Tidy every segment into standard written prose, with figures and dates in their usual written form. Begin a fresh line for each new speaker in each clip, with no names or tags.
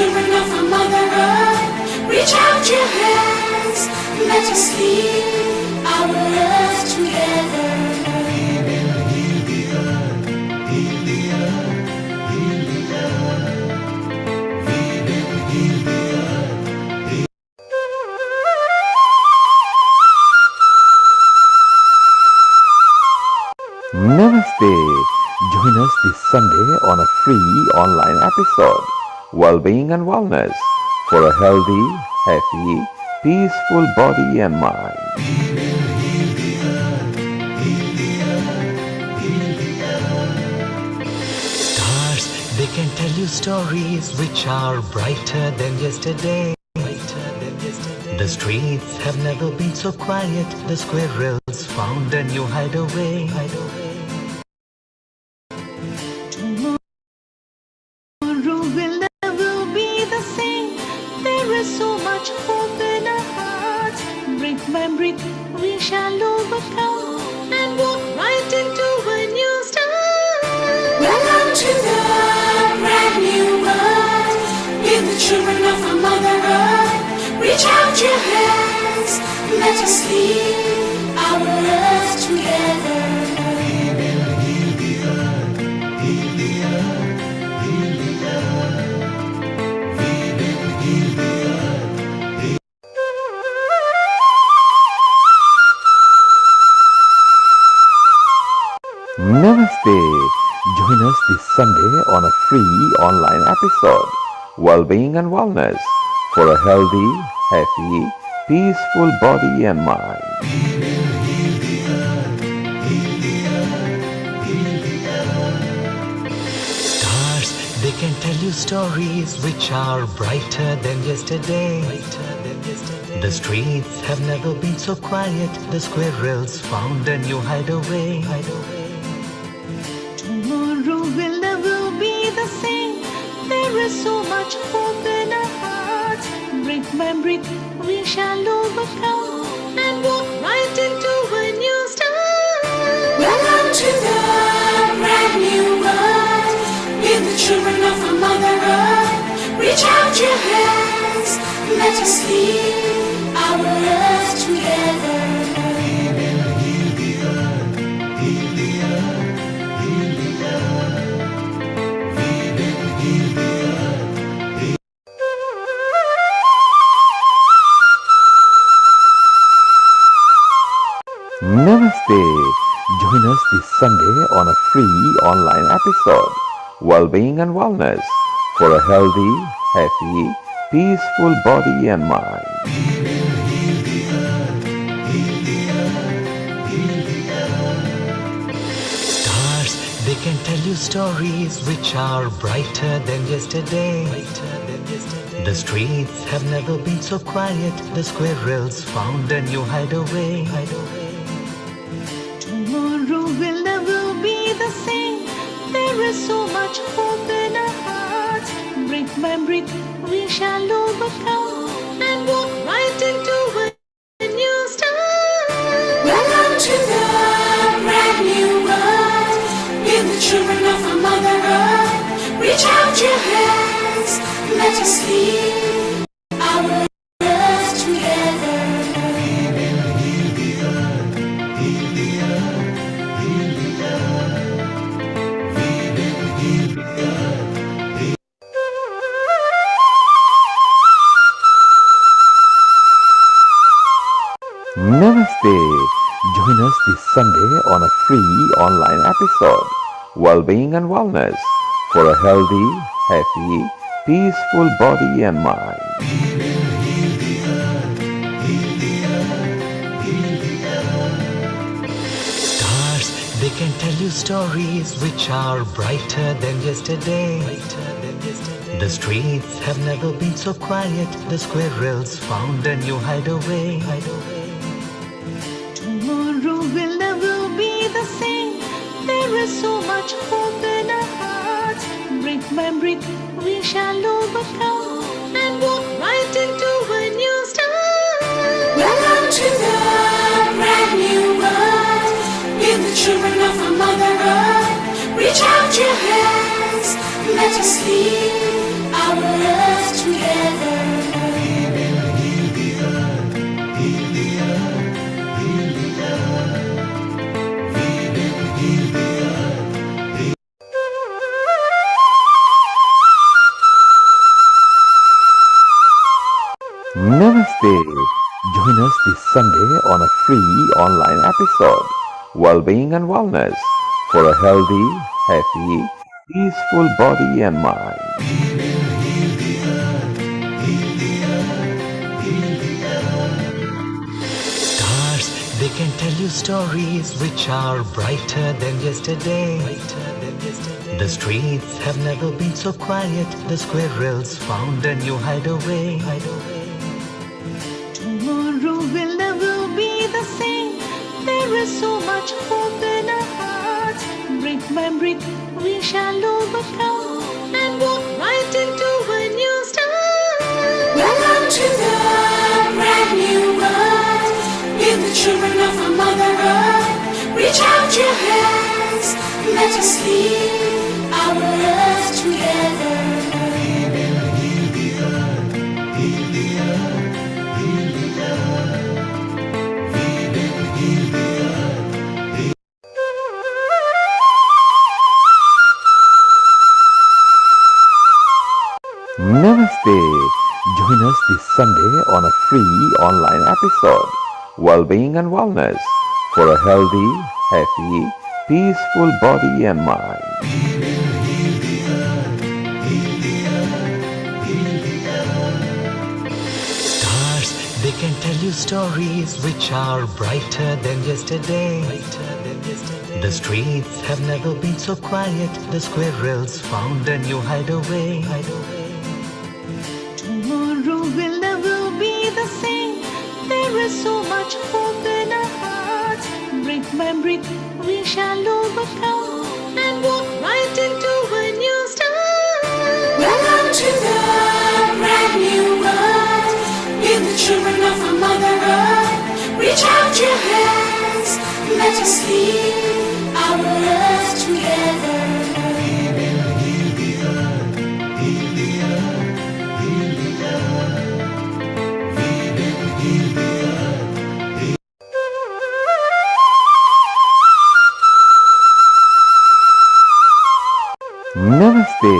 children of our Mother Earth, reach out your hands, let us heal our earth together. We will heal the earth, heal the earth, heal the earth. We will heal the earth, heal.
Namaste. Join us this Sunday on a free online episode, Wellbeing and Wellness, for a healthy, happy, peaceful body and mind.
We will heal the earth, heal the earth, heal the earth.
Stars, they can tell you stories which are brighter than yesterday. The streets have never been so quiet. The squirrels found a new hideaway. Tomorrow will never be the same. There is so much hope in our hearts. Brick by brick, we shall overcome and walk right into a new start.
Welcome to the brand new world. With the children of our Mother Earth, reach out your hands, let us heal our earth together. We will heal the earth, heal the earth, heal the earth. We will heal the earth, heal.
Namaste. Join us this Sunday on a free online episode, Wellbeing and Wellness, for a healthy, happy, peaceful body and mind.
We will heal the earth, heal the earth, heal the earth.
Stars, they can tell you stories which are brighter than yesterday. The streets have never been so quiet. The squirrels found a new hideaway. Tomorrow will never be the same. There is so much hope in our hearts. Brick by brick, we shall overcome and walk right into a new start.
Welcome to the brand new world. With the children of our Mother Earth, reach out your hands, let us heal our earth together. We will heal the earth, heal the earth, heal the earth. We will heal the earth, heal.
Namaste. Join us this Sunday on a free online episode, Wellbeing and Wellness, for a healthy, happy, peaceful body and mind.
We will heal the earth, heal the earth, heal the earth.
Stars, they can tell you stories which are brighter than yesterday. The streets have never been so quiet. The squirrels found a new hideaway. Tomorrow will never be the same. There is so much hope in our hearts. Brick by brick, we shall overcome and walk right into a new start.
Welcome to the brand new world. With the children of our Mother Earth, reach out your hands, let us heal our earth together. We will heal the earth, heal the earth, heal the earth. We will heal the earth, heal.
Namaste. Join us this Sunday on a free online episode, Wellbeing and Wellness, for a healthy, happy, peaceful body and mind.
We will heal the earth, heal the earth, heal the earth.
Stars, they can tell you stories which are brighter than yesterday. The streets have never been so quiet. The squirrels found a new hideaway. Tomorrow will never be the same. There is so much hope in our hearts. Brick by brick, we shall overcome and walk right into a new start.
Welcome to the brand new world. With the children of our Mother Earth, reach out your hands, let us heal our earth
Namaste. Join us this Sunday on a free online episode, Wellbeing and Wellness, for a healthy, happy, peaceful body and mind.
Stars, they can tell you stories which are brighter than yesterday. The streets have never been so quiet. The squirrels found a new hideaway.
Tomorrow will never be the same. There is so much hope in our hearts. Brick by brick, we shall overcome and walk right into a new start.
Welcome to the brand new world. With the children of our Mother Earth, reach out your hands. Let us heal our earth together. We will heal the earth, heal the earth, heal the earth. We will heal the earth.
Namaste. Join us this Sunday on a free online episode, Wellbeing and Wellness, for a healthy, happy, peaceful body and mind.
Stars, they can tell you stories which are brighter than yesterday. The streets have never been so quiet. The squirrels found a new hideaway.
Tomorrow will never be the same. There is so much hope in our hearts. Brick by brick, we shall overcome and walk right into a new start.
Welcome to the brand new world. With the children of our Mother Earth, reach out your hands. Let us heal our earth together. We will heal the earth, heal the earth, heal the earth. We will heal the earth.
Namaste.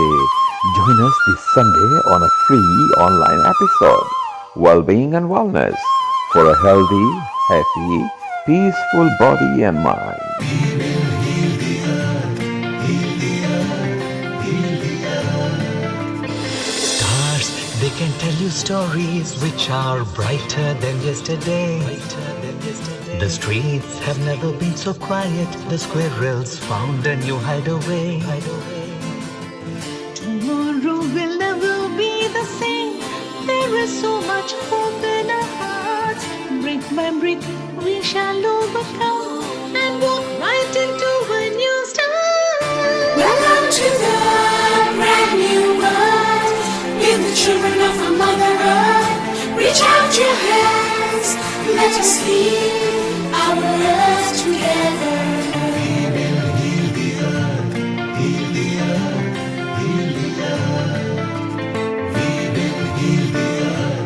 Join us this Sunday on a free online episode, Wellbeing and Wellness, for a healthy, happy, peaceful body and mind.
Stars, they can tell you stories which are brighter than yesterday. The streets have never been so quiet. The squirrels found a new hideaway.
Tomorrow will never be the same. There is so much hope in our hearts. Brick by brick, we shall overcome and walk right into a new start.
Welcome to the brand new world. With the children of our Mother Earth, reach out your hands. Let us heal our earth together. We will heal the earth, heal the earth, heal the earth. We will heal the earth.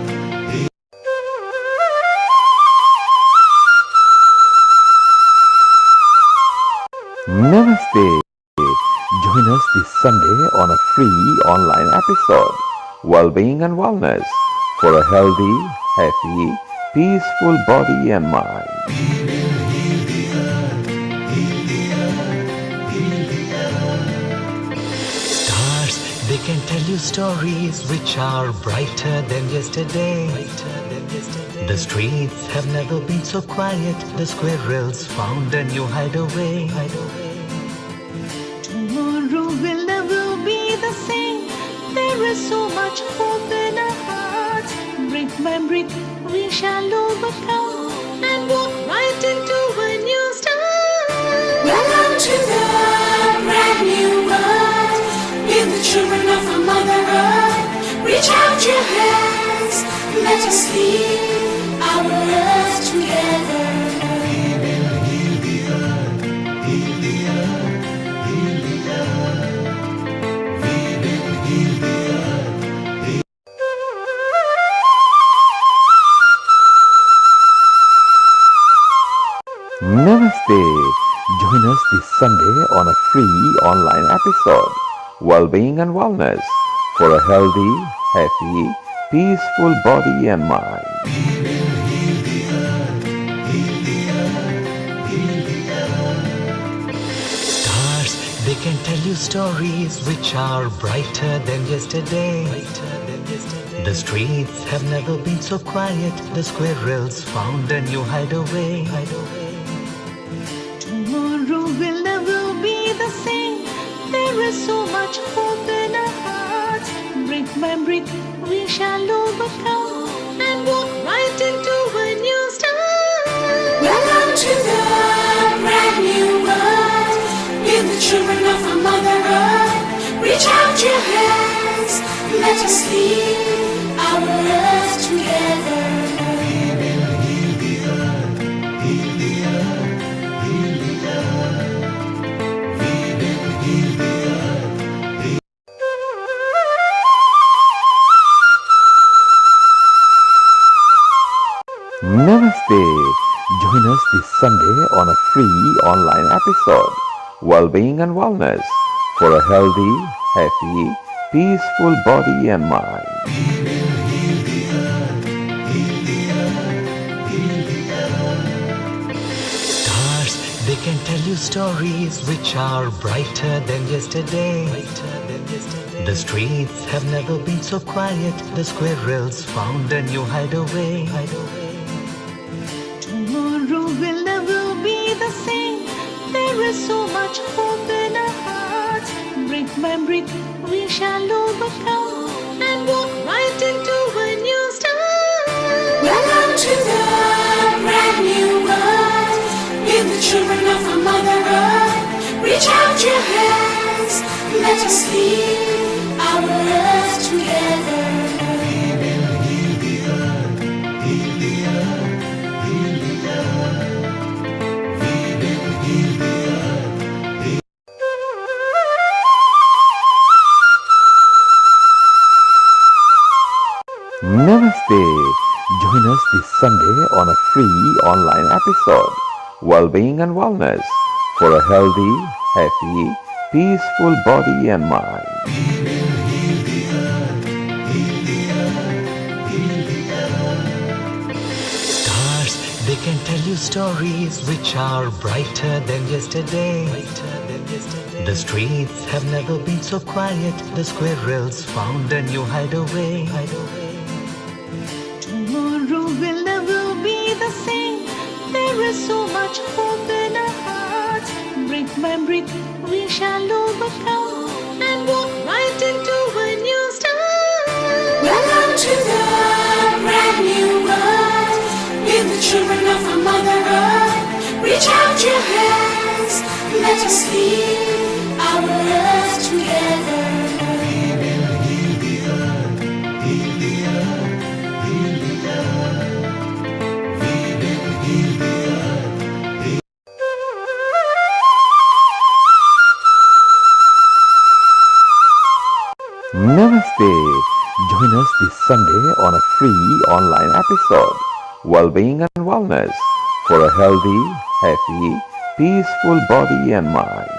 Namaste. Join us this Sunday on a free online episode, Wellbeing and Wellness, for a healthy, happy, peaceful body and mind.
Stars, they can tell you stories which are brighter than yesterday. The streets have never been so quiet. The squirrels found a new hideaway.
Tomorrow will never be the same. There is so much hope in our hearts. Brick by brick, we shall overcome and walk right into a new start.
Welcome to the brand new world. With the children of our Mother Earth, reach out your hands. Let us heal our earth together. We will heal the earth, heal the earth, heal the earth. We will heal the earth.
Namaste. Join us this Sunday on a free online episode, Wellbeing and Wellness, for a healthy, happy, peaceful body and mind.
Stars, they can tell you stories which are brighter than yesterday. The streets have never been so quiet. The squirrels found a new hideaway.
Tomorrow will never be the same. There is so much hope in our hearts. Brick by brick, we shall overcome and walk right into a new start.
Welcome to the brand new world. We're the children of our Mother Earth. Reach out your hands, let us heal our earth together.
Namaste. Join us this Sunday on a free online episode, Wellbeing and Wellness, for a healthy, happy, peaceful body and mind.
Stars, they can tell you stories which are brighter than yesterday. The streets have never been so quiet. The squirrels found a new hideaway.
Tomorrow will never be the same. There is so much hope in our hearts. Brick by brick, we shall overcome and walk right into a new start.
Welcome to the brand new world. We're the children of our Mother Earth. Reach out your hands, let us heal our earth together.
Namaste. Join us this Sunday on a free online episode, Wellbeing and Wellness, for a healthy, happy, peaceful body and mind.
Stars, they can tell you stories which are brighter than yesterday. The streets have never been so quiet. The squirrels found a new hideaway.
Tomorrow will never be the same. There is so much hope in our hearts. Brick by brick, we shall overcome and walk right into a new start.
Welcome to the brand new world. We're the children of our Mother Earth. Reach out your hands, let us heal our earth together.
Namaste. Join us this Sunday on a free online episode, Wellbeing and Wellness, for a healthy, happy, peaceful body and mind.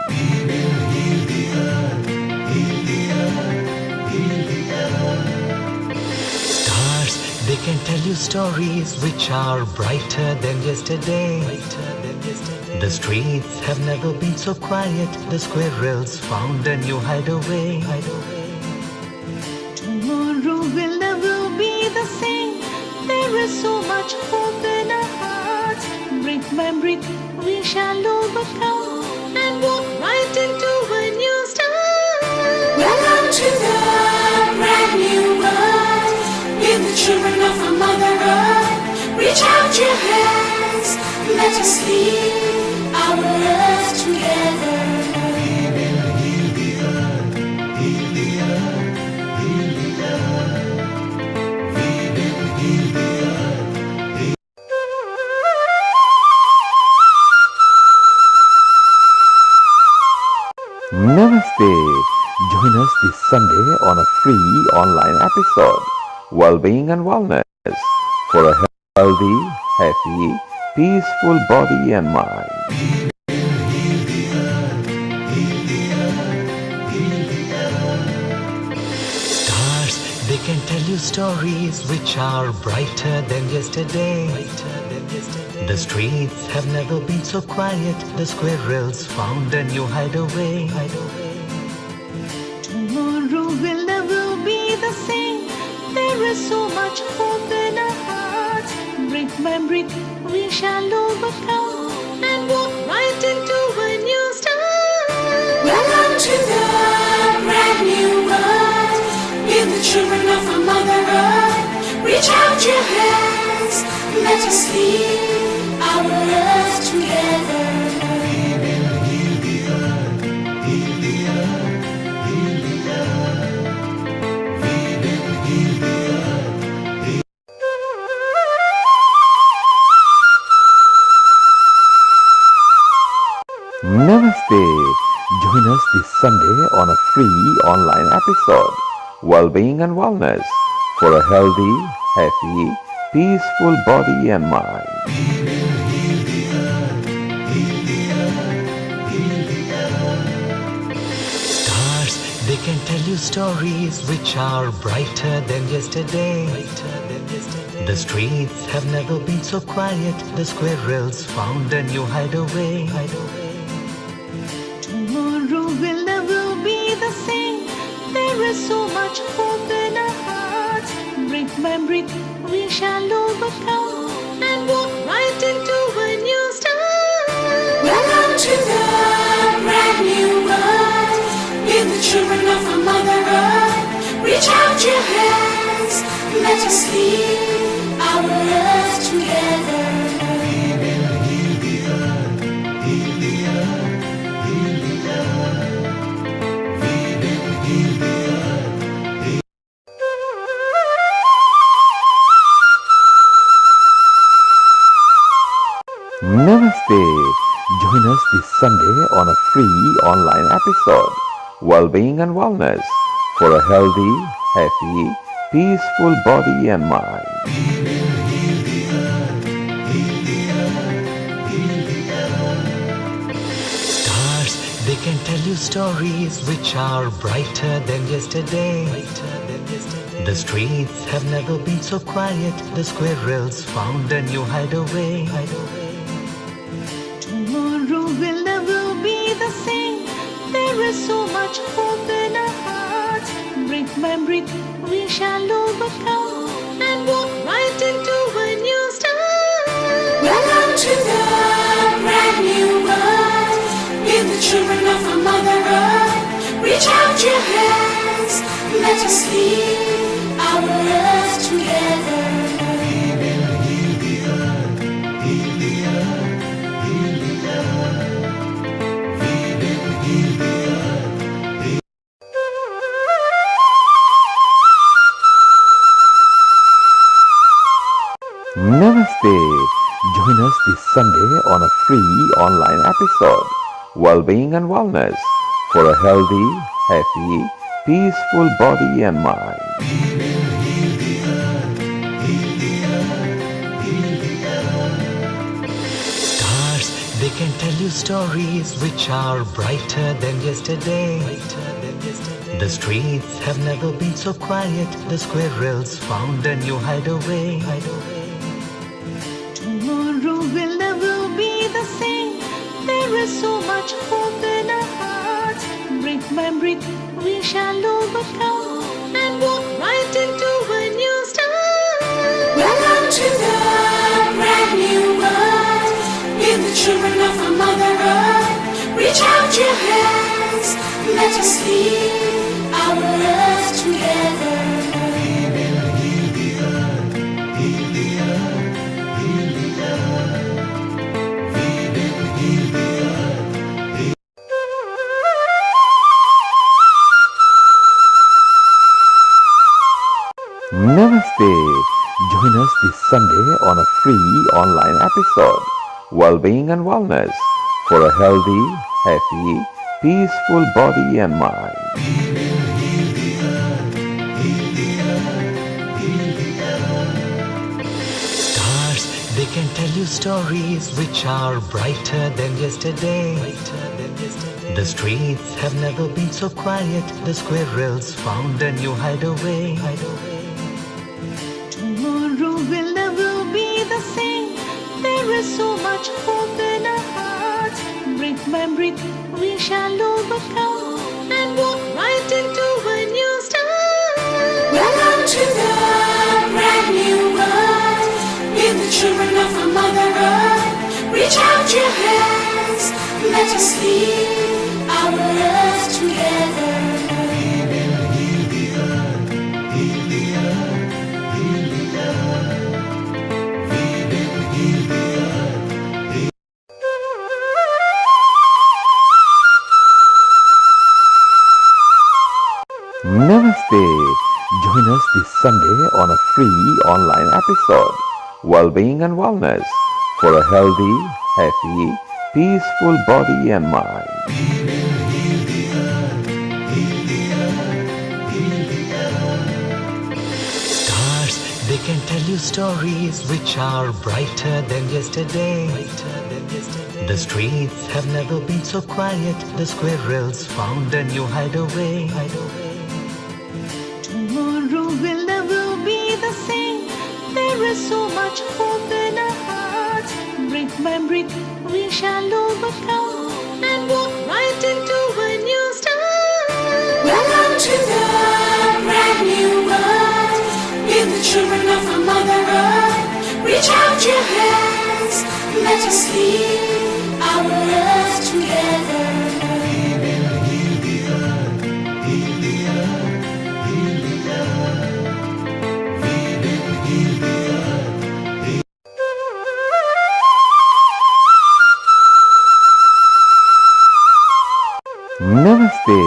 Stars, they can tell you stories which are brighter than yesterday. The streets have never been so quiet. The squirrels found a new hideaway.
Tomorrow will never be the same. There is so much hope in our hearts. Brick by brick, we shall overcome and walk right into a new start.
Welcome to the brand new world. We're the children of our Mother Earth. Reach out your hands, let us heal our earth together.
Namaste. Join us this Sunday on a free online episode, Wellbeing and Wellness, for a healthy, happy, peaceful body and mind.
Stars, they can tell you stories which are brighter than yesterday. The streets have never been so quiet. The squirrels found a new hideaway.
Tomorrow will never be the same. There is so much hope in our hearts. Brick by brick, we shall overcome and walk right into a new start.
Welcome to the brand new world. We're the children of our Mother Earth. Reach out your hands, let us heal our earth together.
We will heal the earth, heal the earth, heal the earth. We will heal the earth.
Namaste. Join us this Sunday on a free online episode, Wellbeing and Wellness, for a healthy, happy, peaceful body and mind.
We will heal the earth, heal the earth, heal the earth. Stars, they can tell you stories which are brighter than yesterday. The streets have never been so quiet. The squirrels found a new hideaway.
Tomorrow will never be the same. There is so much hope in our hearts. Brick by brick, we shall overcome and walk right into a new start.
Welcome to the brand new world. We're the children of our Mother Earth. Reach out your hands, let us heal our earth together.
We will heal the earth, heal the earth, heal the earth. We will heal the earth.
Namaste. Join us this Sunday on a free online episode, Wellbeing and Wellness, for a healthy, happy, peaceful body and mind.
We will heal the earth, heal the earth, heal the earth. Stars, they can tell you stories which are brighter than yesterday. The streets have never been so quiet. The squirrels found a new hideaway.
Tomorrow will never be the same. There is so much hope in our hearts. Brick by brick, we shall overcome and walk right into a new start.
Welcome to the brand new world. We're the children of our Mother Earth. Reach out your hands, let us heal our earth together.
We will heal the earth, heal the earth, heal the earth. We will heal the earth.
Namaste. Join us this Sunday on a free online episode, Wellbeing and Wellness, for a healthy, happy, peaceful body and mind.
We will heal the earth, heal the earth, heal the earth. Stars, they can tell you stories which are brighter than yesterday. The streets have never been so quiet. The squirrels found a new hideaway.
Tomorrow will never be the same. There is so much hope in our hearts. Brick by brick, we shall overcome and walk right into a new start.
Welcome to the brand new world. We're the children of our Mother Earth. Reach out your hands, let us heal our earth together.
We will heal the earth, heal the earth, heal the earth. We will heal the earth.
Namaste. Join us this Sunday on a free online episode, Wellbeing and Wellness, for a healthy, happy, peaceful body and mind.
We will heal the earth, heal the earth, heal the earth. Stars, they can tell you stories which are brighter than yesterday. The streets have never been so quiet. The squirrels found a new hideaway.
much hope in our hearts. Brick by brick, we shall overcome and walk right into a new start.
Welcome to the brand new world. We're the children of a Mother Earth. Reach out your hands, let us heal our earth together.
We will heal the earth, heal the earth, heal the earth. We will heal the earth.
Namaste. Join us this Sunday on a free online episode, Wellbeing and Wellness, for a healthy, happy, peaceful body and mind.
We will heal the earth, heal the earth, heal the earth. Stars, they can tell you stories which are brighter than yesterday. The streets have never been so quiet. The squirrels found a new hideaway.
Tomorrow will never be the same. There is so much hope in our hearts. Brick by brick, we shall overcome and walk right into a new start.
Welcome to the brand new world. We're the children of a Mother Earth. Reach out your hands, let us heal our earth together.
We will heal the earth, heal the earth, heal the earth. We will heal the earth.
Namaste.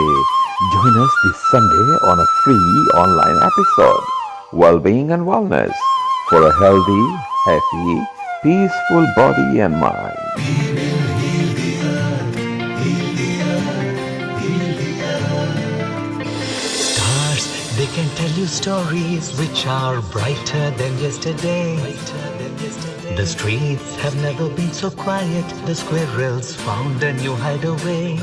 Join us this Sunday on a free online episode, Wellbeing and Wellness, for a healthy, happy, peaceful body and mind.
We will heal the earth, heal the earth, heal the earth. Stars, they can tell you stories which are brighter than yesterday. The streets have never been so quiet. The squirrels found a new hideaway.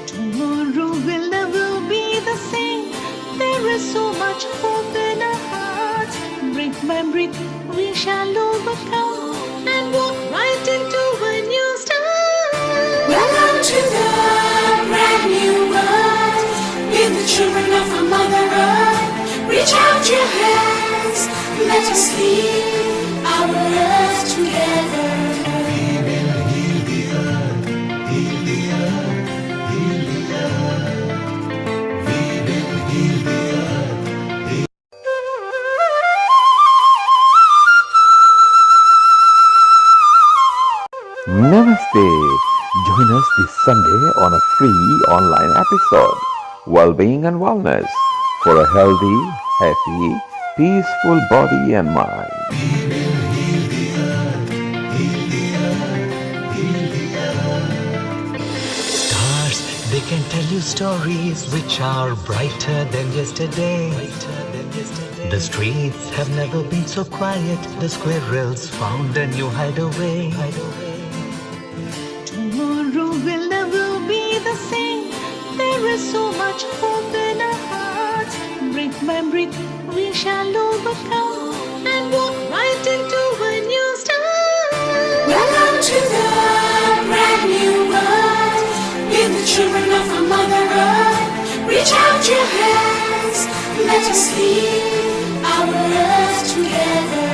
Tomorrow will never be the same. There is so much hope in our hearts. Brick by brick, we shall overcome and walk right into a new start.
Welcome to the brand new world. We're the children of a Mother Earth. Reach out your hands, let us heal our earth together.
We will heal the earth, heal the earth, heal the earth. We will heal the earth.
Namaste. Join us this Sunday on a free online episode, Wellbeing and Wellness, for a healthy, happy, peaceful body and mind.
We will heal the earth, heal the earth, heal the earth. Stars, they can tell you stories which are brighter than yesterday. The streets have never been so quiet. The squirrels found a new hideaway.
Tomorrow will never be the same. There is so much hope in our hearts. Brick by brick, we shall overcome and walk right into a new start.
Welcome to the brand new world. We're the children of a Mother Earth. Reach out your hands, let us heal our earth together.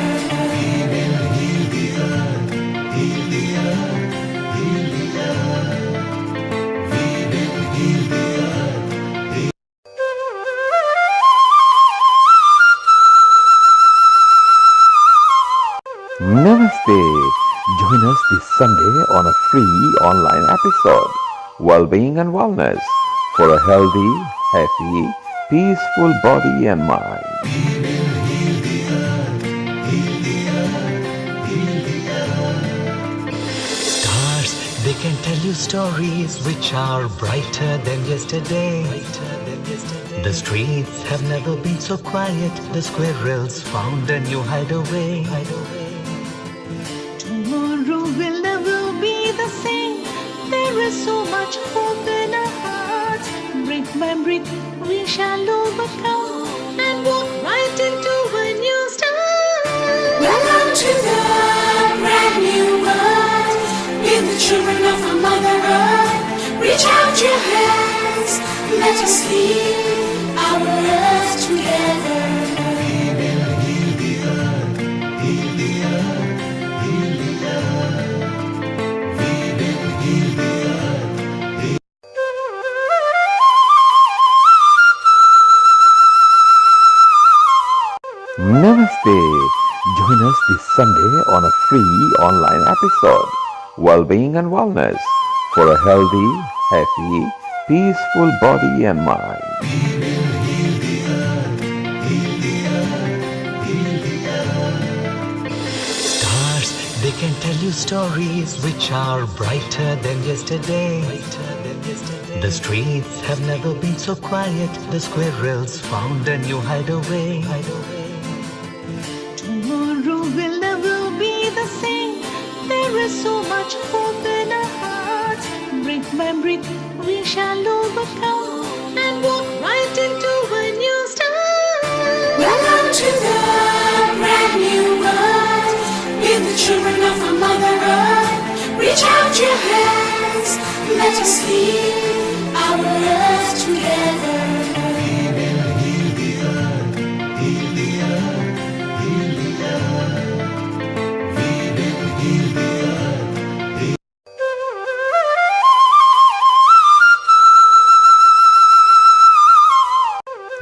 We will heal the earth, heal the earth, heal the earth. We will heal the earth.
Namaste. Join us this Sunday on a free online episode, Wellbeing and Wellness, for a healthy, happy, peaceful body and mind.
We will heal the earth, heal the earth, heal the earth. Stars, they can tell you stories which are brighter than yesterday. The streets have never been so quiet. The squirrels found a new hideaway.
Tomorrow will never be the same. There is so much hope in our hearts. Brick by brick, we shall overcome and walk right into a new start.
Welcome to the brand new world. We're the children of our Mother Earth. Reach out your hands, let us heal our earth together.
We will heal the earth, heal the earth, heal the earth. We will heal the earth.
Namaste. Join us this Sunday on a free online episode, Wellbeing and Wellness, for a healthy, happy, peaceful body and mind.
We will heal the earth, heal the earth, heal the earth. Stars, they can tell you stories which are brighter than yesterday. The streets have never been so quiet. The squirrels found a new hideaway.
Tomorrow will never be the same. There is so much hope in our hearts. Brick by brick, we shall overcome and walk right into a new start.
Welcome to the brand new world. We're the children of our Mother Earth. Reach out your hands, let us heal our earth together.
We will heal the earth, heal the earth, heal the earth. We will heal the earth.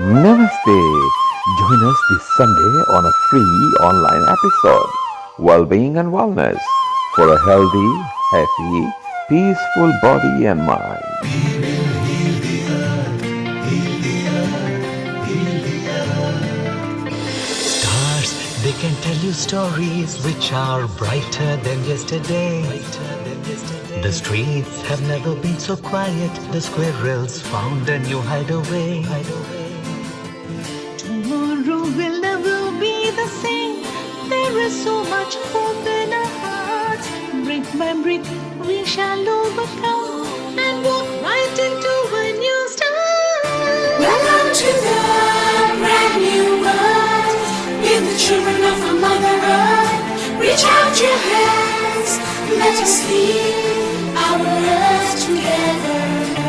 Namaste. Join us this Sunday on a free online episode, Wellbeing and Wellness, for a healthy, happy, peaceful body and mind.
We will heal the earth, heal the earth, heal the earth. Stars, they can tell you stories which are brighter than yesterday. The streets have never been so quiet. The squirrels found a new hideaway.
Tomorrow will never be the same. There is so much hope in our hearts. Brick by brick, we shall overcome and walk right into a new start.
Welcome to the brand new world. We're the children of our Mother Earth. Reach out your hands, let us heal our earth together.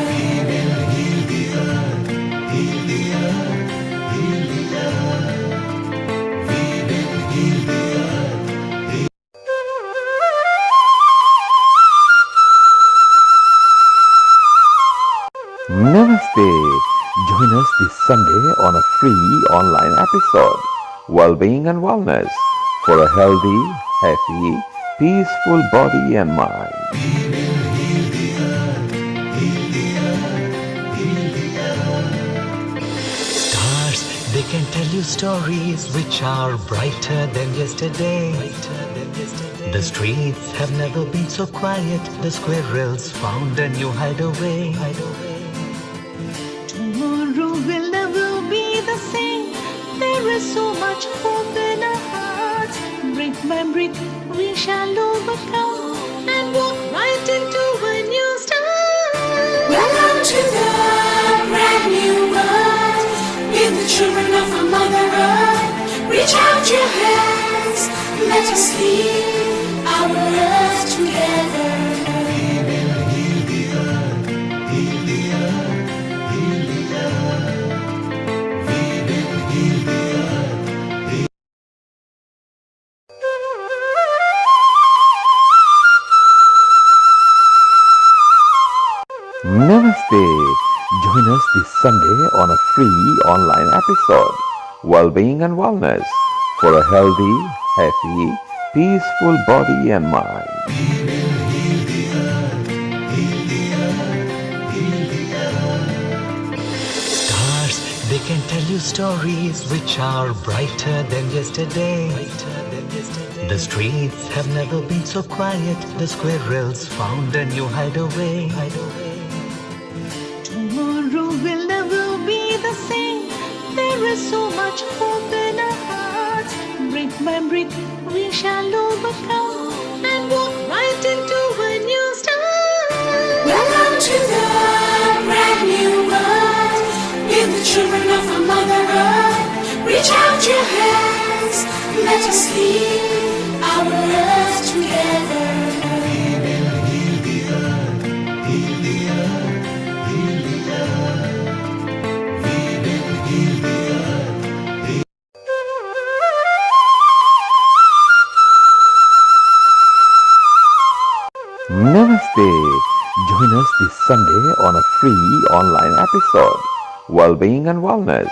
We will heal the earth, heal the earth, heal the earth. We will heal the earth.
Namaste. Join us this Sunday on a free online episode, Wellbeing and Wellness, for a healthy, happy, peaceful body and mind.
We will heal the earth, heal the earth, heal the earth. Stars, they can tell you stories which are brighter than yesterday. The streets have never been so quiet. The squirrels found a new hideaway.
Tomorrow will never be the same. There is so much hope in our hearts. Brick by brick, we shall overcome and walk right into a new start.
Welcome to the brand new world. We're the children of our Mother Earth. Reach out your hands, let us heal our earth together.
We will heal the earth, heal the earth, heal the earth. We will heal the earth.
Namaste. Join us this Sunday on a free online episode, Wellbeing and Wellness, for a healthy, happy, peaceful body and mind.
We will heal the earth, heal the earth, heal the earth. Stars, they can tell you stories which are brighter than yesterday. The streets have never been so quiet. The squirrels found a new hideaway.
Tomorrow will never be the same. There is so much hope in our hearts. Brick by brick, we shall overcome and walk right into a new start.
Welcome to the brand new world. We're the children of our Mother Earth. Reach out your hands, Let us heal our earth together.
Namaste. Join us this Sunday on a free online episode, Wellbeing and Wellness,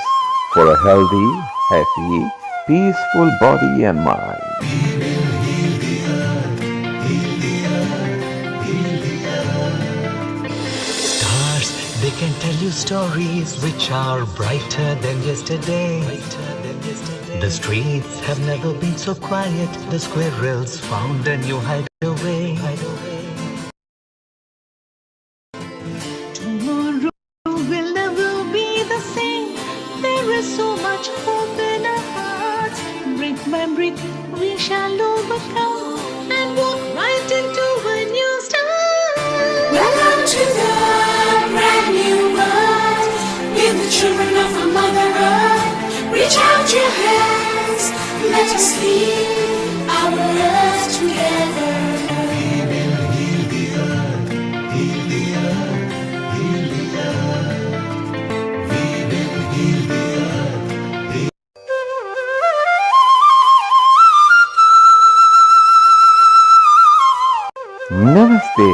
for a healthy, happy, peaceful body and mind.
Stars, they can tell you stories which are brighter than yesterday. The streets have never been so quiet. The squirrels found a new hideaway.
Tomorrow will never be the same. There is so much hope in our hearts. Brick by brick, we shall overcome and walk right into a new start.
Welcome to the brand new world. We're the children of a Mother Earth. Reach out your hands. Let us heal our earth together.
Namaste.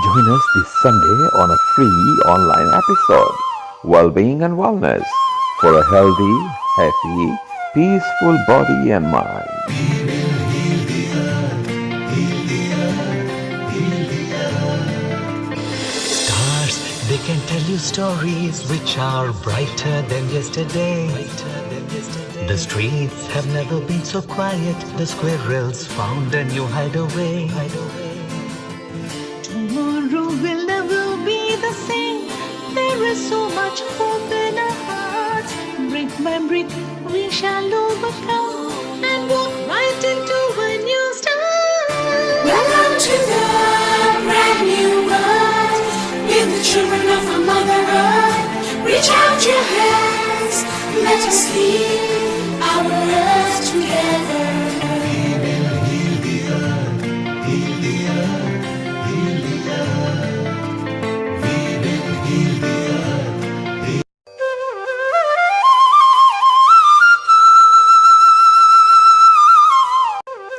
Join us this Sunday on a free online episode, Wellbeing and Wellness, for a healthy, happy, peaceful body and mind.
Stars, they can tell you stories which are brighter than yesterday. The streets have never been so quiet. The squirrels found a new hideaway.
Tomorrow will never be the same. There is so much hope in our hearts. Brick by brick, we shall overcome and walk right into a new start.
Welcome to the brand new world. We're the children of a Mother Earth. Reach out your hands. Let us heal our earth together.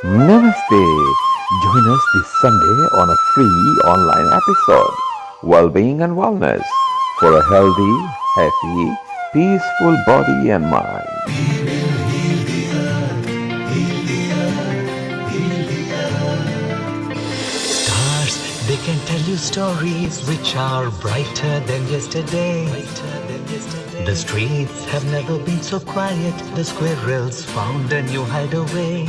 Namaste. Join us this Sunday on a free online episode, Wellbeing and Wellness, for a healthy, happy, peaceful body and mind.
Stars, they can tell you stories which are brighter than yesterday. The streets have never been so quiet. The squirrels found a new hideaway.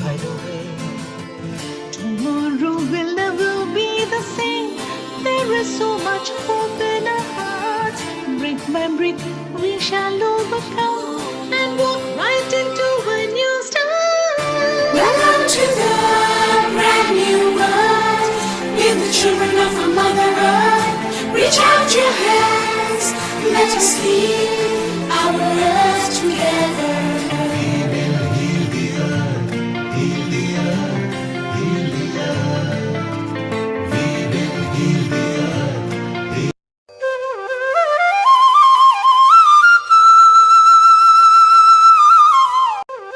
Tomorrow will never be the same. There is so much hope in our hearts. Brick by brick, we shall overcome and walk right into a new start.
Welcome to the brand new world. We're the children of a Mother Earth. Reach out your hands. Let us heal our earth together.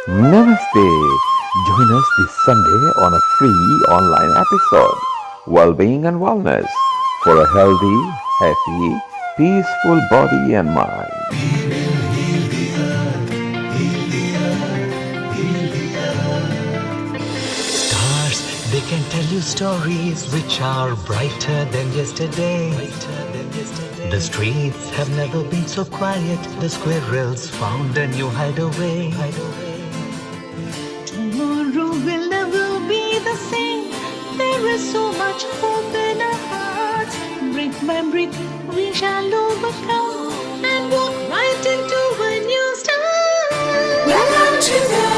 Namaste. Join us this Sunday on a free online episode, Wellbeing and Wellness, for a healthy, happy, peaceful body and mind.
Stars, they can tell you stories which are brighter than yesterday. The streets have never been so quiet. The squirrels found a new hideaway.
Tomorrow will never be the same. There is so much hope in our hearts. Brick by brick, we shall overcome and walk right into a new start.
Welcome to the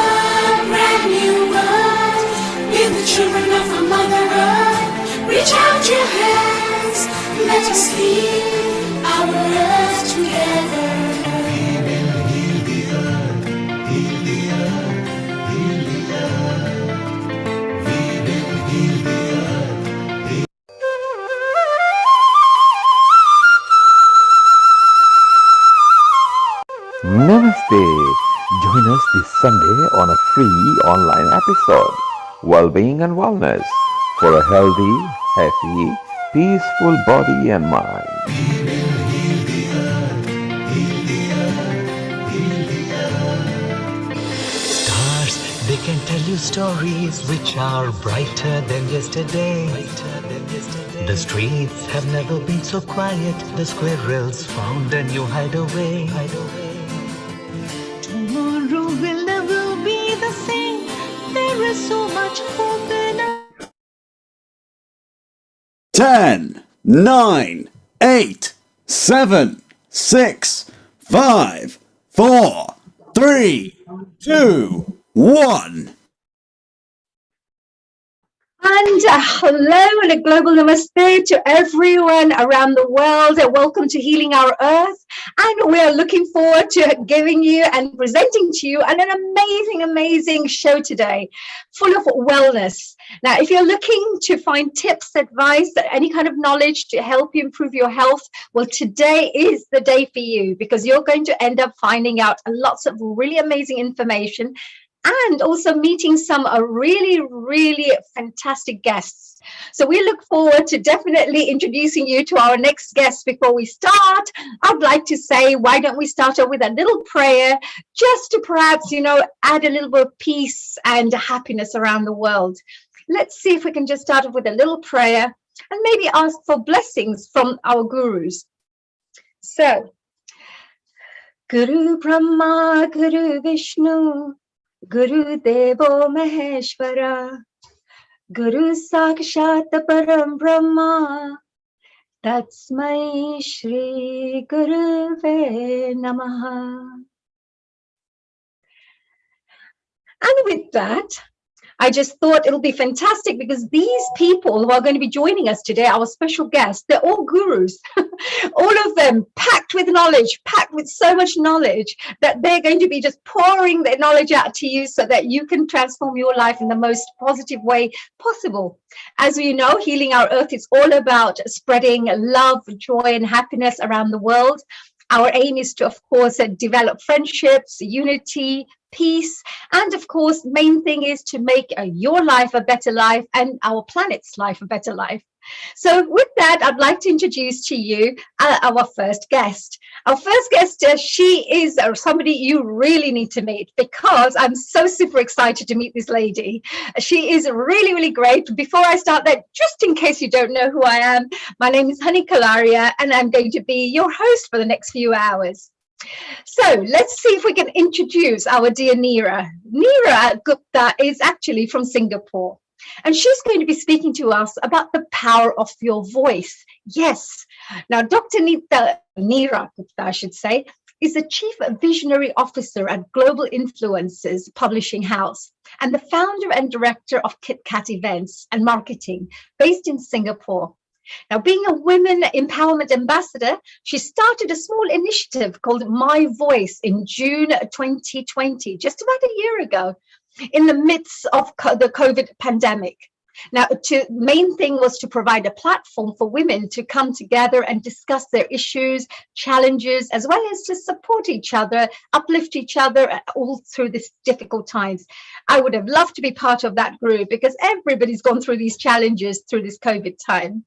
brand new world. We're the children of a Mother Earth. Reach out your hands. Let us heal our earth together.
Namaste. Join us this Sunday on a free online episode, Wellbeing and Wellness, for a healthy, happy, peaceful body and mind.
Stars, they can tell you stories which are brighter than yesterday. The streets have never been so quiet. The squirrels found a new hideaway.
Tomorrow will never be the same. There is so much hope in us.
10, 9, 8, 7, 6, 5, 4, 3, 2, 1.
And hello and a global namaste to everyone around the world. Welcome to Healing Our Earth. And we are looking forward to giving you and presenting to you an amazing show today, full of wellness. Now, if you're looking to find tips, advice, any kind of knowledge to help you improve your health, well, today is the day for you, because you're going to end up finding out lots of really amazing information and also meeting some really fantastic guests. So we look forward to definitely introducing you to our next guest. Before we start, I'd like to say, why don't we start off with a little prayer, just to perhaps, add a little bit of peace and happiness around the world. Let's see if we can just start off with a little prayer and maybe ask for blessings from our gurus. So, Guru Brahma, Guru Vishnu, Guru Devo Maheshwara, Guru Sakshat Param Brahma, Tatsmai Shri Guruve Namaha. And with that, I just thought it'll be fantastic, because these people who are going to be joining us today, our special guests, they're all gurus, all of them packed with knowledge, packed with so much knowledge that they're going to be just pouring their knowledge out to you so that you can transform your life in the most positive way possible. As we know, Healing Our Earth is all about spreading love, joy, and happiness around the world. Our aim is to, of course, develop friendships, unity, peace, and of course, main thing is to make your life a better life and our planet's life a better life. So with that, I'd like to introduce to you our first guest. Our first guest, she is somebody you really need to meet, because I'm so super excited to meet this lady. She is really great. Before I start that, just in case you don't know who I am, my name is Honey Kalaria, and I'm going to be your host for the next few hours. So let's see if we can introduce our dear Neera. Neera Gupta is actually from Singapore, and she's going to be speaking to us about the power of your voice. Yes. Now, Dr. Neera Gupta, I should say, is the Chief Visionary Officer at Global Influencers Publishing House and the founder and director of Kit Kat Events and Marketing, based in Singapore. Now, being a women empowerment ambassador, she started a small initiative called My Voice in June 2020, just about a year ago, in the midst of the COVID pandemic. Now, the main thing was to provide a platform for women to come together and discuss their issues, challenges, as well as to support each other, uplift each other all through this difficult times. I would have loved to be part of that group, because everybody's gone through these challenges through this COVID time.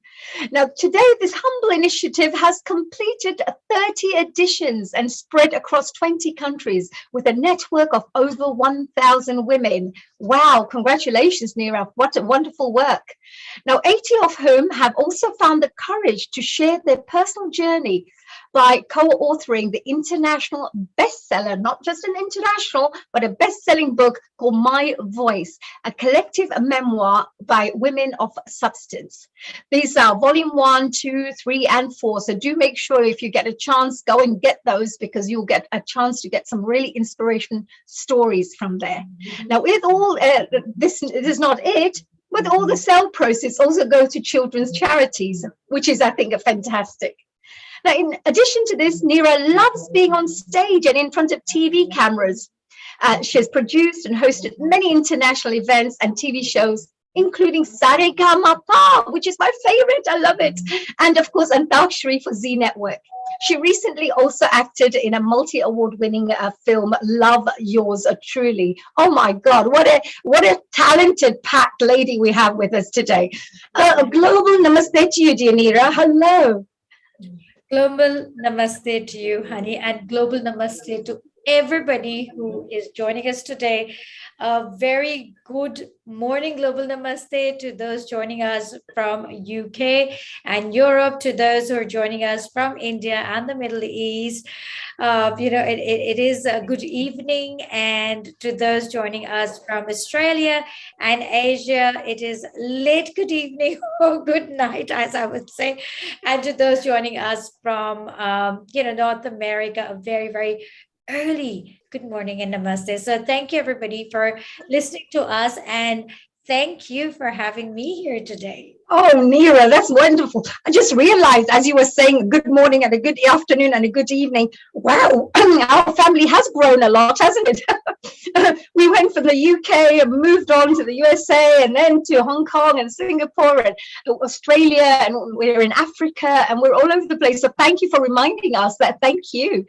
Now, today, this humble initiative has completed 30 editions and spread across 20 countries with a network of over 1,000 women. Wow, congratulations, Neera. What a wonderful work. Now, 80 of whom have also found the courage to share their personal journey by co-authoring the international bestseller, not just an international, but a best-selling book called My Voice, a collective memoir by women of substance. These are volume 1, 2, 3, and 4. So do make sure, if you get a chance, go and get those, because you'll get a chance to get some really inspirational stories from there. Now, with all this is not it. With all the sale proceeds also go to children's charities, which is, I think, a fantastic. Now, in addition to this, Neera loves being on stage and in front of TV cameras. She has produced and hosted many international events and TV shows including Saregama, which is my favorite. I love it. And of course, Antakshari for Z Network. She recently also acted in a multi-award winning film, Love Yours Truly. Oh my God, what a talented, packed lady we have with us today. A global namaste to you, dear Neera. Hello.
Global namaste to you, honey, and global namaste to everybody who is joining us today. A very good morning, global namaste to those joining us from UK and Europe, to those who are joining us from India and the Middle East. It is a good evening, and to those joining us from Australia and Asia, it is late good evening or good night, as I would say. And to those joining us from, North America, a very, very early good morning and namaste. So thank you, everybody, for listening to us, and thank you for having me here today.
Oh, Neera, that's wonderful. I just realized as you were saying good morning and a good afternoon and a good evening, wow, our family has grown a lot, hasn't it? We went from the UK and moved on to the USA and then to Hong Kong and Singapore and Australia, and we're in Africa and we're all over the place. So thank you for reminding us that. Thank you.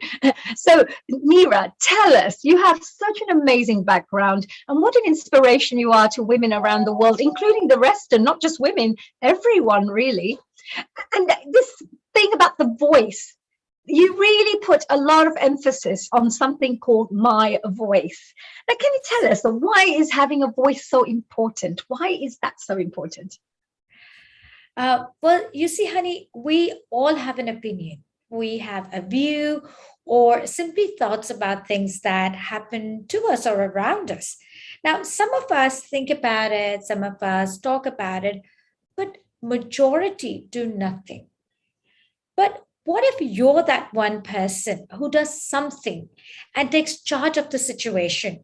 So, Neera, tell us, you have such an amazing background and what an inspiration you are to women around the world, including the rest, and not just women, everyone really. And this thing about the voice, you really put a lot of emphasis on something called my voice. Now, can you tell us, why is having a voice so important? Why is that so important?
Well, you see, honey, we all have an opinion. We have a view or simply thoughts about things that happen to us or around us. Now, some of us think about it, some of us talk about it, but majority do nothing. But what if you're that one person who does something and takes charge of the situation,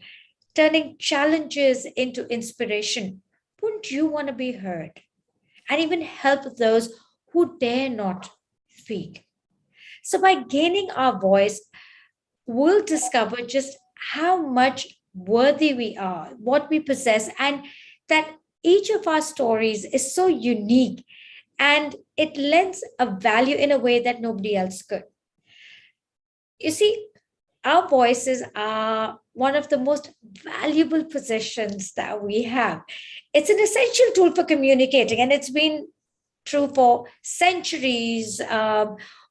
turning challenges into inspiration? Wouldn't you want to be heard and even help those who dare not speak? So, by gaining our voice, we'll discover just how much worthy we are, what we possess, and that each of our stories is so unique and it lends a value in a way that nobody else could. You see, our voices are one of the most valuable possessions that we have. It's an essential tool for communicating, and it's been true for centuries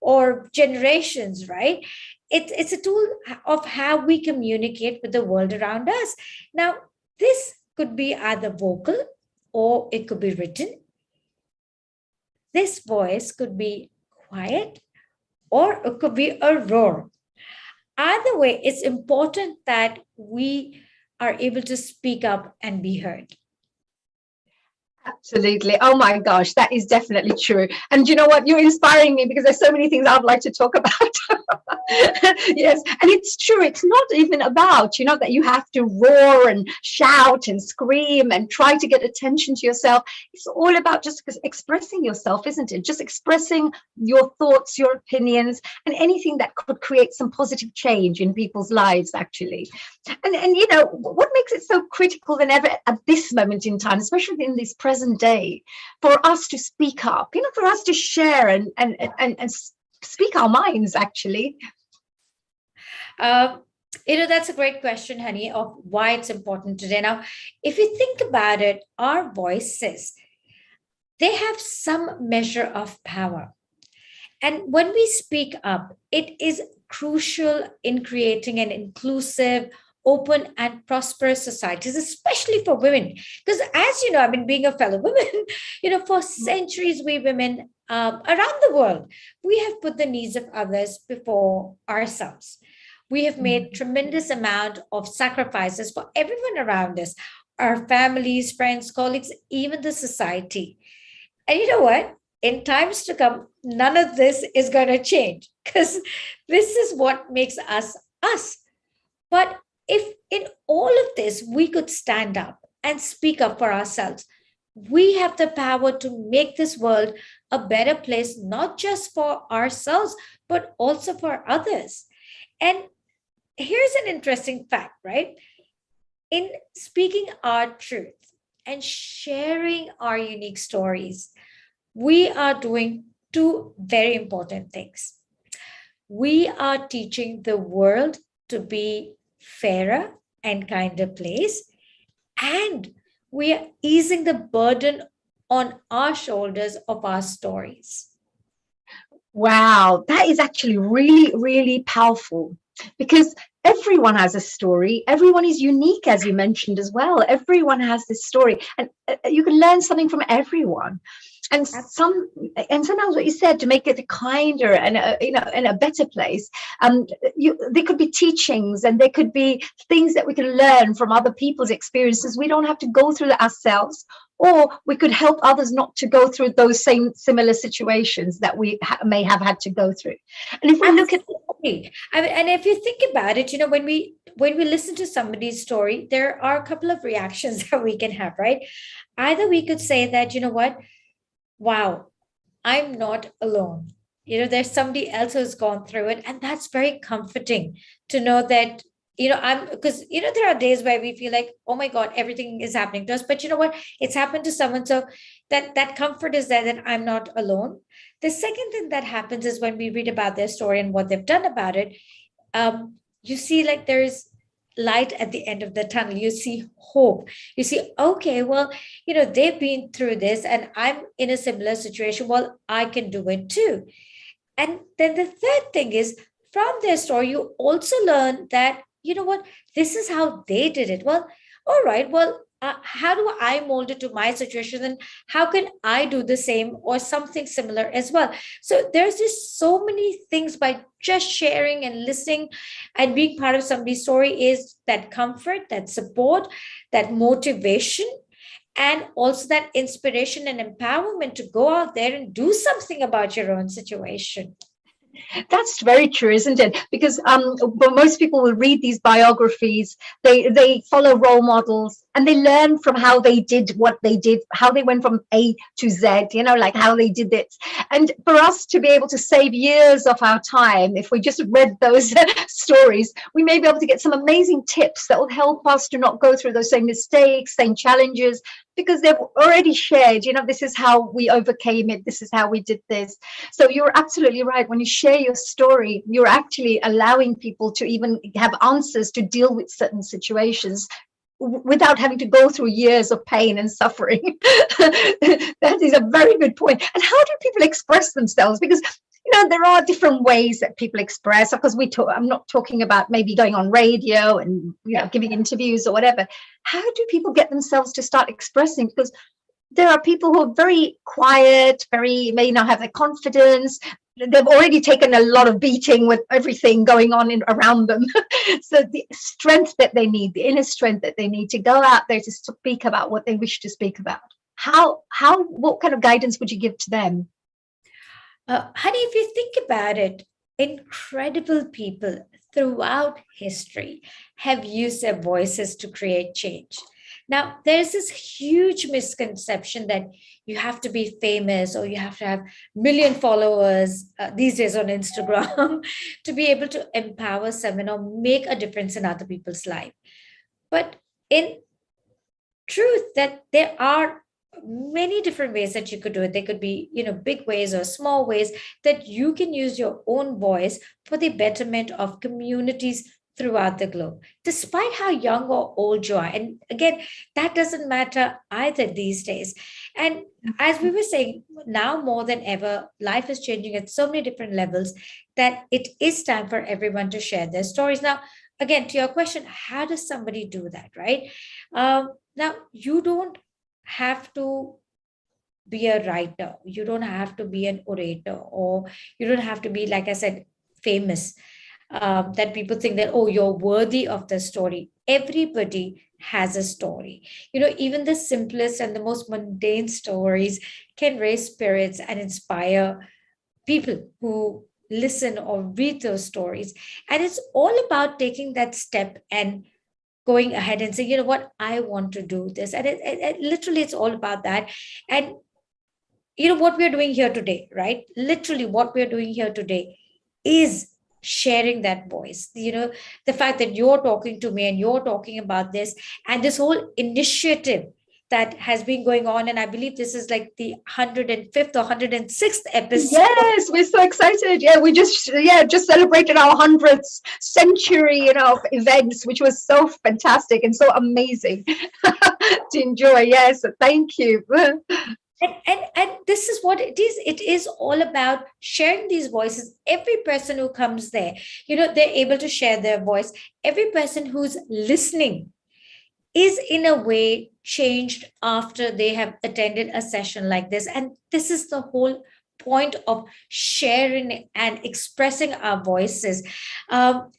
or generations, right? It's a tool of how we communicate with the world around us. Now, this could be either vocal or it could be written. This voice could be quiet or it could be a roar. Either way, it's important that we are able to speak up and be heard.
Absolutely. Oh my gosh, that is definitely true. And you know what? You're inspiring me because there's so many things I'd like to talk about. Yes, and it's true. It's not even about, that you have to roar and shout and scream and try to get attention to yourself. It's all about just expressing yourself, isn't it? Just expressing your thoughts, your opinions, and anything that could create some positive change in people's lives, actually. And what makes it so critical than ever at this moment in time, especially in this present day, for us to speak up, for us to share and speak our minds, actually.
That's a great question, honey, of why it's important today. Now, if you think about it, our voices, they have some measure of power. And when we speak up, it is crucial in creating an inclusive, open, and prosperous societies, especially for women. Because as you know, I mean, being a fellow woman, for centuries, we women around the world, we have put the needs of others before ourselves. We have made tremendous amount of sacrifices for everyone around us, our families, friends, colleagues, even the society. And you know what? In times to come, none of this is going to change because this is what makes us us. But if in all of this we could stand up and speak up for ourselves, we have the power to make this world a better place, not just for ourselves, but also for others. And here's an interesting fact, right? In speaking our truth, and sharing our unique stories, we are doing two very important things. We are teaching the world to be fairer and kinder place, and we are easing the burden on our shoulders of our stories.
Wow, that is actually really, really powerful because everyone has a story. Everyone is unique, as you mentioned as well. Everyone has this story, and you can learn something from everyone. And sometimes what you said to make it kinder and in a better place. There could be teachings and there could be things that we can learn from other people's experiences. We don't have to go through it ourselves, or we could help others not to go through those same similar situations that we may have had to go through. And if we look at
Absolutely. I mean, and if you think about it, when we listen to somebody's story, there are a couple of reactions that we can have, right? Either we could say that, you know what, wow, I'm not alone. There's somebody else who's gone through it. And that's very comforting to know that, because, there are days where we feel like, oh my God, everything is happening to us. But you know what? It's happened to someone. So that comfort is there that I'm not alone. The second thing that happens is when we read about their story and what they've done about it, you see like there's light at the end of the tunnel. You see hope. You see, okay, well, they've been through this and I'm in a similar situation. Well, I can do it too. And then the third thing is, from their story, you also learn that, you know what, this is how they did it. Well, all right, well, how do I mold it to my situation? And how can I do the same or something similar as well? So there's just so many things by just sharing and listening and being part of somebody's story, is that comfort, that support, that motivation, and also that inspiration and empowerment to go out there and do something about your own situation.
That's very true, isn't it? Because but most people will read these biographies. They follow role models and they learn from how they did what they did, how they went from A to Z. Like how they did it. And for us to be able to save years of our time, if we just read those stories, we may be able to get some amazing tips that will help us to not go through those same mistakes, same challenges, because they've already shared. This is how we overcame it. This is how we did this. So you're absolutely right. When you share your story, you're actually allowing people to even have answers to deal with certain situations without having to go through years of pain and suffering. That is a very good point. And how do people express themselves? Because there are different ways that people express. Of course, I'm not talking about maybe going on radio and giving interviews or whatever. How do people get themselves to start expressing? Because there are people who are very quiet, may not have the confidence. They've already taken a lot of beating with everything going on around them. So the strength that they need, the inner strength that they need to go out there to speak about what they wish to speak about. What kind of guidance would you give to them?
Honey, if you think about it, incredible people throughout history have used their voices to create change. Now, there's this huge misconception that you have to be famous or you have to have million followers these days on Instagram to be able to empower someone or make a difference in other people's life. But in truth, that there are many different ways that you could do it. They could be, big ways or small ways that you can use your own voice for the betterment of communities throughout the globe, despite how young or old you are. And again, that doesn't matter either these days. And as we were saying, now more than ever, life is changing at so many different levels that it is time for everyone to share their stories. Now, again, to your question, how does somebody do that, right? Now, you don't have to be a writer. You don't have to be an orator, or you don't have to be, like I said, famous. That people think that, oh, you're worthy of the story. Everybody has a story. Even the simplest and the most mundane stories can raise spirits and inspire people who listen or read those stories. And it's all about taking that step and going ahead and say, you know what, I want to do this. And it literally, it's all about that. And what we're doing here today, right? Literally what we're doing here today is sharing that voice. The fact that you're talking to me and you're talking about this, and this whole initiative that has been going on. And I believe this is like the 105th or 106th episode.
Yes, we're so excited. Yeah, we just celebrated our 100th century, of events, which was so fantastic and so amazing to enjoy. Yes, thank you.
And this is what it is. It is all about sharing these voices. Every person who comes there, they're able to share their voice. Every person who's listening is in a way changed after they have attended a session like this. And this is the whole point of sharing and expressing our voices. And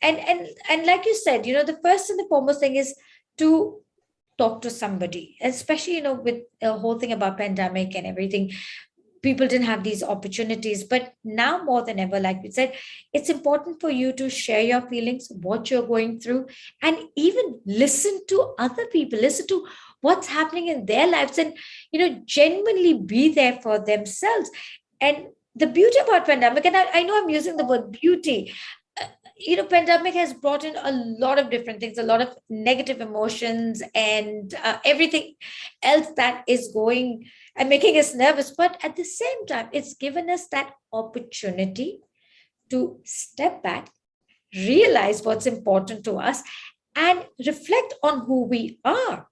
like you said, the first and the foremost thing is to talk to somebody, especially with the whole thing about pandemic and everything. People didn't have these opportunities, but now more than ever, like we said, it's important for you to share your feelings, what you're going through, and even listen to other people, listen to what's happening in their lives, and genuinely be there for themselves. And the beauty about pandemic, and I know I'm using the word beauty, pandemic has brought in a lot of different things, a lot of negative emotions, and everything else that is going and making us nervous. But at the same time, it's given us that opportunity to step back, realize what's important to us, and reflect on who we are.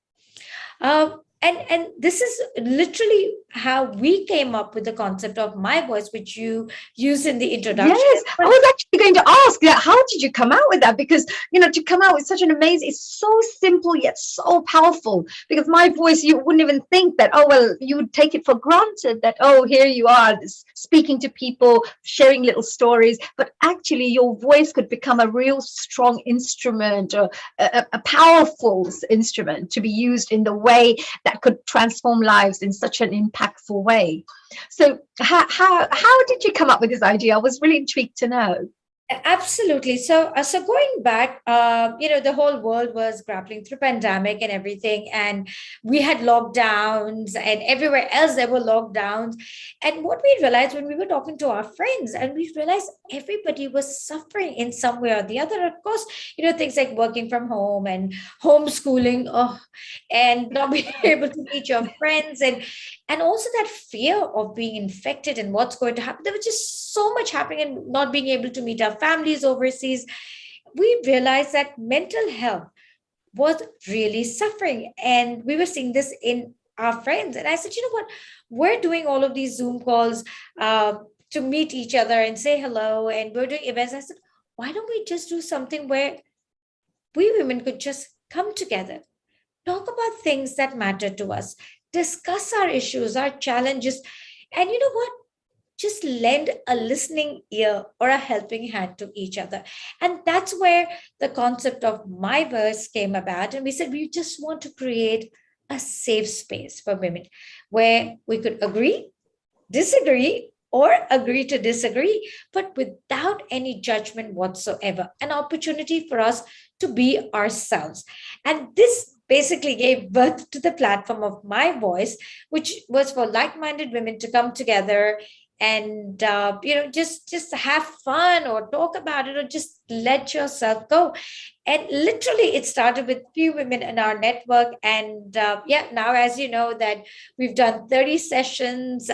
And this is literally how we came up with the concept of my voice, which you use in the introduction.
Yes, I was actually going to ask that. How did you come out with that? Because, to come out with such an amazing, it's so simple yet so powerful. Because my voice, you wouldn't even think that, oh, well, you would take it for granted that, oh, here you are speaking to people, sharing little stories. But actually, your voice could become a real strong instrument, or a powerful instrument to be used in the way that could transform lives in such an impactful way. So how did you come up with this idea? I was really intrigued to know.
Absolutely. So going back, the whole world was grappling through pandemic and everything, and we had lockdowns, and everywhere else there were lockdowns. And what we realized when we were talking to our friends, and we realized everybody was suffering in some way or the other. Of course, things like working from home and homeschooling, and not being able to meet your friends, and also that fear of being infected and what's going to happen. There was just so much happening, and not being able to meet our families overseas. We realized that mental health was really suffering, and we were seeing this in our friends. And I said, you know what, we're doing all of these Zoom calls to meet each other and say hello, and we're doing events. I said, why don't we just do something where we women could just come together, talk about things that matter to us, discuss our issues, our challenges, and you know what, just lend a listening ear or a helping hand to each other. And that's where the concept of my verse came about. And we said, we just want to create a safe space for women where we could agree, disagree, or agree to disagree, but without any judgment whatsoever. An opportunity for us to be ourselves. And this basically gave birth to the platform of My Voice, which was for like-minded women to come together and just have fun or talk about it, or just let yourself go. And literally it started with few women in our network, and now, as you know, that we've done 30 sessions.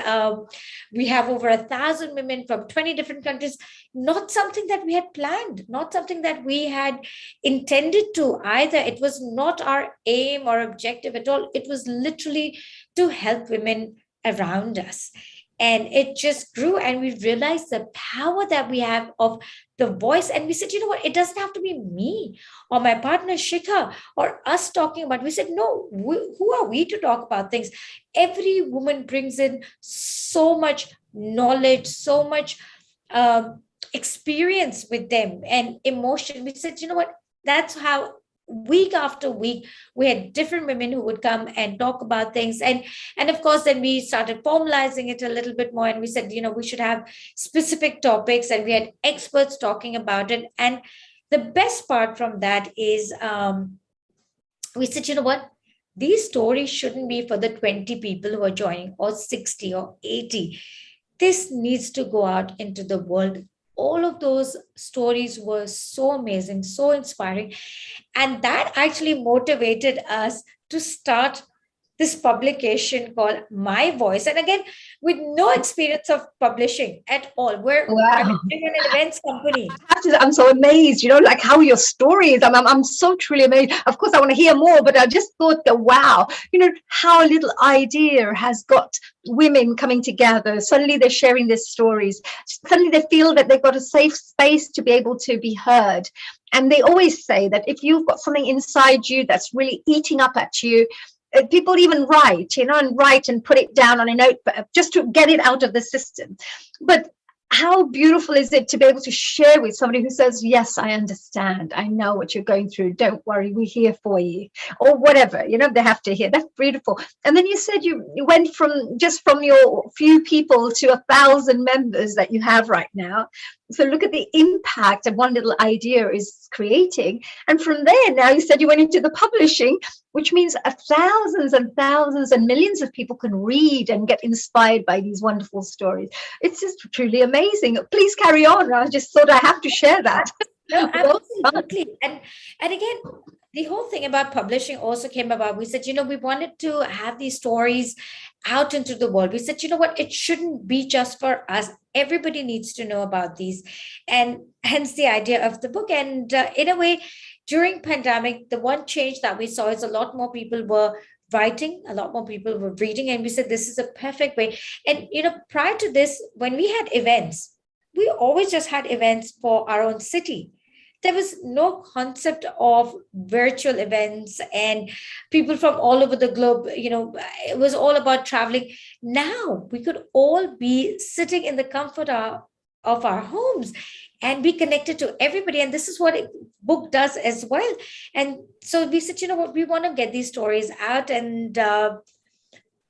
We have over 1,000 women from 20 different countries. Not something that we had planned, not something that we had intended to either. It was not our aim or objective at all. It was literally to help women around us. And it just grew, and we realized the power that we have of the voice. And we said, you know what, it doesn't have to be me or my partner Shikha or us talking about it. We said, no, who are we to talk about things? Every woman brings in so much knowledge, so much experience with them, and emotion. We said, you know what, that's how week after week we had different women who would come and talk about things. And of course, then we started formalizing it a little bit more, and we said, we should have specific topics, and we had experts talking about it. And the best part from that is, we said, you know what, these stories shouldn't be for the 20 people who are joining, or 60 or 80. This needs to go out into the world. All of those stories were so amazing, so inspiring. And that actually motivated us to start this publication called My Voice. And again, with no experience of publishing at all. I'm
Wow.
in an events company.
I'm so amazed, like how your story is. I'm so truly amazed. Of course, I want to hear more, but I just thought that, wow, how a little idea has got women coming together. Suddenly they're sharing their stories. Suddenly they feel that they've got a safe space to be able to be heard. And they always say that if you've got something inside you that's really eating up at you, people even write, and write and put it down on a note just to get it out of the system. But how beautiful is it to be able to share with somebody who says, yes, I understand. I know what you're going through. Don't worry. We're here for you, or whatever, they have to hear. That's beautiful. And then you said you went from your few people to 1,000 members that you have right now. So look at the impact that one little idea is creating. And from there, now you said you went into the publishing, which means thousands and thousands and millions of people can read and get inspired by these wonderful stories. It's just truly amazing. Please carry on. I just thought I have to share that.
No,
Well done.
absolutely. And again, the whole thing about publishing also came about. We said, we wanted to have these stories out into the world. We said, what, it shouldn't be just for us. Everybody needs to know about these. And hence the idea of the book. And in a way, during pandemic, the one change that we saw is a lot more people were writing, a lot more people were reading, and we said this is a perfect way. And prior to this, when we had events, we always just had events for our own city. There was no concept of virtual events and people from all over the globe. It was all about traveling. Now we could all be sitting in the comfort of our homes and be connected to everybody. And this is what a book does as well. And so we said, what, we want to get these stories out.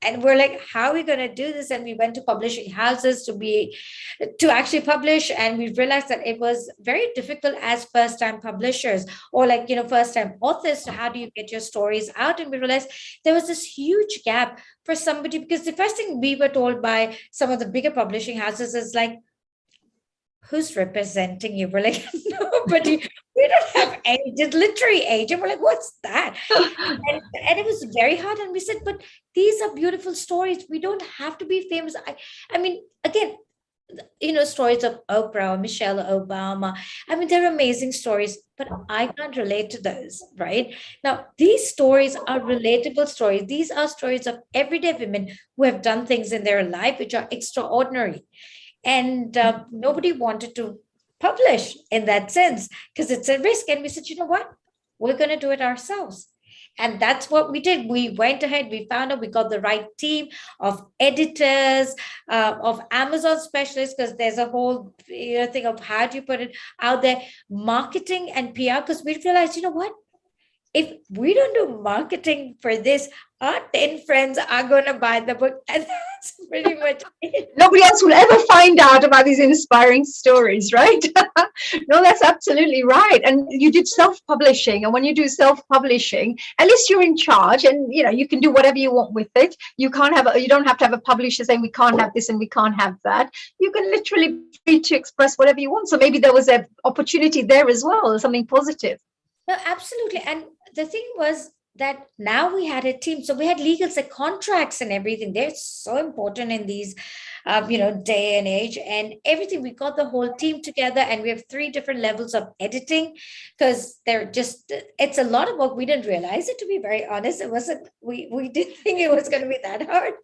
And we're like, how are we going to do this? And we went to publishing houses to actually publish. And we realized that it was very difficult as first-time publishers or first-time authors. So how do you get your stories out? And we realized there was this huge gap for somebody, because the first thing we were told by some of the bigger publishing houses is like, who's representing you? We're like, nobody. We don't have any literary agent. We're like, what's that? And it was very hard. And we said, but these are beautiful stories. We don't have to be famous. I mean, again, stories of Oprah or Michelle Obama. I mean, they're amazing stories, but I can't relate to those, right? Now, these stories are relatable stories. These are stories of everyday women who have done things in their life which are extraordinary. And nobody wanted to publish in that sense because it's a risk. And we said, you know what? We're going to do it ourselves. And that's what we did. We went ahead, we found out, we got the right team of editors, of Amazon specialists, because there's a whole thing of how do you put it out there, marketing and PR, because we realized, you know what? If we don't do marketing for this, our 10 friends are going to buy the book. And that's pretty much it.
Nobody else will ever find out about these inspiring stories, right? No, that's absolutely right. And you did self-publishing. And when you do self-publishing, at least you're in charge and, you can do whatever you want with it. You don't have to have a publisher saying we can't have this and we can't have that. You can literally be free to express whatever you want. So maybe there was an opportunity there as well, something positive.
No, absolutely. And the thing was that now we had a team. So we had legals, like contracts and everything. They're so important in these, day and age and everything. We got the whole team together and we have 3 different levels of editing because it's a lot of work. We didn't realize it, to be very honest. It wasn't, we didn't think it was going to be that hard,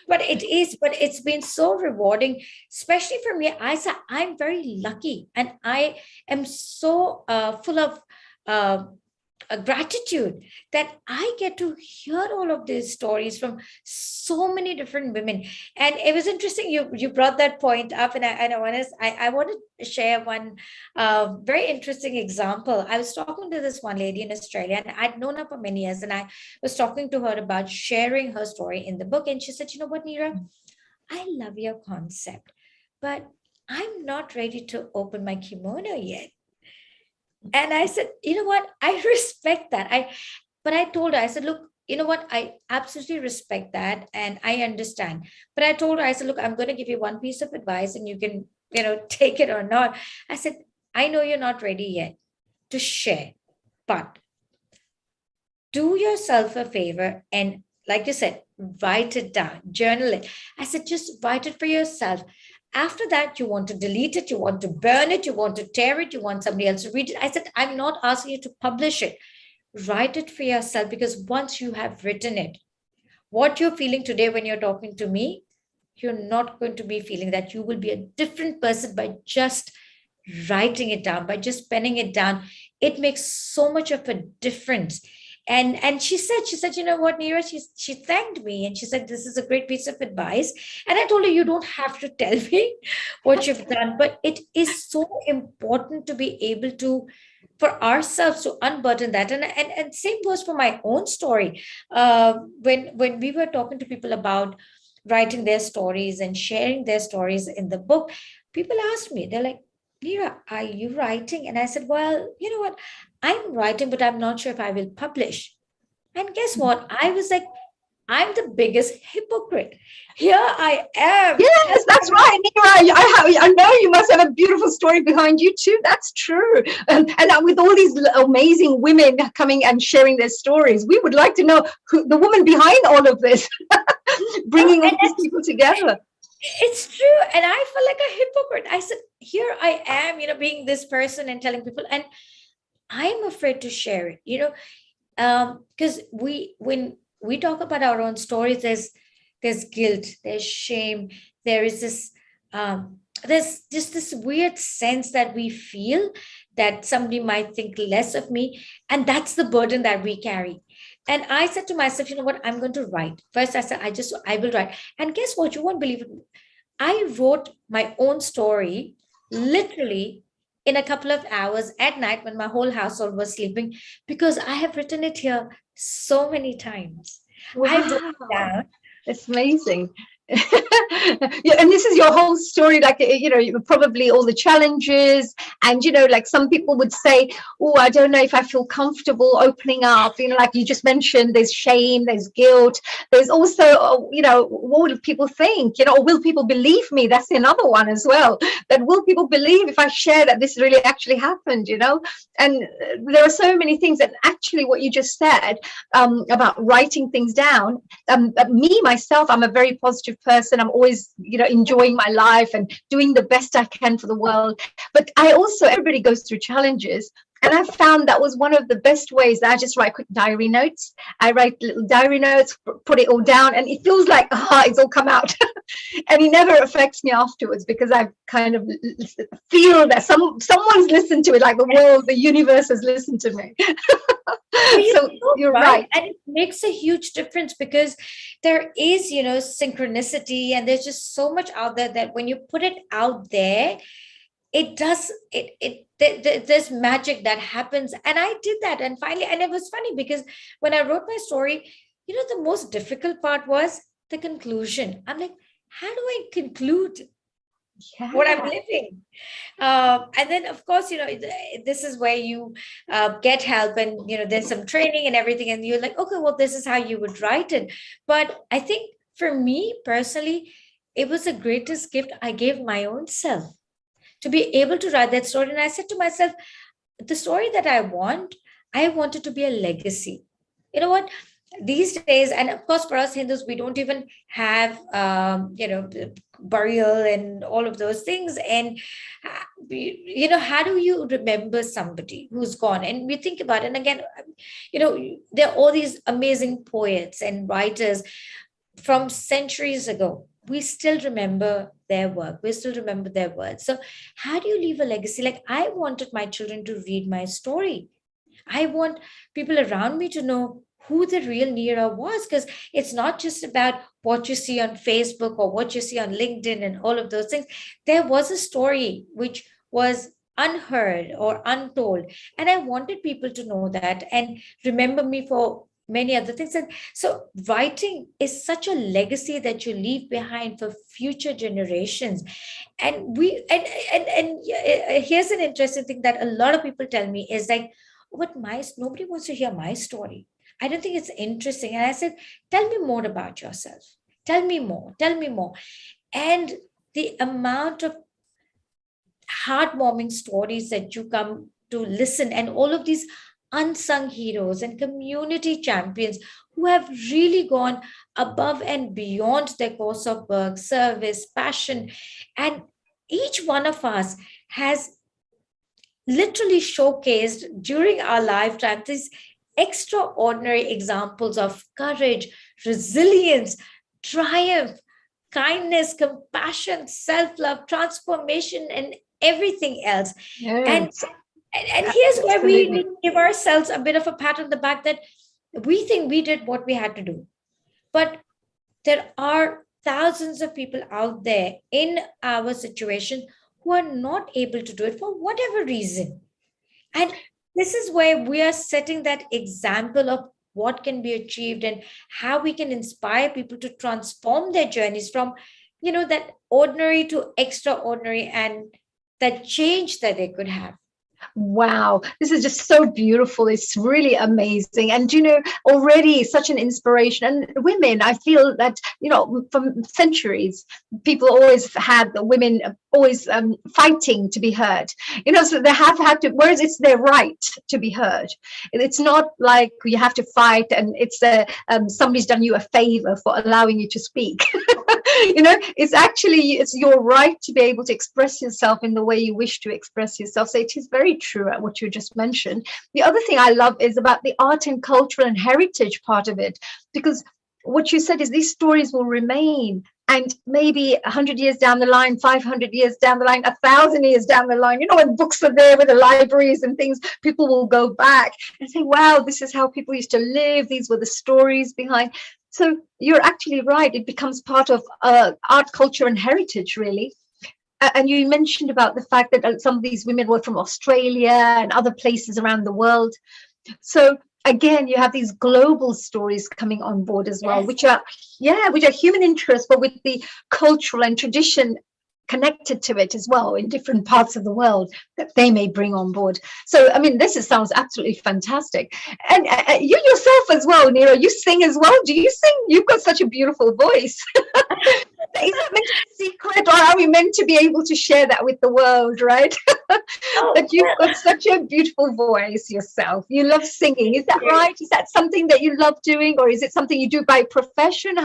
but it is. But it's been so rewarding, especially for me. I'm very lucky and I am so full of a gratitude that I get to hear all of these stories from so many different women. And it was interesting you brought that point up, and I want to share one very interesting example. I was talking to this one lady in Australia, and I'd known her for many years, and I was talking to her about sharing her story in the book. And she said, you know what, Neera, I love your concept, but I'm not ready to open my kimono yet. And I said, you know what? I respect that. But I told her, I said, look, you know what? I absolutely respect that. And I understand. But I told her, I said, look, I'm going to give you one piece of advice and you can, take it or not. I said, I know you're not ready yet to share, but do yourself a favor and like you said, write it down, journal it. I said, just write it for yourself. After that, you want to delete it, you want to burn it, you want to tear it, you want somebody else to read it. I said, I'm not asking you to publish it. Write it for yourself, because once you have written it, what you're feeling today when you're talking to me, you're not going to be feeling that. You will be a different person by just writing it down, by just penning it down. It makes so much of a difference. And she said, you know what, Neera, she thanked me and she said, this is a great piece of advice. And I told her, you don't have to tell me what you've done, but it is so important to be able to, for ourselves, to unburden that. And same goes for my own story. When we were talking to people about writing their stories and sharing their stories in the book, people asked me, they're like, Neera, are you writing? And I said, well, you know what? I'm writing, but I'm not sure if I will publish. And guess what? I was like, I'm the biggest hypocrite. Here I am.
Yes, that's right, Nira. I know you must have a beautiful story behind you too. That's true. And with all these amazing women coming and sharing their stories, we would like to know who the woman behind all of this, bringing all these people together.
It's true. And I felt like a hypocrite. I said, here I am, being this person and telling people, and I'm afraid to share it, because when we talk about our own stories, there's guilt, there's shame, there is this there's just this weird sense that we feel that somebody might think less of me, and that's the burden that we carry. And I said to myself, you know what, I'm going to write. First I said, I will write. And guess what, you won't believe it, I wrote my own story literally in a couple of hours at night when my whole household was sleeping, because I have written it here so many times. I wrote it
Wow,
down.
it's amazing. Yeah, and this is your whole story, like, probably all the challenges, and like some people would say, oh, I don't know if I feel comfortable opening up, like you just mentioned, there's shame, there's guilt, there's also, what will people think, or will people believe me? That's another one as well, that will people believe if I share that this really actually happened, and there are so many things. And actually what you just said, about writing things down, me myself, I'm a very positive person. I'm always, enjoying my life and doing the best I can for the world. But I also, everybody goes through challenges. And I found that was one of the best ways. I just write quick diary notes. I write little diary notes, put it all down, and it feels like, it's all come out. And it never affects me afterwards, because I kind of feel that someone's listened to it, like the world, the universe has listened to me. So you're right.
And it makes a huge difference, because there is, synchronicity, and there's just so much out there that when you put it out there, it does there's magic that happens. And I did that, and finally, and it was funny, because when I wrote my story, the most difficult part was the conclusion. I'm like, how do I conclude what I'm living? And then, of course, this is where you get help, and there's some training and everything, and you're like, okay, well, this is how you would write it. But I think for me personally, it was the greatest gift I gave my own self, to be able to write that story. And I said to myself, the story that I want it to be a legacy. You know what? These days, and of course, for us Hindus, we don't even have, burial and all of those things. And, how do you remember somebody who's gone? And we think about it. And again, there are all these amazing poets and writers from centuries ago. We still remember their work. We still remember their words. So how do you leave a legacy? Like, I wanted my children to read my story. I want people around me to know who the real Neera was, because it's not just about what you see on Facebook or what you see on LinkedIn and all of those things. There was a story which was unheard or untold. And I wanted people to know that and remember me for many other things. And so writing is such a legacy that you leave behind for future generations. And here's an interesting thing that a lot of people tell me is like, but nobody wants to hear my story. I don't think it's interesting. And I said, tell me more about yourself. Tell me more. Tell me more. And the amount of heartwarming stories that you come to listen, and all of these unsung heroes and community champions who have really gone above and beyond their course of work, service, passion. And each one of us has literally showcased during our lifetime these extraordinary examples of courage, resilience, triumph, kindness, compassion, self-love, transformation, and everything else. And
Yes,
and here's where we need
absolutely.
to give ourselves a bit of a pat on the back that we think we did what we had to do. But there are thousands of people out there in our situation who are not able to do it for whatever reason. And this is where we are setting that example of what can be achieved and how we can inspire people to transform their journeys from, that ordinary to extraordinary, and that change that they could have.
Wow, this is just so beautiful. It's really amazing. And, already such an inspiration. And women, I feel that, from centuries, people always had the women always fighting to be heard, so they have had to, whereas it's their right to be heard. It's not like you have to fight and it's somebody's done you a favor for allowing you to speak. It's your right to be able to express yourself in the way you wish to express yourself. So it is very true at what you just mentioned. The other thing I love is about the art and cultural and heritage part of it, because what you said is these stories will remain, and maybe 100 years down the line, 500 years down the line, 1,000 years down the line, when books are there with the libraries and things, people will go back and say, wow, this is how people used to live, these were the stories behind. So you're actually right. It becomes part of art, culture, and heritage, really. And you mentioned about the fact that some of these women were from Australia and other places around the world. So again, you have these global stories coming on board as well,
Yes.
which are human interest, but with the cultural and tradition connected to it as well in different parts of the world that they may bring on board. So, I mean, sounds absolutely fantastic. And you yourself as well, Neera, you sing as well. Do you sing? You've got such a beautiful voice. Is that meant to be secret, or are we meant to be able to share that with the world, right? That you've
Well,
got such a beautiful voice yourself. You love singing. Is that right? Is that something that you love doing, or is it something you do by profession?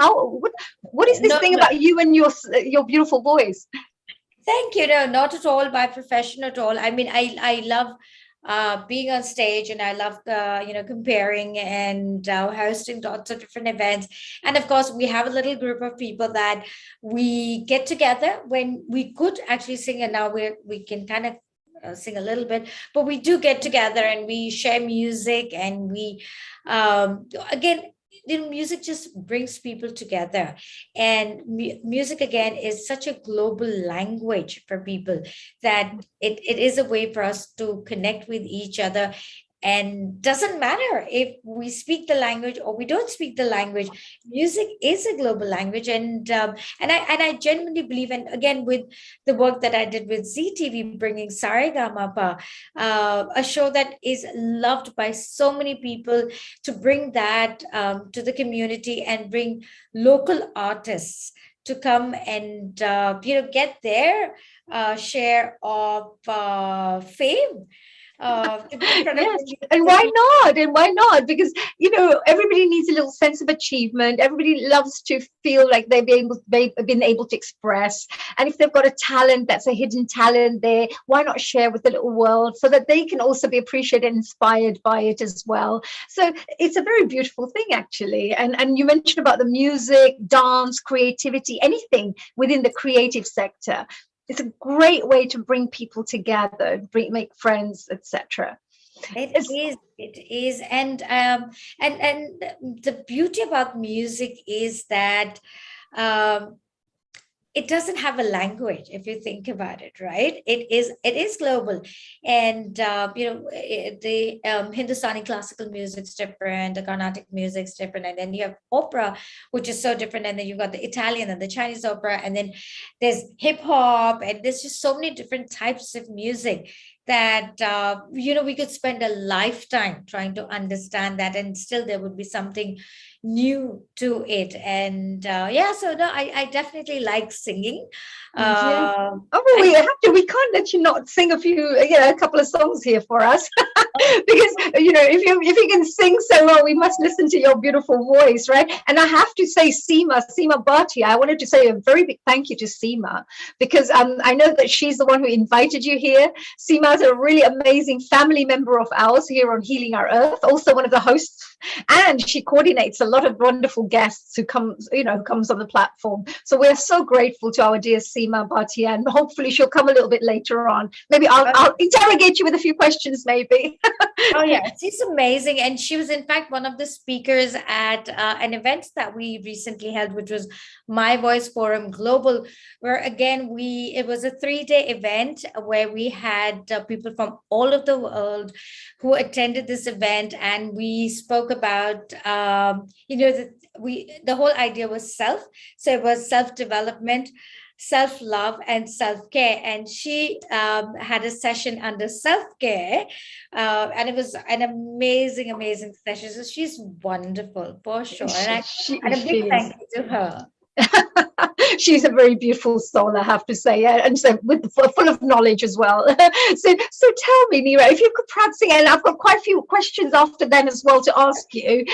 What is this
no,
thing
no.
about you and your beautiful voice?
Thank you. No, not at all by profession at all. I mean, I love being on stage, and I love comparing and hosting lots of different events. And of course, we have a little group of people that we get together when we could actually sing, and now we can kind of sing a little bit, but we do get together and we share music, and we again, music just brings people together. And music again is such a global language for people that it is a way for us to connect with each other. And doesn't matter if we speak the language or we don't speak the language, music is a global language. And I genuinely believe, and again, with the work that I did with ZTV, bringing Saregamapa, a show that is loved by so many people, to bring that to the community and bring local artists to come and get their share of fame, to be in front of
Yes,
millions
and
of
why
people.
not? And why not? Because everybody needs a little sense of achievement. Everybody loves to feel like they've been able to express. And if they've got a talent that's a hidden talent there, why not share with the little world so that they can also be appreciated and inspired by it as well? So it's a very beautiful thing, actually. And you mentioned about the music, dance, creativity, anything within the creative sector. It's a great way to bring people together, make friends, etc.
It is, and the beauty about music is that um, it doesn't have a language, if you think about it, right? It is global. And the Hindustani classical music's different, the Carnatic music's different, and then you have opera, which is so different, and then you've got the Italian and the Chinese opera, and then there's hip hop, and there's just so many different types of music. that we could spend a lifetime trying to understand that, and still there would be something new to it. And yeah, so no, I definitely like singing.
Yeah.
uh,
Oh, well, we
I,
have to. We can't let you not sing a few, a couple of songs here for us,
oh,
because if you can sing so well, we must listen to your beautiful voice, right? And I have to say, Seema Bhatia, I wanted to say a very big thank you to Seema, because I know that she's the one who invited you here. Seema is a really amazing family member of ours here on Healing Our Earth, also one of the hosts, and she coordinates a lot of wonderful guests who comes on the platform. So we're so grateful to our dear Seema Bhatia, and hopefully she'll come a little bit later on. Maybe I'll interrogate you with a few questions, maybe.
oh yeah, she's amazing, and she was in fact one of the speakers at an event that we recently held, which was My Voice Forum Global, where again it was a 3-day event where we had people from all of the world who attended this event, and we spoke about the whole idea was self. So it was self development, self love, and self care. And she had a session under self care, and it was an amazing, amazing session. So she's wonderful for sure, and a big
She is.
thank you to her.
She's a very beautiful soul, I have to say, and so full of knowledge as well. So tell me, Neera, if you could perhaps sing, and I've got quite a few questions after then as well to ask you.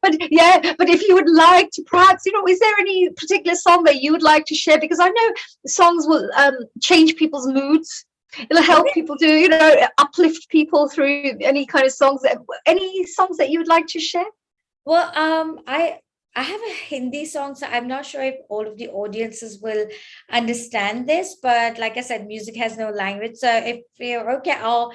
But if you would like to perhaps, is there any particular song that you would like to share? Because I know songs will change people's moods. It'll help people to, uplift people through any kind of songs. Any songs that you would like to share?
Well, I have a Hindi song, so I'm not sure if all of the audiences will understand this. But like I said, music has no language. So if you're okay, I'll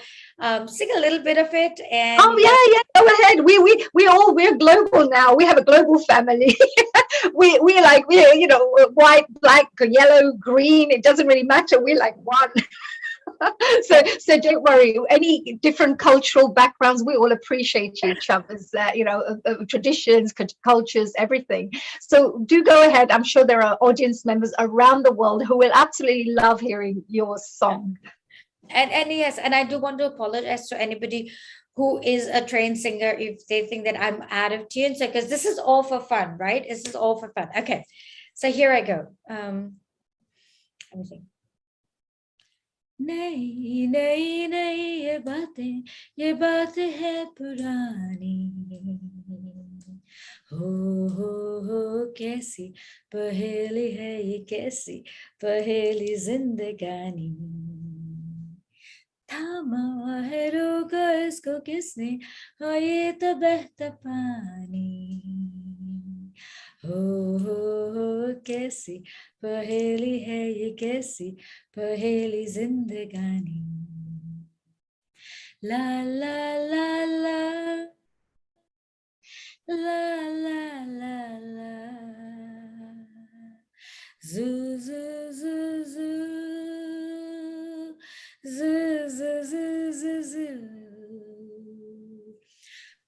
sing a little bit of it. And
Oh yeah, go ahead. We're global now. We have a global family. we're white, black, yellow, green. It doesn't really matter. We're like one. So don't worry. Any different cultural backgrounds, we all appreciate each other's traditions, cultures, everything. So do go ahead. I'm sure there are audience members around the world who will absolutely love hearing your song.
And yes, and I do want to apologize to anybody who is a trained singer if they think that I'm out of tune. So because this is all for fun, right? This is all for fun. Okay, so here I go. Let me sing. नहीं नहीं नहीं ये बातें है पुरानी हो कैसी पहेली है ये कैसी पहेली जिंदगानी थामा है रोका इसको किसने हाँ ये तो बहता पानी हो कैसी पहेली है ये कैसी पहेली जिंदगानी ला ला ला ला ला ला ला ला zu zu zu zu zu zu zu zu zu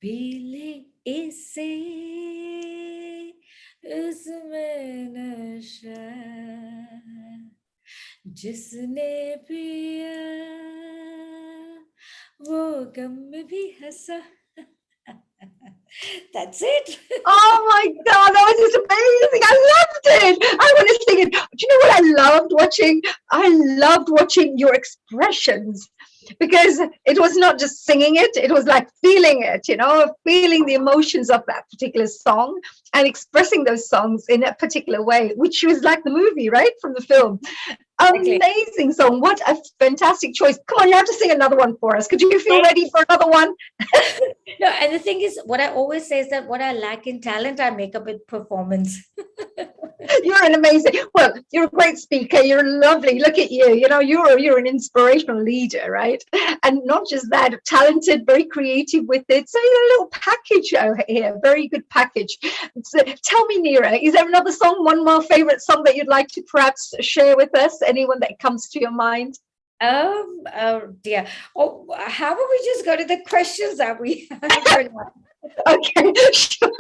पीले इसे उसमें नशा जिसने पिया वो गम में भी हंसा. That's it.
Oh my God, that was just amazing. I loved it. I want to sing it. Do you know what I loved watching? I loved watching your expressions, because it was not just singing it, it was like feeling it, feeling the emotions of that particular song and expressing those songs in a particular way, which was like the movie, right? From the film. Amazing song. What a fantastic choice. Come on, you have to sing another one for us. Could you feel ready for another one?
No, and the thing is, what I always say is that what I lack in talent, I make up with performance.
You're an amazing, well, you're a great speaker. You're lovely. Look at you. You're an inspirational leader, right? And not just that, talented, very creative with it. So you're a little package over here, very good package. So tell me, Neera, is there another song, one more favorite song that you'd like to perhaps share with us? Anyone that comes to your mind?
Oh dear. Oh, how about we just go to the questions that we have?
Okay, sure.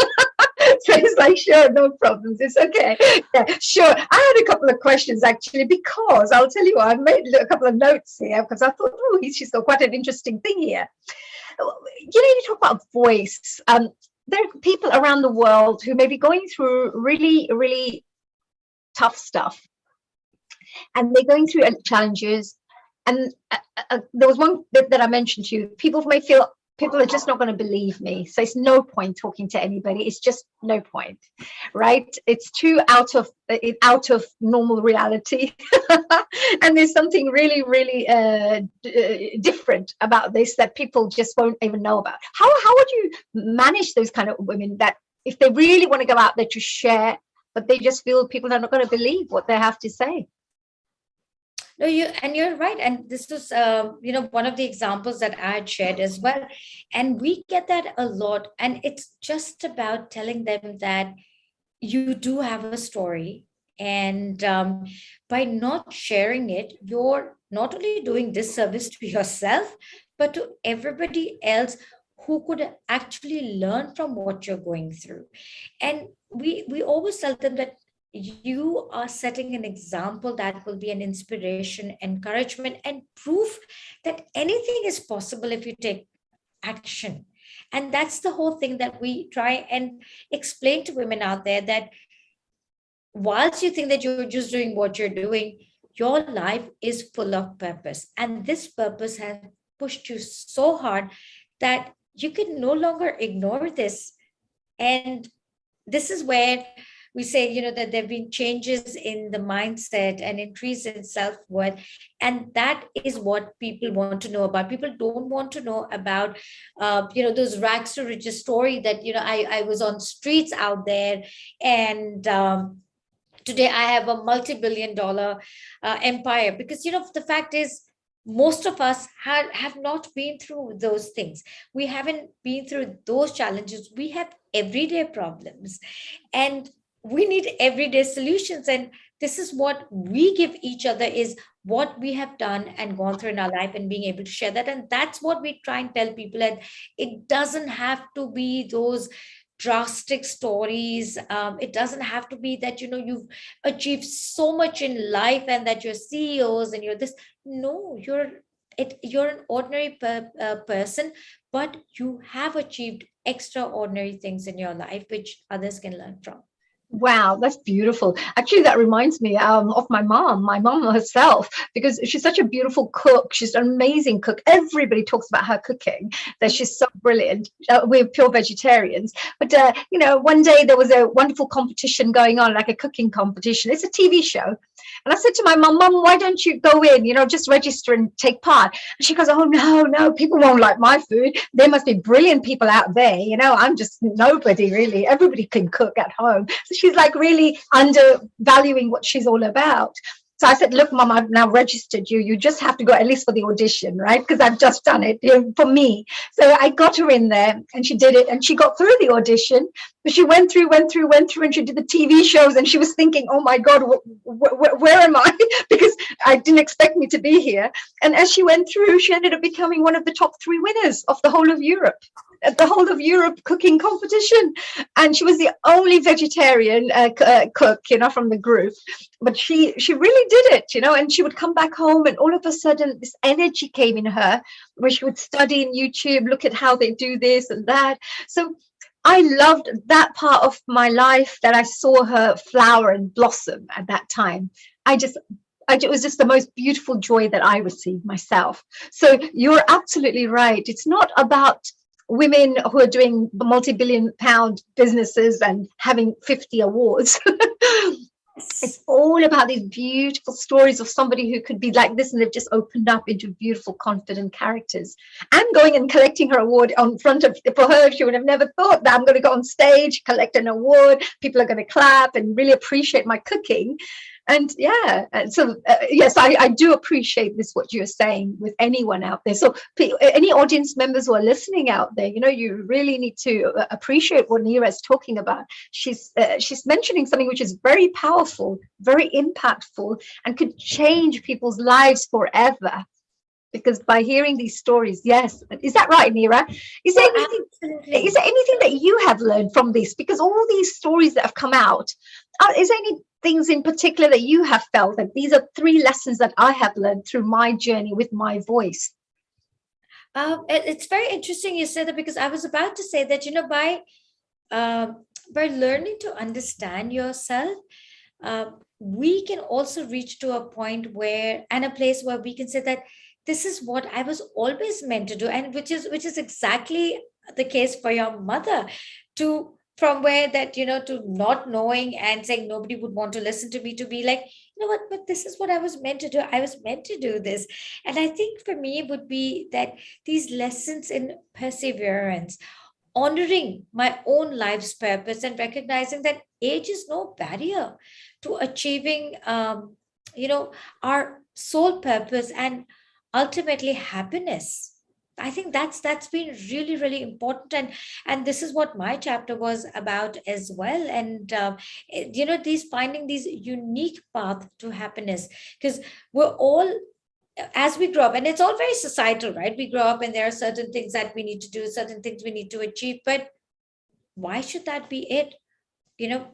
So it's like, sure, no problems. It's okay. Yeah, sure. I had a couple of questions actually, because I'll tell you what, I made a couple of notes here because I thought, oh, she's got quite an interesting thing here. You talk about voice. There are people around the world who may be going through really, really tough stuff, and they're going through challenges. And there was one that I mentioned to you. People may feel people are just not going to believe me, so it's no point talking to anybody. It's just no point, right? It's too out of normal reality. And there's something really, really different about this that people just won't even know about. How would you manage those kind of women that if they really want to go out there to share, but they just feel people are not going to believe what they have to say?
No, you're right. And this was, one of the examples that I had shared as well. And we get that a lot. And it's just about telling them that you do have a story. And by not sharing it, you're not only doing disservice to yourself, but to everybody else who could actually learn from what you're going through. And we always tell them that you are setting an example that will be an inspiration, encouragement, and proof that anything is possible if you take action. And that's the whole thing that we try and explain to women out there, that whilst you think that you're just doing what you're doing, your life is full of purpose. And this purpose has pushed you so hard that you can no longer ignore this. And this is where we say, that there have been changes in the mindset and increase in self-worth. And that is what people want to know about. People don't want to know about, those rags to riches story that, I was on streets out there, and today I have a multi-billion-dollar empire. Because, the fact is, most of us have not been through those things. We haven't been through those challenges. We have everyday problems, and we need everyday solutions. And this is what we give each other, is what we have done and gone through in our life, and being able to share that. And that's what we try and tell people. And it doesn't have to be those drastic stories. It doesn't have to be that, you've achieved so much in life and that you're CEOs and you're this. No, you're an ordinary person, but you have achieved extraordinary things in your life, which others can learn from.
Wow, that's beautiful. Actually, that reminds me of my mom herself, because she's such a beautiful cook. She's an amazing cook. Everybody talks about her cooking, that she's so brilliant. We're pure vegetarians. But, one day there was a wonderful competition going on, like a cooking competition. It's a TV show. And I said to my mom, why don't you go in, just register and take part? And she goes, oh, no, people won't like my food. There must be brilliant people out there. I'm just nobody really. Everybody can cook at home. So she's like really undervaluing what she's all about. So I said, look, Mom, I've now registered you. You just have to go at least for the audition, right? Because I've just done it for me. So I got her in there and she did it, and she got through the audition. But she went through, and she did the TV shows, and she was thinking, oh my God, where am I? Because I didn't expect me to be here. And as she went through, she ended up becoming one of the top 3 winners of the whole of Europe. At the whole of Europe cooking competition. And she was the only vegetarian cook, from the group. But she really did it, and she would come back home, and all of a sudden this energy came in her, where she would study in YouTube, look at how they do this and that. So I loved that part of my life, that I saw her flower and blossom at that time. It was just the most beautiful joy that I received myself. So you're absolutely right. It's not about women who are doing multi-billion-pound businesses and having 50 awards. It's all about these beautiful stories of somebody who could be like this, and they've just opened up into beautiful, confident characters. I'm going and collecting her award on front of, for her, she would have never thought that I'm going to go on stage, collect an award, people are going to clap and really appreciate my cooking. And so yes, I do appreciate this, what you're saying with anyone out there. So any audience members who are listening out there, you really need to appreciate what Neera is talking about. She's mentioning something which is very powerful, very impactful, and could change people's lives forever. Because by hearing these stories, yes, is that right, Nira? Is there
Oh,
anything? Is
absolutely.
there anything that you have learned from this? Because all these stories that have come out, is there any things in particular that you have felt that these are three lessons that I have learned through my journey with my voice?
It's very interesting you said that, because I was about to say that, by learning to understand yourself, uh, we can also reach to a point where, and a place where we can say that this is what I was always meant to do, and which is exactly the case for your mother. To from where that, to not knowing and saying nobody would want to listen to me, to be like, what, but this is what I was meant to do. I was meant to do this. And I think for me it would be that these lessons in perseverance, honoring my own life's purpose, and recognizing that age is no barrier to achieving, our sole purpose and ultimately happiness. I think that's been really really important, and this is what my chapter was about as well. And these finding these unique path to happiness, because we're all, as we grow up, and it's all very societal, right? We grow up and there are certain things that we need to do, certain things we need to achieve, but why should that be it? you know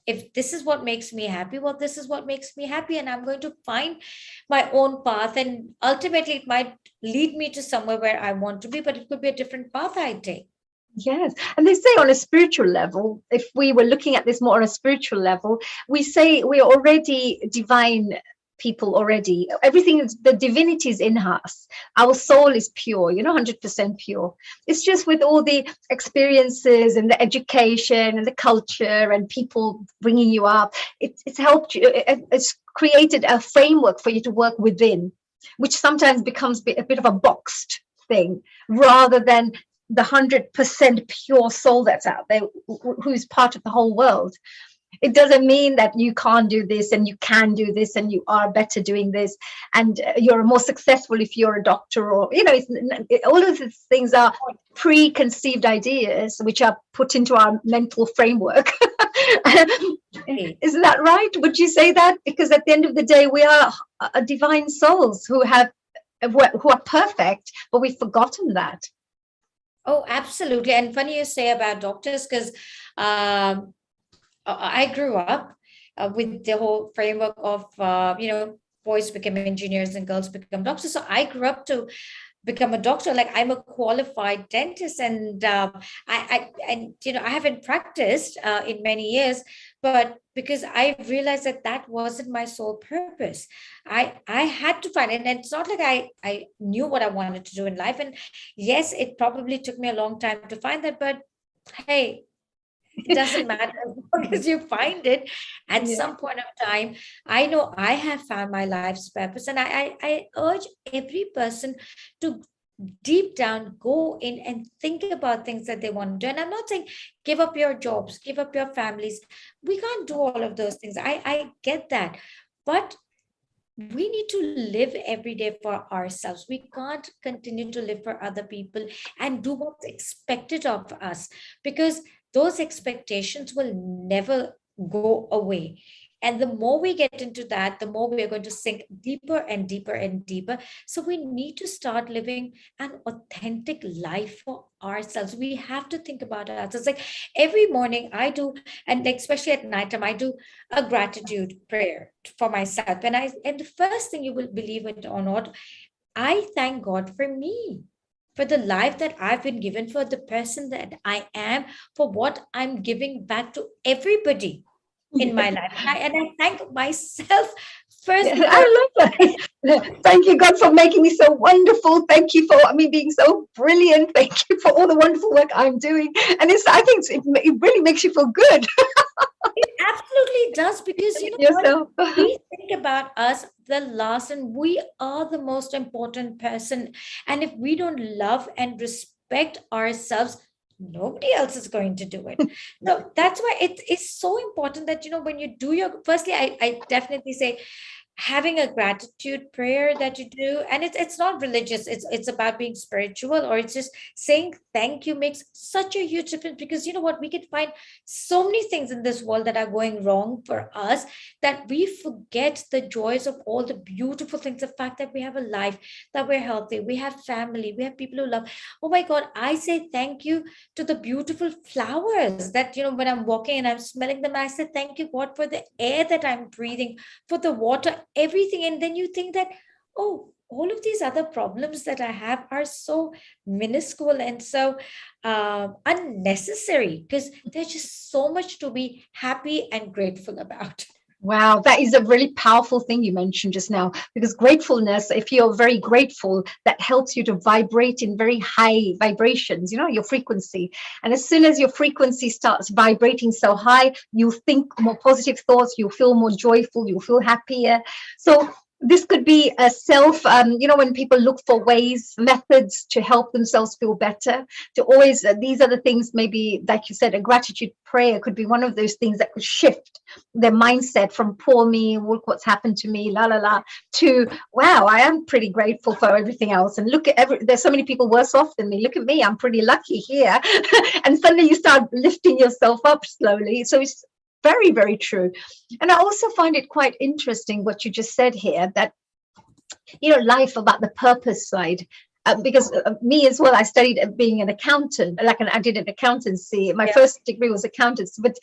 if this is what makes me happy, well, this is what makes me happy, and I'm going to find my own path, and ultimately it might lead me to somewhere where I want to be, but it could be a different path I take.
Yes. And they say on a spiritual level, if we were looking at this more on a spiritual level, we say we're already divine people already. Everything is, the divinity is in us. Our soul is pure, 100% pure. It's just with all the experiences and the education and the culture and people bringing you up, it's helped you. It's created a framework for you to work within, which sometimes becomes a bit of a boxed thing rather than the 100% pure soul that's out there, who's part of the whole world. It doesn't mean that you can't do this and you can do this and you are better doing this and you're more successful if you're a doctor, or all of these things are preconceived ideas which are put into our mental framework.
Okay.
Isn't that right? Would you say that? Because at the end of the day, we are divine souls who are perfect, but we've forgotten that.
Oh, absolutely. And funny you say about doctors, because I grew up with the whole framework of, boys become engineers and girls become doctors. So I grew up to become a doctor. Like, I'm a qualified dentist, and I haven't practiced in many years, but because I realized that that wasn't my sole purpose, I had to find it. And it's not like I knew what I wanted to do in life. And yes, it probably took me a long time to find that, but hey, it doesn't matter as long as you find it at
Yeah.
some point of time. I know I have found my life's purpose, and I urge every person to deep down go in and think about things that they want to do. And I'm not saying give up your jobs, give up your families. We can't do all of those things. I get that. But we need to live every day for ourselves. We can't continue to live for other people and do what's expected of us, because those expectations will never go away. And the more we get into that, the more we are going to sink deeper and deeper and deeper. So we need to start living an authentic life for ourselves. We have to think about ourselves. Like, every morning I do, and especially at nighttime, I do a gratitude prayer for myself. And the first thing, you will believe it or not, I thank God for me, for the life that I've been given, for the person that I am, for what I'm giving back to everybody in my life. And I thank myself first,
Yeah,
because
I love that. Thank you, God, for making me so wonderful. Thank you for me being so brilliant. Thank you for all the wonderful work I'm doing. And I think it really makes you feel good.
it absolutely does, because you know what?
Yourself.
We think about us the last, and we are the most important person. And if we don't love and respect ourselves, nobody else is going to do it. So that's why it is so important that, when you do your, firstly, I definitely say, having a gratitude prayer that you do, and it's not religious, it's about being spiritual, or it's just saying thank you, makes such a huge difference. Because you know what, we can find so many things in this world that are going wrong for us, that we forget the joys of all the beautiful things, the fact that we have a life, that we're healthy, we have family, we have people who love. Oh my god, I say thank you to the beautiful flowers that, you know, when I'm walking and I'm smelling them, I say thank you god for the air that I'm breathing, for the water, everything. And then you think that, oh, all of these other problems that I have are so minuscule and so unnecessary, because there's just so much to be happy and grateful about.
Wow, that is a really powerful thing you mentioned just now, because gratefulness, if you're very grateful, that helps you to vibrate in very high vibrations, you know, your frequency. And as soon as your frequency starts vibrating so high, you think more positive thoughts, you feel more joyful, you feel happier. So this could be a self, you know, when people look for ways, methods to help themselves feel better, to always, these are the things, maybe, like you said, a gratitude prayer could be one of those things that could shift their mindset from poor me, look what's happened to me, la la la, to wow, I am pretty grateful for everything else. And look at there's so many people worse off than me. Look at me, I'm pretty lucky here. And suddenly you start lifting yourself up slowly. So it's very, very true. And I also find it quite interesting what you just said here, that, you know, life about the purpose side. Because me as well, I studied being an accountant, I did an accountancy. My first degree was accountancy, but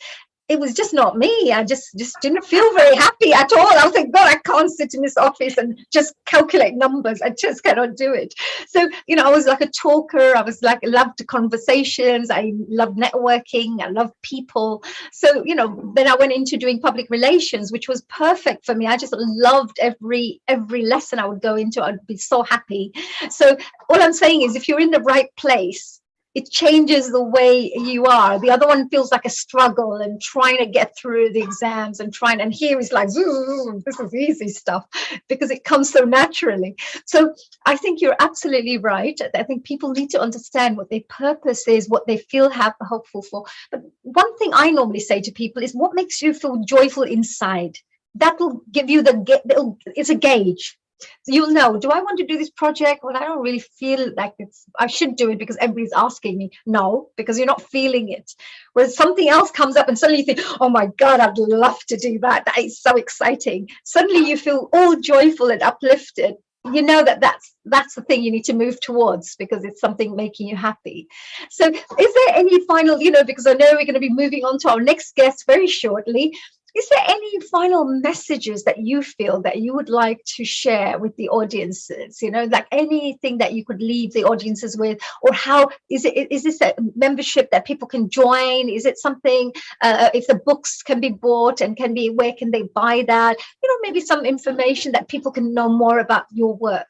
it was just not me. I just didn't feel very happy at all. I was like, God, I can't sit in this office and just calculate numbers. I just cannot do it. So, you know, I was like a talker. I was like, loved conversations. I loved networking. I loved people. So, you know, then I went into doing public relations, which was perfect for me. I just loved every lesson I would go into. I'd be so happy. So all I'm saying is, if you're in the right place, it changes the way you are. The other one feels like a struggle and trying to get through the exams and here is like, ooh, this is easy stuff, because it comes so naturally. So I think you're absolutely right. I think people need to understand what their purpose is, what they feel hopeful for. But one thing I normally say to people is, what makes you feel joyful inside? That will give you it's a gauge. So you'll know, do I want to do this project? Well, I don't really feel like I should do it because everybody's asking me. No, because you're not feeling it. Whereas something else comes up and suddenly you think, oh my God, I'd love to do that. That is so exciting. Suddenly you feel all joyful and uplifted. You know that's the thing you need to move towards, because it's something making you happy. So is there any final, because I know we're going to be moving on to our next guest very shortly. Is there any final messages that you feel that you would like to share with the audiences? Like anything that you could leave the audiences with, or how is this a membership that people can join? Is it something, if the books can be bought and where can they buy that? Maybe some information that people can know more about your work.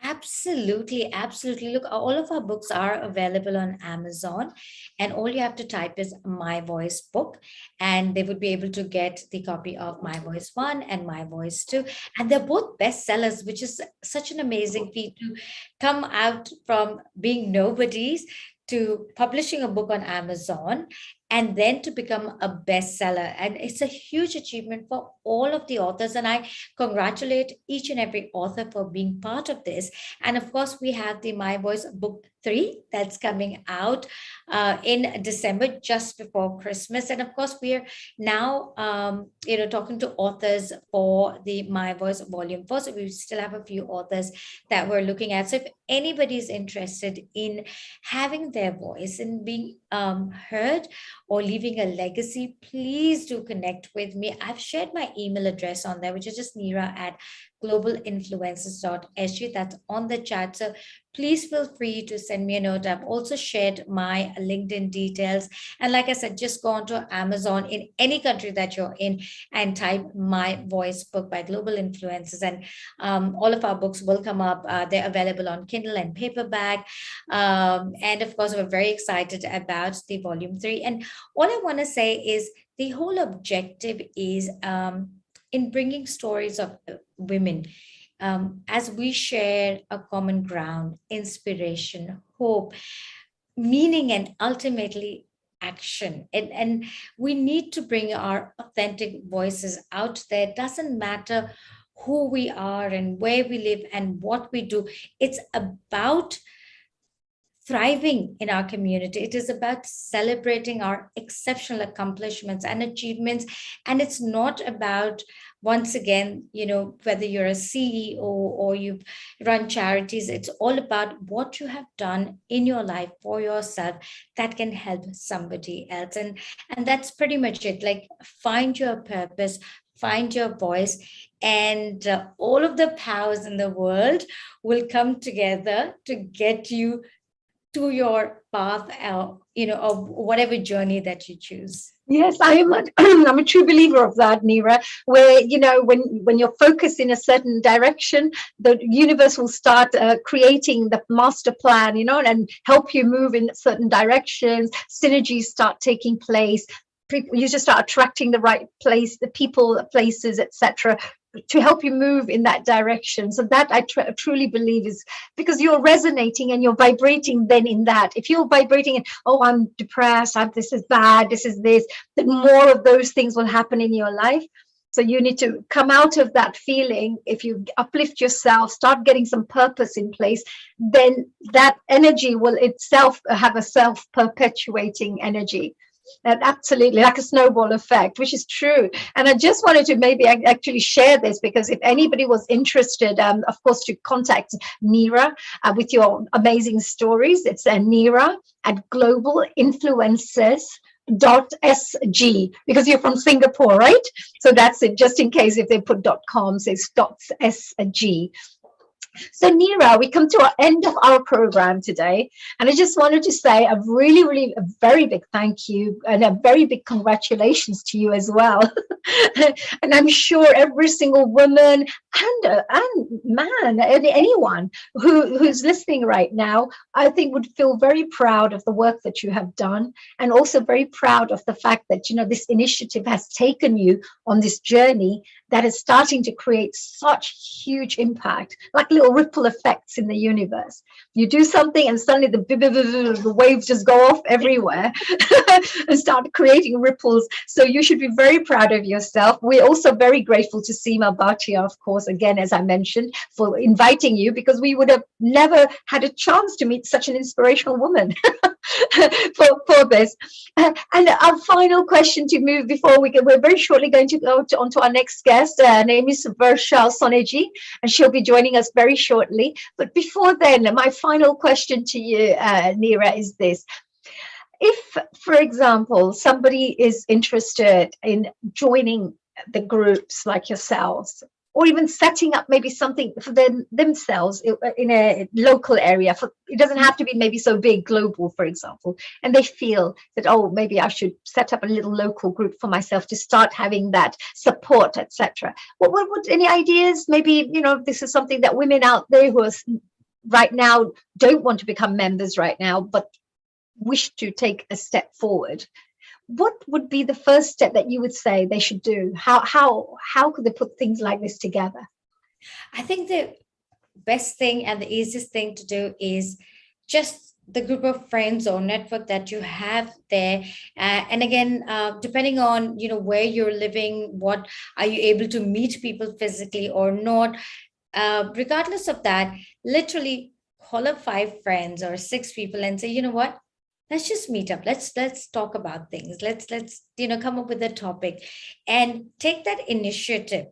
Absolutely, absolutely. Look, all of our books are available on Amazon, and all you have to type is My Voice book, and they would be able to get the copy of My Voice 1 and My Voice 2. And they're both bestsellers, which is such an amazing feat to come out from being nobodies to publishing a book on Amazon and then to become a bestseller. And it's a huge achievement for all of the authors. And I congratulate each and every author for being part of this. And of course, we have the My Voice Book 3 that's coming out in December, just before Christmas. And of course, we are now, talking to authors for the My Voice Volume 4. So we still have a few authors that we're looking at. So if anybody's interested in having their voice and being heard or leaving a legacy, please do connect with me. I've shared my email address on there, which is just neera@globalinfluencers.sg. That's on the chat. So please feel free to send me a note. I've also shared my LinkedIn details. And like I said, just go on to Amazon in any country that you're in and type My Voice book by Global Influencers. And all of our books will come up. They're available on Kindle and paperback. And of course, we're very excited about the volume 3. And all I want to say is the whole objective is in bringing stories of women as we share a common ground, inspiration, hope, meaning, and ultimately action. And we need to bring our authentic voices out there. It doesn't matter who we are and where we live and what we do. It's about thriving in our community. It is about celebrating our exceptional accomplishments and achievements. And it's not about, once again, whether you're a CEO or you run charities, it's all about what you have done in your life for yourself that can help somebody else. And that's pretty much it. Like, find your purpose, find your voice, and all of the powers in the world will come together to get you to your path, of whatever journey that you choose.
Yes, I am. I'm a true believer of that, Neera. Where when you're focused in a certain direction, the universe will start creating the master plan, and help you move in certain directions. Synergies start taking place. You just start attracting the right place, the people, places, etc., to help you move in that direction. So that I truly believe is because you're resonating and you're vibrating then in that. If you're vibrating in, oh, I'm depressed, this is bad, this is this, then more of those things will happen in your life. So you need to come out of that feeling. If you uplift yourself, start getting some purpose in place, then that energy will itself have a self-perpetuating energy. And absolutely, like a snowball effect, which is true. And I just wanted to maybe actually share this, because if anybody was interested, of course, to contact Neera with your amazing stories, it's Neera at Global Influencers .sg, because you're from Singapore, right? So that's it, just in case if they put .com, so it's .sg. So, Neera, we come to our end of our program today. And I just wanted to say a really, really a very big thank you and a very big congratulations to you as well. And I'm sure every single woman and man, anyone who's listening right now, I think would feel very proud of the work that you have done, and also very proud of the fact that, this initiative has taken you on this journey that is starting to create such huge impact, like little ripple effects in the universe. You do something and suddenly the waves just go off everywhere and start creating ripples. So you should be very proud of yourself. We're also very grateful to Seema Bhatia, of course, again, as I mentioned, for inviting you, because we would have never had a chance to meet such an inspirational woman for this. And our final question to move before we're very shortly going to go on to our next guest. Her name is Varsha Soneji, and she'll be joining us very shortly. But before then, my final question to you, Neera, is this. If, for example, somebody is interested in joining the groups like yourselves, or even setting up maybe something for themselves in a local area, it doesn't have to be maybe so big, global, for example, and they feel that, oh, maybe I should set up a little local group for myself to start having that support, etc. What any ideas? Maybe, this is something that women out there who are right now don't want to become members right now, but wish to take a step forward. What would be the first step that you would say they should do? How could they put things like this together?
I think the best thing and the easiest thing to do is just the group of friends or network that you have there. And again, depending on where you're living, what are you able to meet people physically or not, regardless of that, literally call up 5 friends or 6 people and say, you know what, let's just meet up, let's talk about things, let's come up with a topic and take that initiative.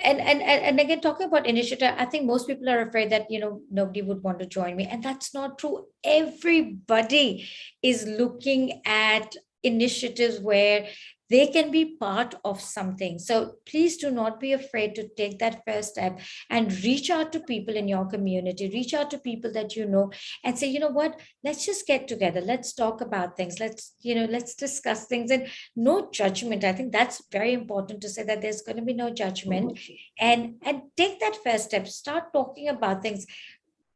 And again, talking about initiative, I think most people are afraid that nobody would want to join me, and that's not true. Everybody is looking at initiatives where they can be part of something. So please do not be afraid to take that first step and reach out to people in your community, reach out to people that you know, and say, you know what, let's just get together, let's talk about things, let's discuss things, and no judgment. I think that's very important to say, that there's going to be no judgment. And take that first step, start talking about things,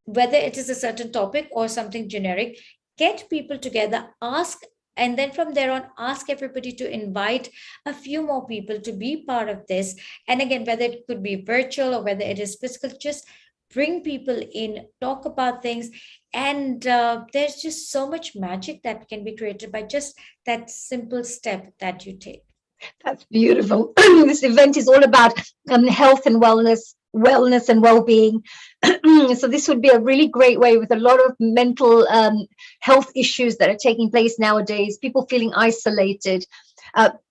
whether it is a certain topic or something generic. Get people together, ask, and then from there on, ask everybody to invite a few more people to be part of this. And again, whether it could be virtual or whether it is physical, just bring people in, talk about things. And there's just so much magic that can be created by just that simple step that you take.
That's beautiful. This event is all about health and wellness and well-being. So this would be a really great way with a lot of mental health issues that are taking place nowadays, people feeling isolated,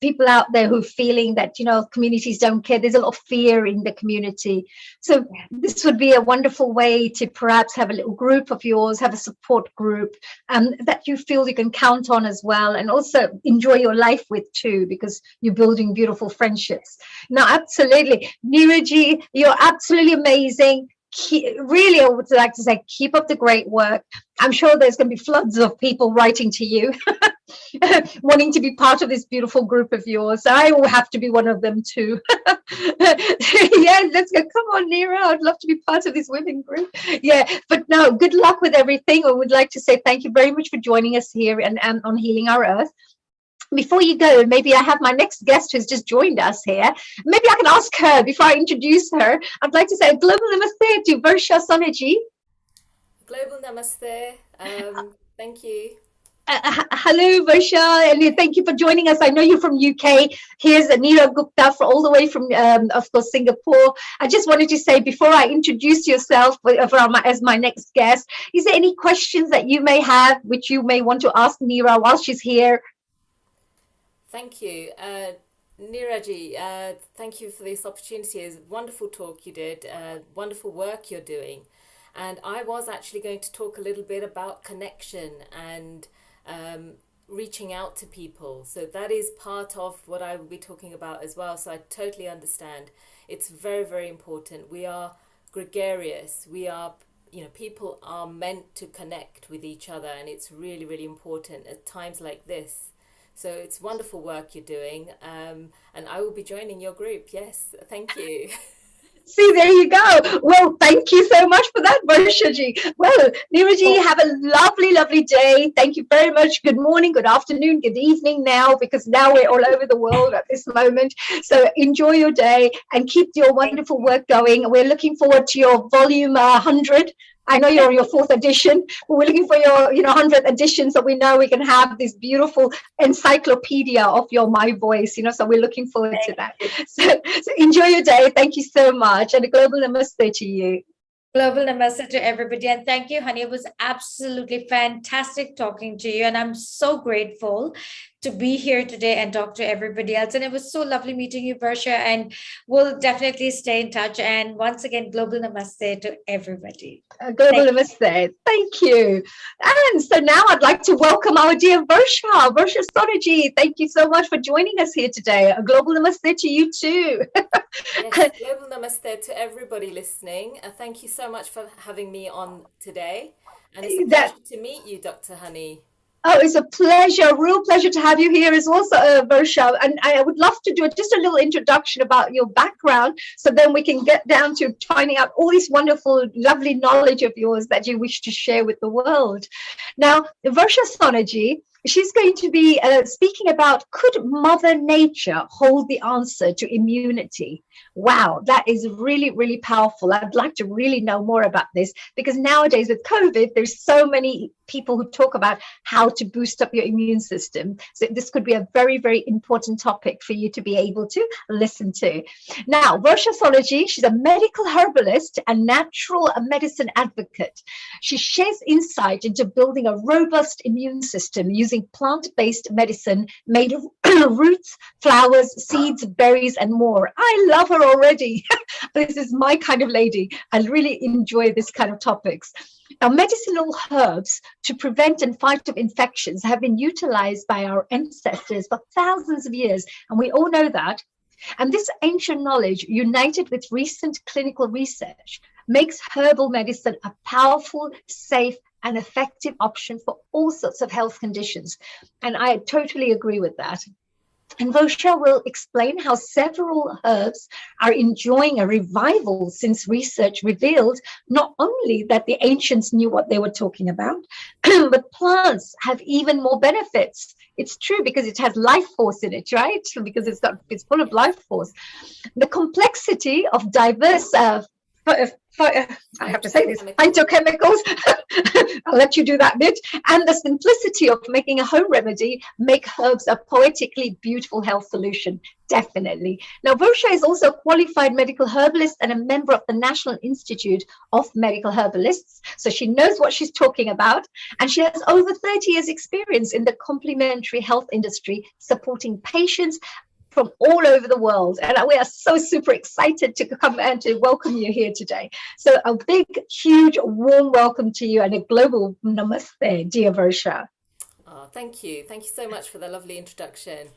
people out there who are feeling that, communities don't care. There's a lot of fear in the community. So this would be a wonderful way to perhaps have a little group of yours, have a support group that you feel you can count on as well, and also enjoy your life with too, because you're building beautiful friendships. Now, absolutely, Neeraji, you're absolutely amazing. Really, I would like to say, keep up the great work. I'm sure there's going to be floods of people writing to you wanting to be part of this beautiful group of yours. I will have to be one of them too. Yeah, let's go. Come on, Neera. I'd love to be part of this women group. Yeah, but no, good luck with everything. I would like to say thank you very much for joining us here and on Healing Our Earth. Before you go, maybe I have my next guest who's just joined us here. Maybe I can ask her before I introduce her. I'd like to say a global namaste to Varsha Sonaji.
Global namaste. Thank you.
Hello, Varsha, and thank you for joining us. I know you're from UK. Here's Neera Gupta all the way from, of course, Singapore. I just wanted to say, before I introduce yourself as my next guest, is there any questions that you may have, which you may want to ask Neera while she's here?
Thank you. Neeraji, thank you for this opportunity. It's a wonderful talk you did, wonderful work you're doing. And I was actually going to talk a little bit about connection and reaching out to people. So that is part of what I will be talking about as well. So I totally understand. It's very, very important. We are gregarious. We are, people are meant to connect with each other, and it's really, really important at times like this. So it's wonderful work you're doing, and I will be joining your group. Yes, thank you.
See, there you go. Well, thank you so much for that, Varshaji. Well, Neeraji, have a lovely, lovely day. Thank you very much. Good morning, good afternoon, good evening now, because now we're all over the world at this moment. So enjoy your day and keep your wonderful work going. We're looking forward to your volume 100. I know you're on your 4th edition, but we're looking for your 100th edition, so we know we can have this beautiful encyclopedia of your My Voice, so we're looking forward to that. So enjoy your day. Thank you so much, and a global namaste to you.
Global namaste to everybody. And thank you, honey. It was absolutely fantastic talking to you. And I'm so grateful to be here today and talk to everybody else. And it was so lovely meeting you, Varsha. And we'll definitely stay in touch. And once again, global namaste to everybody.
Global namaste. Thank you. And so now I'd like to welcome our dear Varsha Sonaji. Thank you so much for joining us here today. A global namaste to you too.
Yes, global namaste to everybody listening. Thank you so much for having me on today. And it's a pleasure to meet you, Dr. Honey.
Oh, it's a pleasure, a real pleasure to have you here as also, Varsha. And I would love to do just a little introduction about your background, so then we can get down to finding out all this wonderful, lovely knowledge of yours that you wish to share with the world. Now, Varsha Sonaji, she's going to be speaking about, could Mother Nature hold the answer to immunity? Wow, that is really, really powerful. I'd like to really know more about this, because nowadays with COVID, there's so many people who talk about how to boost up your immune system. So this could be a very, very important topic for you to be able to listen to. Now, Varsha Sonaji, she's a medical herbalist and natural medicine advocate. She shares insight into building a robust immune system using plant-based medicine made of roots, flowers, seeds, berries, and more. I love her already. This is my kind of lady. I really enjoy this kind of topics. Now, medicinal herbs to prevent and fight off infections have been utilized by our ancestors for thousands of years, and we all know that. And this ancient knowledge, united with recent clinical research, makes herbal medicine a powerful, safe, and effective option for all sorts of health conditions. And I totally agree with that. And Varsha will explain how several herbs are enjoying a revival since research revealed not only that the ancients knew what they were talking about, but plants have even more benefits. It's true, because it has life force in it, right? Because it's full of life force. The complexity of diverse I have to say this,
Phytochemicals.
phytochemicals. I'll let you do that bit. And the simplicity of making a home remedy make herbs a poetically beautiful health solution. Definitely. Now, Varsha is also a qualified medical herbalist and a member of the National Institute of Medical Herbalists. So she knows what she's talking about. And she has over 30 years experience in the complementary health industry, supporting patients from all over the world. And we are so super excited to come and to welcome you here today. So a big, huge, warm welcome to you and a global namaste, dear Varsha.
Oh, thank you. Thank you so much for the lovely introduction.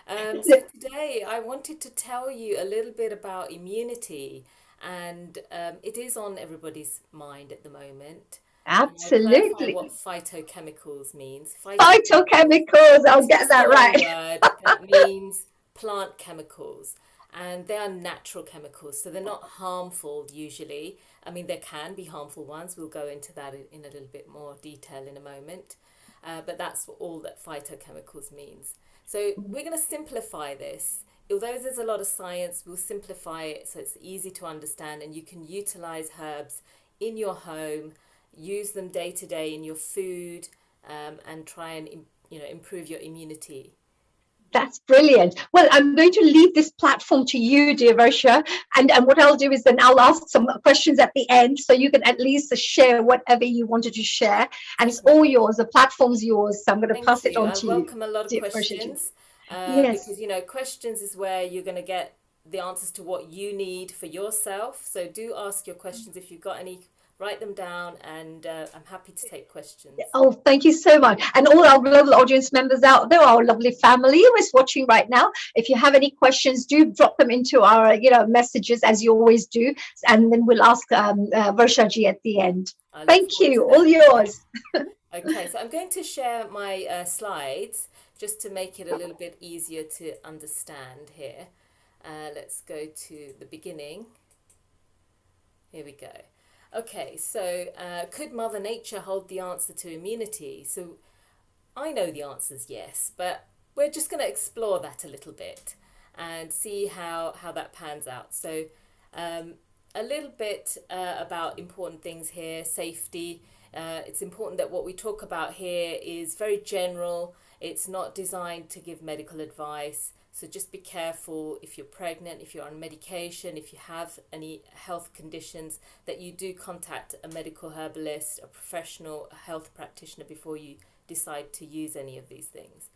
So today I wanted to tell you a little bit about immunity, and it is on everybody's mind at the moment. And I'll clarify
Absolutely.
what phytochemicals means. Phytochemicals
Phytochemicals, I'll
is
get
just a
that
long
right.
word that means plant chemicals, and they are natural chemicals, so they're not harmful usually. I mean, there can be harmful ones. We'll go into that in a little bit more detail in a moment. But that's all that phytochemicals means. So we're going to simplify this. Although there's a lot of science, we'll simplify it so it's easy to understand and you can utilize herbs in your home, use them day to day in your food, and try and improve your immunity.
That's brilliant. Well, I'm going to leave this platform to you, dear Varsha. And what I'll do is then I'll ask some questions at the end so you can at least share whatever you wanted to share. And it's all yours. The platform's yours. So I'm going to
Thank
pass it
you.
on
I
to you,
welcome a lot of
dear Varsha.
questions
Yes.
because, questions is where you're going to get the answers to what you need for yourself. So do ask your questions. If you've got any, write them down, and I'm happy to take questions.
Oh, thank you so much. And all our global audience members out there, our lovely family who is watching right now. If you have any questions, do drop them into our, messages as you always do. And then we'll ask Varshaji at the end.
I look
Thank
forward
you.
to
All
that.
yours.
Okay, so I'm going to share my slides just to make it a little bit easier to understand here. Let's go to the beginning. Here we go. Okay, so could Mother Nature hold the answer to immunity? So I know the answer is yes, but we're just going to explore that a little bit and see how that pans out. So a little bit about important things here, safety. It's important that what we talk about here is very general. It's not designed to give medical advice. So just be careful if you're pregnant, if you're on medication, if you have any health conditions, that you do contact a medical herbalist, a professional health practitioner before you decide to use any of these things,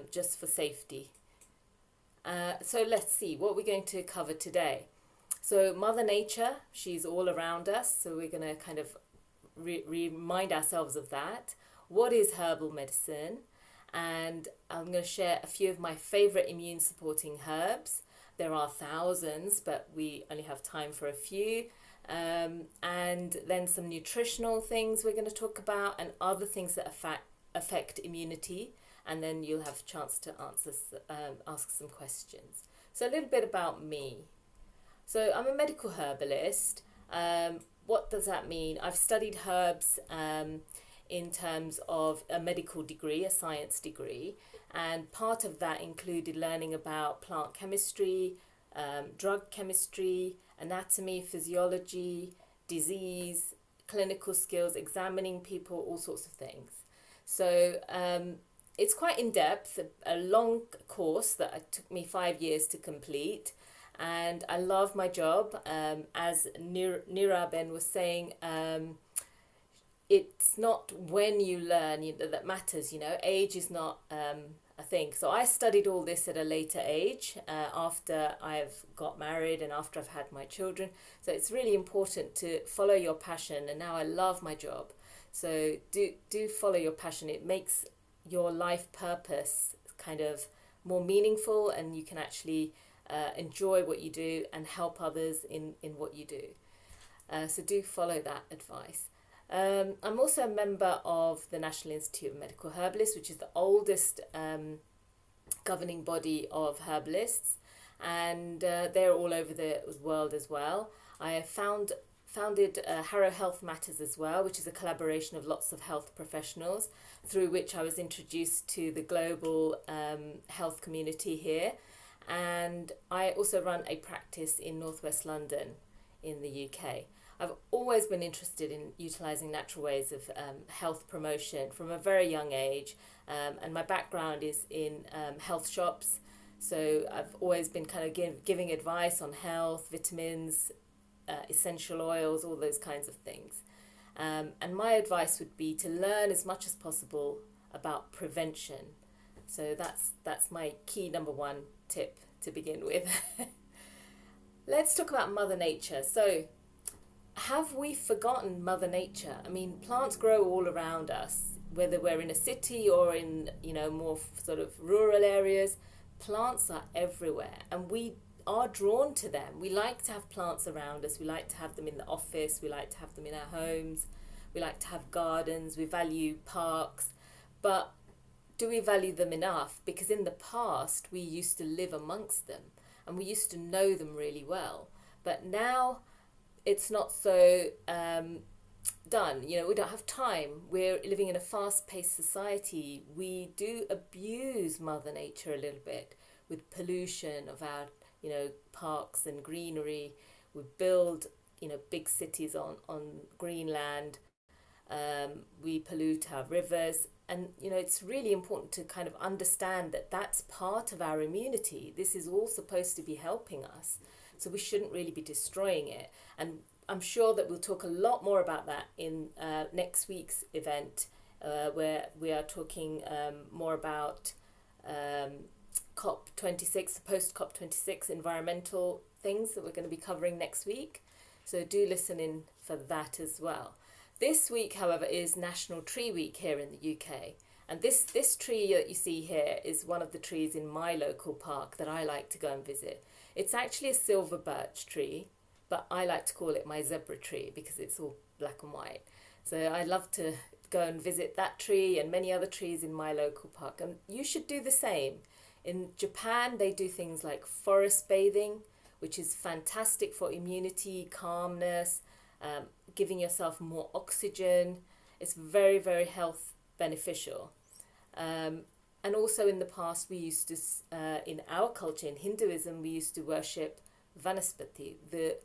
just for safety. So let's see what we're going to cover today. So Mother Nature, she's all around us. So we're going to kind of remind ourselves of that. What is herbal medicine? And I'm going to share a few of my favorite immune supporting herbs. There are thousands, but we only have time for a few. And then some nutritional things we're going to talk about, and other things that affect immunity. And then you'll have a chance to ask some questions. So a little bit about me. So I'm a medical herbalist. What does that mean? I've studied herbs in terms of a medical degree, a science degree, and part of that included learning about plant chemistry, drug chemistry, anatomy, physiology, disease, clinical skills, examining people, all sorts of things. So it's quite in-depth, a long course that it took me 5 years to complete. And I love my job. As Niraben was saying, it's not when you learn that matters. Age is not a thing. So I studied all this at a later age, after I've got married and after I've had my children. So it's really important to follow your passion. And now I love my job. So do follow your passion. It makes your life purpose kind of more meaningful, and you can actually enjoy what you do and help others in what you do. So do follow that advice. I'm also a member of the National Institute of Medical Herbalists, which is the oldest governing body of herbalists, and they're all over the world as well. I founded Harrow Health Matters as well, which is a collaboration of lots of health professionals, through which I was introduced to the global health community here. And I also run a practice in Northwest London in the UK. I've always been interested in utilizing natural ways of health promotion from a very young age, and my background is in health shops. So I've always been kind of giving advice on health, vitamins, essential oils, all those kinds of things. And my advice would be to learn as much as possible about prevention. So that's my key number one tip to begin with. Let's talk about Mother Nature. So, have we forgotten Mother Nature? I mean, plants grow all around us, whether we're in a city or in, more sort of rural areas. Plants are everywhere, and we are drawn to them. We like to have plants around us. We like to have them in the office. We like to have them in our homes. We like to have gardens. We value parks. But do we value them enough? Because in the past, we used to live amongst them and we used to know them really well. But now it's not so done. We don't have time. We're living in a fast-paced society. We do abuse Mother Nature a little bit with pollution of our, parks and greenery. We build, big cities on green land. We pollute our rivers. And, it's really important to kind of understand that that's part of our immunity. This is all supposed to be helping us. So we shouldn't really be destroying it. And I'm sure that we'll talk a lot more about that in next week's event, where we are talking more about COP26, the post-COP26 environmental things that we're going to be covering next week. So do listen in for that as well. This week, however, is National Tree Week here in the UK. And this tree that you see here is one of the trees in my local park that I like to go and visit. It's actually a silver birch tree, but I like to call it my zebra tree because it's all black and white. So I love to go and visit that tree and many other trees in my local park. And you should do the same. In Japan, they do things like forest bathing, which is fantastic for immunity, calmness, giving yourself more oxygen. It's very, very health beneficial. And also in the past, we used to, in our culture, in Hinduism, we used to worship Vanaspati, the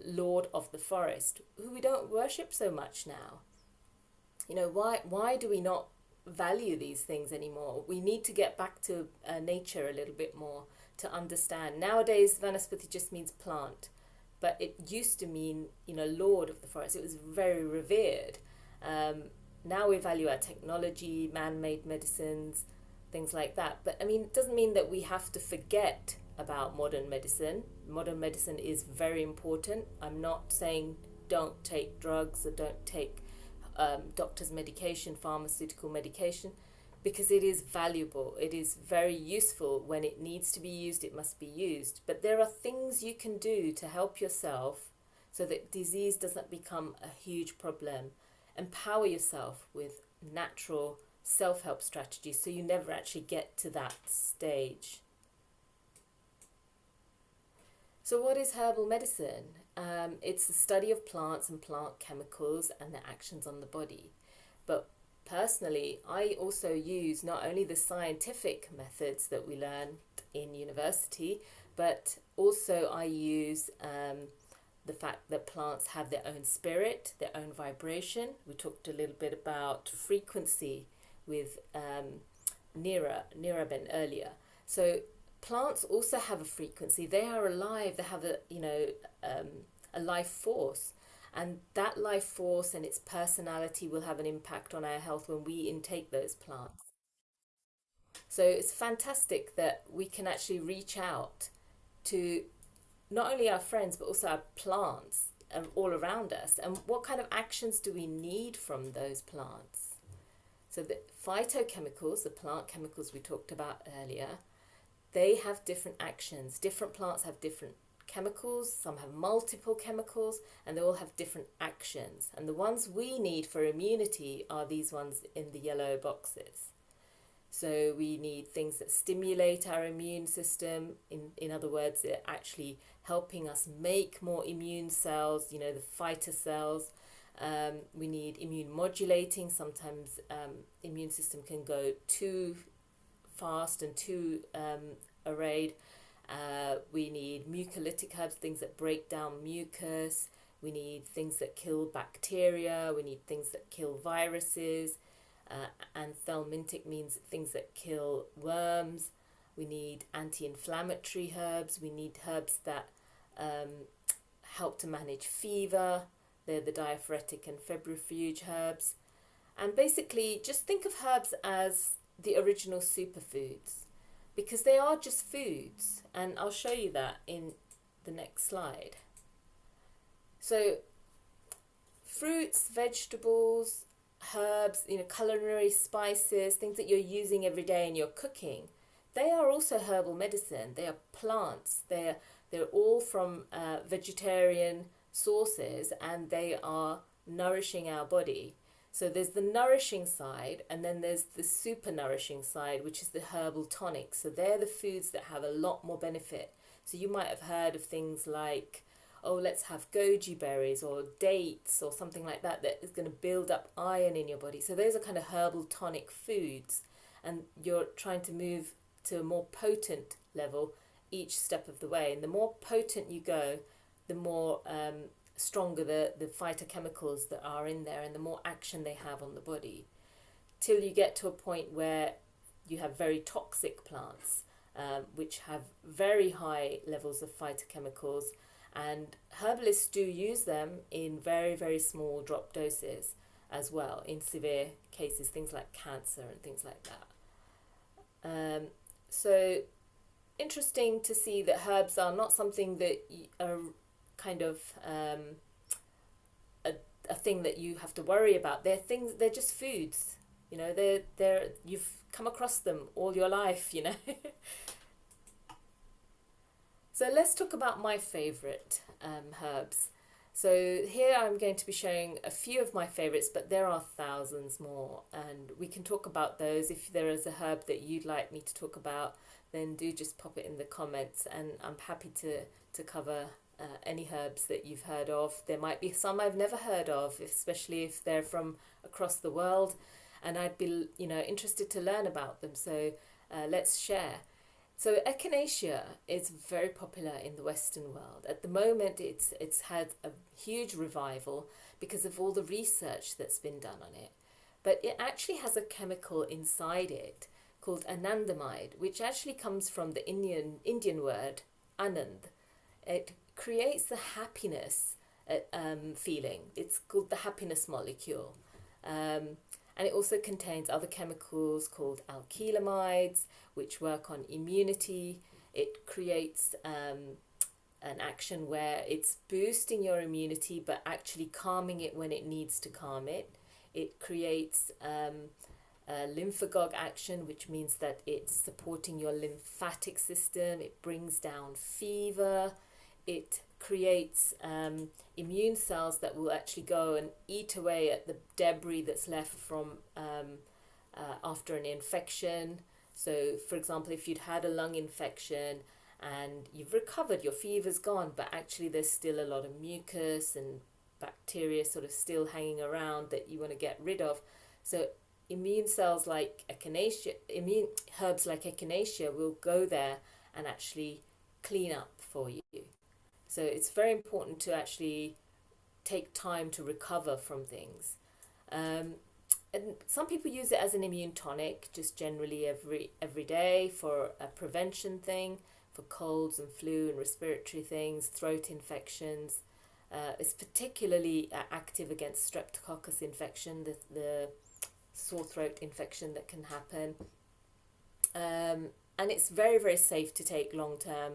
Lord of the forest, who we don't worship so much now. Why do we not value these things anymore? We need to get back to nature a little bit more to understand. Nowadays, Vanaspati just means plant, but it used to mean, Lord of the forest. It was very revered. Now we value our technology, man-made medicines, things like that. But it doesn't mean that we have to forget about modern medicine. Modern medicine is very important. I'm not saying don't take drugs or don't take doctor's medication, pharmaceutical medication, because it is valuable. It is very useful. When it needs to be used, it must be used. But there are things you can do to help yourself so that disease doesn't become a huge problem. Empower yourself with natural self-help strategies so you never actually get to that stage. So what is herbal medicine? It's the study of plants and plant chemicals and their actions on the body. But personally, I also use not only the scientific methods that we learned in university, but also I use the fact that plants have their own spirit, their own vibration. We talked a little bit about frequency with Niraben earlier. So plants also have a frequency. They are alive. They have a life force, and that life force and its personality will have an impact on our health when we intake those plants. So it's fantastic that we can actually reach out to not only our friends but also our plants all around us. And what kind of actions do we need from those plants? So the phytochemicals, the plant chemicals we talked about earlier, they have different actions. Different plants have different chemicals, some have multiple chemicals, and they all have different actions. And the ones we need for immunity are these ones in the yellow boxes. So we need things that stimulate our immune system. In other words, they're actually helping us make more immune cells, the fighter cells. We need immune modulating. Sometimes immune system can go too fast and too arrayed. We need mucolytic herbs, things that break down mucus. We need things that kill bacteria. We need things that kill viruses. Anthelmintic means things that kill worms. We need anti-inflammatory herbs. We need herbs that help to manage fever. They're the diaphoretic and febrifuge herbs. And basically, just think of herbs as the original superfoods, because they are just foods. And I'll show you that in the next slide. So fruits, vegetables, herbs, culinary spices, things that you're using every day in your cooking, they are also herbal medicine. They are plants. They're all from vegetarian sources, and they are nourishing our body. So there's the nourishing side, and then there's the super nourishing side, which is the herbal tonic. So they're the foods that have a lot more benefit. So you might have heard of things like, oh, let's have goji berries or dates or something like that is going to build up iron in your body. So those are kind of herbal tonic foods, and you're trying to move to a more potent level each step of the way. And the more potent you go, the more stronger the phytochemicals that are in there, and the more action they have on the body, till you get to a point where you have very toxic plants, which have very high levels of phytochemicals, and herbalists do use them in very, very small drop doses as well in severe cases, things like cancer and things like that. So interesting to see that herbs are not something that are kind of a thing that you have to worry about. They're just foods, they're you've come across them all your life. So let's talk about my favorite herbs. So here I'm going to be showing a few of my favorites, but there are thousands more, and we can talk about those. If there is a herb that you'd like me to talk about, then do just pop it in the comments, and I'm happy to cover any herbs that you've heard of. There might be some I've never heard of, especially if they're from across the world, and I'd be interested to learn about them. So let's share. So echinacea is very popular in the Western world. At the moment, it's had a huge revival because of all the research that's been done on it. But it actually has a chemical inside it called anandamide, which actually comes from the Indian word anand. It creates the happiness feeling. It's called the happiness molecule. And it also contains other chemicals called alkylamides, which work on immunity. It creates an action where it's boosting your immunity, but actually calming it when it needs to calm it. It creates a lymphagogue action, which means that it's supporting your lymphatic system. It brings down fever. It creates immune cells that will actually go and eat away at the debris that's left from after an infection. So, for example, if you'd had a lung infection and you've recovered, your fever's gone, but actually there's still a lot of mucus and bacteria sort of still hanging around that you want to get rid of. So immune cells like echinacea, herbs like echinacea will go there and actually clean up for you. So it's very important to actually take time to recover from things. And some people use it as an immune tonic, just generally every day for a prevention thing, for colds and flu and respiratory things, throat infections. It's particularly active against streptococcus infection, the sore throat infection that can happen. And it's very, very safe to take long term.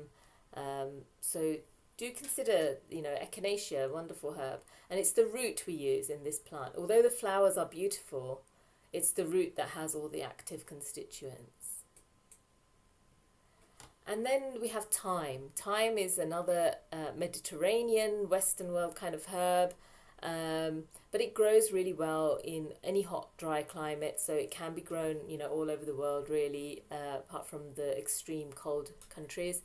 So do consider, echinacea, a wonderful herb. And it's the root we use in this plant. Although the flowers are beautiful, it's the root that has all the active constituents. And then we have thyme. Thyme is another Mediterranean, Western world kind of herb. But it grows really well in any hot, dry climate. So it can be grown, all over the world, really, apart from the extreme cold countries.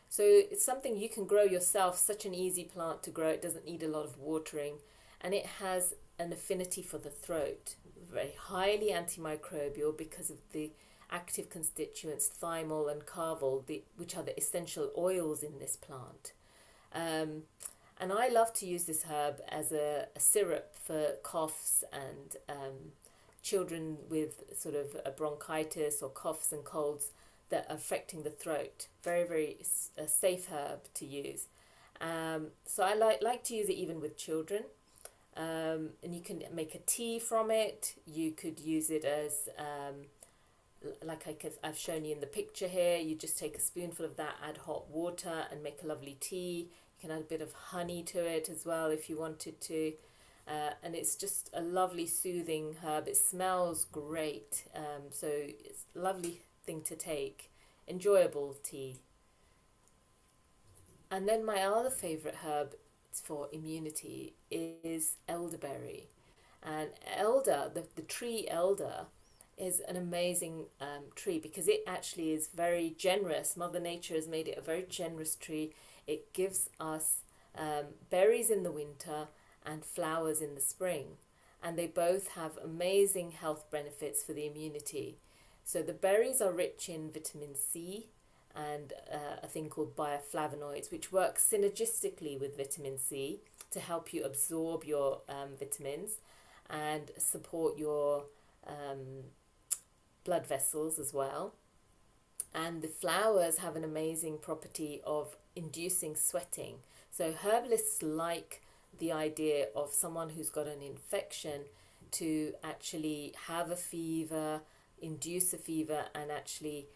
So it's something you can grow yourself, such an easy plant to grow. It doesn't need a lot of watering, and it has an affinity for the throat, very highly antimicrobial because of the active constituents thymol and carvol, which are the essential oils in this plant. And I love to use this herb as a syrup for coughs and children with sort of a bronchitis or coughs and colds that are affecting the throat. Very, very safe herb to use. So I like to use it even with children. And you can make a tea from it. You could use it as, I've shown you in the picture here. You just take a spoonful of that, add hot water and make a lovely tea. You can add a bit of honey to it as well if you wanted to. And it's just a lovely soothing herb. It smells great. So it's a lovely thing to take. Enjoyable tea. And then my other favourite herb for immunity is elderberry. And elder, the tree elder, is an amazing tree because it actually is very generous. Mother Nature has made it a very generous tree. It gives us berries in the winter and flowers in the spring. And they both have amazing health benefits for the immunity. So the berries are rich in vitamin C and a thing called bioflavonoids, which work synergistically with vitamin C to help you absorb your vitamins and support your blood vessels as well. And the flowers have an amazing property of inducing sweating. So herbalists like the idea of someone who's got an infection to actually have a fever, induce a fever, and actually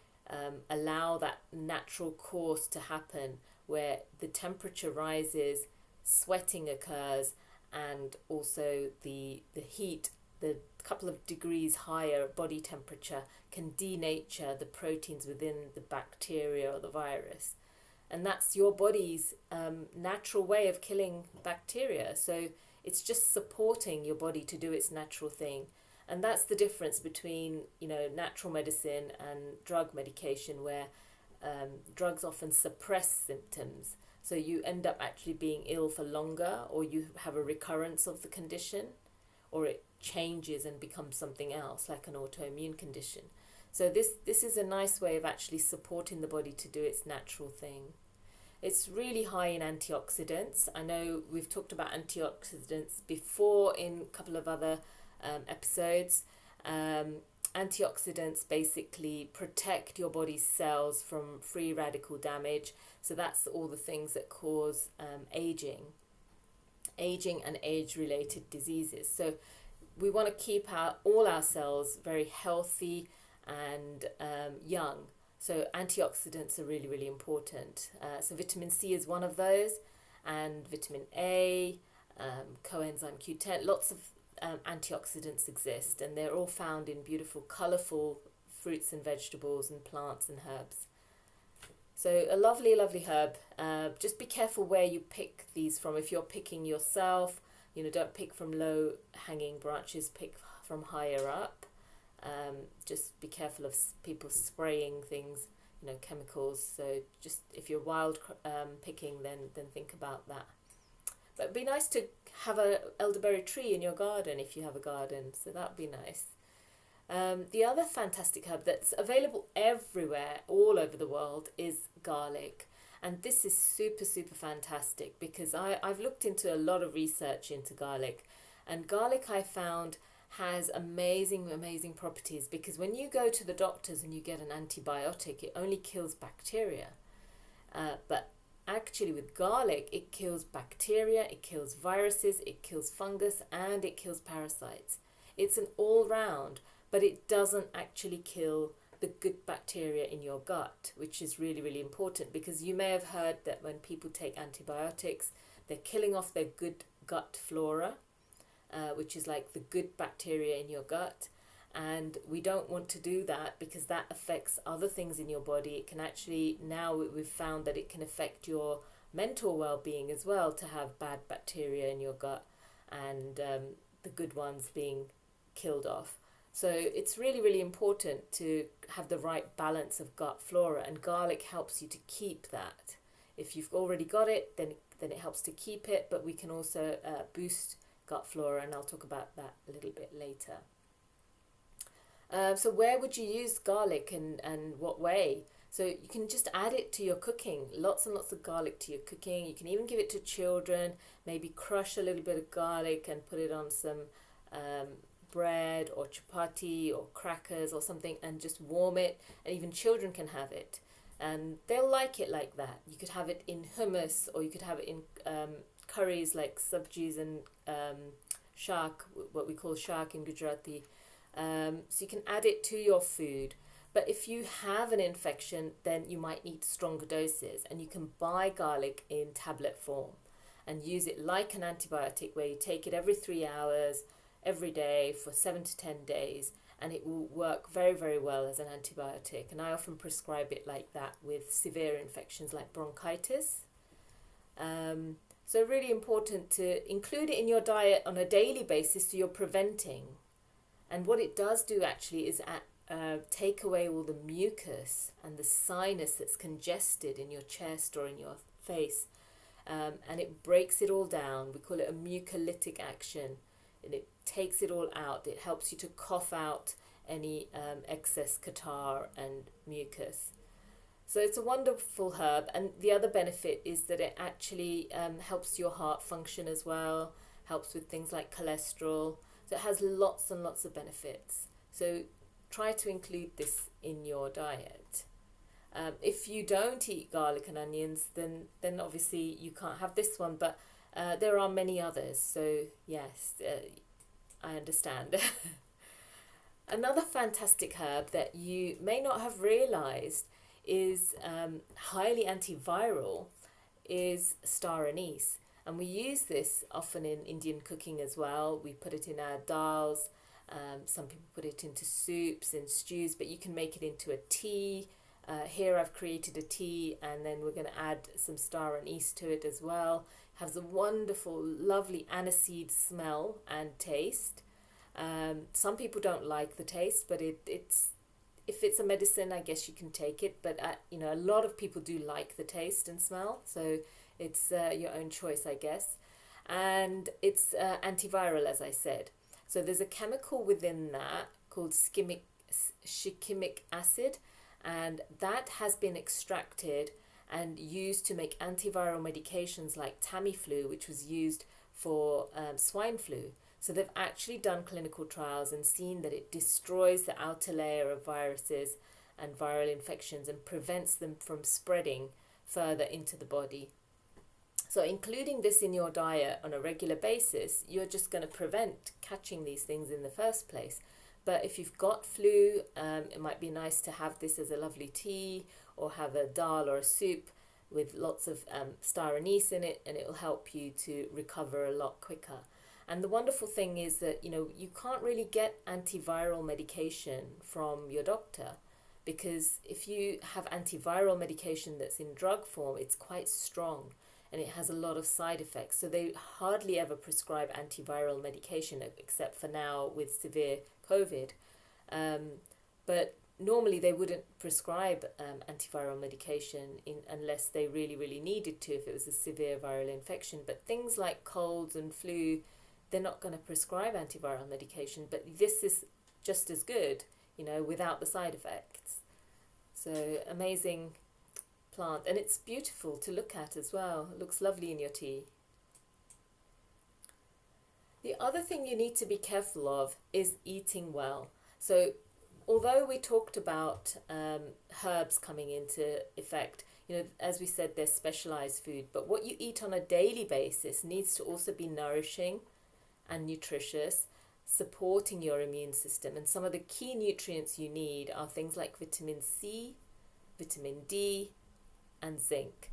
allow that natural course to happen where the temperature rises, sweating occurs, and also the heat, the couple of degrees higher body temperature can denature the proteins within the bacteria or the virus. And that's your body's natural way of killing bacteria. So it's just supporting your body to do its natural thing. And that's the difference between, natural medicine and drug medication, where drugs often suppress symptoms. So you end up actually being ill for longer, or you have a recurrence of the condition, or it changes and becomes something else, like an autoimmune condition. So this is a nice way of actually supporting the body to do its natural thing. It's really high in antioxidants. I know we've talked about antioxidants before in a couple of other episodes. Antioxidants basically protect your body's cells from free radical damage. So that's all the things that cause aging and age-related diseases. So we want to keep all our cells very healthy and young. So antioxidants are really, really important. So vitamin C is one of those, and vitamin A, coenzyme Q10, lots of antioxidants exist, and they're all found in beautiful, colourful fruits and vegetables and plants and herbs. So a lovely, lovely herb. Just be careful where you pick these from. If you're picking yourself, don't pick from low hanging branches, pick from higher up. Just be careful of people spraying things, chemicals. So just if you're wild picking, then think about that. But it'd be nice to have an elderberry tree in your garden if you have a garden. So that'd be nice. The other fantastic herb that's available everywhere, all over the world, is garlic. And this is super, super fantastic because I've looked into a lot of research into garlic. And garlic, I found, has amazing, amazing properties, because when you go to the doctors and you get an antibiotic, it only kills bacteria. But actually with garlic, it kills bacteria, it kills viruses, it kills fungus, and it kills parasites. It's an all-round, but it doesn't actually kill the good bacteria in your gut, which is really, really important, because you may have heard that when people take antibiotics, they're killing off their good gut flora, which is like the good bacteria in your gut. And we don't want to do that, because that affects other things in your body. It can actually, now we've found that it can affect your mental well-being as well, to have bad bacteria in your gut and the good ones being killed off. So it's really, really important to have the right balance of gut flora, and garlic helps you to keep that. If you've already got it, then it helps to keep it, but we can also boost gut flora, and I'll talk about that a little bit later. So where would you use garlic and what way? So you can just add it to your cooking, lots and lots of garlic to your cooking. You can even give it to children, maybe crush a little bit of garlic and put it on some bread or chapati or crackers or something and just warm it, and even children can have it. And they'll like it like that. You could have it in hummus, or you could have it in curries like sabjis and shark, what we call shark in Gujarati. So you can add it to your food. But if you have an infection, then you might need stronger doses, and you can buy garlic in tablet form and use it like an antibiotic, where you take it every 3 hours, every day for 7 to 10 days, and it will work very, very well as an antibiotic. And I often prescribe it like that with severe infections like bronchitis. So really important to include it in your diet on a daily basis, so you're preventing. And what it does do actually is take away all the mucus and the sinus that's congested in your chest or in your face, and it breaks it all down. We call it a mucolytic action, and it takes it all out. It helps you to cough out any excess catarrh and mucus. So it's a wonderful herb, and the other benefit is that it actually helps your heart function as well, helps with things like cholesterol. So it has lots and lots of benefits. So try to include this in your diet. If you don't eat garlic and onions, then obviously you can't have this one, but there are many others. So yes, I understand. Another fantastic herb that you may not have realized is highly antiviral is star anise. And we use this often in Indian cooking as well. We put it in our dals. Some people put it into soups and stews, but you can make it into a tea. Here I've created a tea, and then we're going to add some star anise to it as well. It has a wonderful, lovely aniseed smell and taste. Some people don't like the taste, but it's if it's a medicine, I guess you can take it. But a lot of people do like the taste and smell, so it's your own choice, I guess. And it's antiviral, as I said. So there's a chemical within that called shikimic acid, and that has been extracted and used to make antiviral medications like Tamiflu, which was used for swine flu. So they've actually done clinical trials and seen that it destroys the outer layer of viruses and viral infections and prevents them from spreading further into the body. So including this in your diet on a regular basis, you're just going to prevent catching these things in the first place. But if you've got flu, it might be nice to have this as a lovely tea, or have a dal or a soup with lots of star anise in it, and it will help you to recover a lot quicker. And the wonderful thing is that, you can't really get antiviral medication from your doctor, because if you have antiviral medication that's in drug form, it's quite strong and it has a lot of side effects. So they hardly ever prescribe antiviral medication, except for now with severe COVID. But normally they wouldn't prescribe antiviral medication unless they really, really needed to, if it was a severe viral infection. But things like colds and flu, they're not going to prescribe antiviral medication, but this is just as good, without the side effects. So amazing plant, and it's beautiful to look at as well. It looks lovely in your tea. The other thing you need to be careful of is eating well. So although we talked about herbs coming into effect, as we said, they're specialized food, but what you eat on a daily basis needs to also be nourishing and nutritious, supporting your immune system. And some of the key nutrients you need are things like vitamin C, vitamin D, and zinc.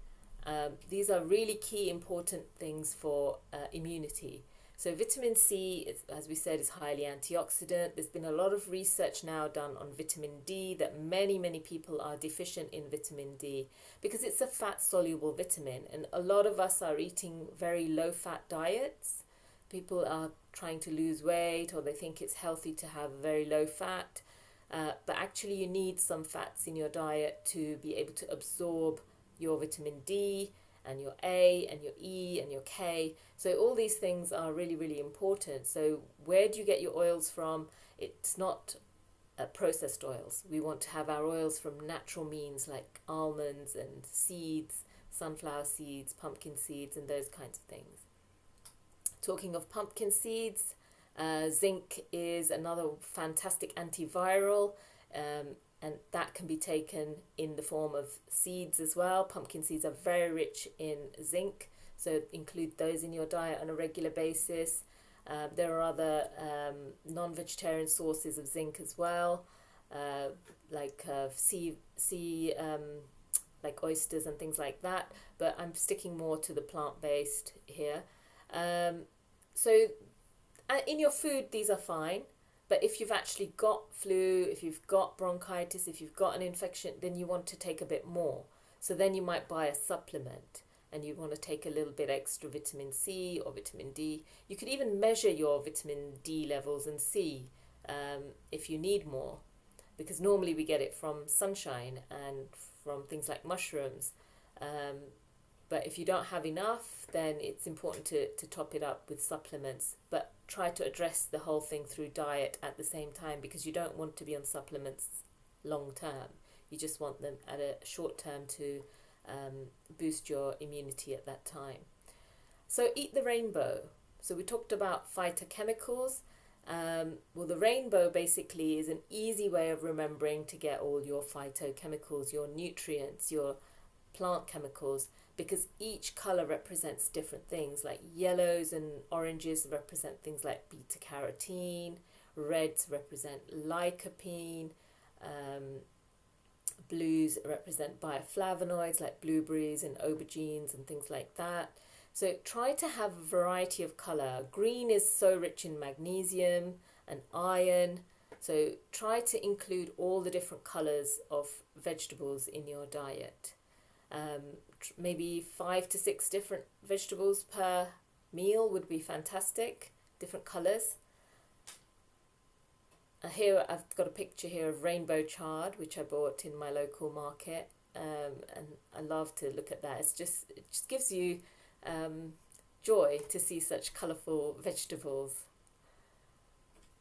These are really key important things for immunity. So vitamin C, as we said, is highly antioxidant. There's been a lot of research now done on vitamin D, that many, many people are deficient in vitamin D because it's a fat-soluble vitamin. And a lot of us are eating very low-fat diets. People are trying to lose weight, or they think it's healthy to have very low fat. But actually you need some fats in your diet to be able to absorb your vitamin D and your A and your E and your K. So all these things are really, really important. So where do you get your oils from? It's not processed oils. We want to have our oils from natural means like almonds and seeds, sunflower seeds, pumpkin seeds, and those kinds of things. Talking of pumpkin seeds, zinc is another fantastic antiviral, and that can be taken in the form of seeds as well. Pumpkin seeds are very rich in zinc, so include those in your diet on a regular basis. There are other non-vegetarian sources of zinc as well, like like oysters and things like that. But I'm sticking more to the plant-based here. So in your food, these are fine. But if you've actually got flu, if you've got bronchitis, if you've got an infection, then you want to take a bit more. So then you might buy a supplement and you want to take a little bit extra vitamin C or vitamin D. You could even measure your vitamin D levels and see if you need more, because normally we get it from sunshine and from things like mushrooms. But if you don't have enough, then it's important to top it up with supplements. But try to address the whole thing through diet at the same time, because you don't want to be on supplements long term. You just want them at a short term to boost your immunity at that time. So eat the rainbow. So we talked about phytochemicals. Well, the rainbow basically is an easy way of remembering to get all your phytochemicals, your nutrients, your plant chemicals, because each color represents different things. Like yellows and oranges represent things like beta carotene, reds represent lycopene, blues represent bioflavonoids like blueberries and aubergines and things like that. So try to have a variety of color. Green is so rich in magnesium and iron. So try to include all the different colors of vegetables in your diet. Maybe 5 to 6 different vegetables per meal would be fantastic, different colors. Here I've got a picture here of rainbow chard, which I bought in my local market, and I love to look at that. It just gives you joy to see such colourful vegetables.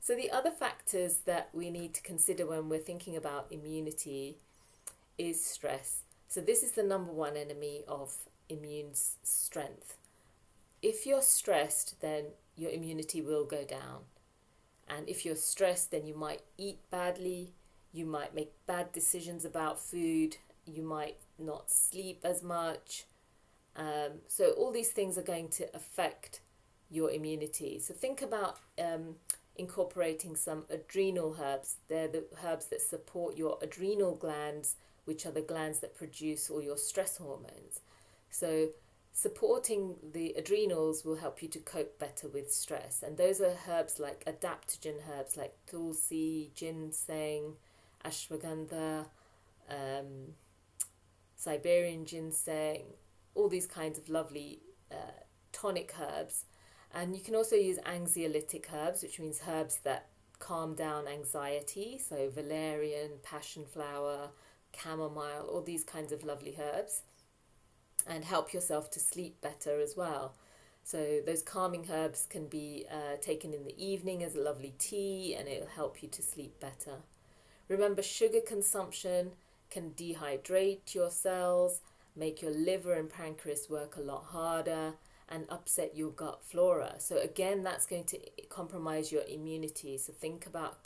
So the other factors that we need to consider when we're thinking about immunity is stress. So this is the number one enemy of immune strength. If you're stressed, then your immunity will go down. And if you're stressed, then you might eat badly, you might make bad decisions about food, you might not sleep as much. So all these things are going to affect your immunity. So think about incorporating some adrenal herbs. They're the herbs that support your adrenal glands, which are the glands that produce all your stress hormones. So supporting the adrenals will help you to cope better with stress. And those are herbs like adaptogen herbs like tulsi, ginseng, ashwagandha, Siberian ginseng, all these kinds of lovely tonic herbs. And you can also use anxiolytic herbs, which means herbs that calm down anxiety. So valerian, passion flower, chamomile, all these kinds of lovely herbs, and help yourself to sleep better as well. So those calming herbs can be taken in the evening as a lovely tea, and it'll help you to sleep better. Remember, sugar consumption can dehydrate your cells, make your liver and pancreas work a lot harder, and upset your gut flora. So again, that's going to compromise your immunity. So think about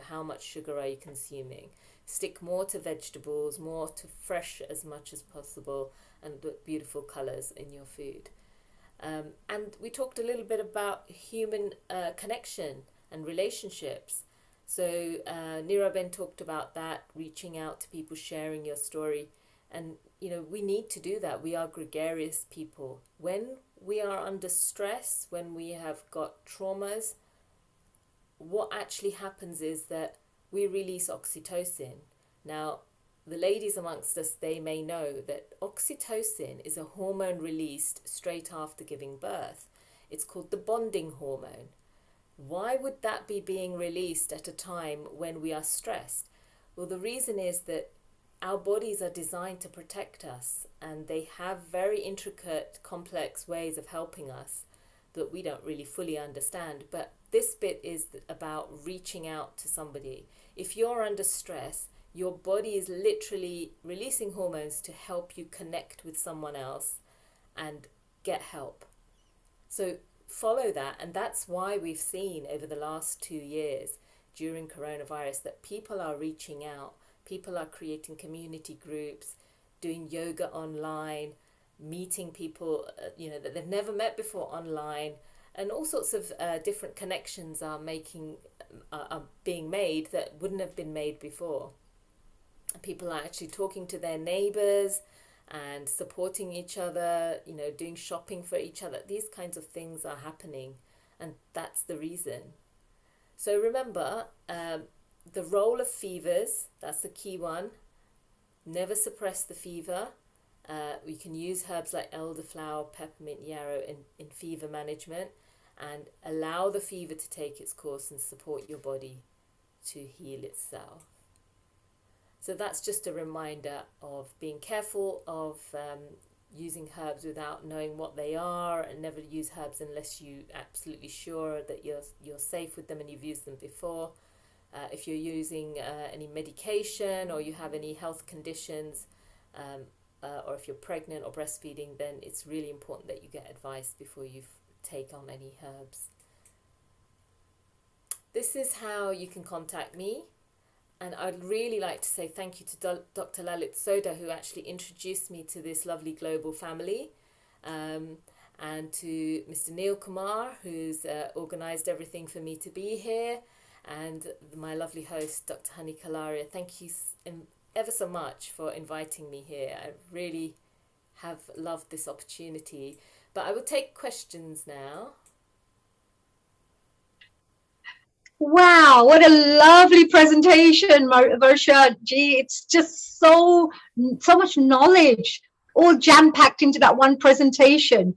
how much sugar are you consuming. Stick more to vegetables, more to fresh as much as possible, and beautiful colors in your food. And we talked a little bit about human connection and relationships. So Niraben talked about that, reaching out to people, sharing your story. And, we need to do that. We are gregarious people. When we are under stress, when we have got traumas, what actually happens is that we release oxytocin. Now, the ladies amongst us, they may know that oxytocin is a hormone released straight after giving birth. It's called the bonding hormone. Why would that be being released at a time when we are stressed? Well, the reason is that our bodies are designed to protect us, and they have very intricate, complex ways of helping us that we don't really fully understand. But this bit is about reaching out to somebody. if you're under stress, your body is literally releasing hormones to help you connect with someone else and get help. So follow that. And that's why we've seen over the last 2 years during coronavirus that people are reaching out, people are creating community groups, doing yoga online, meeting people, that they've never met before online, and all sorts of different connections are being made that wouldn't have been made before. People are actually talking to their neighbors and supporting each other, doing shopping for each other. These kinds of things are happening, and that's the reason. So remember, the role of fevers, that's the key one. Never suppress the fever. We can use herbs like elderflower, peppermint, yarrow in fever management, and allow the fever to take its course and support your body to heal itself. So that's just a reminder of being careful of using herbs without knowing what they are, and never use herbs unless you're absolutely sure that you're safe with them and you've used them before. If you're using any medication or you have any health conditions, or if you're pregnant or breastfeeding, then it's really important that you get advice before you take on any herbs. This is how you can contact me. And I'd really like to say thank you to Dr. Lalit Soda, who actually introduced me to this lovely global family, and to Mr. Neil Kumar, who's organised everything for me to be here, and my lovely host, Dr. Hani Kalaria. Thank you ever so much for inviting me here. I really have loved this opportunity. But I will take questions now.
Wow, what a lovely presentation, Varsha. Gee, it's just so much knowledge, all jam-packed into that one presentation.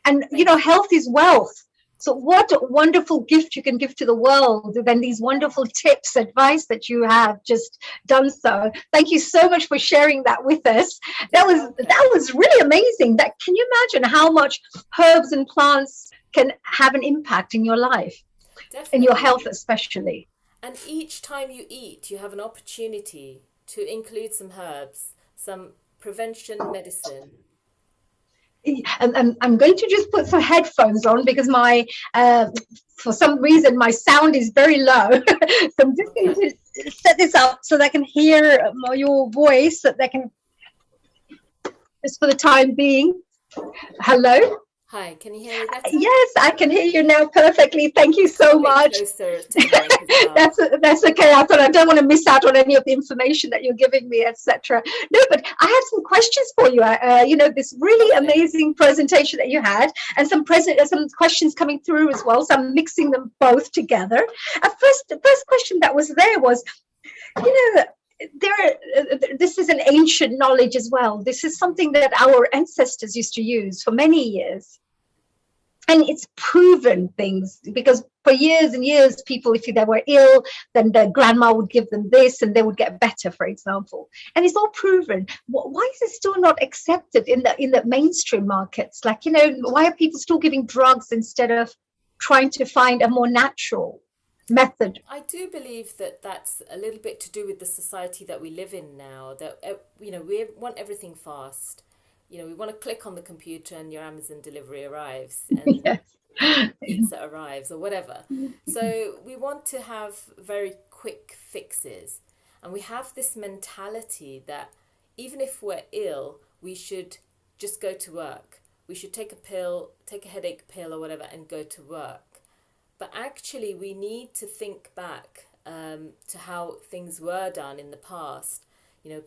And, health is wealth. So what a wonderful gift you can give to the world, and these wonderful tips, advice that you have just done so. Thank you so much for sharing that with us. That was really amazing. Can you imagine how much herbs and plants can have an impact in your life?
Definitely.
In your health especially.
And each time you eat, you have an opportunity to include some herbs, some prevention medicine.
And I'm going to just put some headphones on because for some reason my sound is very low. So I'm just going to set this up so that I can hear your voice, so that they can, just for the time being. Hello?
Hi, can you hear me better?
Yes, I can hear you now perfectly. Thank you so much.
Closer to the mic as well.
That's okay. I thought I don't want to miss out on any of the information that you're giving me, etc. No, but I have some questions for you. This really amazing presentation that you had, and some questions coming through as well. So I'm mixing them both together. The first question that was there was, this is an ancient knowledge as well. This is something that our ancestors used to use for many years. And it's proven things, because for years and years, people, if they were ill, then their grandma would give them this and they would get better, for example. And it's all proven. Why is it still not accepted in the mainstream markets? Why are people still giving drugs instead of trying to find a more natural method?
I do believe that that's a little bit to do with the society that we live in now, that we want everything fast. We want to click on the computer and your Amazon delivery arrives, and
Yes.
pizza arrives or whatever. So we want to have very quick fixes, and we have this mentality that even if we're ill, we should just go to work. We should take a pill, take a headache pill or whatever, and go to work. But actually, we need to think back to how things were done in the past.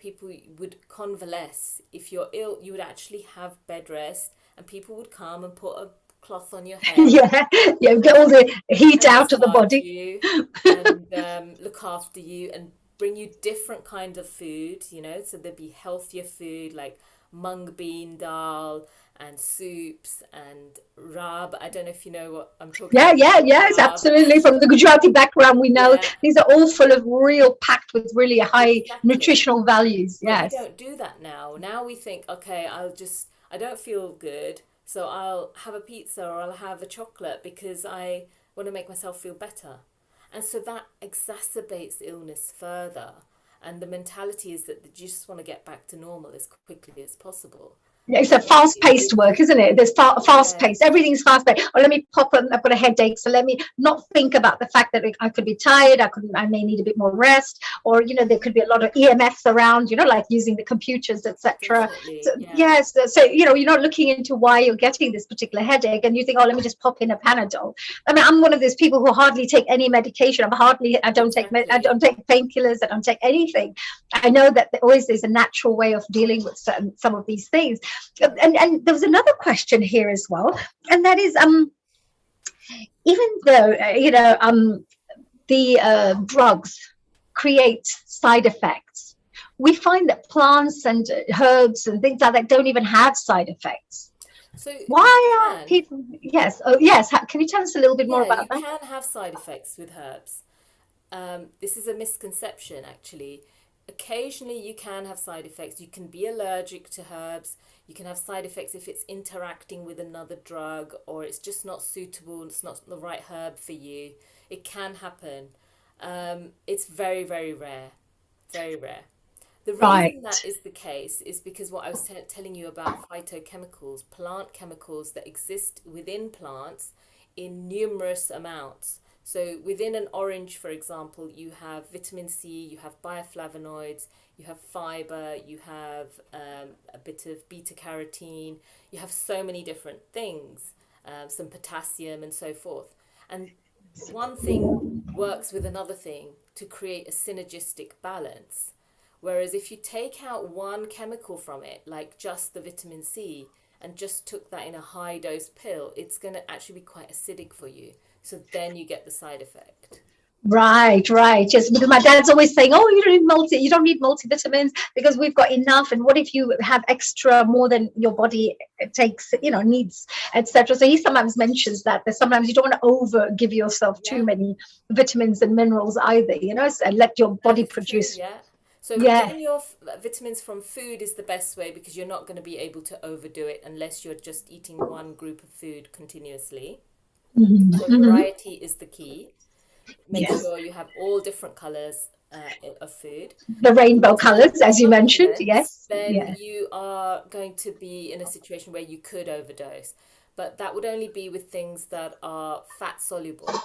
People would convalesce. If you're ill, you would actually have bed rest, and people would come and put a cloth on your head.
Get all the heat out of the body.
You and look after you and bring you different kinds of food, so there'd be healthier food like mung bean dal and soups and rab. I don't know if you know what I'm talking about.
Yes, absolutely. From the Gujarati background, we know these are all full of packed with really high nutritional values. Yes.
But we don't do that now. Now we think, okay, I don't feel good, so I'll have a pizza or I'll have a chocolate because I want to make myself feel better. And so that exacerbates illness further. And the mentality is that you just want to get back to normal as quickly as possible.
It's a fast-paced work, isn't it? There's
Yeah,
fast-paced. Everything's fast-paced. Or let me pop on. I've got a headache, so let me not think about the fact that I could be tired. I may need a bit more rest, or there could be a lot of EMFs around. Like using the computers, etc. So
definitely. Yeah,
yes, so you're not looking into why you're getting this particular headache, and you think, oh, let me just pop in a Panadol. I mean, I'm one of those people who hardly take any medication. I don't take
exactly.
painkillers. I don't take anything. I know that there always is a natural way of dealing with some of these things. And there was another question here as well, and that is even though the drugs create side effects, we find that plants and herbs and things like that don't even have side effects.
So you
Why are
can,
people? Yes, oh yes, can you tell us a little bit more
yeah, you
about that?
can have side effects with herbs. This is a misconception, actually. Occasionally, you can have side effects. You can be allergic to herbs. You can have side effects if it's interacting with another drug or it's just not suitable, it's not the right herb for you. It can happen. It's very, very rare. Very rare. The reason
Right.
that is the case is because what I was telling you about phytochemicals, plant chemicals that exist within plants in numerous amounts. So within an orange, for example, you have vitamin C, you have bioflavonoids, you have fiber, you have a bit of beta carotene, you have so many different things, some potassium and so forth. And one thing works with another thing to create a synergistic balance. Whereas if you take out one chemical from it, like just the vitamin C, and just took that in a high dose pill, it's going to actually be quite acidic for you. So then you get the side effect.
Right, right. Yes, because my dad's always saying, "Oh, you don't need multivitamins because we've got enough." And what if you have extra more than your body takes, needs, etc. So he sometimes mentions that sometimes you don't want to over give yourself too
Yeah,
many vitamins and minerals either, and let your
that
body
is true.
produce.
Yeah. So
Yeah.
getting your vitamins from food is the best way because you're not going to be able to overdo it unless you're just eating one group of food continuously. So
Hmm.
variety is the key. Make
Yes.
sure you have all different colors of food.
The
And
rainbow
in terms
colors,
of
as you mentioned.
supplements,
Yes.
then
Yeah.
you are going to be in a situation where you could overdose. But that would only be with things that are fat soluble.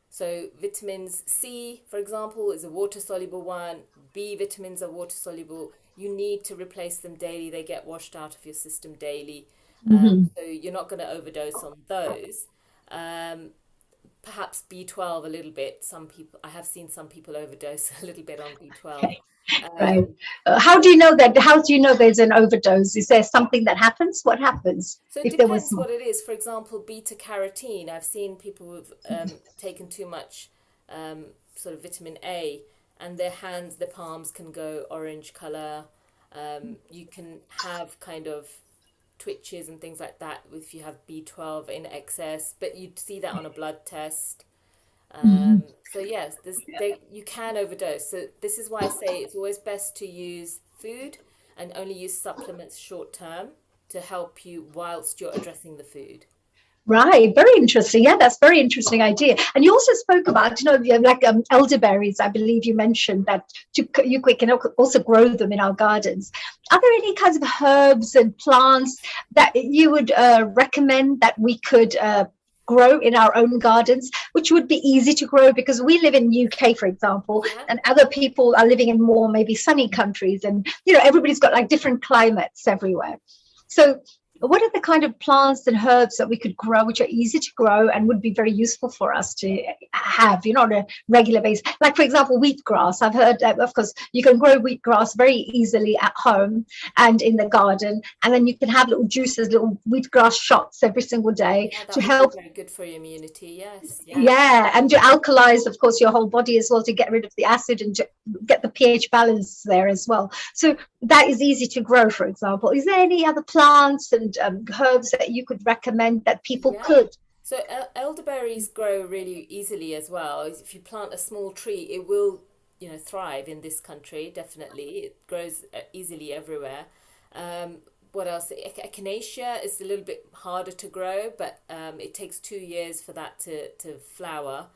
So vitamins C, for example, is a water soluble one. B vitamins are water soluble. You need to replace them daily. They get washed out of your system daily.
Hmm.
So you're not going to overdose on those. Um, Perhaps B12 a little bit. Some people, I have seen some people overdose a little bit on B12.
Right.
Um,
How do you know that? How do you know there's an overdose? Is there something that happens? What happens
so it
if there was
depends
more?
what it is. For example, beta carotene. I've seen people who've taken too much um, sort of vitamin A, and their hands, their palms can go orange color. You can have kind of twitches and things like that if you have B12 in excess, but you'd see that on a blood test. So yes, you can overdose. So this is why I say it's always best to use food and only use supplements short term to help you whilst you're addressing the food.
Right, very interesting. Yeah, that's very interesting idea. And you also spoke about, like elderberries. I believe you mentioned that we can also grow them in our gardens. Are there any kinds of herbs and plants that you would recommend that we could grow in our own gardens, which would be easy to grow because we live in UK, for example,
Yeah.
and other people are living in more maybe sunny countries, and everybody's got like different climates everywhere. So what are the kind of plants and herbs that we could grow, which are easy to grow and would be very useful for us to have, on a regular basis? Like, for example, wheatgrass. I've heard that, of course, you can grow wheatgrass very easily at home and in the garden. And then you can have little juices, little wheatgrass shots every single day
Yeah,
to
that would be
help.
very good for your immunity. Yes, yeah.
Yeah, and to alkalize, of course, your whole body as well to get rid of the acid and to get the pH balance there as well. So that is easy to grow, for example. Is there any other plants and herbs that you could recommend that people
Yeah.
could?
So elderberries grow really easily as well. If you plant a small tree, it will, thrive in this country, definitely. It grows easily everywhere. Um, what else? Echinacea is a little bit harder to grow, but it takes 2 years for that to flower.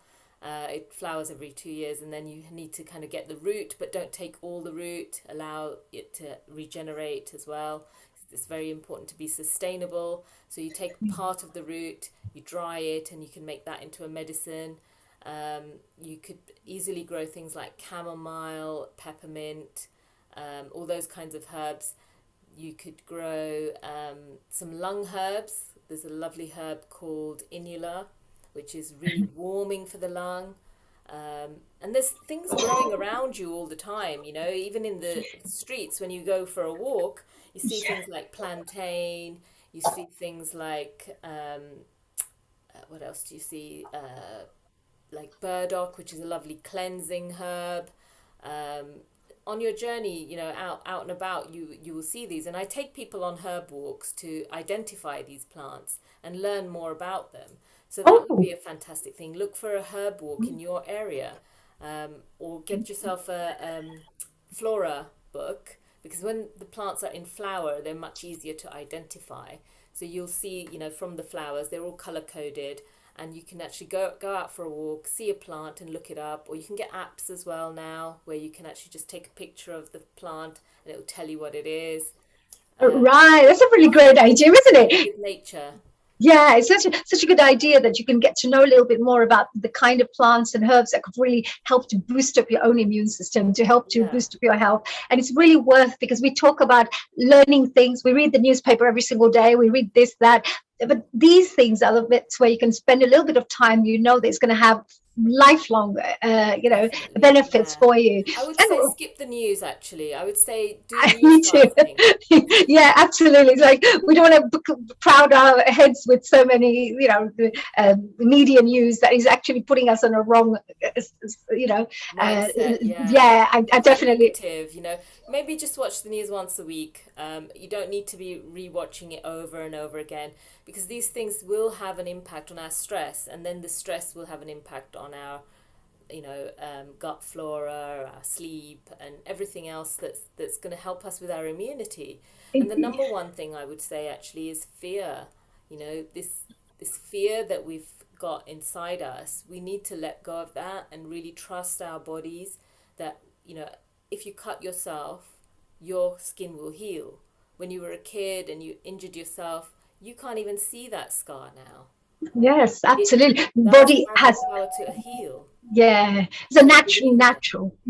It flowers every 2 years, and then you need to kind of get the root, but don't take all the root. Allow it to regenerate as well. It's very important to be sustainable. So you take part of the root, you dry it, and you can make that into a medicine. You could easily grow things like chamomile, peppermint, all those kinds of herbs. You could grow some lung herbs. There's a lovely herb called inula, which is really warming for the lung. And there's things growing around you all the time, you know, even in the streets when you go for a walk, you see things like plantain, you see things like, what else do you see? Like burdock, which is a lovely cleansing herb. Um, on your journey, you know, out and about, you will see these. And I take people on herb walks to identify these plants and learn more about them. So that would
Oh,
be a fantastic thing. Look for a herb walk in your area, or get yourself a flora book, because when the plants are in flower, they're much easier to identify. So you'll see, you know, from the flowers, they're all color coded, and you can actually go out for a walk, see a plant and look it up. Or you can get apps as well now where you can actually just take a picture of the plant and it will tell you what it is.
right. That's a really
Lots of
great idea, isn't
connecting
it?
with nature.
Yeah, it's such a good idea that you can get to know a little bit more about the kind of plants and herbs that could really help to boost up your own immune system, to help to
Yeah,
boost up your health. And it's really worth, because we talk about learning things. We read the newspaper every single day. We read this, that. But these things are the bits where you can spend a little bit of time. You know that it's going to have lifelong,
definitely.
benefits
Yeah.
for you.
I would
And
say skip the news actually. I would say do
me too.
newscasting because
Yeah, absolutely. It's like we don't want to crowd our heads with so many, media news that is actually putting us on a wrong, you know. Uh,
mindset, yeah.
yeah, I
It's very
definitely.
negative, you know. Maybe just watch the news once a week. You don't need to be rewatching it over and over again, because these things will have an impact on our stress, and then the stress will have an impact on our, gut flora, our sleep, and everything else that's going to help us with our immunity. And the number one thing I would say actually is fear. You know, this fear that we've got inside us, we need to let go of that and really trust our bodies that, if you cut yourself, your skin will heal. When you were a kid and you injured yourself, you can't even see that scar now.
Yes,
It
absolutely.
does
Body
have the
has.
power to heal.
Yeah, it's a
You've got to believe in it.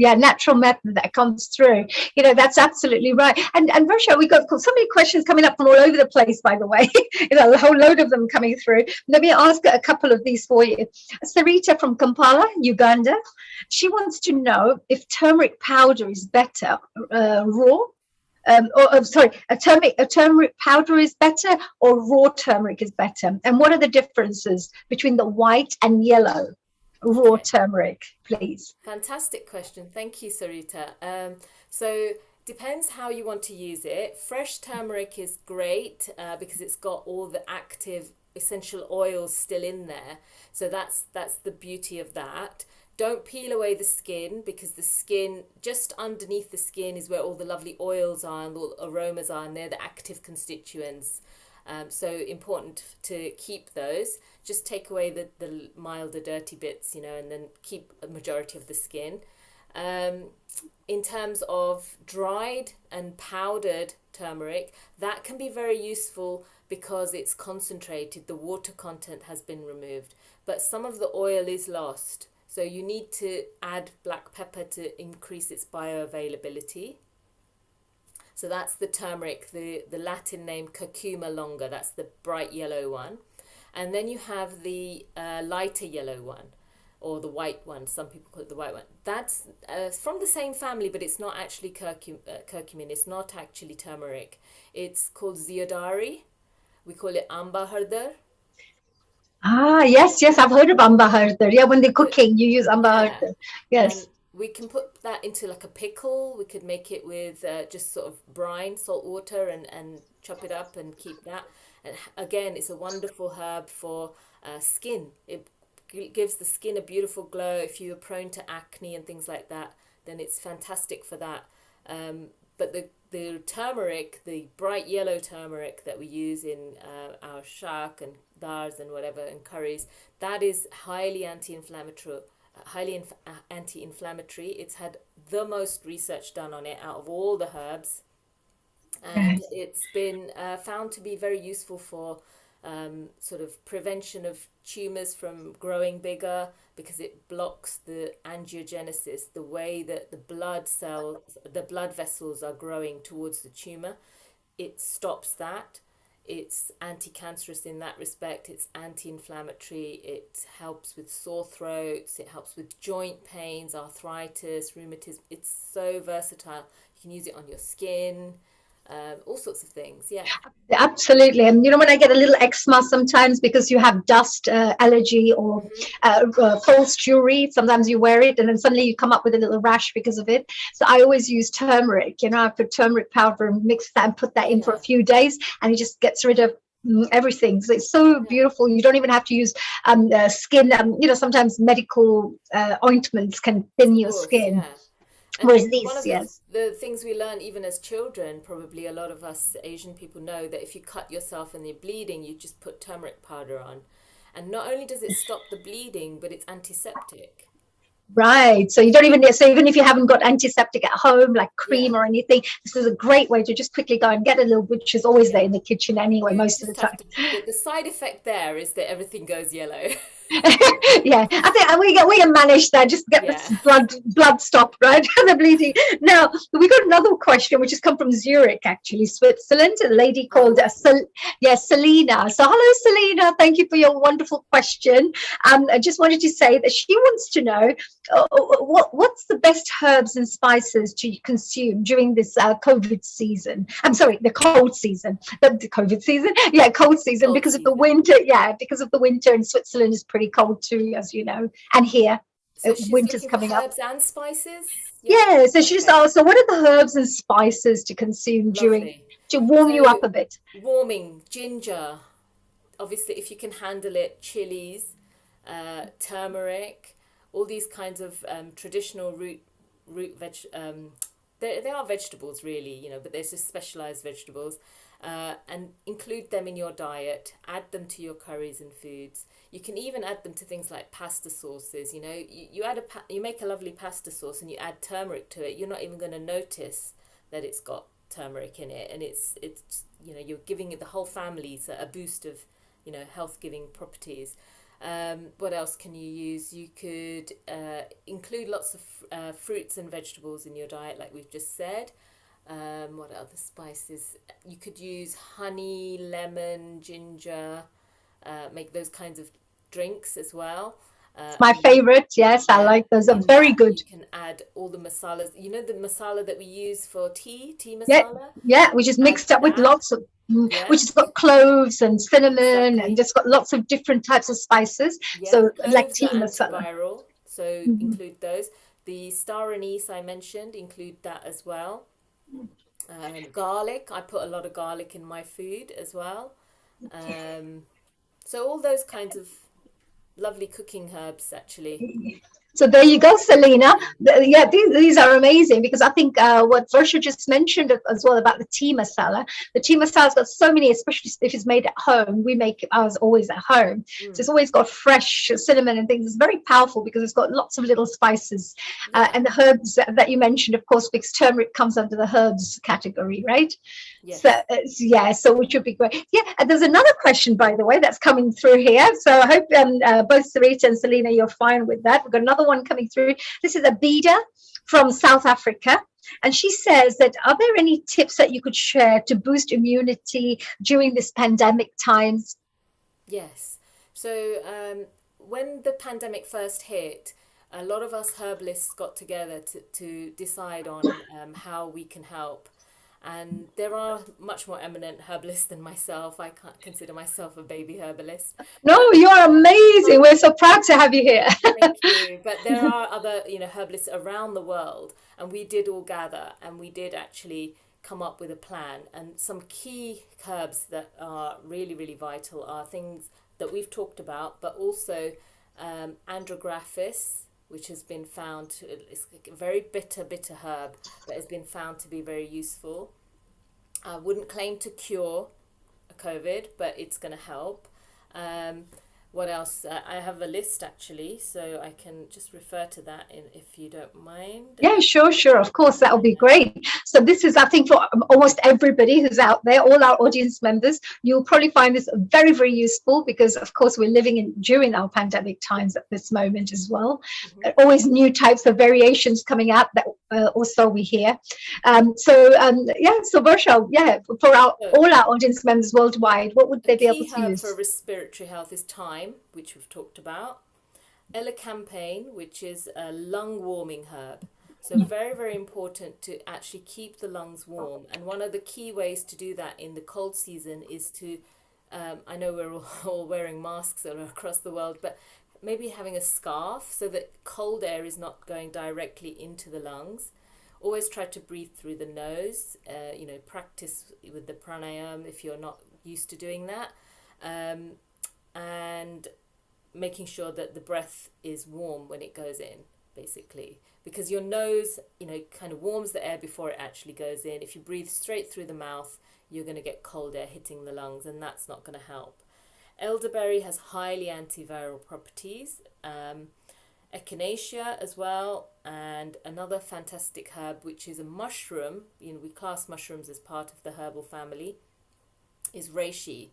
natural method that comes through. That's absolutely right. And Rosha, we got so many questions coming up from all over the place, by the way. A whole load of them coming through. Let me ask a couple of these for you. Sarita from Kampala, Uganda. She wants to know if turmeric powder is better raw. Sorry, a turmeric powder is better, or raw turmeric is better, and what are the differences between the white and yellow raw
Okay.
turmeric, please?
Fantastic question. Thank you, Sarita. So depends how you want to use it. Fresh turmeric is great because it's got all the active essential oils still in there. So that's the beauty of that. Don't peel away the skin, because the skin, just underneath the skin, is where all the lovely oils are and all the aromas are, and they're the active constituents. So important to keep those. Just take away the milder, dirty bits, and then keep a majority of the skin. Um, in terms of dried and powdered turmeric, that can be very useful because it's concentrated. The water content has been removed, but some of the oil is lost. So you need to add black pepper to increase its bioavailability. So that's the turmeric, the Latin name curcuma longa, that's the bright yellow one. And then you have the lighter yellow one, or the white one. Some people call it the white one. That's from the same family, but it's not actually curcumin. It's not actually turmeric. It's called zeodari. We call it amba hardar.
Yes, I've heard of amba harder. Yeah, when they're
But
cooking, you use amba
yeah,
harder.
and
Yes.
we can put that into like a pickle. We could make it with just sort of brine, salt water, and chop it up and keep that. And again, it's a wonderful herb for skin. It gives the skin a beautiful glow. If you are prone to acne and things like that, then it's fantastic for that. But the turmeric, the bright yellow turmeric that we use in our shak and dars and whatever and curries, that is highly anti-inflammatory highly anti-inflammatory. It's had the most research done on it out of all the herbs, and
Yes.
it's been found to be very useful for sort of prevention of tumors from growing bigger, because it blocks the angiogenesis, the way that the blood vessels are growing towards the tumor. It stops that. It's anti-cancerous in that respect. It's anti-inflammatory. It helps with sore throats. It helps with joint pains, arthritis, rheumatism. It's so versatile. You can use it on your skin, all sorts of things. Yeah.
Absolutely. And when I get a little eczema sometimes because you have dust allergy or
Hmm.
false jewelry, sometimes you wear it and then suddenly you come up with a little rash because of it. So I always use turmeric. I put turmeric powder and mix that and put that in for a
Yeah.
few days, and it just gets rid of everything. So it's so
Yeah.
beautiful. You don't even have to use skin. Sometimes medical ointments can thin
Of
your
course.
skin.
Yeah. And
Whereas
one
these,
of
yes.
the things we learn even as children, probably a lot of us Asian people know, that if you cut yourself and you're bleeding, you just put turmeric powder on. And not only does it stop the bleeding, but it's antiseptic.
Right. So you don't even so even if you haven't got antiseptic at home, like
Yeah.
cream or anything, this is a great way to just quickly go and get a little, which is always there
Yeah.
in the kitchen anyway,
You
most of the
just
time.
have to, the side effect there is that everything goes yellow.
Yeah, I think we can manage that. Just get
Yeah.
this blood stopped, right? The bleeding. Now we got another question, which has come from Zurich, actually, Switzerland. A lady
Oh,
called
lovely.
Selena. So hello, Selena. Thank you for your wonderful question. I just wanted to say that she wants to know what's the best herbs and spices to consume during this COVID season. I'm sorry, the cold season. The COVID season, yeah, cold season,
Cold
because of the
season.
winter. Yeah, because of the winter in Switzerland is pretty cold too, as you know, and here
So she's
winter's
looking for
coming up.
herbs and spices. Yeah.
Yeah, so she just
Okay.
asked, so what are the herbs and spices to consume during
Lovely.
to warm you
So
up a bit?
warming, ginger, obviously if you can handle it, chilies, turmeric, all these kinds of traditional root veg. They are vegetables really, but they're just specialized vegetables. And include them in your diet. Add them to your curries and foods. You can even add them to things like pasta sauces. You add you make a lovely pasta sauce and you add turmeric to it. You're not even going to notice that it's got turmeric in it, and it's you're giving it the whole family a boost of health giving properties. What else can you use? You could include lots of fruits and vegetables in your diet, like we've just said. What other spices? You could use honey, lemon, ginger, make those kinds of drinks as well.
It's my
And then,
favorite. Yes, I
yeah,
like those.
and
Are
in
very
that
good.
you can add all the masalas. The masala that we use for tea
Yeah,
masala?
yeah, which is
Add
mixed up with
that.
lots of,
Yeah,
which has got cloves and cinnamon and
exactly.
just got lots of different types of spices.
Yeah,
So like
cloves are
tea masala.
antiviral, so
Mhm.
include those. The star anise I mentioned, include that as well. Garlic, I put a lot of garlic in my food as well. Um, so all those kinds of lovely cooking herbs, actually.
So there you go, Selena. Yeah, these are amazing because I think what Varsha just mentioned as well about the tea masala. The tea masala's got so many, especially if it's made at home. We make ours always at home. So
Mm,
it's always got fresh cinnamon and things. It's very powerful because it's got lots of little spices.
yeah,
And the herbs that you mentioned, of course, because turmeric comes under the herbs category, right? So
yes.
yeah, so which would be great. Yeah, and there's another question, by the way, that's coming through here. So I hope both Sarita and Selena, you're fine with that. We've got another one coming through. This is Abida from South Africa. And she says that, are there any tips that you could share to boost immunity during this pandemic times?
Yes. So when the pandemic first hit, a lot of us herbalists got together to decide on how we can help. And there are much more eminent herbalists than myself. I can't consider myself a baby herbalist,
No,
but
you are amazing. We're so proud to have you here.
thank you. But there are other, herbalists around the world, and we did all gather, and we did actually come up with a plan. And some key herbs that are really, really vital are things that we've talked about, but also andrographis, which has been found to, it's a very bitter herb, but has been found to be very useful. I wouldn't claim to cure COVID, but it's going to help. what else? I have a list actually, so I can just refer to that if you don't mind.
Yeah, sure. Of course, that will be great. So this is, I think, for almost everybody who's out there, all our audience members, you'll probably find this very, very useful because, of course, we're living in during our pandemic times at this moment as well. Always new types of variations coming out that also we hear. So Varsha, yeah, for all our audience members worldwide, what would
A
they be able
key
to
herb
use?
for respiratory health is thyme, which we've talked about. Elecampane, which is a lung warming herb. So very, very important to actually keep the lungs warm. And one of the key ways to do that in the cold season is to, I know we're all wearing masks across the world, but maybe having a scarf so that cold air is not going directly into the lungs. Always try to breathe through the nose. Practice with the pranayama if you're not used to doing that. And making sure that the breath is warm when it goes in, basically, because your nose, kind of warms the air before it actually goes in. If you breathe straight through the mouth, you're going to get cold air hitting the lungs, and that's not going to help. Elderberry has highly antiviral properties. Echinacea as well, and another fantastic herb, which is a mushroom, we class mushrooms as part of the herbal family, is reishi.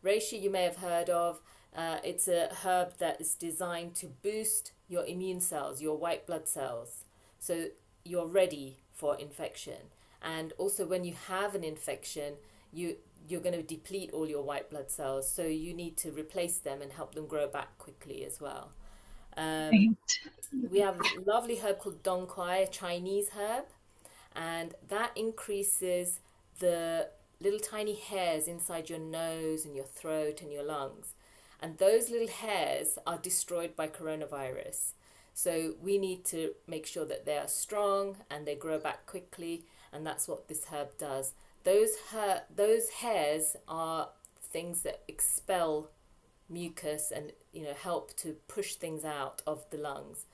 Reishi you may have heard of. It's a herb that is designed to boost your immune cells, your white blood cells, so you're ready for infection. And also when you have an infection, you're going to deplete all your white blood cells, so you need to replace them and help them grow back quickly as well. We have a lovely herb called dong quai, a Chinese herb, and that increases the little tiny hairs inside your nose and your throat and your lungs. And those little hairs are destroyed by coronavirus. So we need to make sure that they are strong and they grow back quickly, and that's what this herb does. Those hairs are things that expel mucus and help to push things out of the lungs.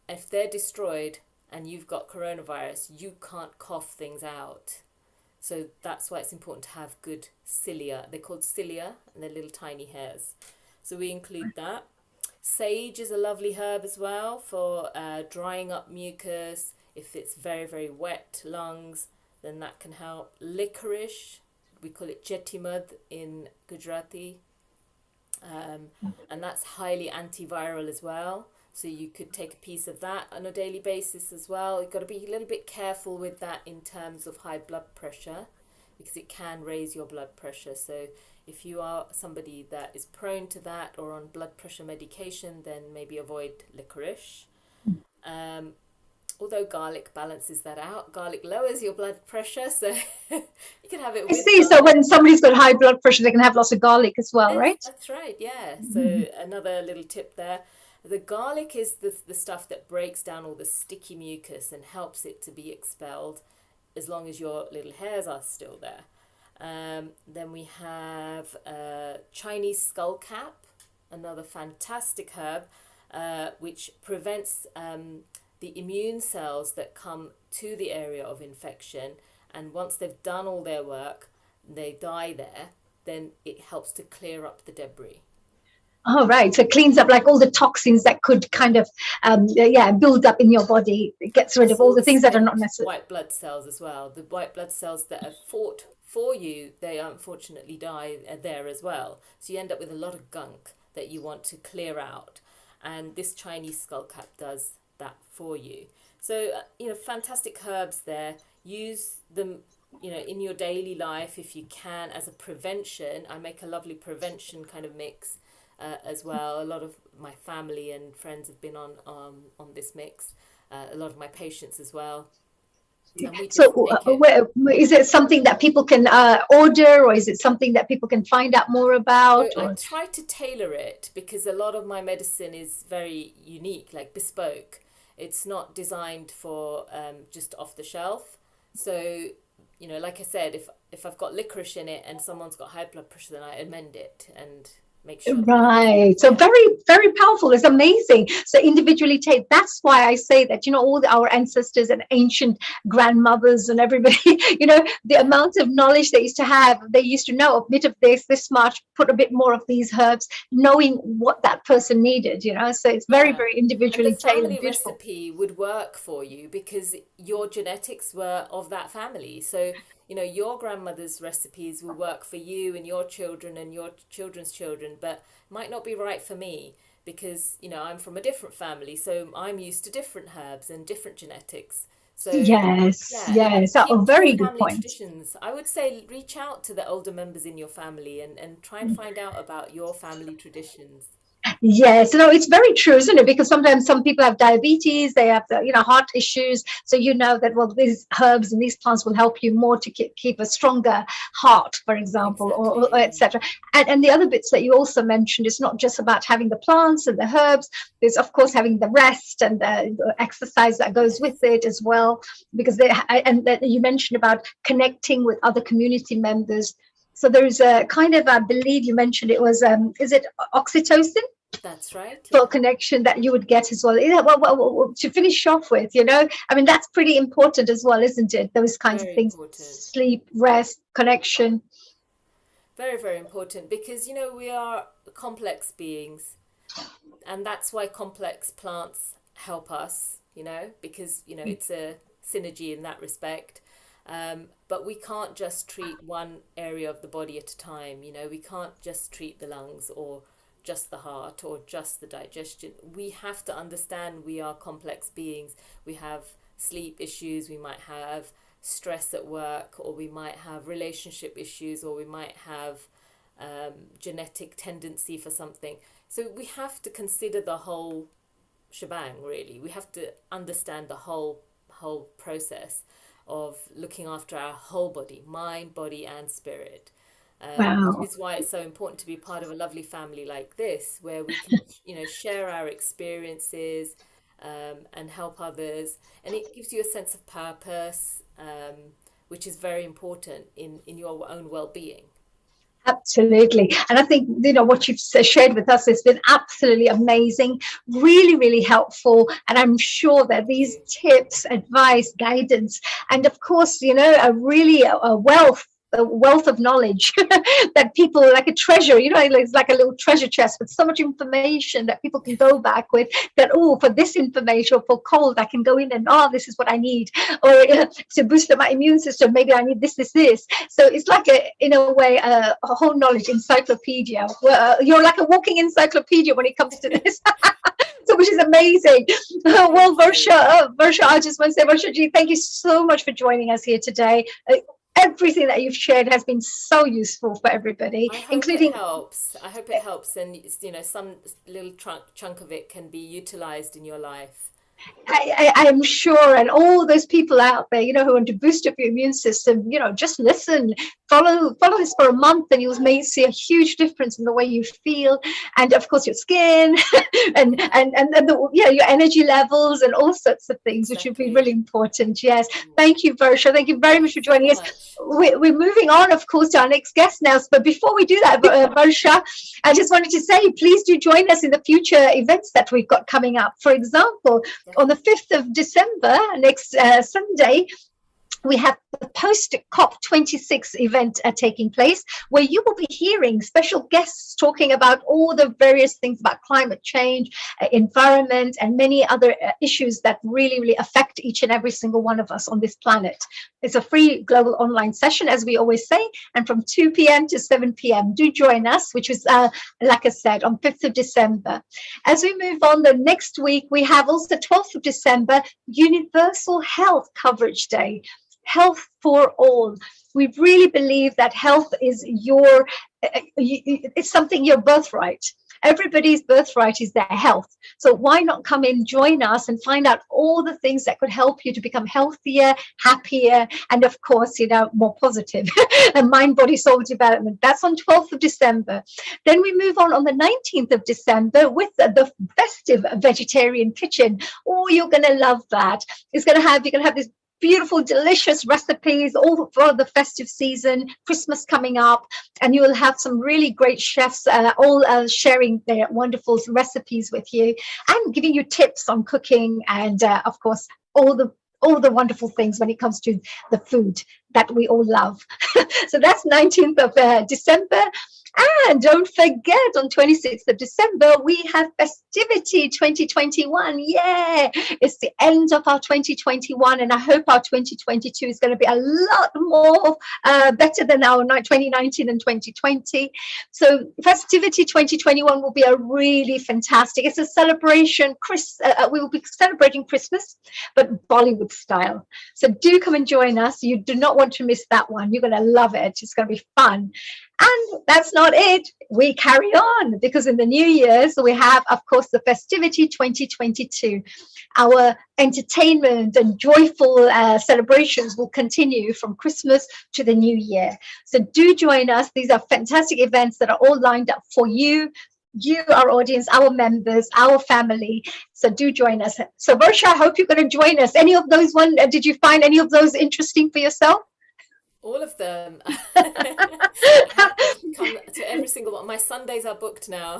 If they're destroyed and you've got coronavirus, you can't cough things out. So that's why it's important to have good cilia. They're called cilia, and they're little tiny hairs. So we include that. Sage is a lovely herb as well for drying up mucus. If it's very, very wet lungs, then that can help. Licorice, we call it jetimad in Gujarati. And that's highly antiviral as well. So you could take a piece of that on a daily basis as well. You've got to be a little bit careful with that in terms of high blood pressure, because it can raise your blood pressure. So if you are somebody that is prone to that or on blood pressure medication, then maybe avoid licorice. Although garlic balances that out. Garlic lowers your blood pressure, so you can have it
I
with
see. So
garlic.
when somebody's got high blood pressure, they can have lots of garlic as well,
Yes,
right?
that's right, yeah. So another little tip there. The garlic is the stuff that breaks down all the sticky mucus and helps it to be expelled as long as your little hairs are still there. Then we have Chinese skullcap, another fantastic herb, which prevents the immune cells that come to the area of infection. And once they've done all their work, they die there, then it helps to clear up the debris.
Oh, right. So it cleans up like all the toxins that could kind of, build up in your body. It gets rid of all the things that are not necessary.
White blood cells as well. The white blood cells that have fought for you, they unfortunately die there as well. So you end up with a lot of gunk that you want to clear out. And this Chinese skullcap does that for you. So, fantastic herbs there. Use them, in your daily life if you can as a prevention. I make a lovely prevention kind of mix. As well, a lot of my family and friends have been on this mix. A lot of my patients as well.
So, is it something that people can order, or is it something that people can find out more about?
So I try to tailor it because a lot of my medicine is very unique, like bespoke. It's not designed for just off the shelf. So, like I said, if I've got licorice in it and someone's got high blood pressure, then I amend it and make sure that we
Right.
include.
So
Yeah.
very, very powerful. It's amazing. So individually take. That's why I say that, all our ancestors and ancient grandmothers and everybody, the
Yeah.
amount of knowledge they used to have, they used to know a bit of this much, put a bit more of these herbs, knowing what that person needed. So it's very,
Yeah.
very
And the
individually tailored.
family
Beautiful.
recipe would work for you because your genetics were of that family. So, your grandmother's recipes will work for you and your children and your children's children, but might not be right for me because, I'm from a different family. So I'm used to different herbs and different genetics. So,
Yes,
yeah,
yes.
keep
A
to your
very good
family
point.
traditions. I would say reach out to the older members in your family and try and find out about your family traditions.
Yes, no, it's very true, isn't it? Because sometimes some people have diabetes, they have heart issues. So you know that, well, these herbs and these plants will help you more to keep a stronger heart, for example, or
Exactly.
etc. And the other bits that you also mentioned, it's not just about having the plants and the herbs. There's of course having the rest and the exercise that goes with
Yes.
it as well. Because and that you mentioned about connecting with other community members. So there's a kind of, I believe you mentioned it was, is it oxytocin?
That's right.
For
Yeah.
connection that you would get as well. Yeah, well, to finish off with, I mean, that's pretty important as well, isn't it? Those kinds of
Very
things,
important.
sleep, rest, connection.
Very, very important because, we are complex beings, and that's why complex plants help us, because, it's a synergy in that respect. But we can't just treat one area of the body at a time. We can't just treat the lungs or just the heart or just the digestion. We have to understand we are complex beings. We have sleep issues, we might have stress at work, or we might have relationship issues, or we might have genetic tendency for something. So we have to consider the whole shebang, really. We have to understand the whole process of looking after our whole body, mind, body, and spirit. Which
Wow.
is why it's so important to be part of a lovely family like this, where we can, share our experiences, and help others, and it gives you a sense of purpose, which is very important in your own well-being.
Absolutely. And I think, what you've shared with us has been absolutely amazing, really, really helpful. And I'm sure that
Thank
these
you.
tips, advice, guidance, and of course, a wealth of knowledge that people, like a treasure, it's like a little treasure chest with so much information that people can go back with, that, oh, for this information, or for cold, I can go in and, oh, this is what I need, or to boost up my immune system, maybe I need this. So it's like in a way, a whole knowledge encyclopedia. You're like a walking encyclopedia when it comes to this. So, which is amazing. Well,
Thank you.
Varsha, I just want to say, Varsha ji, thank you so much for joining us here today. Everything that you've shared has been so useful for everybody,
I hope it
including,
helps. I hope it helps, and some little chunk of it can be utilized in your life.
I am sure, and all those people out there, who want to boost up your immune system, just listen, follow this for a month, and you'll may see a huge difference in the way you feel, and of course your skin, your energy levels, and all sorts of things, which would be really
Exactly.
important. Yes, thank you, Varsha. Thank you very
Thank
much
you
for
so
joining us.
much.
We're moving on, of course, to our next guest now. But before we do that, Varsha, I just wanted to say, please do join us in the future events that we've got coming up. For example, on the
Definitely.
5th of December, next Sunday, we have the post COP26 event taking place, where you will be hearing special guests talking about all the various things about climate change, environment, and many other issues that really, really affect each and every single one of us on this planet. It's a free global online session, as we always say, and from 2 p.m. to 7 p.m. Do join us, which is, like I said, on 5th of December. As we move on, the next week, we have also 12th of December, Universal Health Coverage Day. Health for all. We really believe that health is it's something, your birthright. Everybody's birthright is their health. So why not come in, join us, and find out all the things that could help you to become healthier, happier, and of course, more positive and mind, body, soul development. That's on 12th of December. Then we move on the 19th of December with the festive vegetarian kitchen. Oh, you're going to love that. You're going to have this beautiful, delicious recipes all for the festive season, Christmas coming up, and you will have some really great chefs all sharing their wonderful recipes with you and giving you tips on cooking and, of course, all the wonderful things when it comes to the food that we all love. So that's 19th of December. And don't forget, on 26th of December, we have Festivity 2021. Yeah, it's the end of our 2021, and I hope our 2022 is going to be a lot more better than our 2019 and 2020. So Festivity 2021 will be a really fantastic. It's a celebration. We will be celebrating Christmas, but Bollywood style. So do come and join us. You do not want to miss that one. You're going to love it. It's going to be fun. And that's not it. We carry on because in the new year's we have, of course, the Festivity 2022. Our entertainment and joyful celebrations will continue from Christmas to the new year. So do join us. These are fantastic events that are all lined up for you, our audience, our members, our family. So do join us. So Varsha, I hope you're going to join us. Any of those did you find any of those interesting for yourself?
All of them. I have come to every single one. My Sundays are booked now.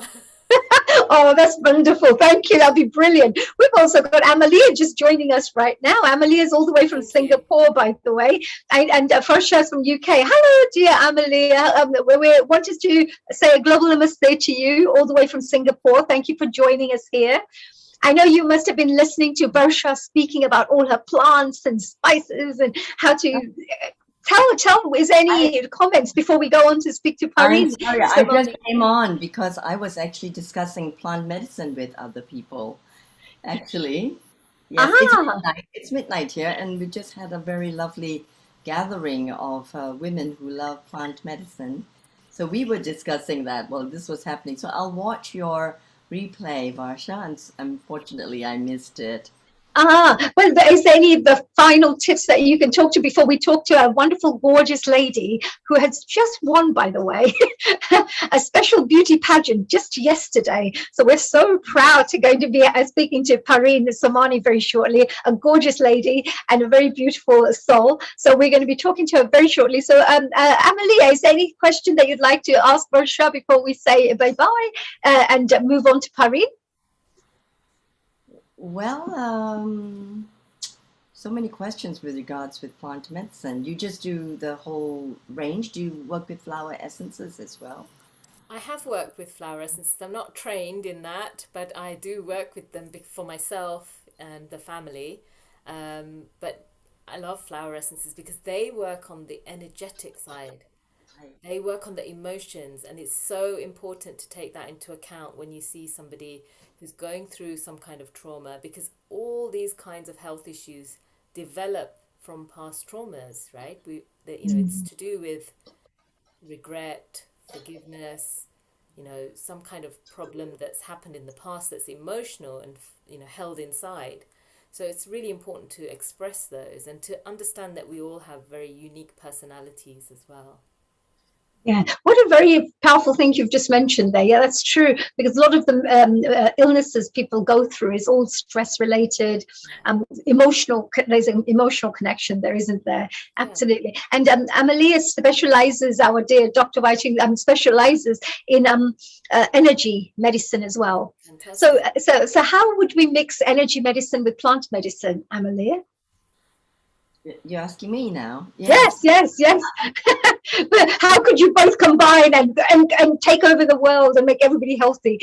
Oh, that's wonderful. Thank you. That'll be brilliant. We've also got Amalia just joining us right now. Amalia is all the way from Singapore, by the way, and Farsha is from UK. Hello, dear Amalia. We wanted to say a global namaste to you all the way from Singapore. Thank you for joining us here. I know you must have been listening to Varsha speaking about all her plants and spices and how to... Tell, is there any comments before we go on to speak to Pareen?
I'm sorry, I just came on because I was actually discussing plant medicine with other people. Actually, yes, it's midnight here, and we just had a very lovely gathering of women who love plant medicine. So we were discussing that while this was happening. So I'll watch your replay, Varsha, and unfortunately I missed it.
Well, is there any of the final tips that you can talk to before we talk to a wonderful, gorgeous lady who has just won, by the way, a special beauty pageant just yesterday? So we're so proud to going to be speaking to Pareen Somani very shortly, a gorgeous lady and a very beautiful soul. So we're going to be talking to her very shortly. So Amalia, is there any question that you'd like to ask Varsha before we say bye-bye and move on to Pareen?
Well, so many questions with regards with plant medicine. You just do the whole range. Do you work with flower essences as well?
I have worked with flower essences. I'm not trained in that, but I do work with them for myself and the family. But I love flower essences because they work on the energetic side. They work on the emotions, and it's so important to take that into account when you see somebody who's going through some kind of trauma, because all these kinds of health issues develop from past traumas, right? It's to do with regret, forgiveness, some kind of problem that's happened in the past that's emotional and held inside. So it's really important to express those and to understand that we all have very unique personalities as well.
Yeah, what a very powerful thing you've just mentioned there. Yeah, that's true, because a lot of the illnesses people go through is all stress related, emotional. There's an emotional connection there, isn't there? Absolutely. And Amalia specializes, our dear Dr. Whiting specializes in energy medicine as well. Fantastic. So how would we mix energy medicine with plant medicine, Amalia?
You're asking me now?
Yes. But how could you both combine and take over the world and make everybody healthy?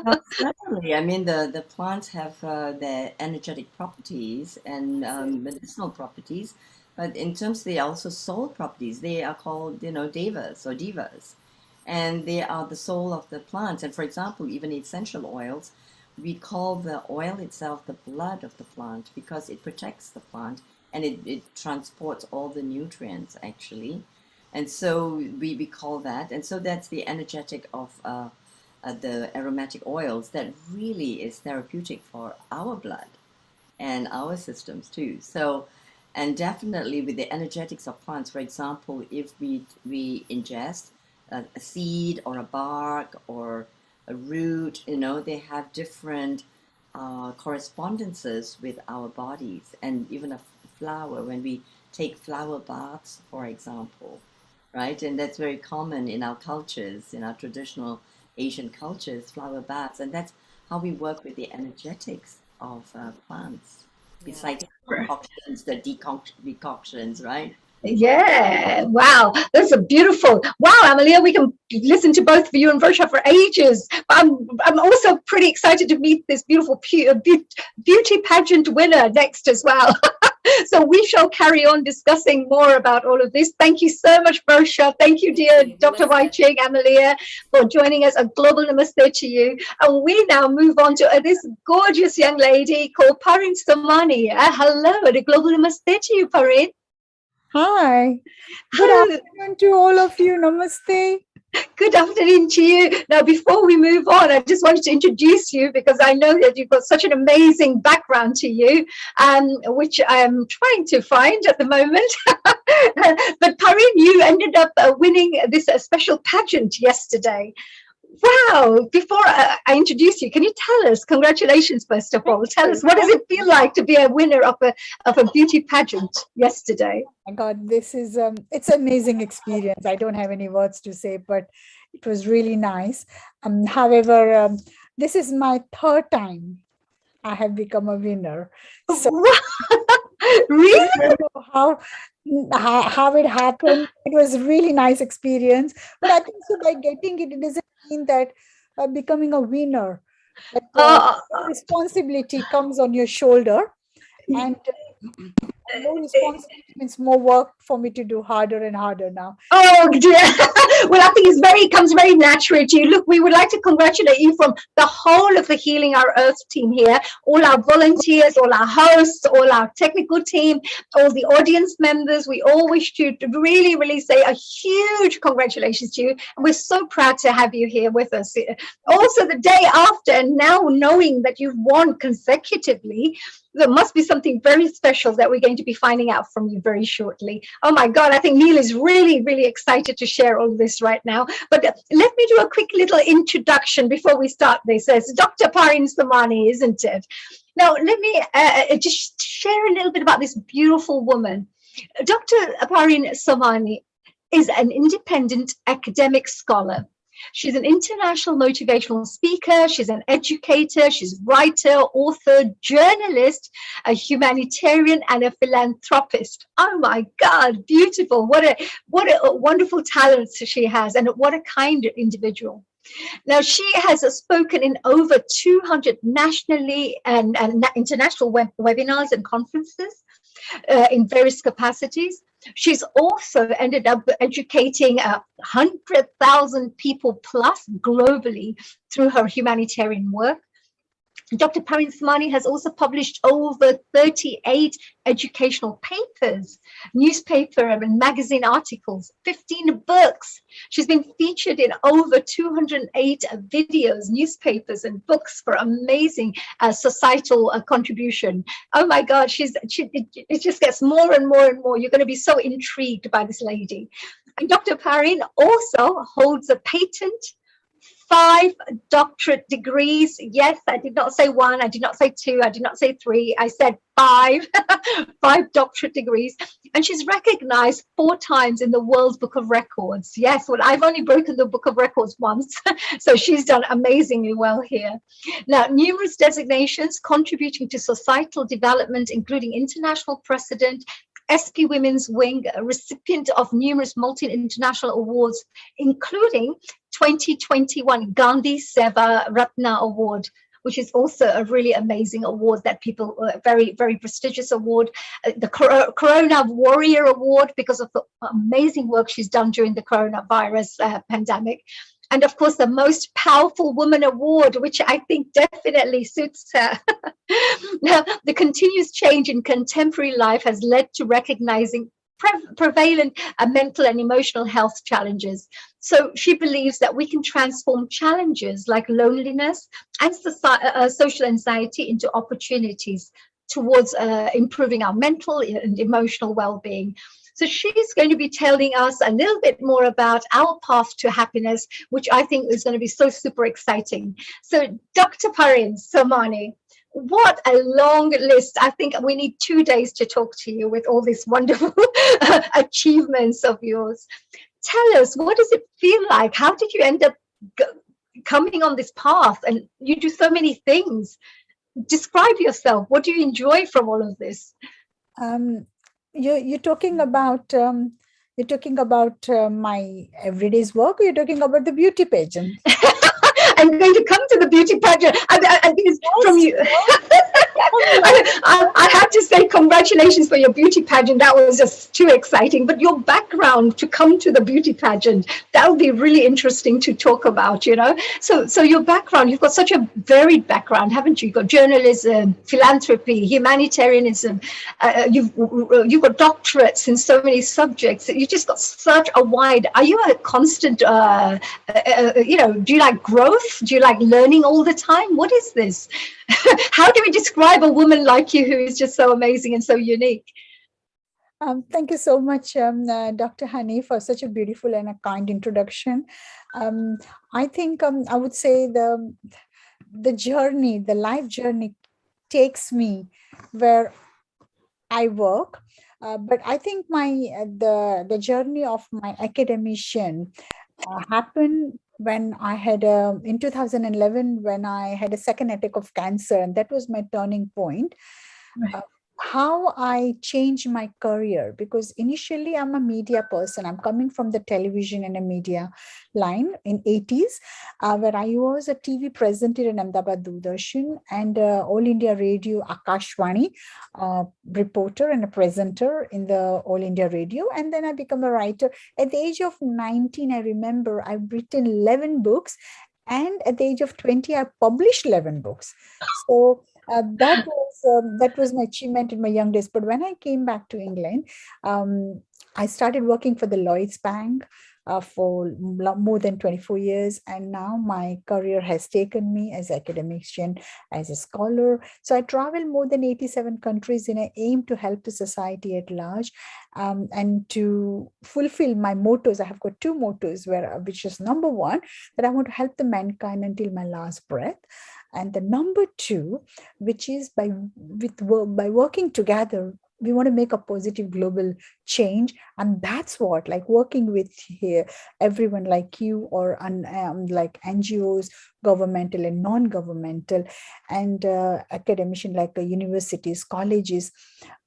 Well, certainly. I mean, the plants have their energetic properties and medicinal properties, but in terms they are also soul properties. They are called, devas or divas, and they are the soul of the plants. And for example, even essential oils, we call the oil itself the blood of the plant because it protects the plant and it transports all the nutrients actually. And so we call that, and so that's the energetic of the aromatic oils that really is therapeutic for our blood and our systems too. So, and definitely with the energetics of plants, for example, if we ingest a seed or a bark or a root, they have different correspondences with our bodies, and even a flower when we take flower baths, for example, right? And that's very common in our cultures, in our traditional Asian cultures, flower baths. And that's how we work with the energetics of plants.
Yeah.
It's like concoctions, the decoctions, right?
Yeah, wow, that's a beautiful. Wow, Amalia, we can listen to both of you and Versha for ages. I'm also pretty excited to meet this beautiful beauty pageant winner next as well. So we shall carry on discussing more about all of this. Thank you so much, Versha. Thank you, dear Dr. Wai Ching, Amalia, for joining us. A global namaste to you. And we now move on to this gorgeous young lady called Parin Samani. Hello, and a global namaste to you, Parin.
Hi. Good afternoon to all of you. Namaste.
Good afternoon to you. Now, before we move on, I just wanted to introduce you because I know that you've got such an amazing background to you, which I'm trying to find at the moment. But Parin, you ended up winning this special pageant yesterday. Wow. Before I introduce you, can you tell us, congratulations, first of all, tell us, what does it feel like to be a winner of a beauty pageant yesterday?
My God, this is, it's an amazing experience. I don't have any words to say, but it was really nice. However, this is my third time I have become a winner. So
really?
I don't know how it happened. It was a really nice experience. But I think so by getting it, it doesn't mean that becoming a winner, but responsibility comes on your shoulder. And more responsibility means more work for me to do harder and harder now.
Oh dear. Well, I think it comes very naturally to you. Look, we would like to congratulate you from the whole of the Healing Our Earth team here, all our volunteers, all our hosts, all our technical team, all the audience members. We all wish to really, really say a huge congratulations to you. And we're so proud to have you here with us. Also, the day after, and now knowing that you've won consecutively, there must be something very special that we're going to be finding out from you very shortly. Oh my God, I think Neil is really, really excited to share all this right now. But let me do a quick little introduction before we start this. It's Dr. Parin Samani, isn't it? Now, let me just share a little bit about this beautiful woman. Dr. Parin Samani is an independent academic scholar. She's an international motivational speaker. She's an educator. She's a writer, author, journalist, a humanitarian, and a philanthropist. Oh my God, beautiful. What a wonderful talent she has, and what a kind individual. Now, she has spoken in over 200 nationally and international webinars and conferences in various capacities. She's also ended up educating 100,000 people plus globally through her humanitarian work. Dr. Parin Samani has also published over 38 educational papers, newspaper and magazine articles, 15 books. She's been featured in over 208 videos, newspapers, and books for amazing societal contribution. Oh my God, it just gets more and more and more. You're going to be so intrigued by this lady. And Dr. Parin also holds a patent, 5 doctorate degrees. Yes, I did not say 1, I did not say 2, I did not say 3, I said 5, 5 doctorate degrees. And she's recognized 4 times in the World Book of Records. Yes, well, I've only broken the Book of Records once, so she's done amazingly well here. Now, numerous designations contributing to societal development, including international president, SP Women's Wing, a recipient of numerous multi-international awards, including 2021 Gandhi Seva Ratna Award, which is also a really amazing award that people, very, very prestigious award. The Corona Warrior Award, because of the amazing work she's done during the coronavirus pandemic. And of course, the Most Powerful Woman Award, which I think definitely suits her. Now, the continuous change in contemporary life has led to recognizing prevalent mental and emotional health challenges. So she believes that we can transform challenges like loneliness and social anxiety into opportunities towards improving our mental and emotional well-being. So she's going to be telling us a little bit more about our path to happiness, which I think is going to be so super exciting. So Dr. Parin Samani, what a long list. I think we need 2 days to talk to you with all these wonderful achievements of yours. Tell us, what does it feel like? How did you end up coming on this path? And you do so many things. Describe yourself. What do you enjoy from all of this?
You're talking about my everyday's work, or you're talking about the beauty pageant?
I'm going to come to the beauty pageant. I think it's from you. I have to say congratulations for your beauty pageant. That was just too exciting. But your background to come to the beauty pageant, that would be really interesting to talk about, you know. So your background, you've got such a varied background, haven't you? You've got journalism, philanthropy, humanitarianism. You've got doctorates in so many subjects. You just got such a wide. Are you a constant? Do you like growth? Do you like learning all the time? What is this? How do we describe a woman like you who is just so amazing and so unique?
Thank you so much, Dr. Hani, for such a beautiful and a kind introduction. I think I would say the journey, the life journey, takes me where I work. But I think the journey of my academician happened when I had in 2011, when I had a second attack of cancer, and that was my turning point. How I changed my career, because initially I'm a media person. I'm coming from the television and a media line in 80s, where I was a TV presenter in Ahmedabad Doordarshan and All India Radio Akashwani reporter and a presenter in the All India Radio. And then I become a writer. At the age of 19, I remember I've written 11 books. And at the age of 20, I published 11 books. So that was my achievement in my young days. But when I came back to England, I started working for the Lloyds Bank for more than 24 years. And now my career has taken me as academician, as a scholar. So I travel more than 87 countries in an aim to help the society at large, and to fulfill my mottos. I have got two mottos, which is number one, that I want to help the mankind until my last breath. And the number two, which is by working together, we want to make a positive global change. And that's what, like working with everyone like you, or like NGOs, governmental and non-governmental, and academician like universities, colleges,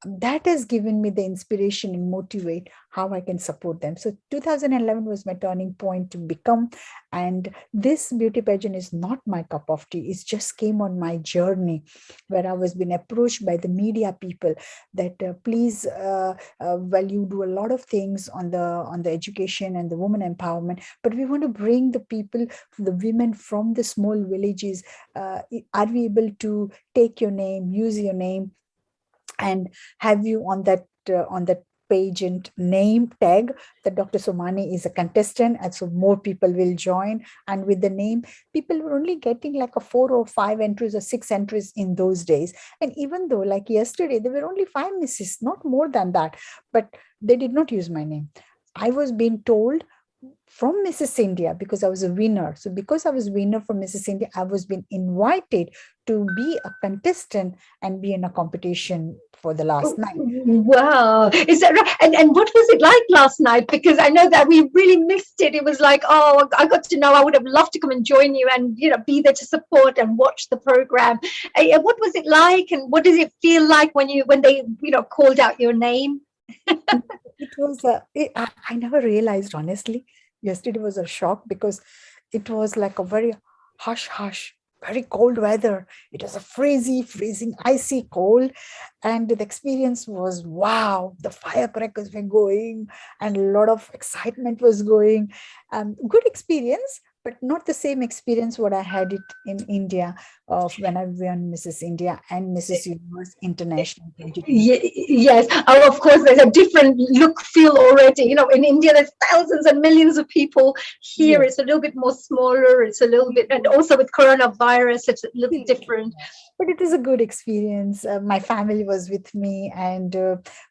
that has given me the inspiration and motivate how I can support them. So 2011 was my turning point to become, and this beauty pageant is not my cup of tea. It just came on my journey, where I was being approached by the media people that please, well, you do a lot of things on the education and the women empowerment, but we want to bring the people, the women from the small villages. Are we able to take your name, use your name, and have you on that pageant name tag that Dr. Somani is a contestant, and so more people will join. And with the name, people were only getting like a 4 or 5 entries or 6 entries in those days. And even though like yesterday, there were only 5 misses, not more than that, but they did not use my name. I was being told from Mrs. India, because I was a winner. So because I was winner from Mrs. India, I was being invited to be a contestant and be in a competition for the last night.
Wow. Is that right? And what was it like last night? Because I know that we really missed it. It was like, oh, I got to know, I would have loved to come and join you and, be there to support and watch the program. What was it like? And what does it feel like when they, called out your name?
It was, I never realized, honestly. Yesterday was a shock, because it was like a very hush, very cold weather. It was a freezing, icy cold. And the experience was, wow, the firecrackers were going and a lot of excitement was going. Good experience, but not the same experience what I had it in India of when I won Mrs. India and Mrs. Universe International.
Yes. Oh, of course, there's a different look, feel already. In India, there's thousands and millions of people. Here, It's a little bit more smaller. It's a little bit, and also with coronavirus, it's a little different.
But it was a good experience. My family was with me, and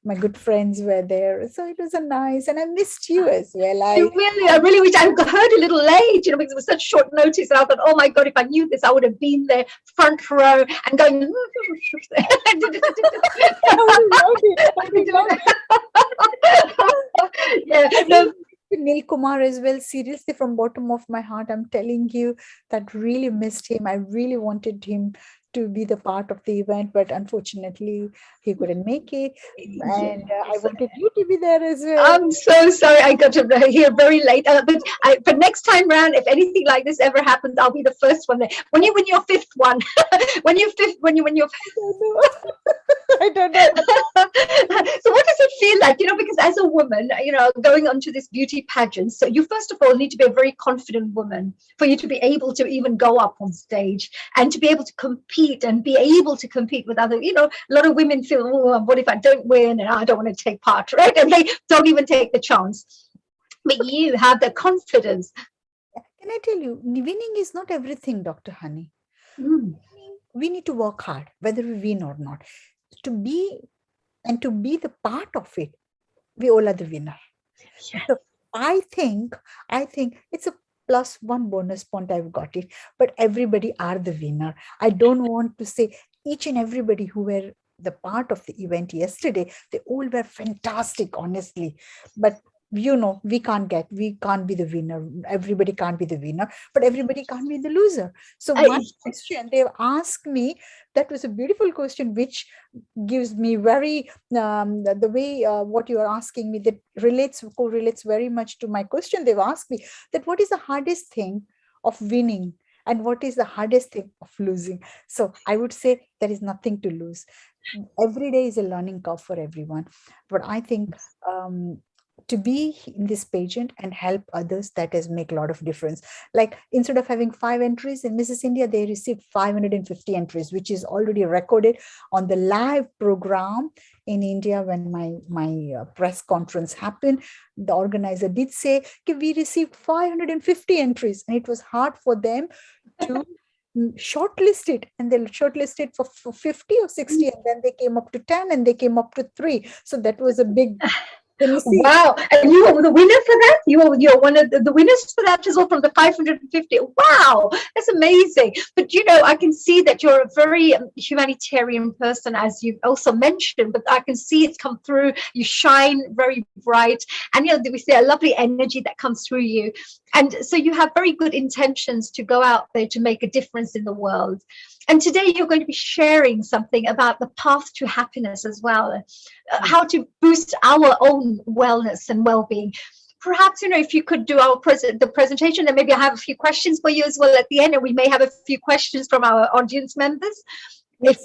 my good friends were there. So it was a nice, and I missed you as well.
I really wish I heard a little late, because it was such short notice. And I thought, oh my God, if I knew this, I would have been there. front row and going. Yeah, no,
Neil Kumar as well. Seriously, from bottom of my heart, I'm telling you that really missed him. I really wanted him to be the part of the event, but unfortunately, he couldn't make it. And I wanted you to be there as well.
I'm so sorry. I got to here very late. But next time round, if anything like this ever happens, I'll be the first one there. When you win your fifth one, when you're
I don't know.
so what does it feel like, because as a woman, going onto this beauty pageant, so you first of all need to be a very confident woman for you to be able to even go up on stage and to be able to compete and be able to compete with other, a lot of women feel, oh, what if I don't win and I don't want to take part, right? And they don't even take the chance. But you have the confidence.
Can I tell you, winning is not everything, Dr. Honey. We need to work hard, whether we win or not. To be the part of it, we all are the winner.
Yeah.
So I think it's a plus one bonus point I've got it, but everybody are the winner. I don't want to say each and everybody who were the part of the event yesterday, they all were fantastic, honestly. But we can't be the winner. Everybody can't be the winner, but everybody can't be the loser. So one question they've asked me, that was a beautiful question, which gives me very, the way what you are asking me, that correlates very much to my question. They've asked me that what is the hardest thing of winning and what is the hardest thing of losing. So I would say there is nothing to lose. Every day is a learning curve for everyone. But I think to be in this pageant and help others, that has make a lot of difference. Like instead of having 5 entries in Mrs. India, they received 550 entries, which is already recorded on the live program in India. When my press conference happened, the organizer did say, okay, we received 550 entries, and it was hard for them to shortlist it, and they shortlisted for 50 or 60, and then they came up to 10 and they came up to 3. So that was a big.
Wow. And you were the winner for that? You're one of the winners for that as well, from the 550. Wow, that's amazing. But I can see that you're a very humanitarian person, as you've also mentioned, but I can see it come through. You shine very bright, and we see a lovely energy that comes through you. And so you have very good intentions to go out there to make a difference in the world. And today you're going to be sharing something about the path to happiness as well, how to boost our own wellness and well-being. Perhaps, if you could do the presentation, and maybe I have a few questions for you as well at the end, and we may have a few questions from our audience members. Yes.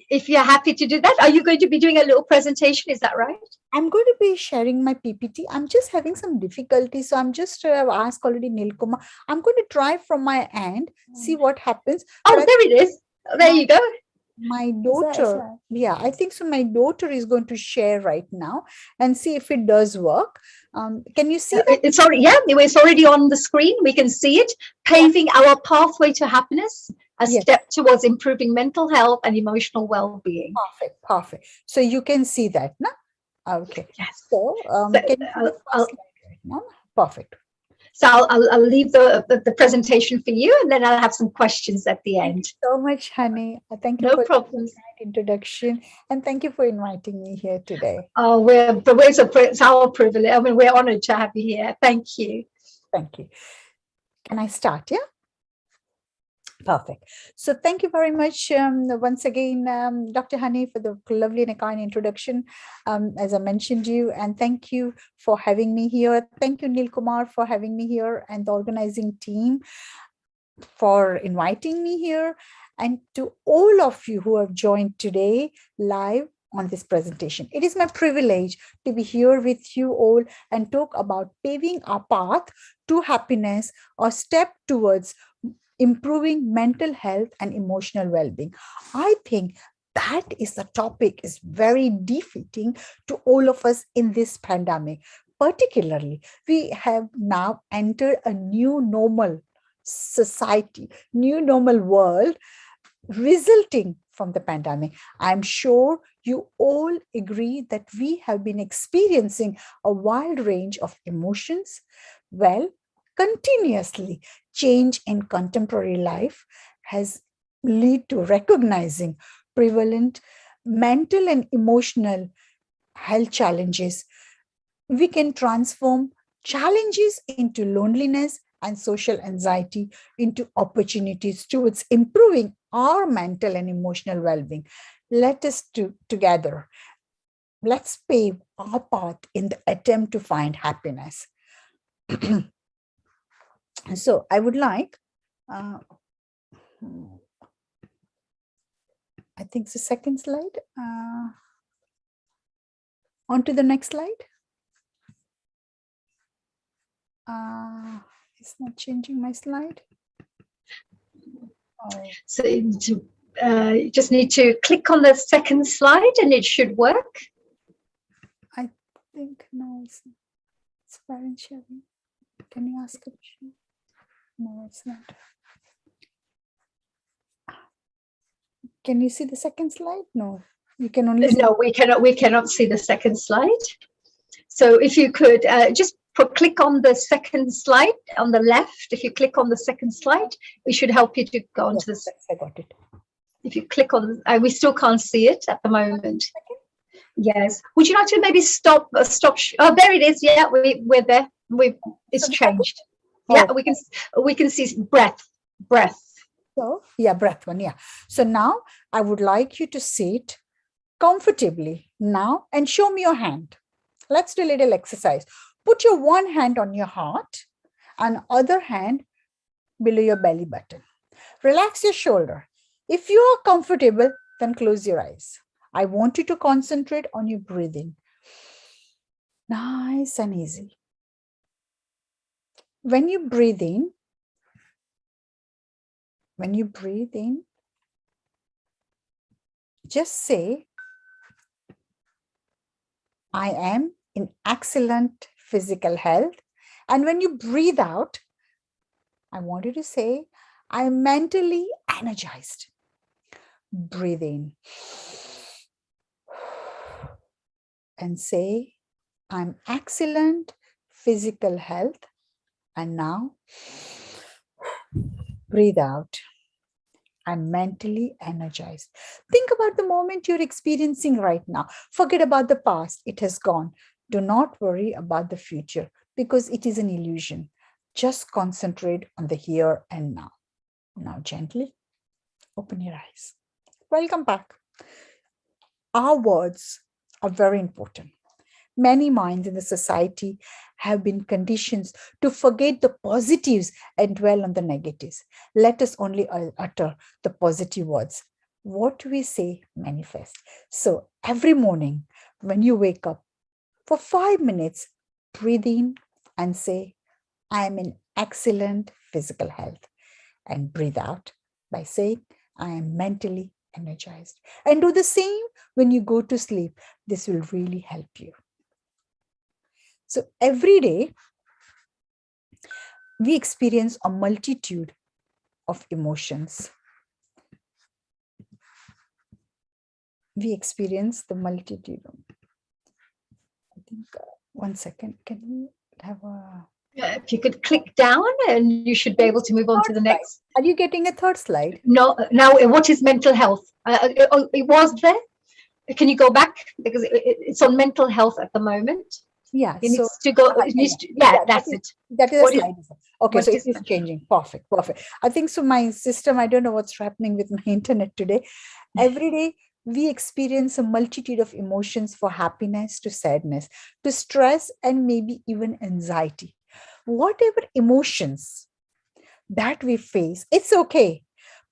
If you're happy to do that, are you going to be doing a little presentation? Is that right?
I'm going to be sharing my PPT. I'm just having some difficulty. So I'm just asked already Neil Kumar. I'm going to try from my end, see what happens.
Oh, there it is. There you go.
My daughter, I think so. My daughter is going to share right now and see if it does work. Can you see that?
It's already on the screen. We can see it. Paving our pathway to happiness, a step towards improving mental health and emotional well-being.
Perfect. So you can see that, no? Okay.
Yes.
So can you see the first slide right now? Perfect.
So I'll leave the presentation for you, and then I'll have some questions at the end.
Thank you so much, honey. Thank you
no
for
problems.
the introduction, and thank you for inviting me here today.
Oh, it's our privilege. I mean, we're honored to have you here. Thank you.
Thank you. Can I start? Yeah. Perfect. So thank you very much once again, Dr. Honey, for the lovely and kind introduction, as I mentioned you, and thank you for having me here. Thank you, Neil Kumar, for having me here, and the organizing team for inviting me here, and to all of you who have joined today live on this presentation. It is my privilege to be here with you all and talk about paving our path to happiness, or step towards improving mental health and emotional well-being. I think that is the topic is very defeating to all of us in this pandemic. Particularly, we have now entered a new normal society, new normal world resulting from the pandemic. I'm sure you all agree that we have been experiencing a wide range of emotions. Well, continuously change in contemporary life has lead to recognizing prevalent mental and emotional health challenges, we can transform challenges into loneliness and social anxiety into opportunities towards improving our mental and emotional well-being. Let us together, let's pave our path in the attempt to find happiness. So I would like, I think the second slide, on to the next slide. It's not changing my slide. Oh.
So you just need to click on the second slide and it should work.
I think no, it's parent sharing. Can you ask a question? No, it's not. Can you see the second slide? No, you can only see.
No, we cannot see the second slide. So if you could just click on the second slide on the left. If you click on the second slide, it should help you to go on to the.
I got it.
If you click on, we still can't see it at the moment. Yes. Would you like to maybe stop? Oh, there it is. Yeah, we're there. It's changed. Yeah, we can see breath.
So yeah, breath one. Yeah. So now I would like you to sit comfortably now and show me your hand. Let's do a little exercise. Put your one hand on your heart and other hand below your belly button. Relax your shoulder. If you are comfortable, then close your eyes. I want you to concentrate on your breathing. Nice and easy. When you breathe in, just say, I am in excellent physical health. And when you breathe out, I want you to say, I am mentally energized. Breathe in and say, I'm excellent physical health. And now breathe out. I'm mentally energized. Think about the moment you're experiencing right now. Forget about the past. It has gone. Do not worry about the future because it is an illusion. Just concentrate on the here and now. Now gently open your eyes. Welcome back. Our words are very important. Many minds in the society have been conditioned to forget the positives and dwell on the negatives. Let us only utter the positive words. What we say manifests. So every morning when you wake up, for 5 minutes, breathe in and say, I am in excellent physical health. And breathe out by saying, I am mentally energized. And do the same when you go to sleep. This will really help you. So every day, we experience a multitude of emotions. We experience the multitude. I think, one second, can we have a...
If you could click down and you should be able to move on to the next.
Are you getting a third slide?
No, now what is mental health? It was there. Can you go back? Because it's on mental health at the moment.
Yeah,
it needs to go. That's it.
That is a slide. Okay, so it is changing. Perfect. I think so. My system, I don't know what's happening with my internet today. Every day, we experience a multitude of emotions, for happiness to sadness, to stress, and maybe even anxiety. Whatever emotions that we face, it's okay.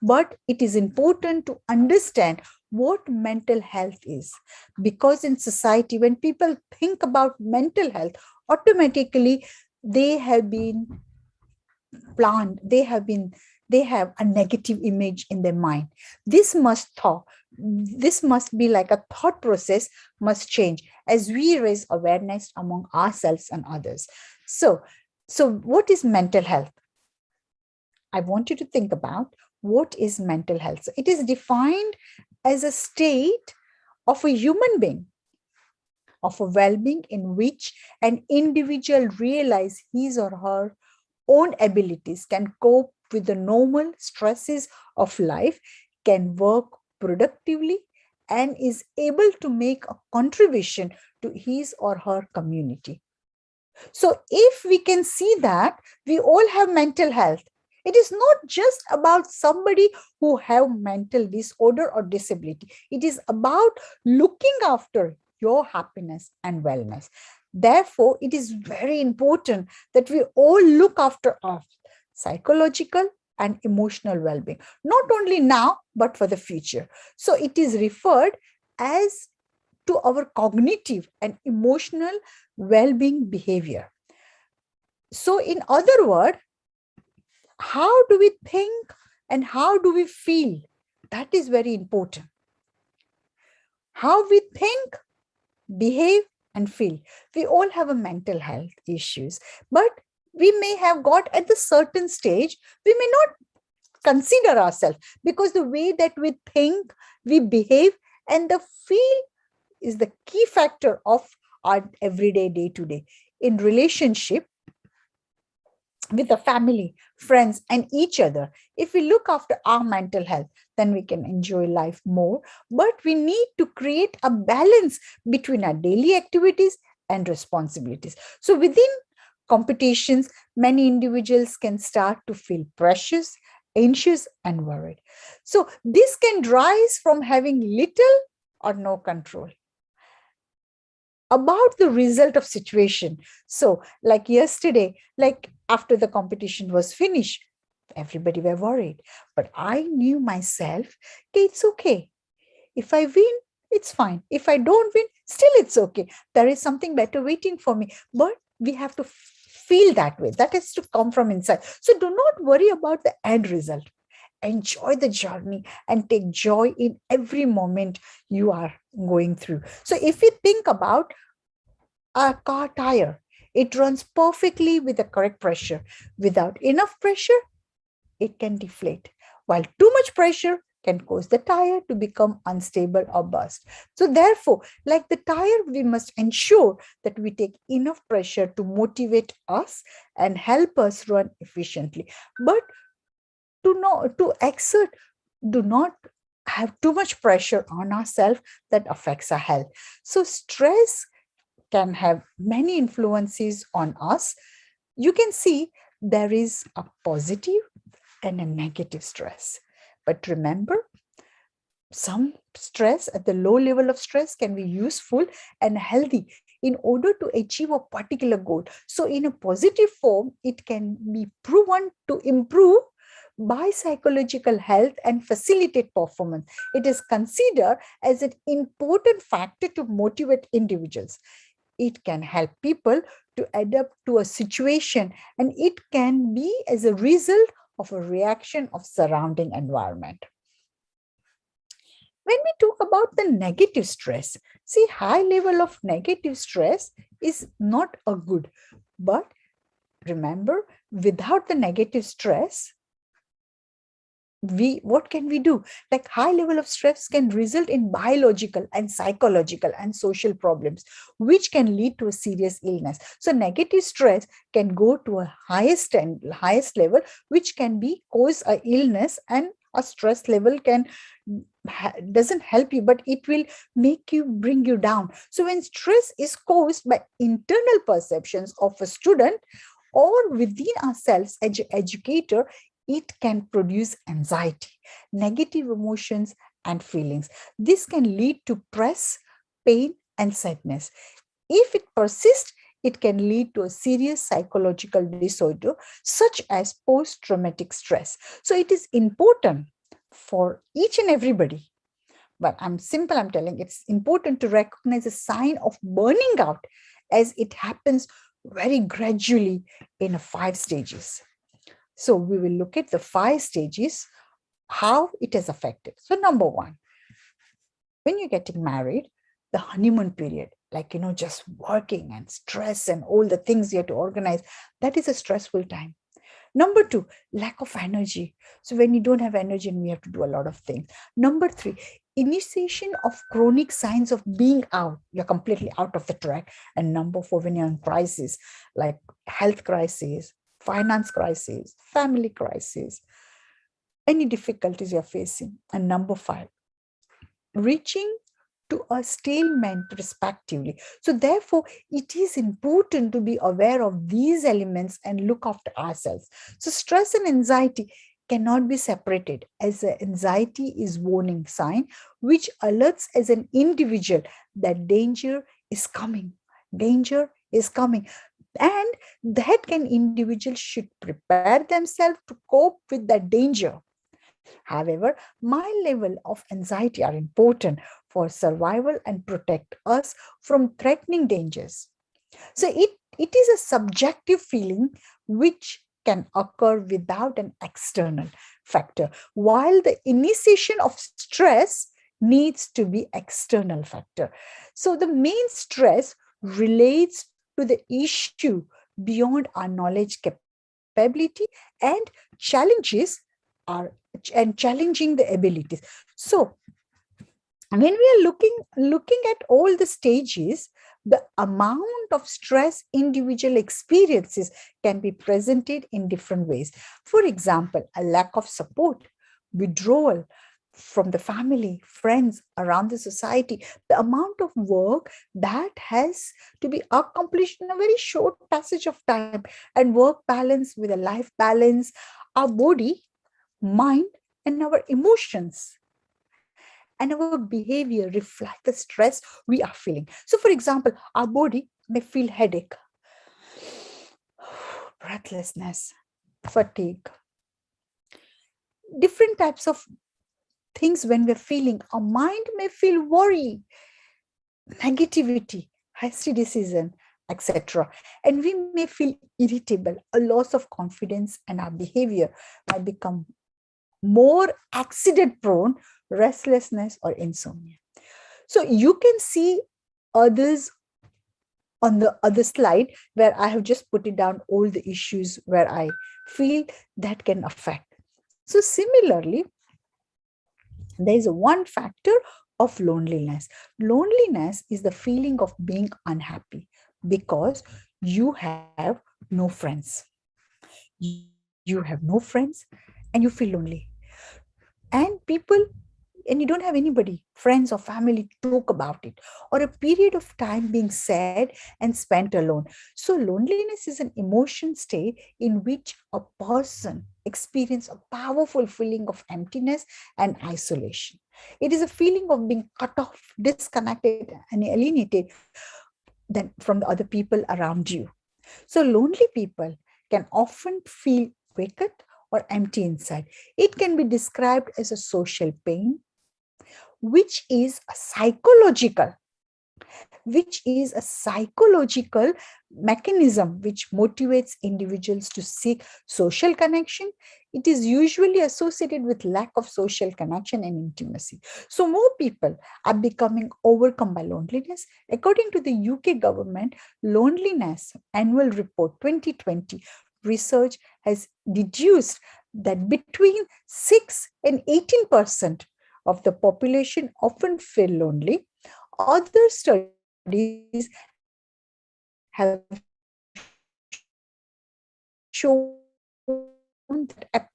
But it is important to understand what mental health is. Because in society, when people think about mental health, automatically they have been planned, they have a negative image in their mind. This must be like a thought process must change as we raise awareness among ourselves and others. So what is mental health? I want you to think about what is mental health. So it is defined as a state of a human being, of a well-being in which an individual realizes his or her own abilities, can cope with the normal stresses of life, can work productively and is able to make a contribution to his or her community. So if we can see that we all have mental health, it is not just about somebody who have mental disorder or disability. It is about looking after your happiness and wellness. Therefore, it is very important that we all look after our psychological and emotional well-being, not only now, but for the future. So it is referred as to our cognitive and emotional well-being behavior. So in other words, how do we think and how do we feel? That is very important. How we think, behave, and feel. We all have a mental health issues, but we may have got at the certain stage, we may not consider ourselves, because the way that we think, we behave, and the feel is the key factor of our everyday, day to day. In relationship with the family, friends, and each other, if we look after our mental health, then we can enjoy life more. But we need to create a balance between our daily activities and responsibilities. So within competitions, many individuals can start to feel precious, anxious, and worried. So this can rise from having little or no control about the result of situation. So like yesterday, like after the competition was finished, everybody were worried, but I knew myself, okay, it's okay. If I win, it's fine. If I don't win, still it's okay. There is something better waiting for me. But we have to feel that way. That has to come from inside. So do not worry about the end result. Enjoy the journey and take joy in every moment you are going through. So if you think about a car tire, it runs perfectly with the correct pressure. Without enough pressure, it can deflate, while too much pressure can cause the tire to become unstable or burst. So therefore, like the tire, we must ensure that we take enough pressure to motivate us and help us run efficiently. But to exert, do not have too much pressure on ourselves that affects our health. So stress can have many influences on us. You can see there is a positive and a negative stress. But remember, some stress at the low level of stress can be useful and healthy in order to achieve a particular goal. So in a positive form, it can be proven to improve by psychological health and facilitate performance. It is considered as an important factor to motivate individuals. It can help people to adapt to a situation, and it can be as a result of a reaction of surrounding environment. When we talk about the negative stress, see, high level of negative stress is not a good, but remember, without the negative stress, what can we do? Like high level of stress can result in biological and psychological and social problems, which can lead to a serious illness. So negative stress can go to a highest level, which can be cause a illness, and a stress level can doesn't help you, but it will bring you down. So when stress is caused by internal perceptions of a student or within ourselves as educator, it can produce anxiety, negative emotions, and feelings. This can lead to stress, pain, and sadness. If it persists, it can lead to a serious psychological disorder, such as post-traumatic stress. So it is important for each and everybody. But I'm telling it's important to recognize a sign of burning out, as it happens very gradually in 5 stages. So we will look at the 5 stages, how it has affected. So number 1, when you're getting married, the honeymoon period, like, just working and stress and all the things you have to organize, that is a stressful time. Number 2, lack of energy. So when you don't have energy and we have to do a lot of things. Number 3, initiation of chronic signs of being out. You're completely out of the track. And number 4, when you're in crisis, like health crisis, finance crisis, family crisis, any difficulties you're facing. And number 5, reaching to a stalemate respectively. So therefore, it is important to be aware of these elements and look after ourselves. So stress and anxiety cannot be separated, as the anxiety is warning sign which alerts as an individual that danger is coming. Danger is coming. And that can individuals should prepare themselves to cope with that danger. However, my level of anxiety are important for survival and protect us from threatening dangers. So it is a subjective feeling which can occur without an external factor, while the initiation of stress needs to be external factor. So the main stress relates to the issue beyond our knowledge capability and challenges are and challenging the abilities. So when we are looking at all the stages, the amount of stress individual experiences can be presented in different ways. For example, a lack of support, withdrawal from the family, friends, around the society, the amount of work that has to be accomplished in a very short passage of time, and work balance with a life balance, our body, mind, and our emotions and our behavior reflect the stress we are feeling. So, for example, our body may feel headache, breathlessness, fatigue, different types of things when we're feeling. Our mind may feel worry, negativity, hasty decision, etc. And we may feel irritable, a loss of confidence, and our behavior might become more accident prone, restlessness, or insomnia. So you can see others on the other slide where I have just put it down all the issues where I feel that can affect. So similarly, there is one factor of loneliness. Loneliness is the feeling of being unhappy because you have no friends. You have no friends and you feel lonely. And people and you don't have anybody, friends or family, to talk about it, or a period of time being sad and spent alone. So loneliness is an emotion state in which a person experiences a powerful feeling of emptiness and isolation. It is a feeling of being cut off, disconnected, and alienated than from the other people around you. So lonely people can often feel vacant or empty inside. It can be described as a social pain, which is a psychological mechanism which motivates individuals to seek social connection. It is usually associated with lack of social connection and intimacy. So more people are becoming overcome by loneliness. According to the UK government loneliness annual report 2020, research has deduced that between 6 and 18% of the population often feel lonely. Other studies have shown that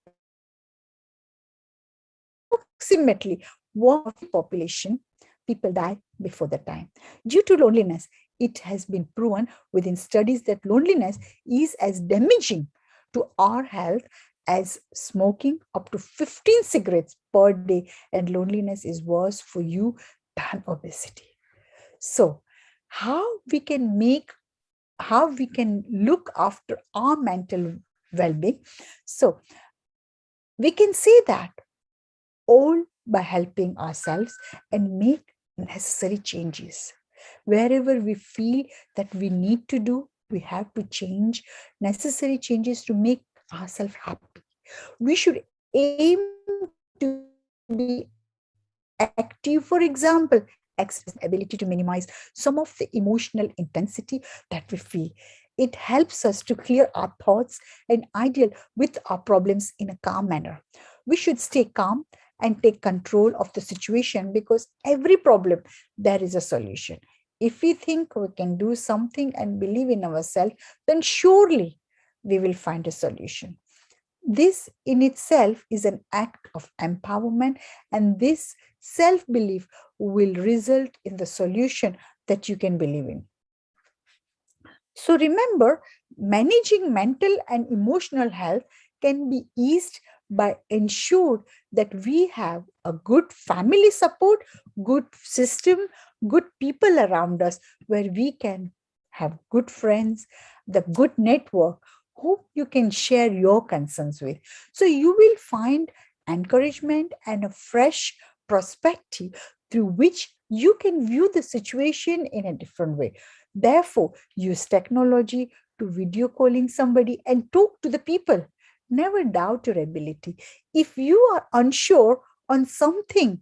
approximately one of the population people die before the time due to loneliness. It has been proven within studies that loneliness is as damaging to our health as smoking up to 15 cigarettes per day, and loneliness is worse for you than obesity. So how we can look after our mental well-being? So we can say that all by helping ourselves and make necessary changes. Wherever we feel that we need to do, we have to change necessary changes to make ourselves happy. We should aim to be active. For example, exercise ability to minimize some of the emotional intensity that we feel. It helps us to clear our thoughts and ideal with our problems in a calm manner. We should stay calm and take control of the situation, because every problem there is a solution. If we think we can do something and believe in ourselves, then surely we will find a solution. This in itself is an act of empowerment, and this self belief will result in the solution that you can believe in. So remember, managing mental and emotional health can be eased by ensure that we have a good family support, good system, good people around us where we can have good friends, the good network who you can share your concerns with. So you will find encouragement and a fresh perspective through which you can view the situation in a different way. Therefore, use technology to video calling somebody and talk to the people. Never doubt your ability. If you are unsure on something,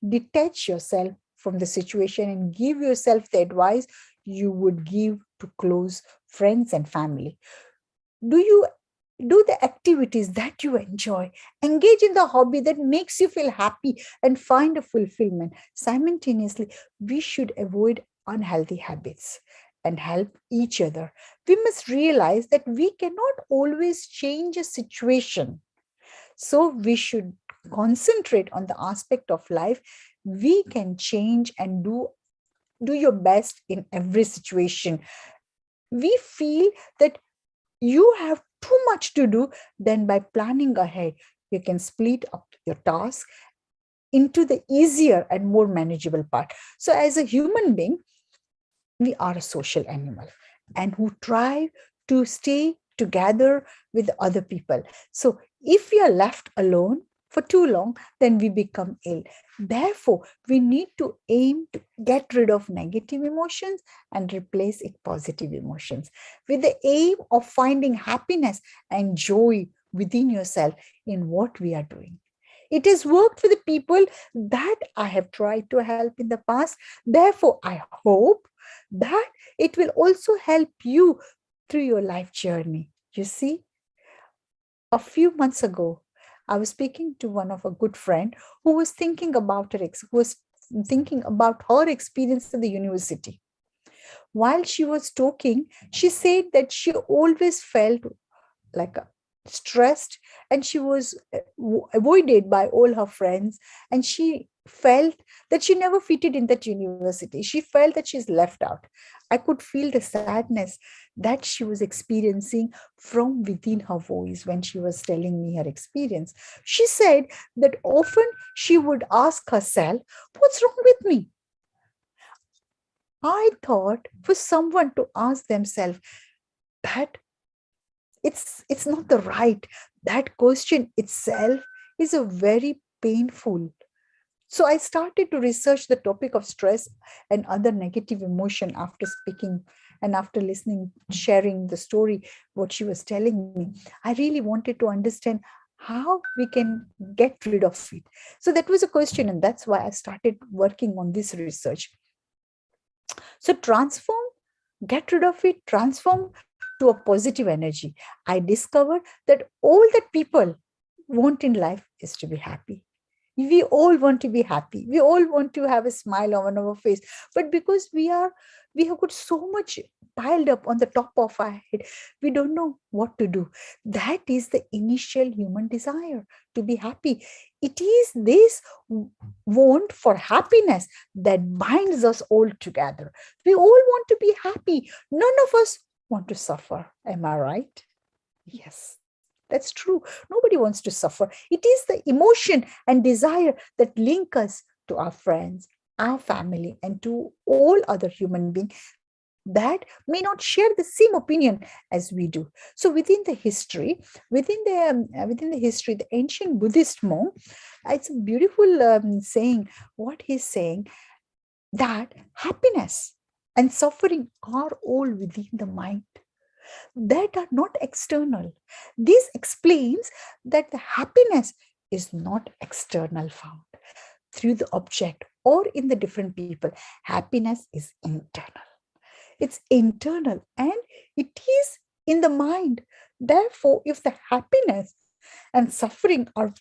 detach yourself from the situation and give yourself the advice you would give to close friends and family. Do the activities that you enjoy. Engage in the hobby that makes you feel happy and find a fulfillment. Simultaneously, we should avoid unhealthy habits and help each other. We must realize that we cannot always change a situation. So we should concentrate on the aspect of life we can change and do your best in every situation. We feel that you have too much to do, then by planning ahead, you can split up your task into the easier and more manageable part. So as a human being, we are a social animal and who try to stay together with other people. So if we are left alone for too long, then we become ill. Therefore, we need to aim to get rid of negative emotions and replace it positive emotions with the aim of finding happiness and joy within yourself in what we are doing. It has worked for the people that I have tried to help in the past. Therefore, I hope that it will also help you through your life journey. You see, a few months ago, I was speaking to one of a good friend who was thinking about her experience in the university. While she was talking, she said that she always felt like stressed and she was avoided by all her friends, and she felt that she never fitted in that university. She felt that she's left out. I could feel the sadness that she was experiencing from within her voice when she was telling me her experience. She said that often she would ask herself, what's wrong with me? I thought for someone to ask themselves that, it's not the right, that question itself is a very painful. So I started to research the topic of stress and other negative emotion after speaking and after listening, sharing the story what she was telling me. I really wanted to understand how we can get rid of it. So that was a question, and that's why I started working on this research. So transform, get rid of it, transform to a positive energy. I discovered that all that people want in life is to be happy. We all want to be happy. We all want to have a smile on our face. But because we have got so much piled up on the top of our head, we don't know what to do. That is the initial human desire, to be happy. It is this want for happiness that binds us all together. We all want to be happy. None of us want to suffer. Am I right? Yes, that's true. Nobody wants to suffer. It is the emotion and desire that link us to our friends, our family, and to all other human beings that may not share the same opinion as we do. So within the history, the ancient Buddhist monk, it's a beautiful saying. What he's saying, that happiness and suffering are all within the mind, that are not external. This explains that the happiness is not external found through the object or in the different people. Happiness is internal. It's internal and it is in the mind. Therefore, if the happiness and suffering are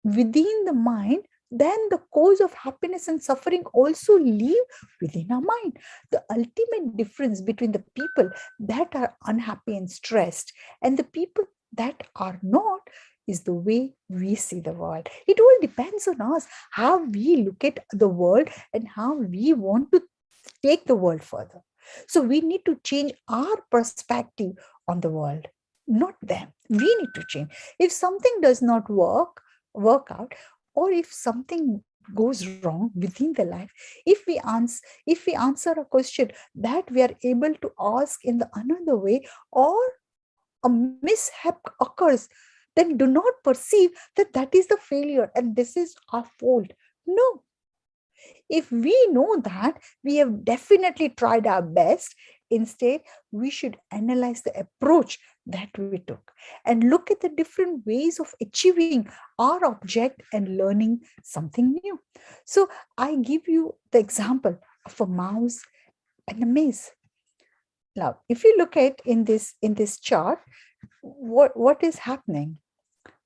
within the mind, then the cause of happiness and suffering also live within our mind. The ultimate difference between the people that are unhappy and stressed and the people that are not is the way we see the world. It all depends on us, how we look at the world and how we want to take the world further. So we need to change our perspective on the world, not them. We need to change. If something does not work out, or if something goes wrong within the life, if we answer a question that we are able to ask in the another way, or a mishap occurs, then do not perceive that that is the failure and this is our fault. No, if we know that we have definitely tried our best, instead, we should analyze the approach that we took and look at the different ways of achieving our object and learning something new. So, I give you the example of a mouse and a maze. Now, if you look at in this chart, what is happening?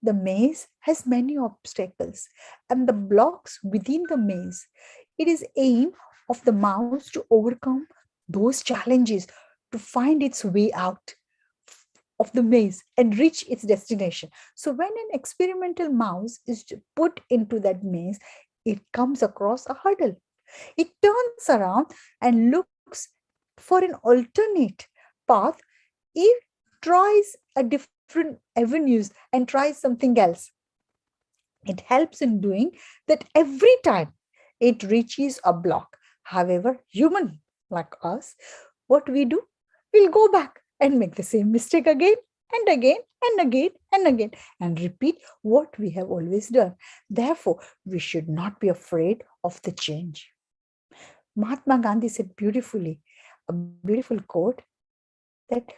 The maze has many obstacles, and the blocks within the maze, it is aim of the mouse to overcome those challenges, to find its way out of the maze and reach its destination. So when an experimental mouse is put into that maze, it comes across a hurdle. It turns around and looks for an alternate path. It tries a different avenues and tries something else. It helps in doing that every time it reaches a block. However, human like us, what we do, we'll go back and make the same mistake again and again and again and again and repeat what we have always done. Therefore, we should not be afraid of the change. Mahatma Gandhi said beautifully, a beautiful quote, that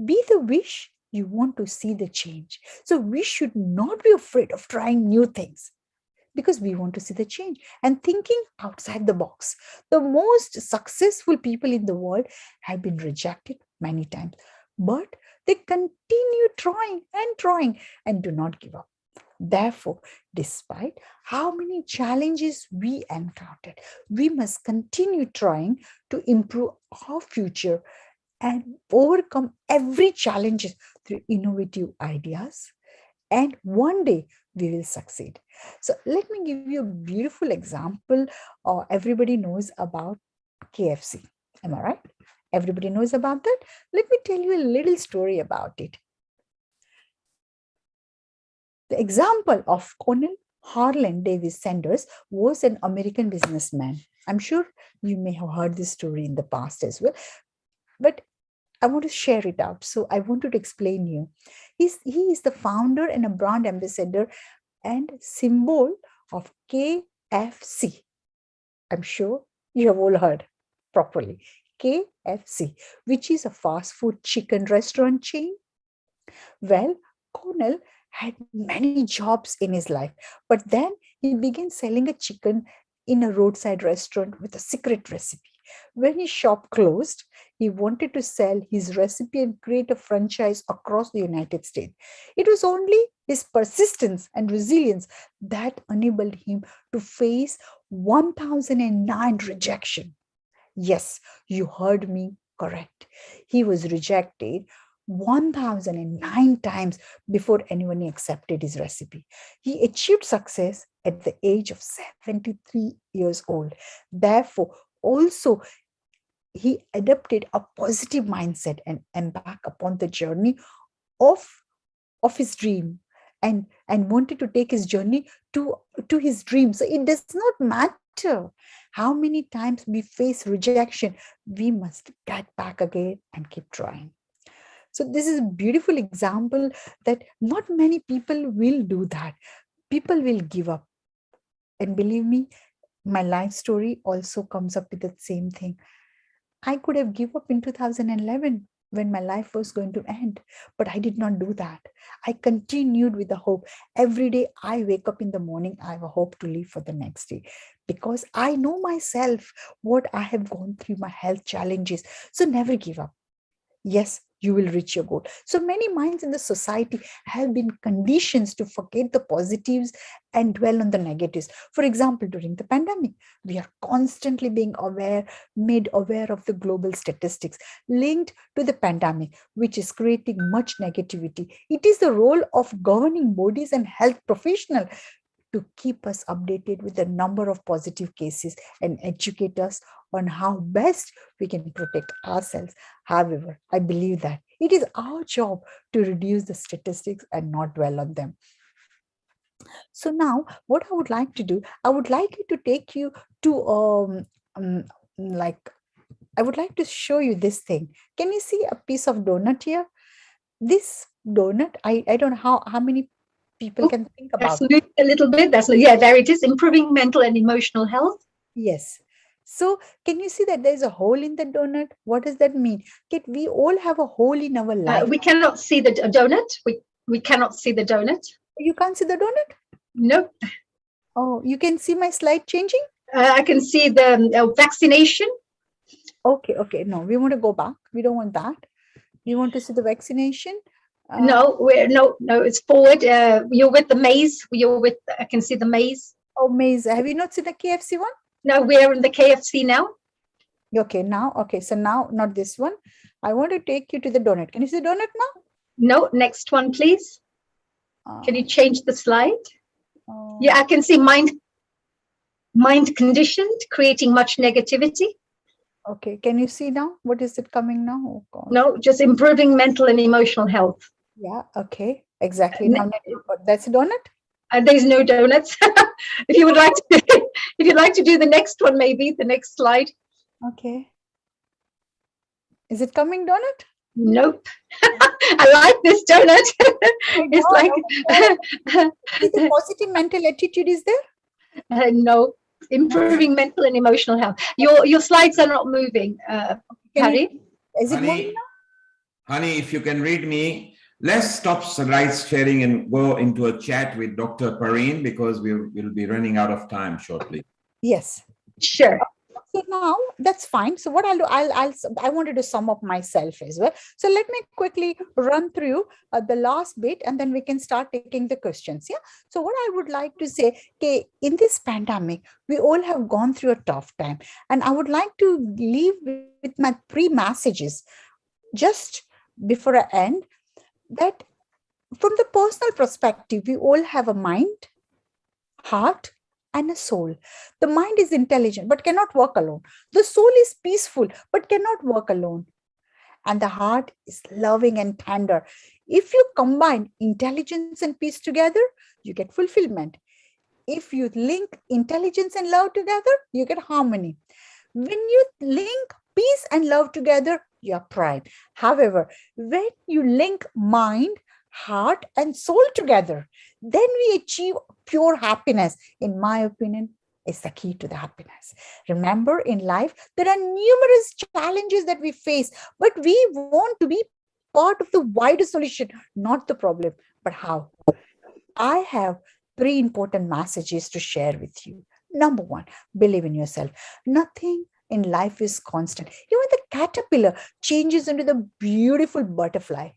be the wish you want to see the change. So we should not be afraid of trying new things because we want to see the change and thinking outside the box. The most successful people in the world have been rejected many times, but they continue trying and do not give up. Therefore, despite how many challenges we encountered, we must continue trying to improve our future and overcome every challenge through innovative ideas. And one day we will succeed. So let me give you a beautiful example. Everybody knows about KFC. Am I right? Everybody knows about that. Let me tell you a little story about it. The example of Colonel Harlan Davis Sanders was an American businessman. I'm sure you may have heard this story in the past as well. But I want to share it out. So I wanted to explain you. He is the founder and a brand ambassador and symbol of KFC. I'm sure you have all heard properly. KFC, which is a fast food chicken restaurant chain. Well, Cornell had many jobs in his life, but then he began selling a chicken in a roadside restaurant with a secret recipe. When his shop closed, he wanted to sell his recipe and create a franchise across the United States. It was only his persistence and resilience that enabled him to face 1009 rejection. Yes, you heard me correct. He was rejected 1009 times before anyone accepted his recipe. He achieved success at the age of 73 years old. Therefore, also he adopted a positive mindset and embarked upon the journey of, of his dream, and wanted to take his journey to his dream. So it does not matter how many times we face rejection, we must get back again and keep trying. So this is a beautiful example that not many people will do that. People will give up. And believe me, my life story also comes up with the same thing. I could have given up in 2011 when my life was going to end, but I did not do that. I continued with the hope. Every day I wake up in the morning, I have a hope to live for the next day because I know myself what I have gone through, my health challenges. So never give up. Yes, you will reach your goal. So many minds in the society have been conditioned to forget the positives and dwell on the negatives. For example, during the pandemic, we are constantly being made aware of the global statistics linked to the pandemic, which is creating much negativity. It is the role of governing bodies and health professionals to keep us updated with the number of positive cases and educate us on how best we can protect ourselves. However, I believe that it is our job to reduce the statistics and not dwell on them. So now what I would like to do, I would like to take you to um like I would like to show you this thing. Can you see a piece of donut here? This donut, I don't know how many people can think
Let's
about it.
move a little bit. Yeah, there it is. Improving mental and emotional health.
Yes. So can you see that there's a hole in the donut? What does that mean? Okay, we all have a hole in our life.
We cannot see the donut. We cannot see the donut.
You can't see the donut?
Nope.
Oh, you can see my slide changing?
I can see the vaccination.
Okay. No, we want to go back. We don't want that. We want to see the vaccination.
No, it's forward. You're with the maze. I can see the maze.
Oh, maze. Have you not seen the KFC one?
No, we're in the KFC now.
Okay, so now not this one. I want to take you to the donut. Can you see the donut now?
No, next one, please. Can you change the slide? Yeah, I can see mind conditioned, creating much negativity.
Okay, can you see now? What is it coming now? Oh, God.
No, just improving mental and emotional health.
Yeah, okay, exactly. Now that's a donut?
There's no donuts. If you would like to, if you'd like to do the next one, maybe the next slide.
Okay. Is it coming donut?
Nope. I like this donut. It's like
the positive mental attitude is there?
No. Improving mental and emotional health. Your slides are not moving, Harry.
Is it moving now?
Honey, if you can read me, let's stop slide sharing and go into a chat with Dr. Pareen because we'll be running out of time shortly.
Yes.
Sure.
So now that's fine. So what I'll do, I wanted to sum up myself as well. So let me quickly run through the last bit and then we can start taking the questions. Yeah. So what I would like to say, okay, in this pandemic, we all have gone through a tough time, and I would like to leave with my 3 messages just before I end. That from the personal perspective, we all have a mind, heart, and a soul. The mind is intelligent but cannot work alone. The soul is peaceful but cannot work alone. And the heart is loving and tender. If you combine intelligence and peace together, you get fulfillment. If you link intelligence and love together, you get harmony. When you link peace and love together, you are pride. However, when you link mind, heart, and soul together, then we achieve pure happiness. In my opinion, is the key to the happiness. Remember, in life, there are numerous challenges that we face, but we want to be part of the wider solution, not the problem. But how? I have 3 important messages to share with you. Number 1, believe in yourself. Nothing in life is constant. Even the caterpillar changes into the beautiful butterfly.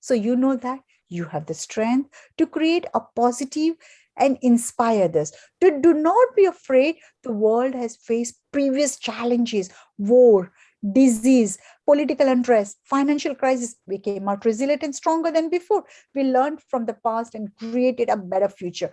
So you know that you have the strength to create a positive and inspire others. Do not be afraid. The world has faced previous challenges, war, disease, political unrest, financial crisis. We came out resilient and stronger than before. We learned from the past and created a better future.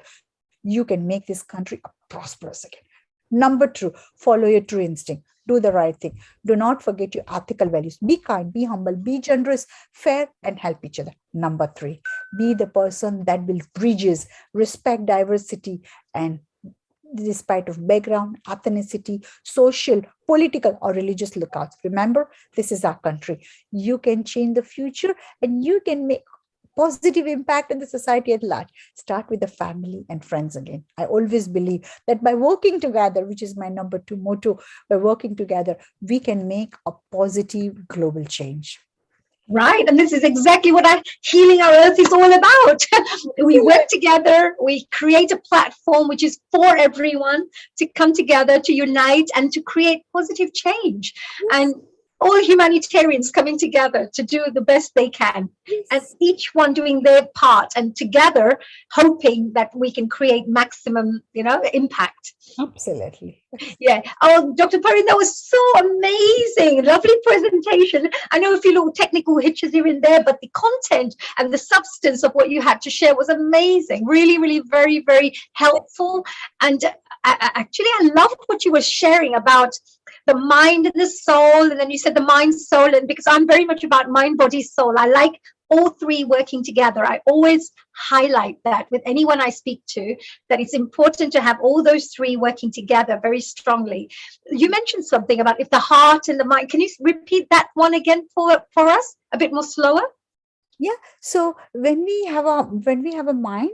You can make this country a prosperous again. Number 2, follow your true instinct. Do the right thing. Do not forget your ethical values. Be kind, be humble, be generous, fair, and help each other. Number 3, be the person that builds bridges, respect diversity, and despite of background, ethnicity, social, political, or religious lookouts. Remember, this is our country. You can change the future and you can make positive impact in the society at large. Start with the family and friends again. I always believe that by working together, which is my number 2 motto, by working together, we can make a positive global change.
Right. And this is exactly what Healing Our Earth is all about. We work together, we create a platform which is for everyone to come together, to unite, and to create positive change. And all humanitarians coming together to do the best they can, and
Yes,
each one doing their part, and together hoping that we can create maximum, impact.
absolutely.
Yeah. Oh, Dr. Perry, that was so amazing. Lovely presentation. I know a few little technical hitches here and there, but the content and the substance of what you had to share was amazing. Really, really very, very helpful. And actually, I loved what you were sharing about the mind and the soul. And then you said the mind, soul, and because I'm very much about mind, body, soul. I like all three working together. I always highlight that with anyone I speak to, that it's important to have all those three working together very strongly. You mentioned something about if the heart and the mind. Can you repeat that one again for us a bit more slower?
Yeah. So when we have a mind,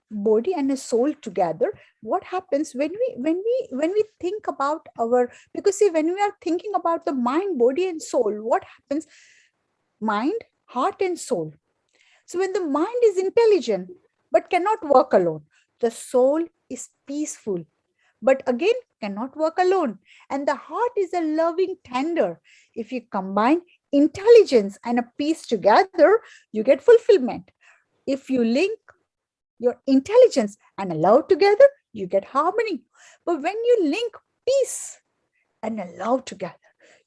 body, and a soul together, what happens when we think about our, because see, when we are thinking about the mind, body, and soul, what happens? Mind, heart, and soul. So when the mind is intelligent but cannot work alone, the soul is peaceful but again cannot work alone. And the heart is a loving tender. If you combine intelligence and a peace together, you get fulfillment. If you link your intelligence and a love together, you get harmony. But when you link peace and a love together,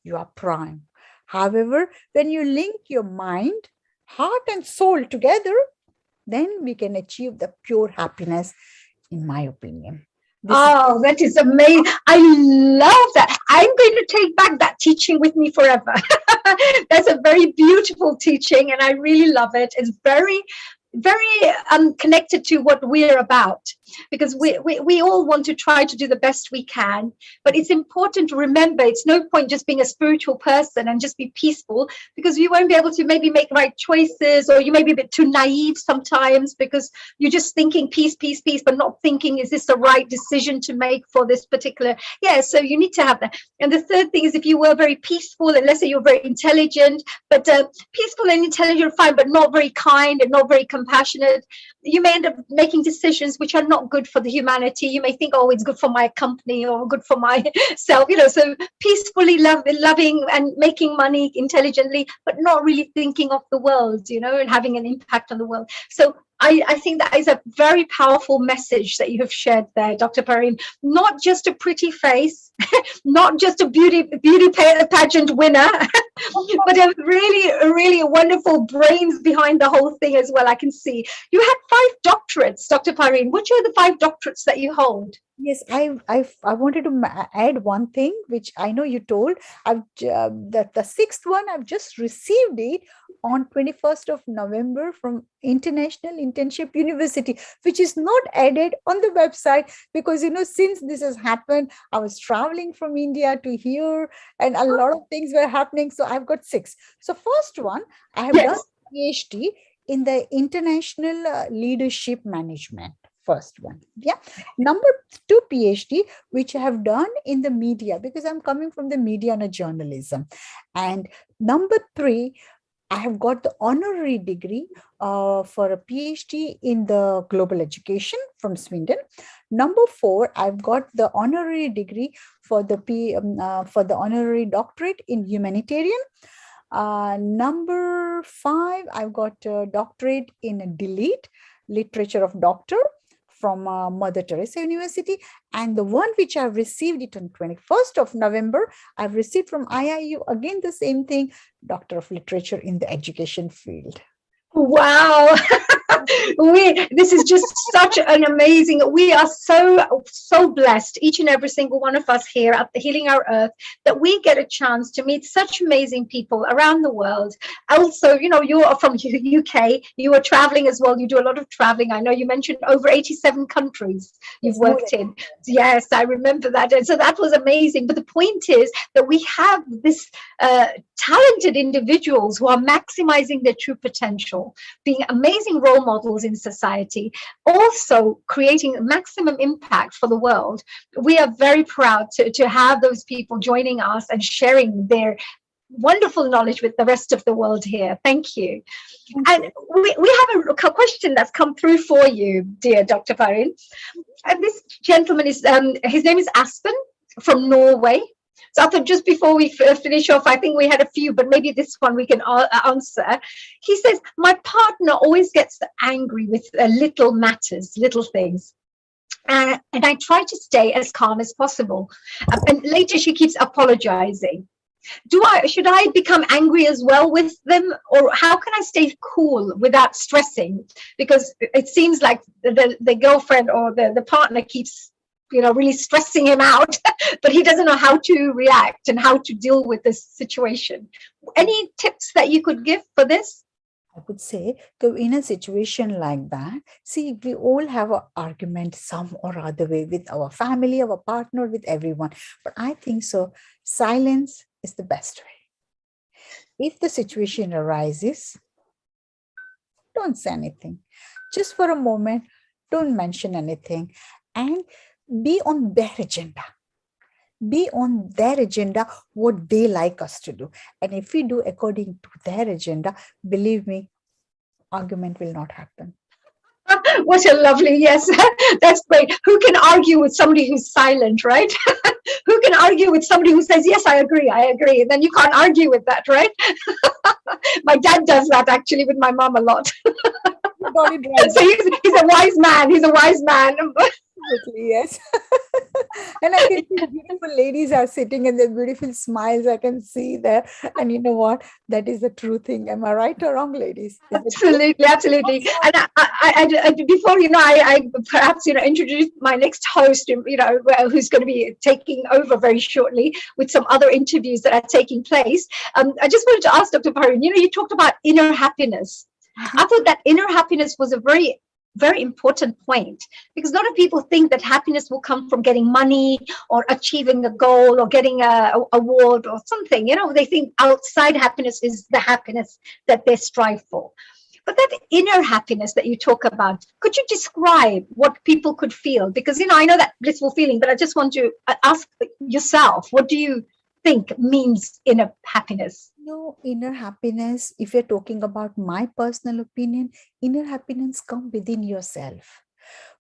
you are prime. However, when you link your mind, heart, and soul together, then we can achieve the pure happiness, in my opinion. This is
Oh, that is amazing. I love that. I'm going to take back that teaching with me forever. That's a very beautiful teaching, and I really love it. It's very, very connected to what we're about, because we all want to try to do the best we can, but it's important to remember it's no point just being a spiritual person and just be peaceful, because you won't be able to maybe make right choices, or you may be a bit too naive sometimes because you're just thinking peace, peace, peace, but not thinking, is this the right decision to make for this particular. So you need to have that. And the third thing is, if you were very peaceful, and let's say you're very intelligent, but peaceful and intelligent, fine, but not very kind and not very compassionate, you may end up making decisions which are not good for the humanity. You may think, oh, it's good for my company or good for myself, so peacefully loving and making money intelligently, but not really thinking of the world, and having an impact on the world. So I think that is a very powerful message that you have shared there, Dr. Pareen. Not just a pretty face, not just a beauty pageant winner, but a really wonderful brains behind the whole thing as well. I can see you had 5 doctorates, Dr. Pareen. Which are the 5 doctorates that you hold?
Yes, I wanted to add one thing, which I know you told. The sixth one, I've just received it on 21st of November from International Internship University, which is not added on the website because, since this has happened, I was traveling from India to here and a lot of things were happening. So I've got 6. So first one, I have done PhD in the International Leadership Management. First one. Yeah. Number 2 PhD, which I have done in the media, because I'm coming from the media and journalism. And number 3, I have got the honorary degree for a PhD in the global education from Sweden. Number 4, I've got the honorary degree for the honorary doctorate in humanitarian. Number 5, I've got a doctorate in Delete, literature of doctor, from Mother Teresa University. And the one which I've received it on 21st of November, I've received from IIU, again the same thing, Doctor of Literature in the education field.
Wow. This is just such an amazing, we are so blessed, each and every single one of us here at the Healing Our Earth, that we get a chance to meet such amazing people around the world. Also, you are from UK, you are traveling as well, you do a lot of traveling. I know you mentioned over 87 countries you've worked in. Yes, I remember that. And so that was amazing. But the point is that we have this talented individuals who are maximizing their true potential, being amazing role models in society, also creating maximum impact for the world. We are very proud to have those people joining us and sharing their wonderful knowledge with the rest of the world here. Thank you. And we have a question that's come through for you, dear Dr. Pareen. And this gentleman is, his name is Aspen from Norway. So I thought just before we finish off, I think we had a few, but maybe this one we can answer. He says, my partner always gets angry with little matters, little things. And I try to stay as calm as possible. And later she keeps apologizing. Should I become angry as well with them, or how can I stay cool without stressing? Because it seems like the girlfriend or the partner keeps, really stressing him out, but he doesn't know how to react and how to deal with this situation. Any tips that you could give for this?
I would say, in a situation like that, see, we all have an argument some or other way with our family, our partner, with everyone. But I think so, silence is the best way. If the situation arises, don't say anything. Just for a moment, don't mention anything, and be on their agenda. Be on their agenda what they like us to do. And if we do according to their agenda, believe me, argument will not happen.
What a lovely, yes, that's great. Who can argue with somebody who's silent, right? Who can argue with somebody who says, yes, I agree. And then you can't argue with that, right? My dad does that actually with my mom a lot.
Got it right.
So he's a wise man. He's a wise man.
Yes. And I can see beautiful ladies are sitting and their beautiful smiles. I can see there. And you know what? That is the true thing. Am I right or wrong, ladies?
Absolutely. And before, I perhaps, introduce my next host, who's going to be taking over very shortly with some other interviews that are taking place. I just wanted to ask Dr. Parun, you talked about inner happiness. I thought that inner happiness was a very, very important point, because a lot of people think that happiness will come from getting money or achieving a goal or getting a award or something. They think outside happiness is the happiness that they strive for. But that inner happiness that you talk about, could you describe what people could feel? Because, I know that blissful feeling, but I just want to ask yourself, what do you think means inner happiness?
No, inner happiness, if you're talking about my personal opinion, inner happiness comes within yourself.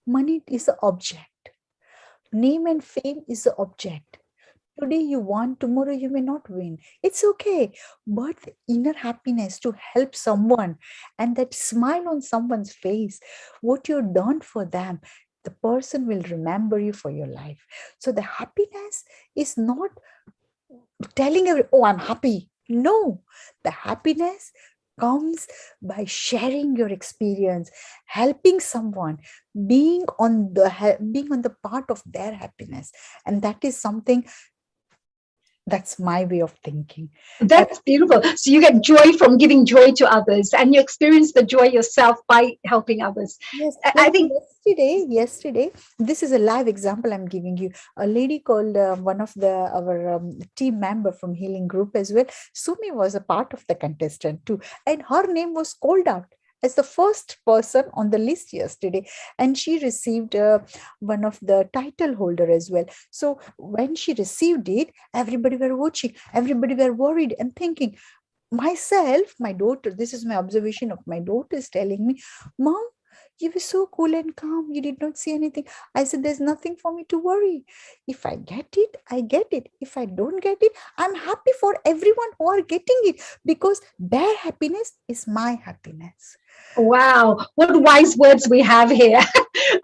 Money is the object. Name and fame is the object. Today you won, tomorrow you may not win. It's okay. But inner happiness to help someone and that smile on someone's face, what you've done for them, the person will remember you for your life. So the happiness is not telling everyone, oh, I'm happy. No, the happiness comes by sharing your experience, helping someone, being on the part of their happiness. And that is something, that's my way of thinking.
That's beautiful. So you get joy from giving joy to others, and you experience the joy yourself by helping others.
Yes,
I think
yesterday, this is a live example I'm giving you. A lady called one of our team member from Healing Group as well. Sumi was a part of the contestant too, and her name was called out as the first person on the list yesterday, and she received one of the title holder as well. So when she received it, everybody were watching, everybody were worried and thinking, myself, my daughter, this is my observation of my daughter is telling me, Mom, you were so cool and calm. You did not see anything. I said, there's nothing for me to worry. If I get it, I get it. If I don't get it, I'm happy for everyone who are getting it, because their happiness is my happiness.
Wow, what wise words we have here.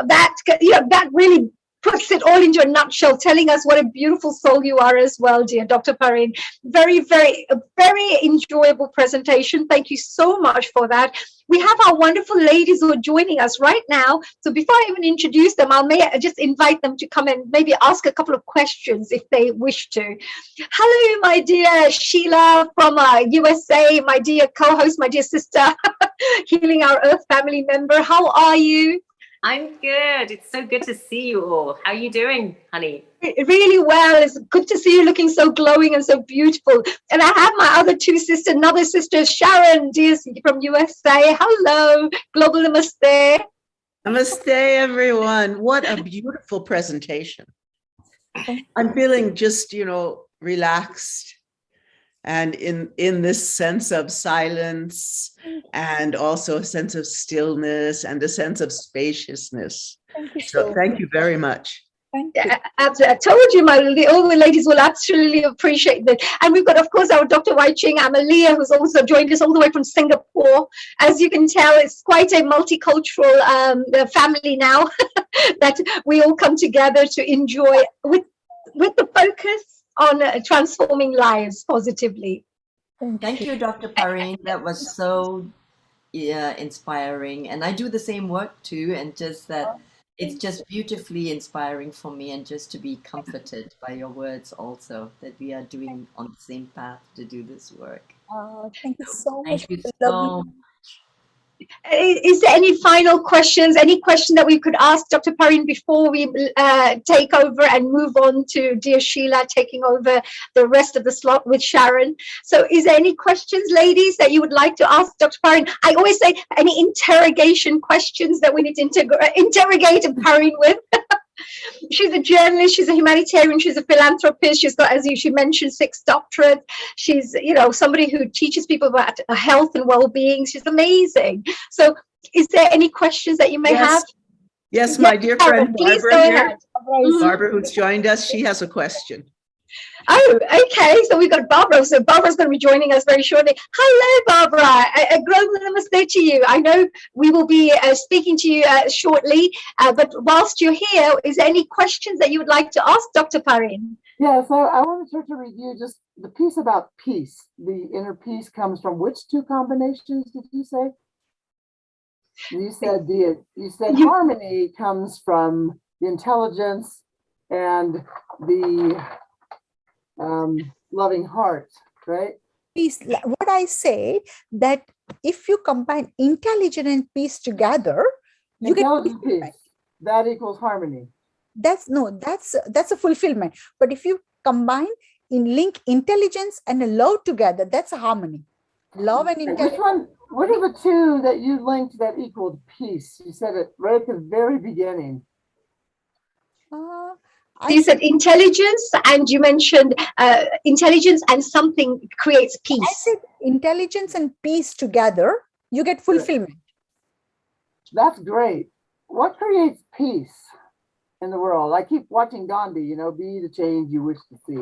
That really puts it all into a nutshell, telling us what a beautiful soul you are as well, dear Dr. Pareen. Very, very, very enjoyable presentation. Thank you so much for that. We have our wonderful ladies who are joining us right now. So before I even introduce them, I just invite them to come and maybe ask a couple of questions if they wish to. Hello, my dear Sheila from USA, my dear co-host, my dear sister, Healing Our Earth family member. How are you?
I'm good. It's so good to see you all. How are you doing, honey?
Really well. It's good to see you looking so glowing and so beautiful. And I have my other two sisters, another sister, Sharon, dear, from USA. Hello, Global Namaste.
Namaste, everyone. What a beautiful presentation. I'm feeling just, relaxed and in this sense of silence, and also a sense of stillness and a sense of spaciousness.
Thank you
so thank you very much.
Thank you.
Absolutely. I told you, all the ladies will absolutely appreciate that. And we've got, of course, our Dr. Wai Ching Amalia, who's also joined us all the way from Singapore. As you can tell, it's quite a multicultural family now that we all come together to enjoy with the focus on transforming lives positively.
Thank you, Dr. Pareen. That was so inspiring. And I do the same work too. And just that it's just beautifully inspiring for me, and just to be comforted by your words also, that we are doing on the same path to do this work.
Thank you so much
Thank you
for the lovely.
so
Is there any final questions? Any question that we could ask Dr. Pareen before we take over and move on to dear Sheila taking over the rest of the slot with Sharon? So is there any questions, ladies, that you would like to ask Dr. Pareen? I always say any interrogation questions that we need to interrogate Pareen with. She's a journalist, she's a humanitarian, she's a philanthropist, she's got, as she mentioned, 6 doctorates. She's, somebody who teaches people about health and well-being. She's amazing. So is there any questions that you may have?
Yes, my dear friend
please
Barbara
go
here.
ahead.
Barbara, who's joined us, she has a question.
Oh, okay. So we've got Barbara. So Barbara's going to be joining us very shortly. Hello, Barbara. A global namaste to you. I know we will be speaking to you shortly, but whilst you're here, is there any questions that you would like to ask Dr. Pareen?
Yes, I wanted her to review just the piece about peace. The inner peace comes from which 2 combinations did you say? You said harmony comes from the intelligence and the loving heart, right?
Peace. What I say, that if you combine intelligence and peace together, you get
peace. That equals harmony.
That's a fulfillment. But if you combine link intelligence and love together, that's a harmony. Love and intelligence.
What are the 2 that you linked that equaled peace? You said it right at the very beginning.
You said intelligence, and you mentioned intelligence and something creates peace.
I said intelligence and peace together, you get fulfillment.
That's great. What creates peace in the world? I keep watching Gandhi, be the change you wish to see.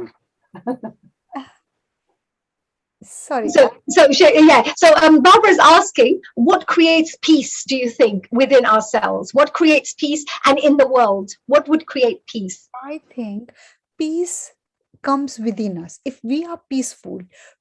Sorry.
So Barbara's asking, what creates peace, do you think, within ourselves? What creates peace, and in the world? What would create peace?
I think peace comes within us. If we are peaceful,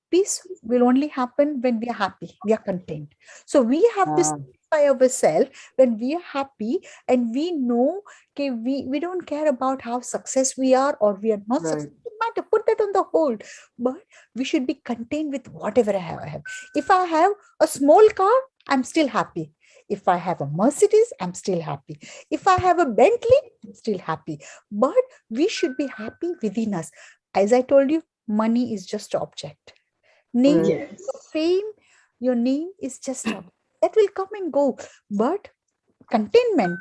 peace will only happen when we are happy, we are content. So we have to satisfy ourselves when we are happy, and we know, okay, we don't care about how success we are or we are not successful. Matter, put that on the hold, but we should be content with whatever I have. If I have a small car, I'm still happy. If I have a Mercedes, I'm still happy. If I have a Bentley, I'm still happy. But we should be happy within us. As I told you, money is just an object. Name, fame, your name is just that will come and go. But contentment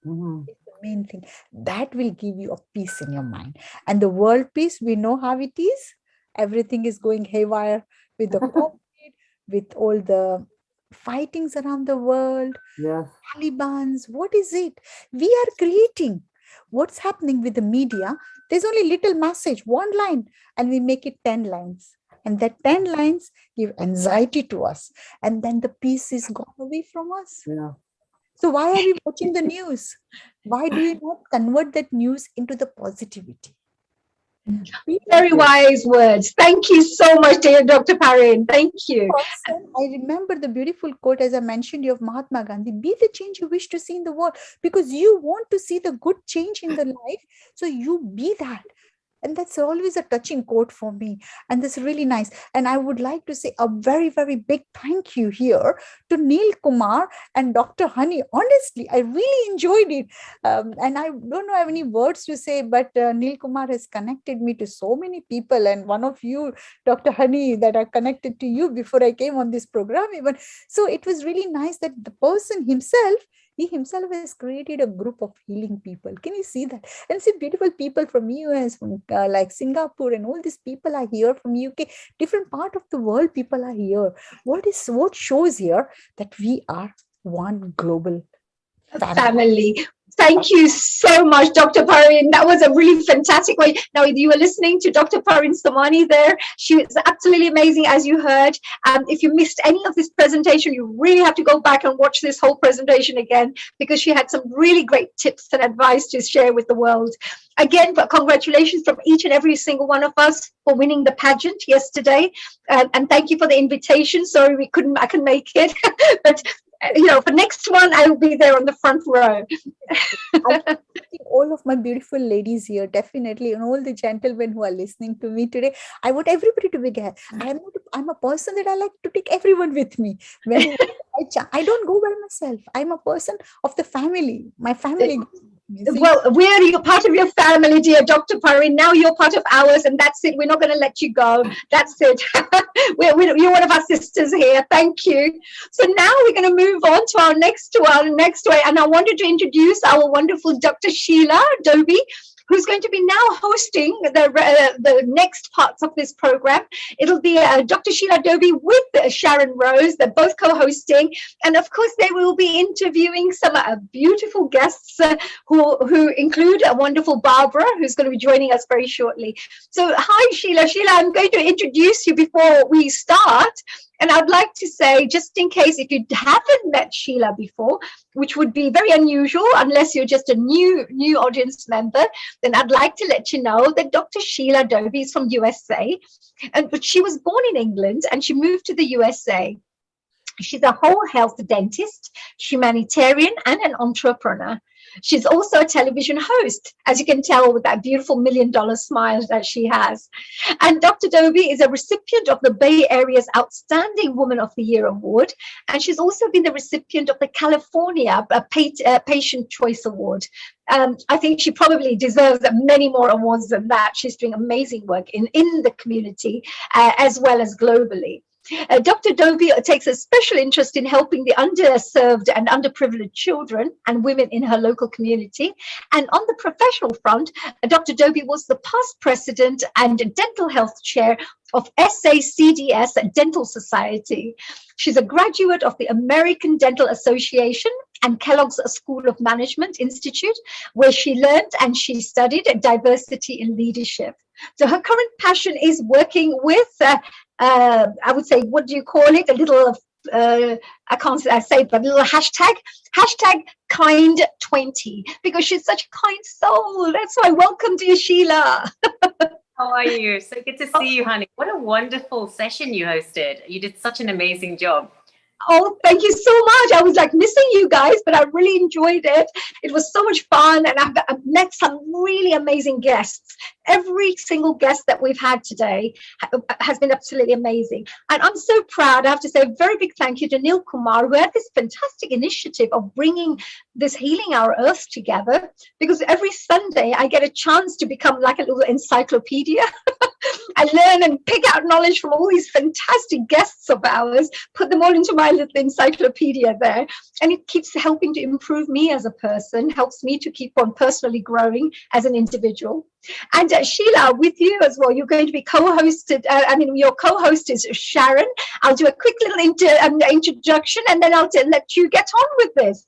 is the main thing that will give you a peace in your mind. And the world peace, we know how it is. Everything is going haywire with the COVID, with all the fightings around the world. Taliban's, what is it? We are creating. What's happening with the media? There's only little message, 1 line, and we make it 10 lines. And that 10 lines give anxiety to us. And then the peace is gone away from us. So why are we watching the news? Why do we not convert that news into the positivity?
Very wise words. Thank you so much, dear Dr. Pareen. Thank you.
I remember the beautiful quote, as I mentioned, you of Mahatma Gandhi: be the change you wish to see in the world, because you want to see the good change in the life. So you be that. And that's always a touching quote for me. And that's really nice. And I would like to say a very, very big thank you here to Neil Kumar and Dr. Honey. Honestly, I really enjoyed it. And I don't have any words to say, but Neil Kumar has connected me to so many people. And one of you, Dr. Honey, that are connected to you before I came on this program even. So it was really nice that the person himself, he himself has created a group of healing people. Can you see that? And see beautiful people from US, from like Singapore, and all these people are here from UK, different part of the world. People are here. What shows here that we are one global
family. Thank you so much, Dr. Parin. That was a really fantastic way. Now, you were listening to Dr. Parin Samani there. She was absolutely amazing, as you heard. If you missed any of this presentation, you really have to go back and watch this whole presentation again, because she had some really great tips and advice to share with the world. Again, congratulations from each and every single one of us for winning the pageant yesterday. And thank you for the invitation. Sorry, I couldn't make it. But for next one, I will be there on the front row.
All of my beautiful ladies here, definitely, and all the gentlemen who are listening to me today, I want everybody to be there. I'm a person that I like to take everyone with me. When I don't go by myself. I'm a person of the family. My family.
Well, you're part of your family, dear Dr. Parin. Now you're part of ours, and that's it. We're not going to let you go. That's it. You're one of our sisters here. Thank you. So now we're going to move on to our next way. And I wanted to introduce our wonderful Dr. Sheila Dobie, who's going to be now hosting the next parts of this program. It'll be Dr. Sheila Dobie with Sharon Rose. They're both co-hosting. And of course, they will be interviewing some beautiful guests who include a wonderful Barbara, who's going to be joining us very shortly. So hi, Sheila. Sheila, I'm going to introduce you before we start. And I'd like to say, just in case if you haven't met Sheila before, which would be very unusual unless you're just a new audience member, then I'd like to let you know that Dr. Sheila Dobie is from USA, but she was born in England and she moved to the USA. She's a whole health dentist, humanitarian, and an entrepreneur. She's also a television host, as you can tell with that beautiful $1 million smile that she has. And Dr. Dobie is a recipient of the Bay Area's Outstanding Woman of the Year Award. And she's also been the recipient of the California Patient Choice Award. I think she probably deserves many more awards than that. She's doing amazing work in the community as well as globally. Dr. Dobie takes a special interest in helping the underserved and underprivileged children and women in her local community. And on the professional front, Dr. Dobie was the past president and dental health chair of SACDS Dental Society. She's a graduate of the American Dental Association and Kellogg's School of Management Institute, where she learned and she studied diversity in leadership. So her current passion is working with, I would say, what do you call it? A little, I can't say it, but a little hashtag kind20, because she's such a kind soul. That's why welcome, dear Sheila.
How are you? So good to see you, honey. What a wonderful session you hosted. You did such an amazing job.
Oh, thank you so much. I was like missing you guys, but I really enjoyed it. It was so much fun. And I've met some really amazing guests. Every single guest that we've had today has been absolutely amazing. And I'm so proud. I have to say a very big thank you to Neil Kumar, who had this fantastic initiative of bringing this Healing Our Earth together, because every Sunday I get a chance to become like a little encyclopedia. I learn and pick out knowledge from all these fantastic guests of ours, put them all into my little encyclopedia there. And it keeps helping to improve me as a person, helps me to keep on personally growing as an individual. And Sheila, with you as well, you're going to be co-hosted. Your co-host is Sharon. I'll do a quick little introduction and then I'll let you get on with this.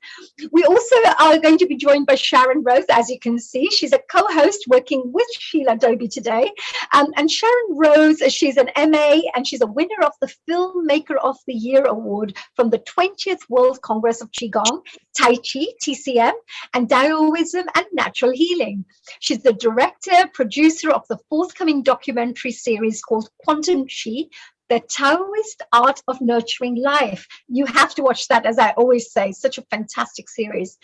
We also are going to be joined by Sharon Rose, as you can see. She's a co-host working with Sheila Dobie today. And Sharon Rose, she's an MA and she's a winner of the Filmmaker of the Year Award from the 20th World Congress of Qigong, Tai Chi, TCM, and Taoism and Natural Healing. She's the director, producer of the forthcoming documentary series called Quantum Chi, The Taoist Art of Nurturing Life. You have to watch that, as I always say, such a fantastic series.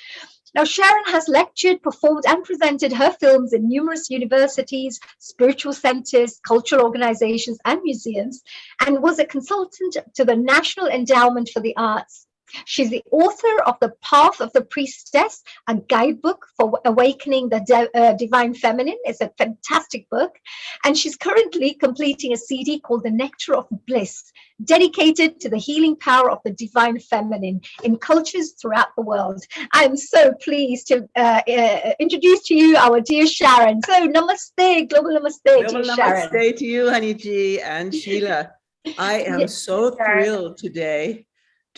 Now, Sharon has lectured, performed, and presented her films in numerous universities, spiritual centers, cultural organizations, and museums, and was a consultant to the National Endowment for the Arts. She's the author of The Path of the Priestess, a guidebook for awakening the divine feminine. It's a fantastic book. And she's currently completing a CD called The Nectar of Bliss, dedicated to the healing power of the divine feminine in cultures throughout the world. I'm so pleased to introduce to you our dear Sharon. So namaste, global namaste,
Global
dear Sharon.
namaste to you, Honey G and Sheila. I am so thrilled today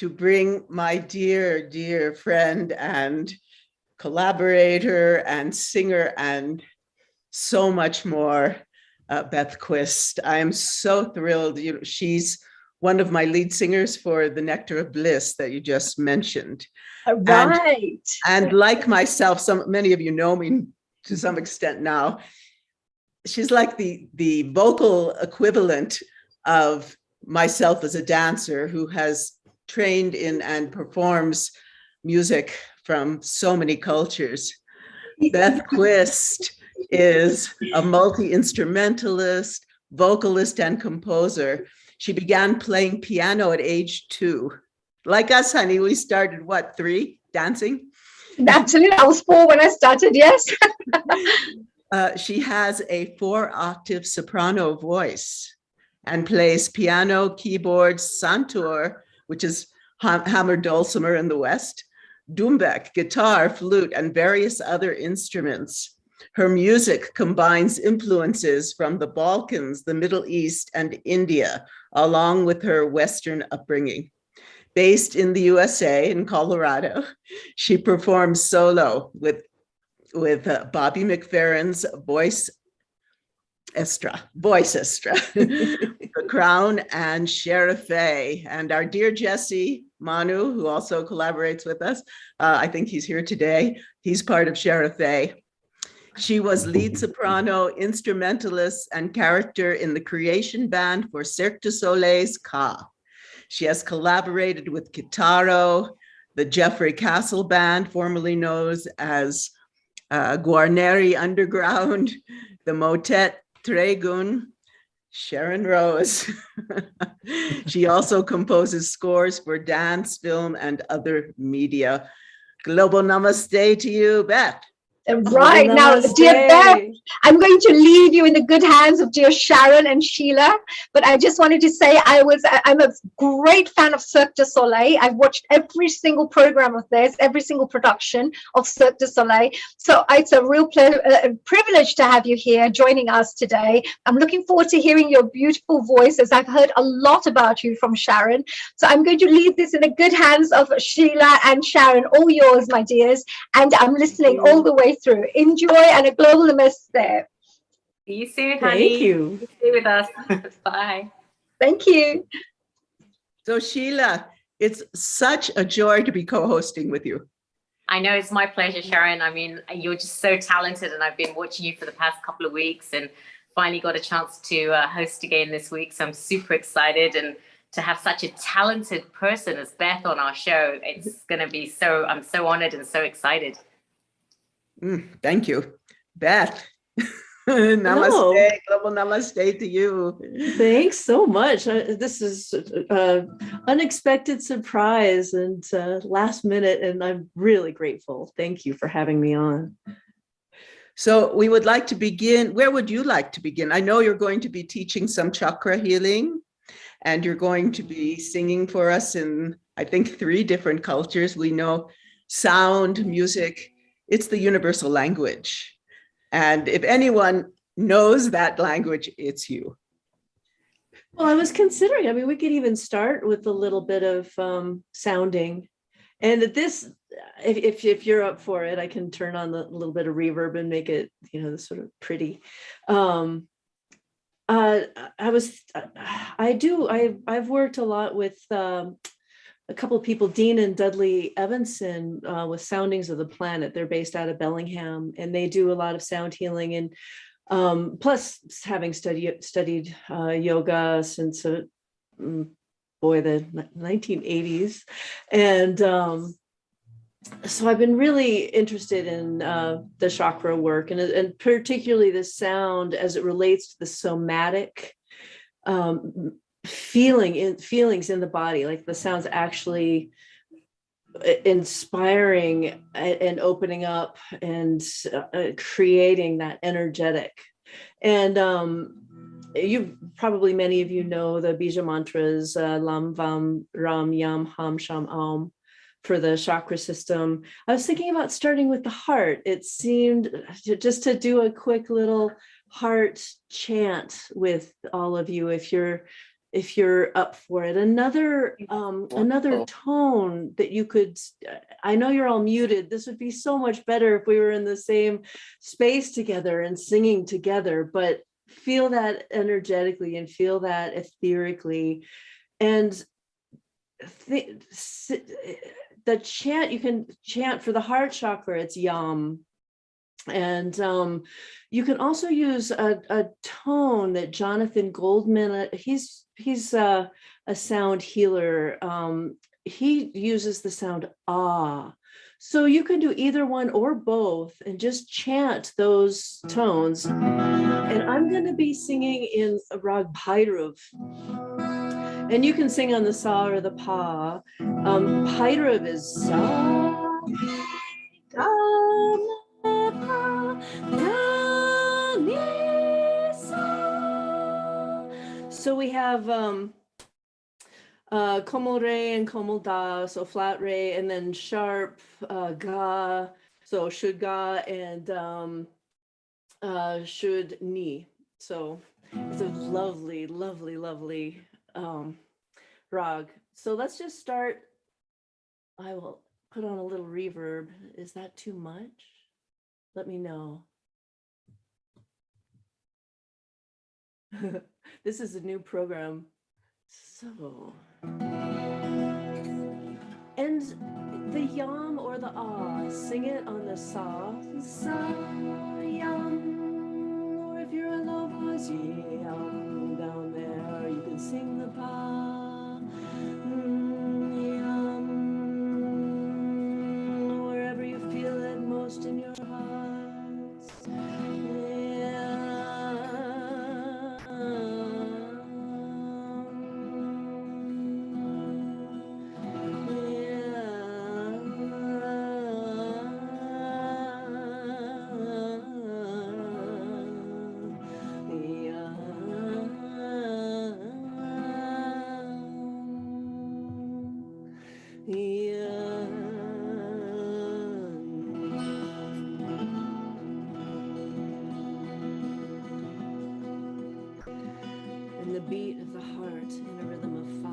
to bring my dear, dear friend and collaborator and singer and so much more, Beth Quist. I am so thrilled. She's one of my lead singers for The Nectar of Bliss that you just mentioned.
Right.
And like myself, many of you know me to some extent now. She's like the vocal equivalent of myself as a dancer who has trained in and performs music from so many cultures. Beth Quist is a multi-instrumentalist, vocalist, and composer. She began playing piano at age 2. Like us, honey, we started, what, 3, dancing?
Absolutely, I was 4 when I started, yes.
She has a 4-octave soprano voice and plays piano, keyboards, santur, which is hammered dulcimer in the West, doumbek, guitar, flute, and various other instruments. Her music combines influences from the Balkans, the Middle East, and India, along with her Western upbringing. Based in the USA, in Colorado, she performs solo with Bobby McFerrin's Voice Estra, The Crown, and Sheriff Faye. And our dear Jesse Manu, who also collaborates with us, I think he's here today. He's part of Sheriff Faye. She was lead soprano, instrumentalist, and character in the creation band for Cirque du Soleil's Ka. She has collaborated with Kitaro, the Jeffrey Castle Band, formerly known as Guarneri Underground, the Motet Tregun, Sharon Rose. She also composes scores for dance, film, and other media. Global namaste to you, Beth.
Right now, dear Beth, I'm going to leave you in the good hands of dear Sharon and Sheila. But I just wanted to say I'm a great fan of Cirque du Soleil. I've watched every single program of theirs, every single production of Cirque du Soleil. So it's a real privilege to have you here joining us today. I'm looking forward to hearing your beautiful voices. I've heard a lot about you from Sharon. So I'm going to leave this in the good hands of Sheila and Sharon, all yours, my dears. And I'm listening all the way through. Enjoy and a global namaste.
See you soon, honey.
Thank you.
Stay with us. Bye.
Thank you.
So Sheila, it's such a joy to be co-hosting with you.
I know, it's my pleasure, Sharon. I mean, you're just so talented, and I've been watching you for the past couple of weeks and finally got a chance to host again this week. So I'm super excited, and to have such a talented person as Beth on our show, it's going to be I'm so honored and so excited.
Thank you, Beth. Namaste, global namaste to you.
Thanks so much. This is an unexpected surprise and last minute, and I'm really grateful. Thank you for having me on.
So we would like to begin. Where would you like to begin? I know you're going to be teaching some chakra healing, and you're going to be singing for us in, I think, 3 different cultures. We know sound, music, it's the universal language. And if anyone knows that language, it's you.
Well, I was considering, we could even start with a little bit of sounding. And this, if you're up for it, I can turn on a little bit of reverb and make it, sort of pretty. I've worked a lot with a couple of people, Dean and Dudley Evanson, with Soundings of the Planet. They're based out of Bellingham, and they do a lot of sound healing. And plus, having studied yoga since the 1980s, and so I've been really interested in the chakra work, and particularly the sound as it relates to the somatic feelings in the body, like the sounds actually inspiring and opening up and creating that energetic. And many of you know the bija mantras, Lam Vam Ram Yam Ham Sham Om, for the chakra system. I was thinking about starting with the heart. It seemed just to do a quick little heart chant with all of you. If you're if you're up for it. Another tone that you could, I know you're all muted. This would be so much better if we were in the same space together and singing together, but feel that energetically and feel that etherically. And the chant, you can chant for the heart chakra, it's yum. And you can also use a tone that Jonathan Goldman, he's a sound healer. He uses the sound ah. So you can do either one or both and just chant those tones. And I'm going to be singing in Rag Bhairav. And you can sing on the sa or the pa. Bhairav is sa, da, ma, pa, da, ni, sa. So we have Komal re and Komal da, so flat re, and then sharp ga, so should ga, and should ni. So it's a lovely, lovely, lovely rag. So let's just start. I will put on a little reverb. Is that too much? Let me know. This is a new program. So, and the yam or the ah, sing it on the sa, yam. Or if you're a low voice, yam down there, you can sing the pa, yam. Wherever you feel it most in your heart. And the beat of the heart in a rhythm of 5.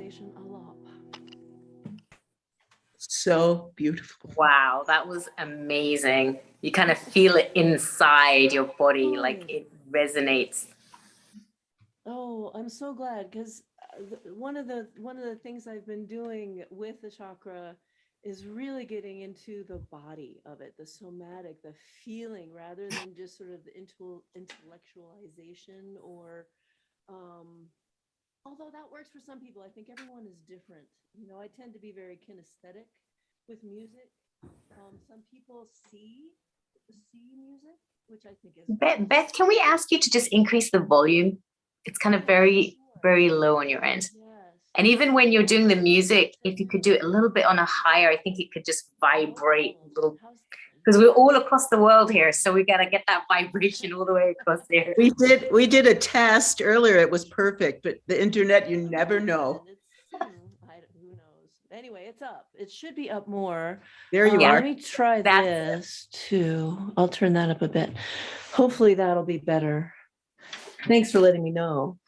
visualization a lot.
So beautiful.
Wow, that was amazing. You kind of feel it inside your body, like it resonates.
Oh, I'm so glad, because one of the things I've been doing with the chakra is really getting into the body of it, the somatic, the feeling, rather than just sort of the intellectualization or although that works for some people. I think everyone is different. You know, I tend to be very kinesthetic with music. Some people see music, which I think is
Beth, can we ask you to just increase the volume? It's kind of very, very low on your end. And even when you're doing the music, if you could do it a little bit on a higher, I think it could just vibrate a little, because we're all across the world here. So we got to get that vibration all the way across there.
We did a test earlier. It was perfect, but the internet, you never know.
Who knows? Anyway, it's up. It should be up more.
There you are.
Let me try this too. I'll turn that up a bit. Hopefully that'll be better. Thanks for letting me know.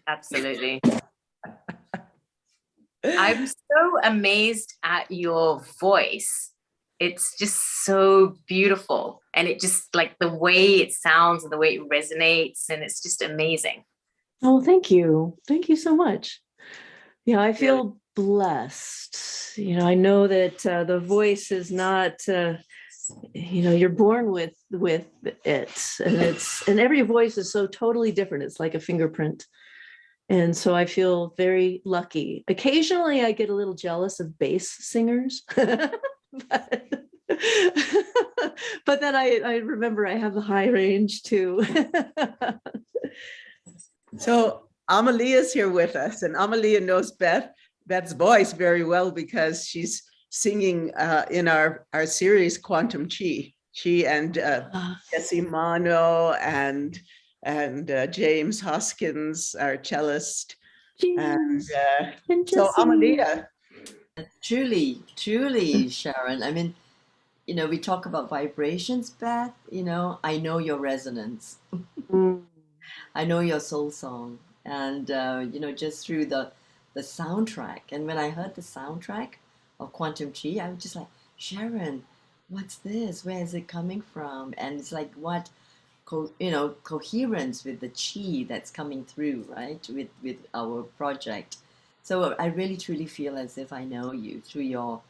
Absolutely. I'm so amazed at your voice. It's just so beautiful. And it just, like, the way it sounds and the way it resonates, and it's just amazing.
Oh, thank you. Thank you so much. Yeah, I feel blessed. You know, I know that the voice is not, you know, you're born with it, and every voice is so totally different. It's like a fingerprint. And so I feel very lucky. Occasionally I get a little jealous of bass singers, but then I remember I have the high range too.
So Amalia's here with us, and Amalia knows Beth's voice very well because she's singing in our series Quantum Chi. She and Jesse Mano and James Hoskins, our cellist. And so Amalia.
Truly, Sharon. I mean, you know, we talk about vibrations, Beth. You know, I know your resonance. I know your soul song. And, you know, just through the soundtrack. And when I heard the soundtrack of Quantum Chi, I was just like, Sharon, what's this? Where is it coming from? And it's like, what, you know, coherence with the chi that's coming through, right? With our project. So I really truly feel as if I know you through your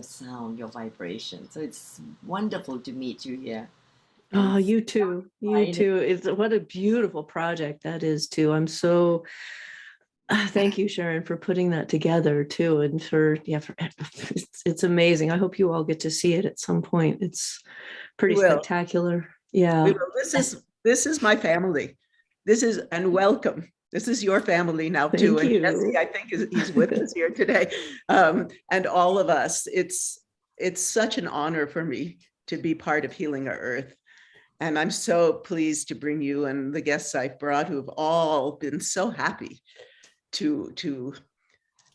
sound, your vibration. So it's wonderful to meet you here.
Oh, you too. You too. It's what a beautiful project that is too. I'm so thank you, Sharon, for putting that together too. And for it's amazing. I hope you all get to see it at some point. It's pretty spectacular. Yeah.
This is my family. And welcome. This is your family now too.
Thank you.
And Jesse, I think he's with us here today. And all of us. It's such an honor for me to be part of Healing Our Earth. And I'm so pleased to bring you and the guests I've brought, who have all been so happy to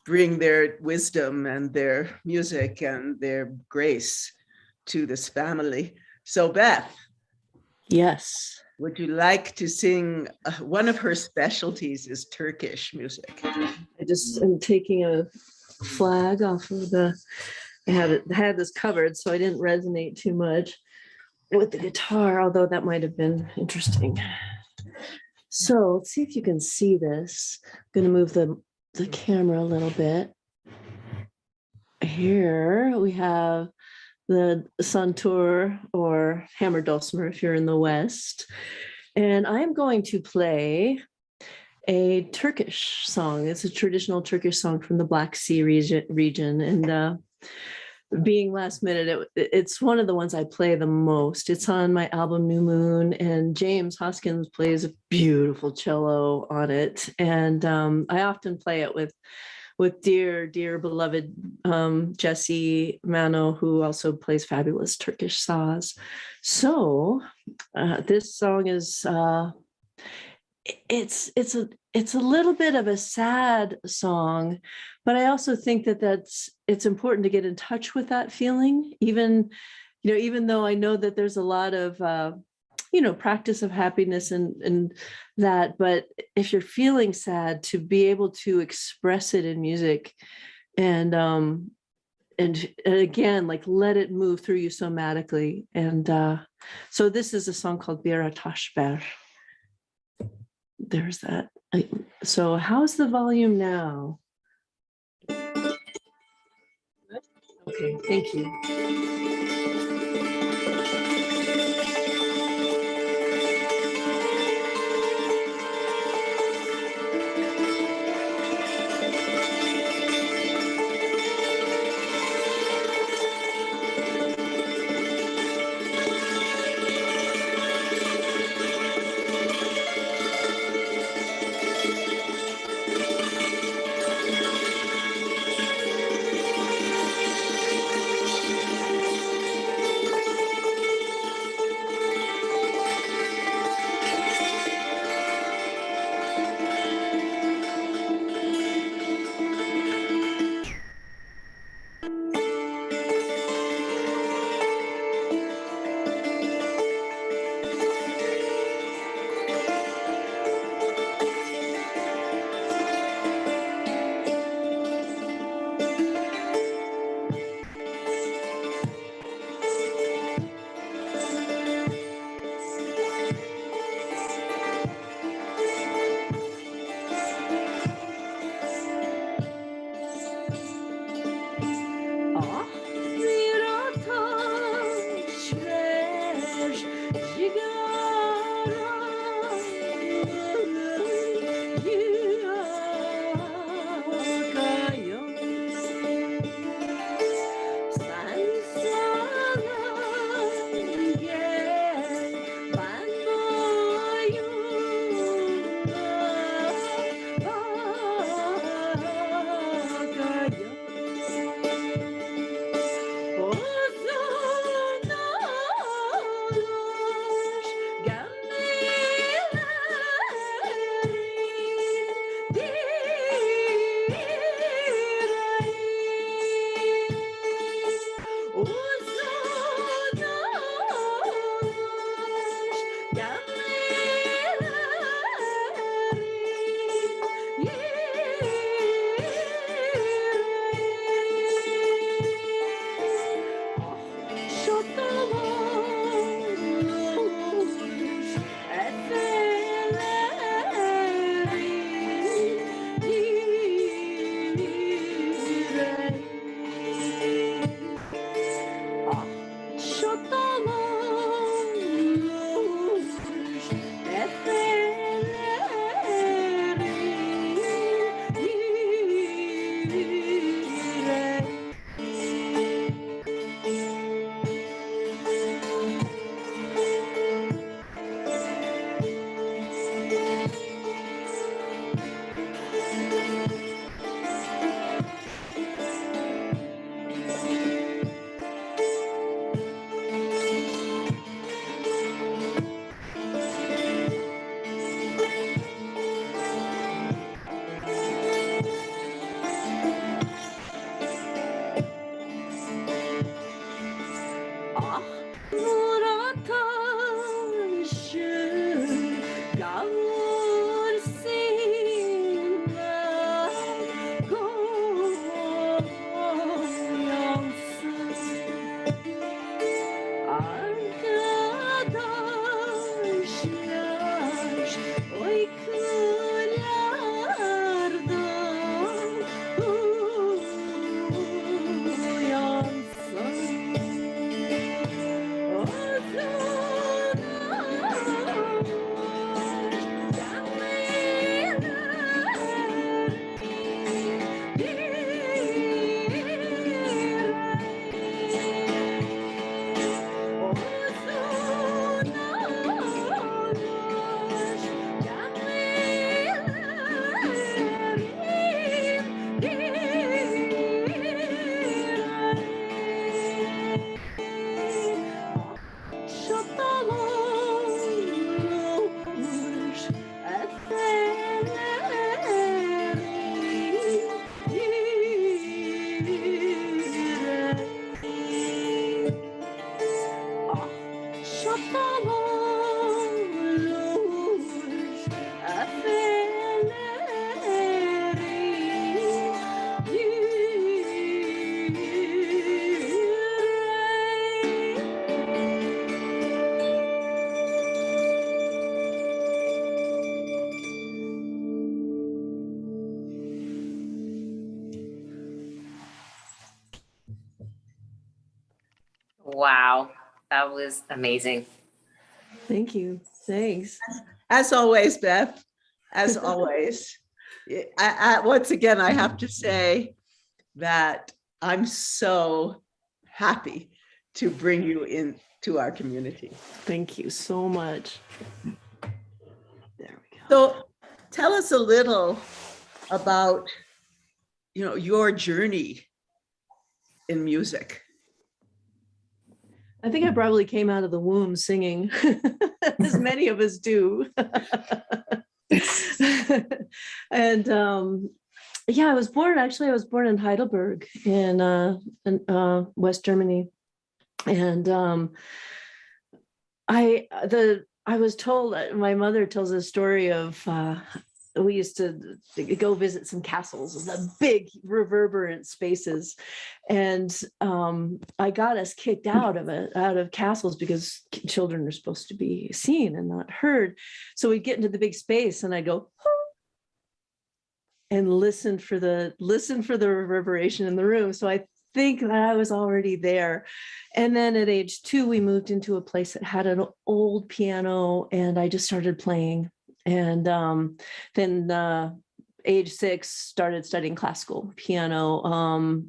bring their wisdom and their music and their grace to this family. So Beth.
Yes.
Would you like to sing? One of her specialties is Turkish music.
I just am taking a flag off of I had this covered, so I didn't resonate too much with the guitar, although that might have been interesting. So let's see if you can see this. I'm going to move the camera a little bit. Here we have the santur, or hammer dulcimer if you're in the West. And I'm going to play a Turkish song. It's a traditional Turkish song from the Black Sea region. And being last minute, it's one of the ones I play the most. It's on my album New Moon, and James Hoskins plays a beautiful cello on it. And I often play it with dear beloved Jesse Mano, who also plays fabulous Turkish saz. So this song is it's a little bit of a sad song, but I also think that it's important to get in touch with that feeling, even though I know that there's a lot of practice of happiness and that. But if you're feeling sad, to be able to express it in music and again, like let it move through you somatically. And so this is a song called Bira Tashber. There's that. So how's the volume now? Okay, thank you.
Wow, that was amazing.
Thank you. Thanks.
As always, Beth, as always. Once again, I have to say that I'm so happy to bring you into our community.
Thank you so much. There we go.
So tell us a little about, your journey in music.
I think I probably came out of the womb singing, as many of us do. And yeah, I was born in Heidelberg in West Germany. And I was told, my mother tells a story of we used to go visit some castles, the big reverberant spaces, and I got us kicked out of castles because children are supposed to be seen and not heard. So we'd get into the big space, and I'd go and listen for the reverberation in the room. So I think that I was already there. And then at age 2, we moved into a place that had an old piano, and I just started playing. And then age 6, started studying classical piano,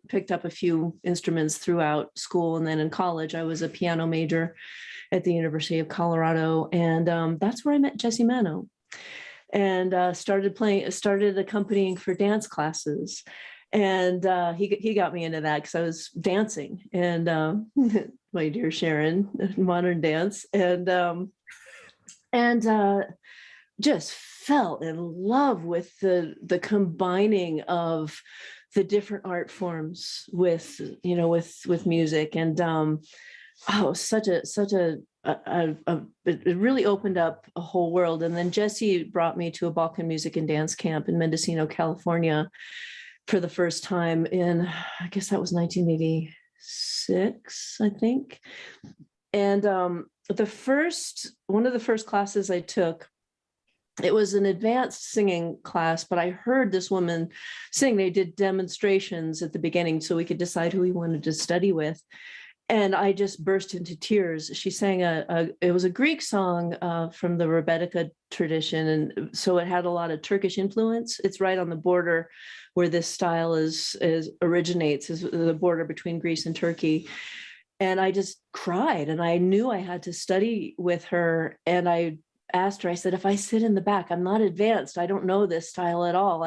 picked up a few instruments throughout school. And then in college, I was a piano major at the University of Colorado. And that's where I met Jesse Mano, and started accompanying for dance classes. And he got me into that because I was dancing, and my dear Sharon, modern dance, and just fell in love with the combining of the different art forms with music. And it really opened up a whole world. And then Jesse brought me to a Balkan music and dance camp in Mendocino, California, for the first time in, I guess that was 1986, I think. And one of the first classes I took, it was an advanced singing class, but I heard this woman sing. They did demonstrations at the beginning so we could decide who we wanted to study with. And I just burst into tears. She sang it was a Greek song from the Rebettica tradition. And so it had a lot of Turkish influence. It's right on the border where this style originates, is the border between Greece and Turkey. And I just cried, and I knew I had to study with her. And I asked her, I said, if I sit in the back, I'm not advanced, I don't know this style at all.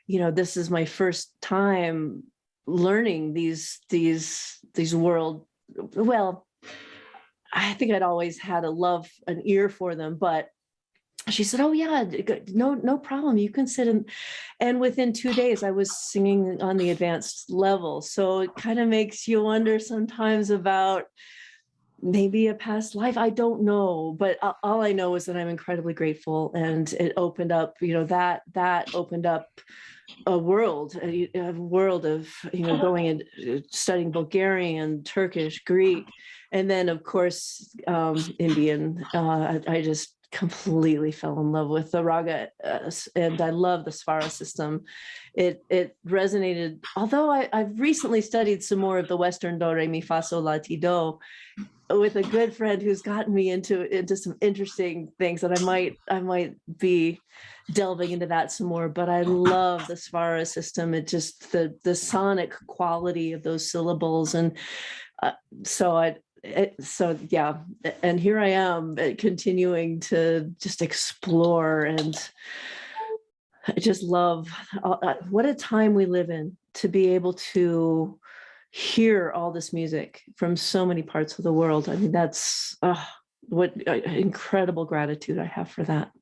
This is my first time learning these world. Well, I think I'd always had an ear for them, but she said, oh yeah, no problem, you can sit in. And within 2 days I was singing on the advanced level. So it kind of makes you wonder sometimes about maybe a past life. I don't know, but all I know is that I'm incredibly grateful. And it opened up, that opened up a world of going and studying Bulgarian, Turkish, Greek, and then of course Indian. I just completely fell in love with the raga, and I love the Svara system. It resonated. Although I've recently studied some more of the Western do, re, mi, fa, sol, la, ti, do, with a good friend who's gotten me into some interesting things that I might be delving into that some more. But I love the Svara system. It just the sonic quality of those syllables, and so yeah. And here I am continuing to just explore, and I just love what a time we live in to be able to hear all this music from so many parts of the world. I mean, that's what incredible gratitude I have for that.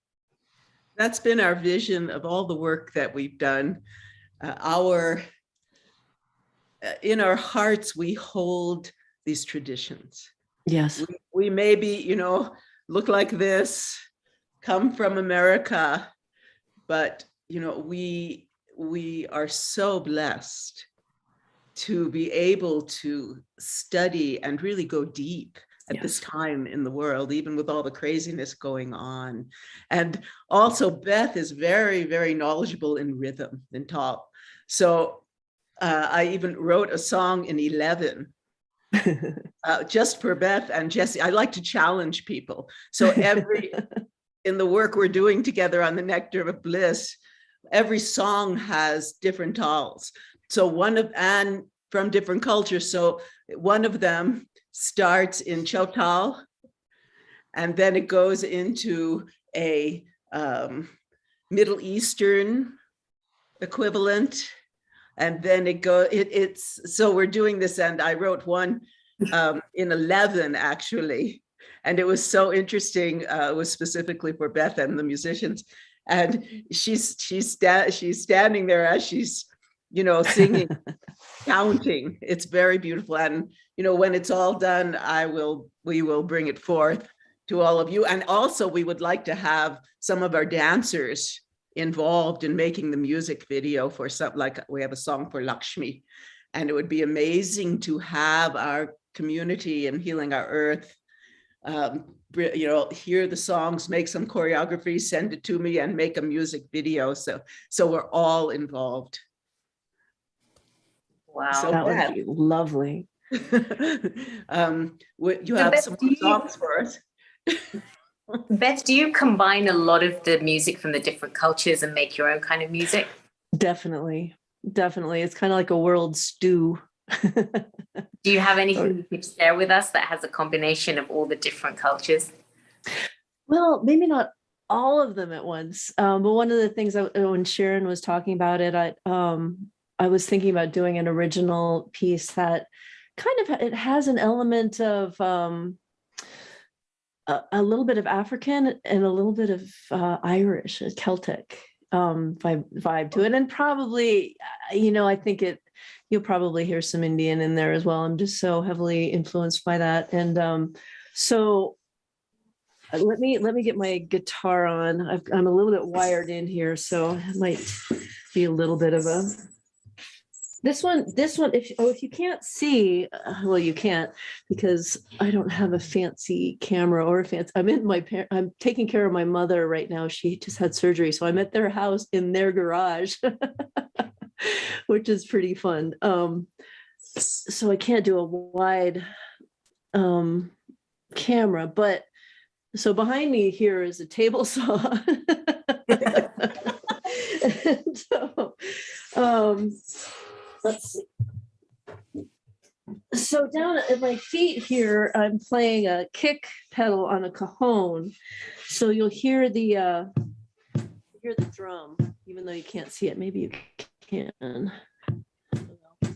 That's been our vision of all the work that we've done. In our hearts, we hold these traditions.
Yes.
We maybe, look like this, come from America, but, we are so blessed to be able to study and really go deep at this time in the world, even with all the craziness going on. And also Beth is very, very knowledgeable in rhythm and talk. So I even wrote a song in 11 just for Beth and Jesse. I like to challenge people. So in the work we're doing together on the Nectar of Bliss, every song has different tals. So and from different cultures. So one of them starts in Choctaw, and then it goes into a Middle Eastern equivalent. And then so we're doing this, and I wrote one in 11 actually. And it was so interesting. It was specifically for Beth and the musicians. And she's standing there as she's, singing, counting. It's very beautiful. And, when it's all done, we will bring it forth to all of you. And also we would like to have some of our dancers involved in making the music video for something, like we have a song for Lakshmi. And it would be amazing to have our community and Healing Our Earth, hear the songs, make some choreography, send it to me, and make a music video. So we're all involved.
Wow.
So
that would be lovely.
You have some more songs for us.
Beth, do you combine a lot of the music from the different cultures and make your own kind of music?
Definitely. It's kind of like a world stew.
Do you have anything you could share with us that has a combination of all the different cultures?
Well, maybe not all of them at once. But one of the things when Sharon was talking about it, I was thinking about doing an original piece that it has an element of a little bit of African and a little bit of Irish, Celtic vibe to it. And probably, I think you'll probably hear some Indian in there as well. I'm just so heavily influenced by that. And so let me get my guitar on. I'm a little bit wired in here, so it might be a little bit of a... This one, if you can't see, well, you can't, because I don't have a fancy camera or a fancy, I'm taking care of my mother right now. She just had surgery. So I'm at their house in their garage, which is pretty fun. So I can't do a wide camera, but so behind me here is a table saw. And so, let's see. So down at my feet here, I'm playing a kick pedal on a cajon. So you'll hear the drum, even though you can't see it. Maybe you can.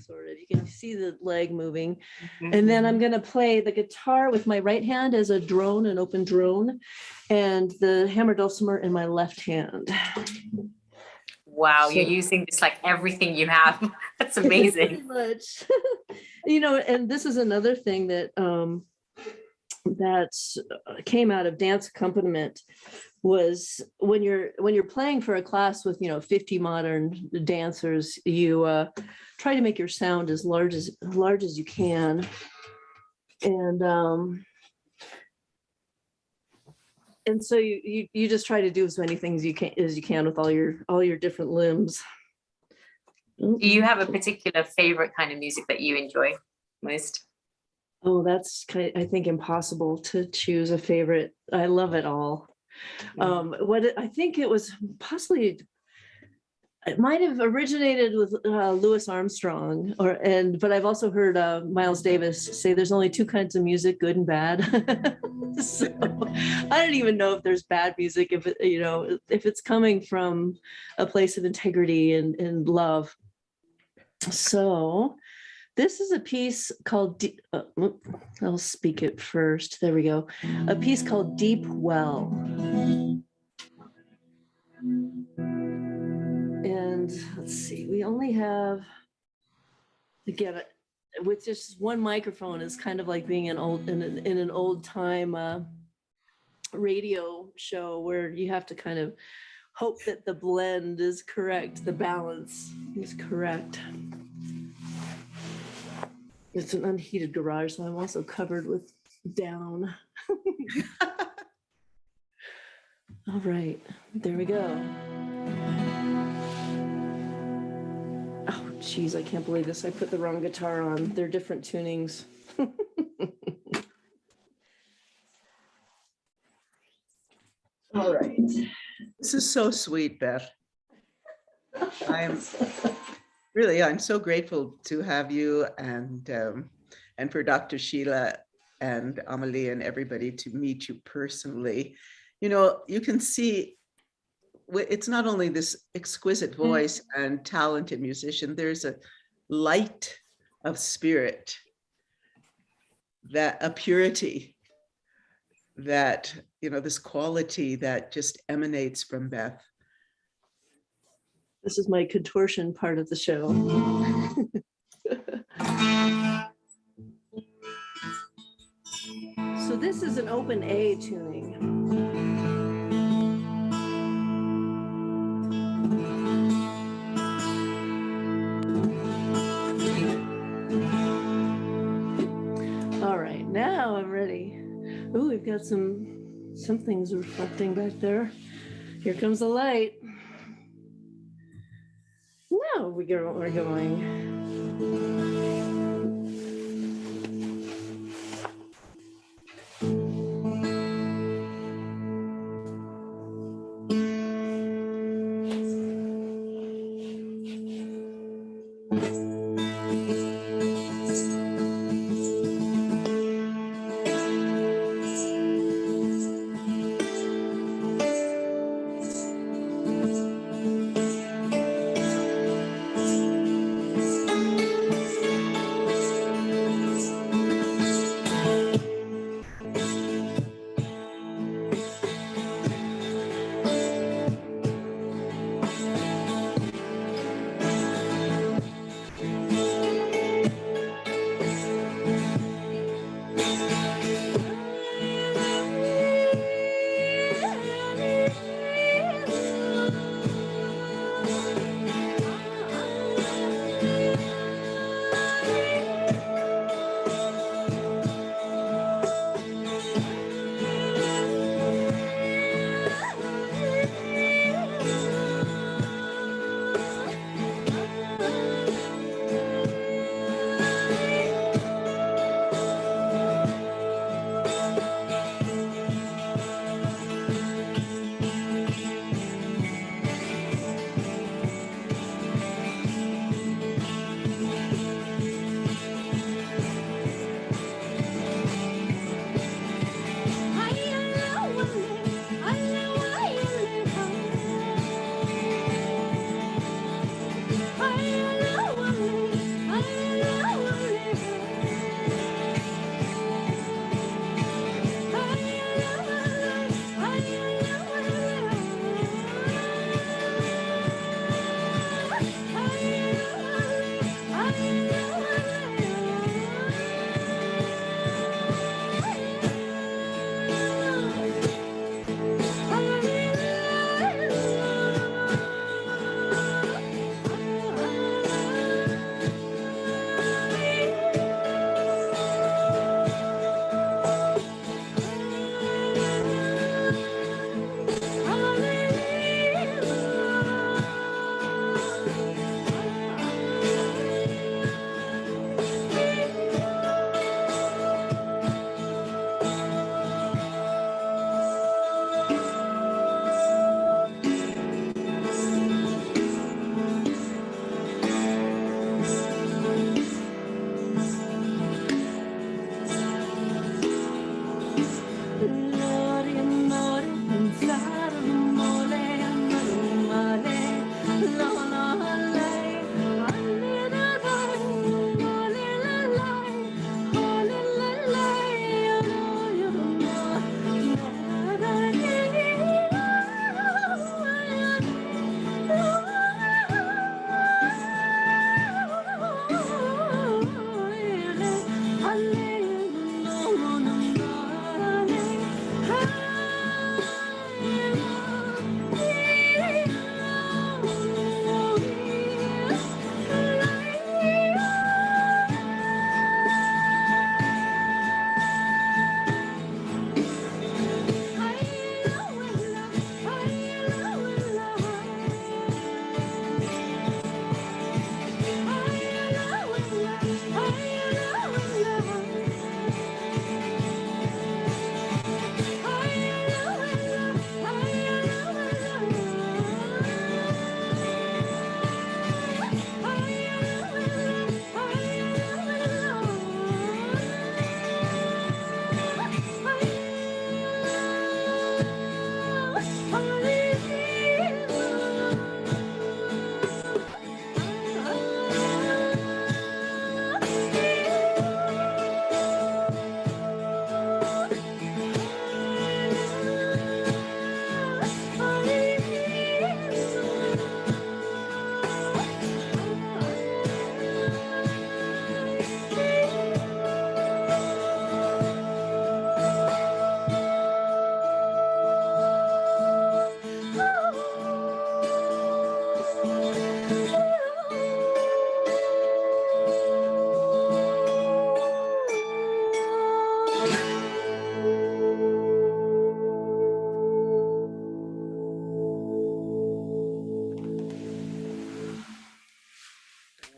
Sort of. You can see the leg moving. And then I'm going to play the guitar with my right hand as a drone, an open drone, and the hammer dulcimer in my left hand.
Wow, you're using just like everything you have. That's amazing.
Pretty much. And this is another thing that came out of dance accompaniment, was when you're playing for a class with 50 modern dancers, you try to make your sound as large as you can, and so you just try to do as many things as you can with all your different limbs.
Do you have a particular favorite kind of music that you enjoy most?
Oh, that's I think impossible to choose a favorite. I love it all. I think it was possibly, it might have originated with Louis Armstrong, but I've also heard Miles Davis say there's only two kinds of music, good and bad. So I don't even know if there's bad music if it's coming from a place of integrity and love. So this is a piece called, I'll speak it first. There we go. A piece called Deep Well. And let's see, we only have, again, with just one microphone is kind of like being in an old time radio show where you have to kind of hope that the blend is correct, the balance is correct. It's an unheated garage, so I'm also covered with down. All right, there we go. Ouch. Geez, I can't believe this. I put the wrong guitar on. They're different tunings. All right.
This is so sweet, Beth. I'm so grateful to have you and for Dr. Sheila and Amelie and everybody to meet you personally. You know, you can see it's not only this exquisite voice and talented musician, there's a light of spirit, that a purity, that, you know, this quality that just emanates from Beth.
This is my contortion part of the show. So this is an open A tuning. All right, now I'm ready. Oh, we've got some things reflecting back there. Here comes the light. Now we're going.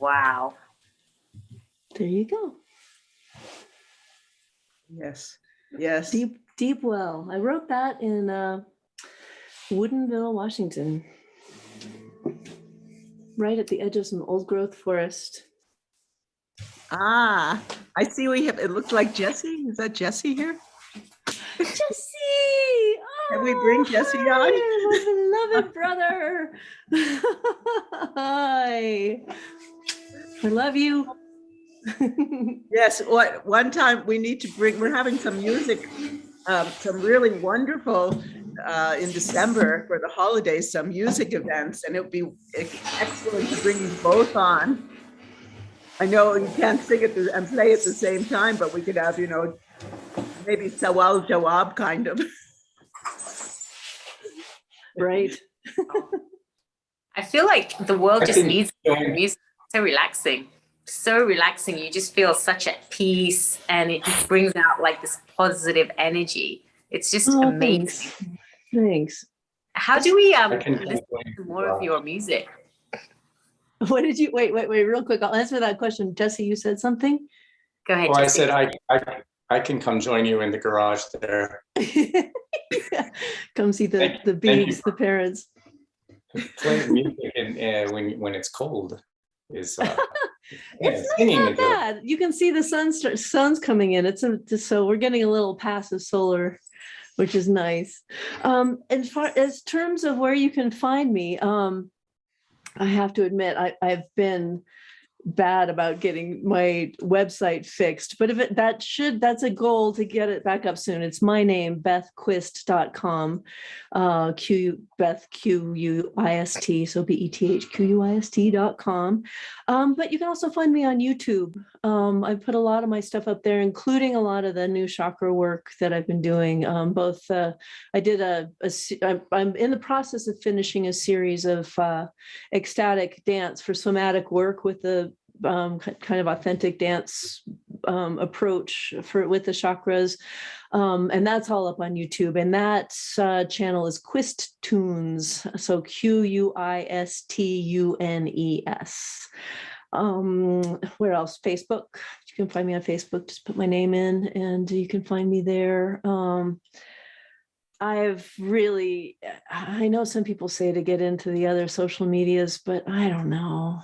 Wow.
There you go.
Yes. Yes.
Deep well. I wrote that in Woodinville, Washington, right at the edge of some old growth forest.
Ah, I see we have, it looks like Jesse. Is that Jesse here?
Jesse!
Can we bring Jesse on?
Hi, my beloved brother. Hi. I love you.
Yes, one time we need to bring, we're having some music, some really wonderful in December for the holidays, some music events, and it would be excellent to bring you both on. I know you can't sing it and play at the same time, but we could have, you know, maybe Sawal Jawab kind of.
Right.
I feel like the world just needs music. So relaxing. So relaxing. You just feel such at peace, and it just brings out like this positive energy. It's just amazing.
Thanks.
How do we listen to more of your music?
What did you wait, real quick. I'll answer that question. Jesse, you said something?
Go ahead.
Oh,
Jesse.
I said I can come join you in the garage there.
Come see the Beegs, the parents.
Playing music and when it's cold is
It's not bad. You can see the sun's coming in. So we're getting a little passive solar, which is nice. As terms of where you can find me, I have to admit I've been bad about getting my website fixed, but that's a goal to get it back up soon. It's my name, bethquist.com, Beth Quist, so BETHQUIST.com. But you can also find me on YouTube. I put a lot of my stuff up there, including a lot of the new chakra work that I've been doing. I'm in the process of finishing a series of ecstatic dance for somatic work with the kind of authentic dance approach with the chakras, and that's all up on YouTube. And that channel is Quist Tunes, so QUISTUNES. Where else? Facebook. You can find me on Facebook. Just put my name in, and you can find me there. I know some people say to get into the other social medias, but I don't know.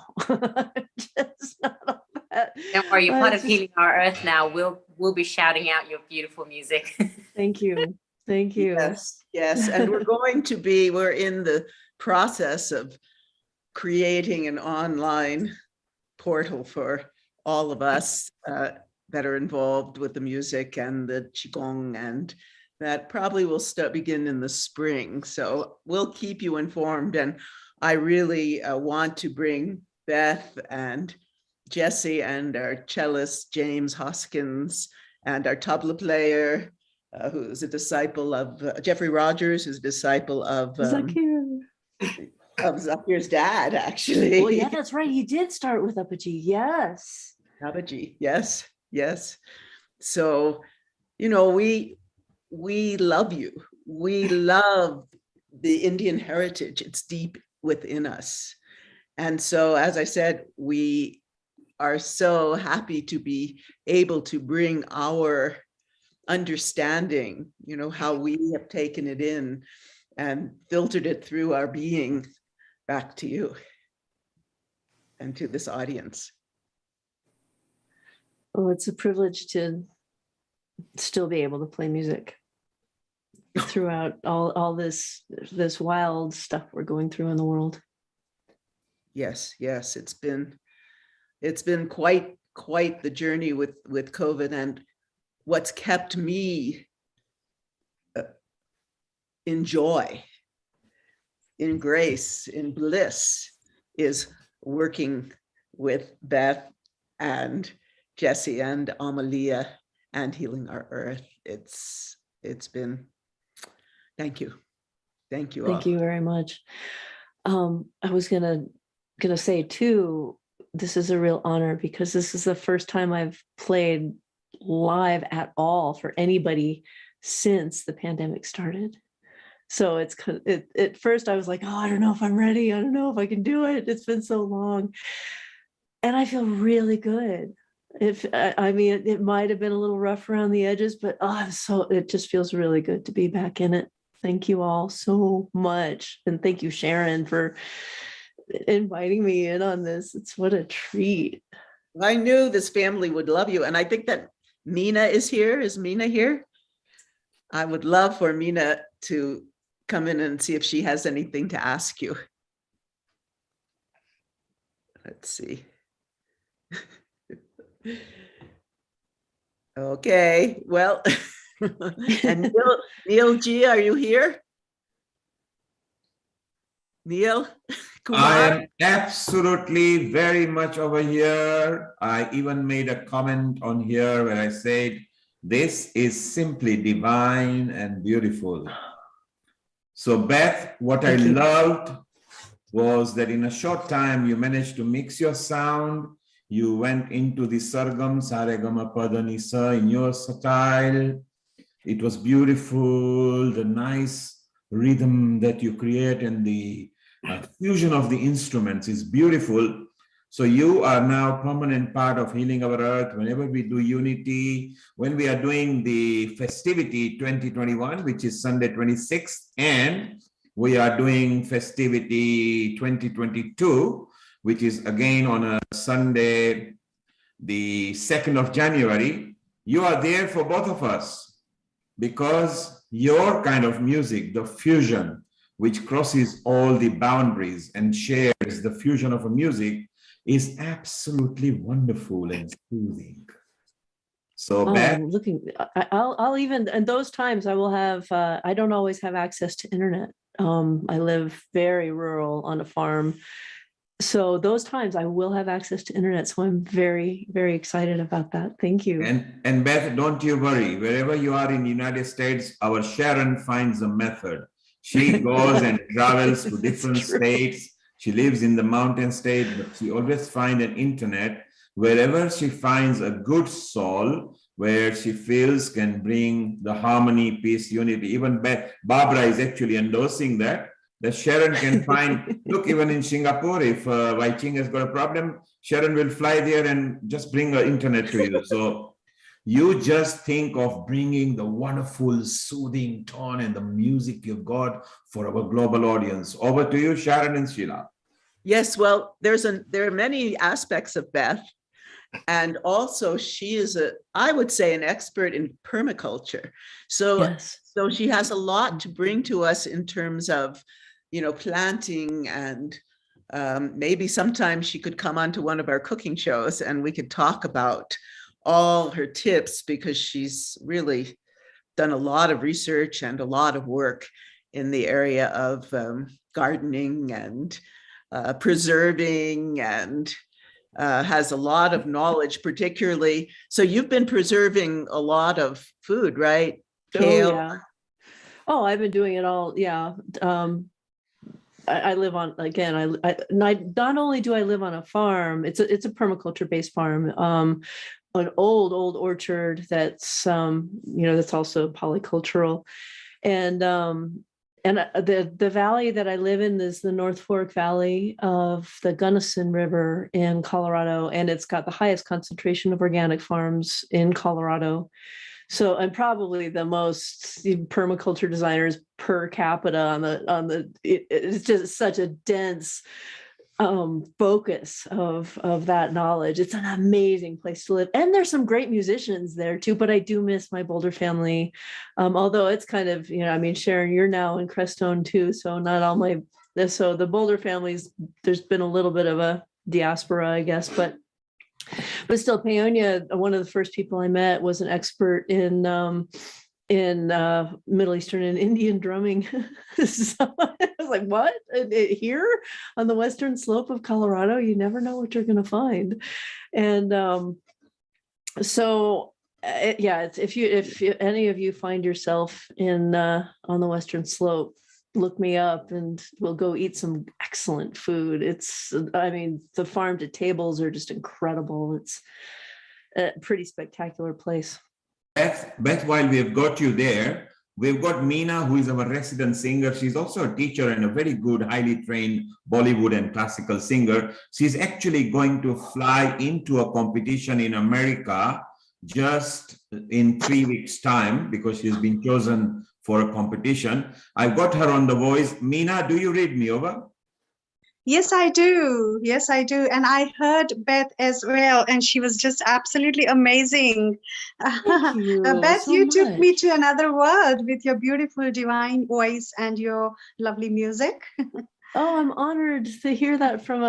Just not all that.
Don't worry, you're part of Healing Our Earth now. We'll be shouting out your beautiful music.
Thank you. Thank you.
Yes. And we're in the process of creating an online portal for all of us that are involved with the music and the Qigong, and that probably will begin in the spring. So we'll keep you informed. And I really want to bring Beth and Jesse and our cellist, James Hoskins, and our tabla player, who's a disciple of Jeffrey Rogers, who's a disciple of Zakir's dad, actually.
Well, yeah, that's right. He did start with Apaji. Yes.
Apaji. Yes. So, you know, we love you. We love the Indian heritage. It's deep within us. And so, as I said, we are so happy to be able to bring our understanding, you know, how we have taken it in and filtered it through our being back to you and to this audience.
Oh, it's a privilege to still be able to play music throughout all this wild stuff we're going through in the world.
Yes, it's been quite the journey with COVID, and what's kept me in joy, in grace, in bliss is working with Beth and Jesse and Amalia and Healing Our Earth. It's been, thank you all.
Thank you very much. I was gonna say too, this is a real honor because this is the first time I've played live at all for anybody since the pandemic started. So at first I was like, oh, I don't know if I'm ready. I don't know if I can do it. It's been so long. and I feel really good. If I mean, it might have been a little rough around the edges, but it just feels really good to be back in it. Thank you all so much, and thank you, Sharon, for inviting me in on this. It's what a treat.
I knew this family would love you, and I think that Mina is here. Is Mina here? I would love for Mina to come in and see if she has anything to ask you. Let's see. Okay, well, and Neil G, are you here? Neil Kumar?
I am absolutely very much over here. I even made a comment on here where I said, this is simply divine and beautiful. So Beth, what I loved was that in a short time, you managed to mix your sound. You went into the sargam, saregama, padanisa in your style. It was beautiful, the nice rhythm that you create and the fusion of the instruments is beautiful. So you are now permanent part of Healing Our Earth. Whenever we do Unity, when we are doing the festivity 2021, which is Sunday 26th, and we are doing festivity 2022, which is again on a Sunday, the 2nd of January, you are there for both of us because your kind of music, the fusion, which crosses all the boundaries and shares the fusion of a music, is absolutely wonderful and soothing. So Beth,
I'll even, and those times I will have, I don't always have access to internet. I live very rural on a farm. So those times I will have access to internet. So I'm very, very excited about that. Thank you.
And Beth, don't you worry. Wherever you are in the United States, our Sharon finds a method. She goes and travels to different states. She lives in the mountain state, but she always finds an internet wherever she finds a good soul where she feels can bring the harmony, peace, unity. Even Barbara is actually endorsing that Sharon can find, look, even in Singapore, if Wai Ching has got a problem, Sharon will fly there and just bring her internet to you. So you just think of bringing the wonderful soothing tone and the music you've got for our global audience. Over to you, Sharon and Sheila.
Yes, well, there are many aspects of Beth. And also she is I would say, an expert in permaculture. So she has a lot to bring to us in terms of, planting, and maybe sometime she could come onto one of our cooking shows and we could talk about all her tips, because she's really done a lot of research and a lot of work in the area of gardening and preserving, and has a lot of knowledge, particularly. So you've been preserving a lot of food, right? Kale.
Oh, yeah. Oh, I've been doing it all. Yeah. I live on, again, I not only do I live on a farm, it's a permaculture based farm, an old orchard that's, that's also polycultural. And the valley that I live in is the North Fork Valley of the Gunnison River in Colorado, and it's got the highest concentration of organic farms in Colorado. So I'm probably the most permaculture designers per capita it's just such a dense focus of that knowledge. It's an amazing place to live, and there's some great musicians there too, but I do miss my Boulder family, although it's kind of, Sharon, you're now in Crestone too, so not all so the Boulder families, there's been a little bit of a diaspora, I guess, but still, Paonia, one of the first people I met, was an expert in Middle Eastern and Indian drumming. So I was like, what? Here on the western slope of Colorado, you never know what you're going to find. And if any of you find yourself on the western slope, look me up and we'll go eat some excellent food. The farm to tables are just incredible. It's a pretty spectacular place.
Beth, while we have got you there, we've got Meena, who is our resident singer. She's also a teacher and a very good, highly trained Bollywood and classical singer. She's actually going to fly into a competition in America just in 3 weeks' time because she's been chosen for a competition. I've got her on the voice. Meena, do you read me? Over?
Yes, I do. Yes, I do. And I heard Beth as well, and she was just absolutely amazing.
Thank you
Beth,
so
you took me
much.
to another world with your beautiful divine voice and your lovely music.
Oh, I'm honored to hear that from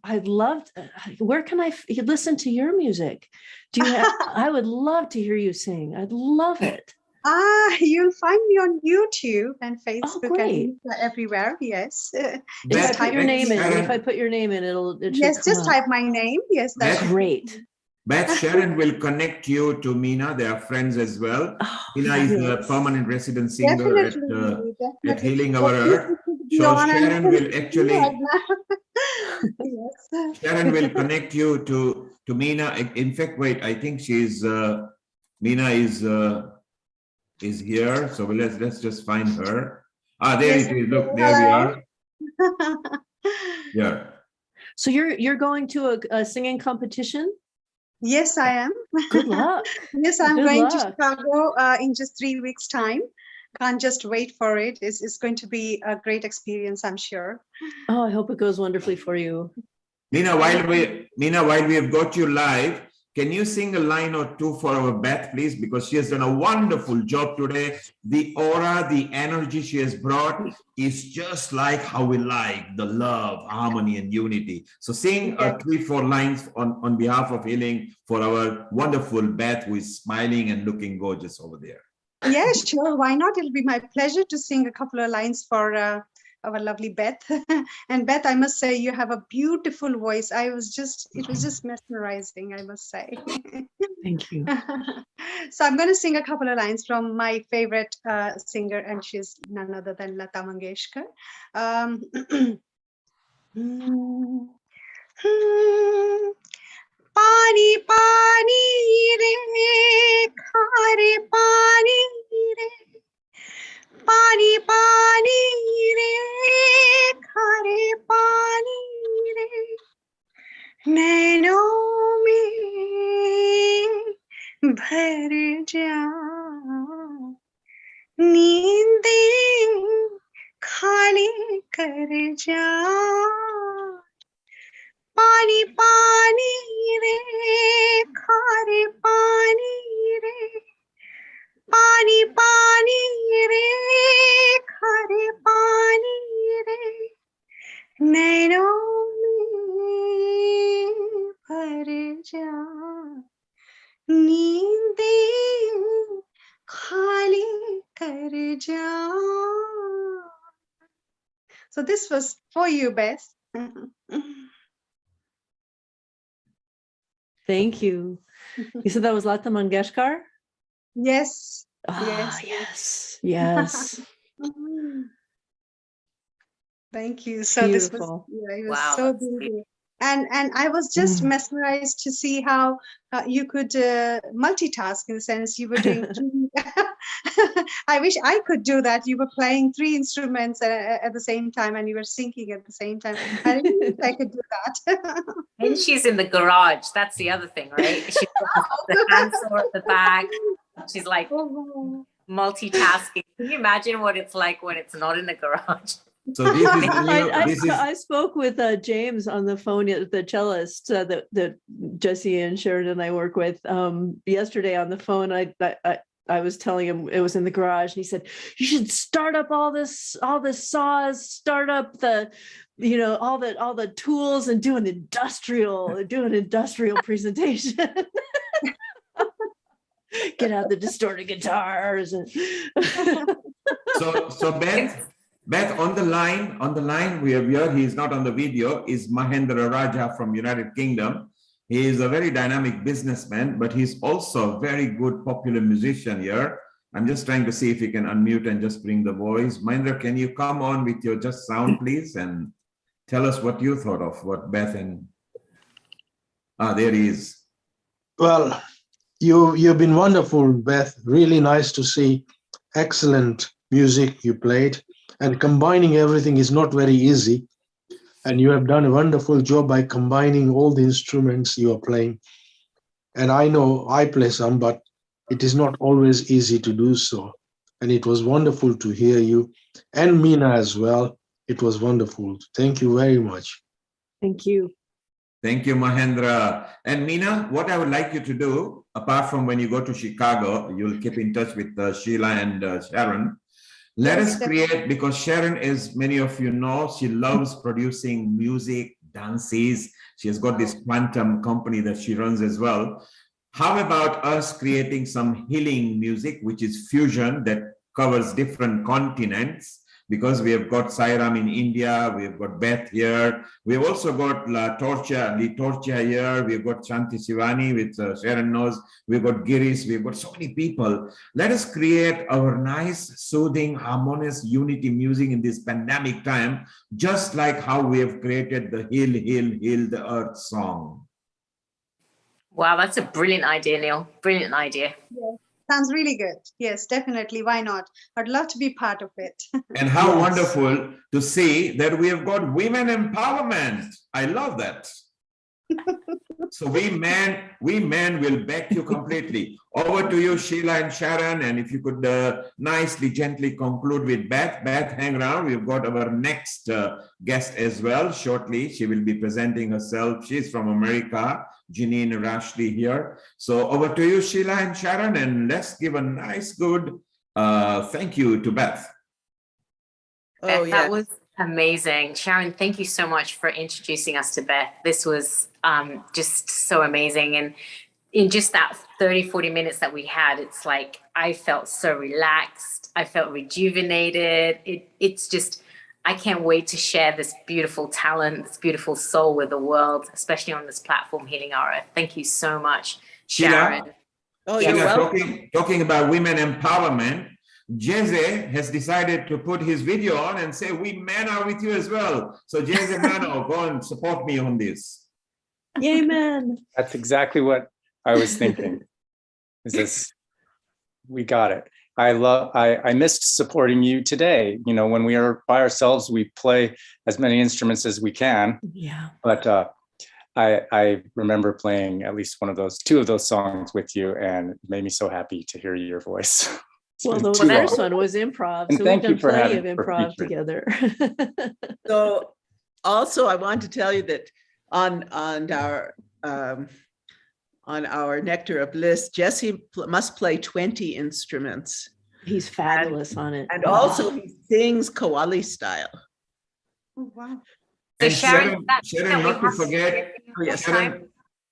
I'd love to, where can I listen to your music? Do you have, I would love to hear you sing. I'd love it.
You'll find me on YouTube and
Oh,
Facebook
great.
and everywhere. Yes.
If I put your name in, if I put your name in, it should
Yes,
come
just
up.
type my name. Yes, that's
great.
Beth, Sharon will connect you to Meena. They are friends as well. Meena is a permanent resident singer at Healing Our Earth. So Sharon will actually Sharon will connect you to Meena. In fact, wait, I think she's Meena is here. So let's just find her. There it is. Look, there we are. Yeah.
So you're going to a singing competition?
Yes, I am.
Good luck.
Yes, I'm
Good
going
luck.
to Chicago in just 3 weeks' time. Can't just wait for it. It's going to be a great experience, I'm sure.
Oh, I hope it goes wonderfully for you.
Meena, while we have got you live, can you sing a line or two for our Beth, please? Because she has done a wonderful job today. The aura, the energy she has brought is just like how we like the love, harmony, and unity. So sing 3-4 lines on behalf of Healing for our wonderful Beth, who is smiling and looking gorgeous over there.
Yeah, sure. Why not? It'll be my pleasure to sing a couple of lines for our lovely Beth. And Beth, I must say, you have a beautiful voice. It was just mesmerizing, I must say.
Thank you.
So I'm going to sing a couple of lines from my favorite singer, and she's none other than Lata Mangeshkar. पानी पानी रे खारे पानी रे पानी पानी रे खारे पानी रे नैनों में भर जा नींदे खाली कर जा पानी पानी रे खारे पानी रे पानी पानी रे खारे पानी रे नैनों में भर जा नींदे खाली कर जा. So this was for you, Beth.
Thank you. You said that was Lata Mangeshkar?
Yes.
Yes.
Thank you. So
beautiful.
It was so beautiful. And I was just mesmerized to see how you could multitask, in the sense you were doing. I wish I could do that. You were playing 3 instruments at the same time, and you were singing at the same time. I really wish I could do that.
And she's in the garage. That's the other thing, right? She's got the handsaw at the back. She's like multitasking. Can you imagine what it's like when it's not in the garage?
So this is
I spoke with James on the phone, the cellist that Jesse and Sharon and I work with yesterday on the phone. I was telling him it was in the garage, and he said, you should start up all this saws, start up the, all the tools, and do an industrial presentation. Get out the distorted guitars. And
so Beth, on the line we have here, he is not on the video, is Mahendra Raja from United Kingdom. He is a very dynamic businessman, but he's also a very good popular musician here. I'm just trying to see if he can unmute and just bring the voice. Mahendra, can you come on with your just sound, please, and tell us what you thought of what Beth and... there he is.
Well, you've been wonderful, Beth. Really nice to see excellent music you played, and combining everything is not very easy. And you have done a wonderful job by combining all the instruments you are playing. And I know I play some, but it is not always easy to do so. And it was wonderful to hear you, and Mina as well. It was wonderful. Thank you very much.
Thank you.
Thank you, Mahendra. And Meena, what I would like you to do, apart from when you go to Chicago, you'll keep in touch with Sheila and Sharon. Let us create, because Sharon, as many of you know, she loves producing music, dances. She has got this quantum company that she runs as well. How about us creating some healing music, which is fusion that covers different continents? Because we have got Sairam in India, we have got Beth here, we have also got La Torcha here, we've got Shanti Shivani with Sharon knows, we've got Giris, we've got so many people. Let us create our nice, soothing, harmonious unity music in this pandemic time, just like how we have created the Heal, Heal, Heal the Earth song.
Wow, that's a brilliant idea, Neil. Brilliant idea.
Yeah. Sounds really good. Yes, definitely. Why not? I'd love to be part of it.
And how wonderful to see that we have got women empowerment. I love that. So we men will back you completely. Over to you, Sheila and Sharon. And if you could nicely, gently conclude with Beth. Beth, hang around. We've got our next guest as well. Shortly, she will be presenting herself. She's from America. Janine Rashley here. So over to you, Sheila and Sharon. And let's give a nice, good thank you to Beth.
Beth, that was amazing. Sharon, thank you so much for introducing us to Beth. This was just so amazing. And in just that 30, 40 minutes that we had, it's like I felt so relaxed. I felt rejuvenated. It's just, I can't wait to share this beautiful talent, this beautiful soul with the world, especially on this platform, Healing Our Earth. Thank you so much, Sharon.
Sheila, you're welcome. Talking about women empowerment, Jeze has decided to put his video on and say, we men are with you as well. So Jeze Mano, go and support me on this.
Yay, man.
That's exactly what I was thinking. Is this, we got it. I missed supporting you today. You know, when we are by ourselves, we play as many instruments as we can.
Yeah.
But I remember playing at least two of those songs with you, and it made me so happy to hear your voice.
Well, the first one was improv,
and
so
thank
we've
you
done
for
plenty of
having- for
improv
featuring.
together.
So also I want to tell you that on our Nectar of Bliss, Jesse must play 20 instruments.
He's fabulous on it.
And also he sings Kawali style.
Oh, wow.
And
Sharon,
Sharon, not to forget,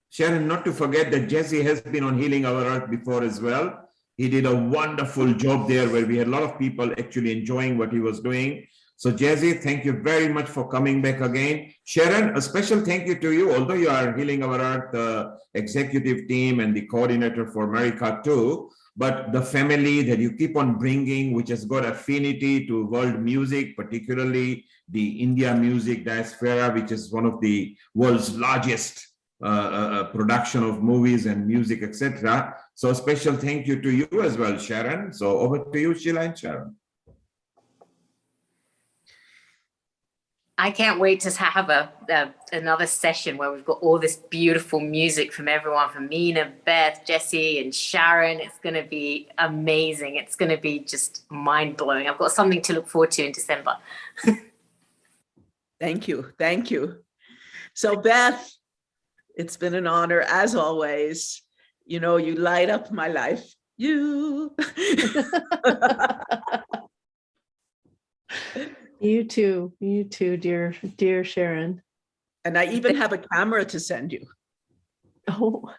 Sharon, not to forget that Jesse has been on Healing Our Earth before as well. He did a wonderful job there where we had a lot of people actually enjoying what he was doing. So Jesse, thank you very much for coming back again. Sharon, a special thank you to you, although you are Healing Our Earth executive team and the coordinator for America too, but the family that you keep on bringing, which has got affinity to world music, particularly the India music diaspora, which is one of the world's largest production of movies and music, etc. So a special thank you to you as well, Sharon. So over to you, Sheila and Sharon.
I can't wait to have another session where we've got all this beautiful music from everyone, from Mina, Beth, Jesse, and Sharon. It's going to be amazing. It's going to be just mind-blowing. I've got something to look forward to in December.
Thank you. Thank you. So Beth, it's been an honor as always. You know, you light up my life. You.
You too, dear Sharon.
And I even have a camera to send you.
Oh.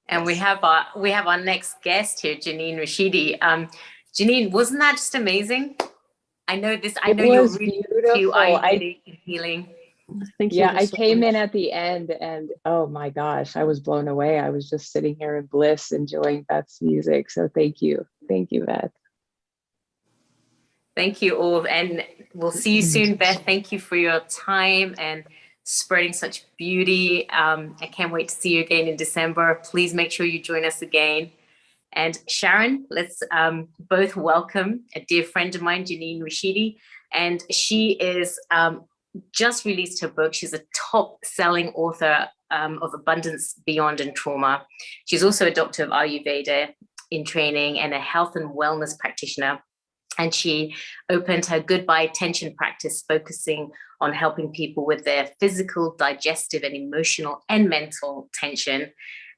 And we have our next guest here, Janine Rashidi. Janine, wasn't that just amazing? I know you're really into Ayurvedic and healing.
Yeah, I came in at the end and oh my gosh, I was blown away. I was just sitting here in bliss enjoying Beth's music. So thank you, Beth.
Thank you all, and we'll see you soon, Beth. Thank you for your time and spreading such beauty. I can't wait to see you again in December. Please make sure you join us again. And Sharon, let's both welcome a dear friend of mine, Janine Rashidi. And she is just released her book. She's a top-selling author of Abundance Beyond and Trauma. She's also a doctor of Ayurveda in training and a health and wellness practitioner. And she opened her Goodbye Tension practice, focusing on helping people with their physical, digestive, and emotional and mental tension.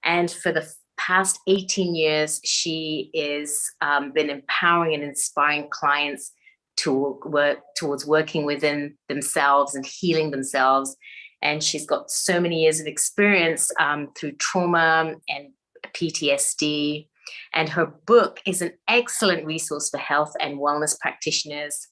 And for the past 18 years, she is been empowering and inspiring clients to work towards working within themselves and healing themselves. And she's got so many years of experience through trauma and PTSD. And her book is an excellent resource for health and wellness practitioners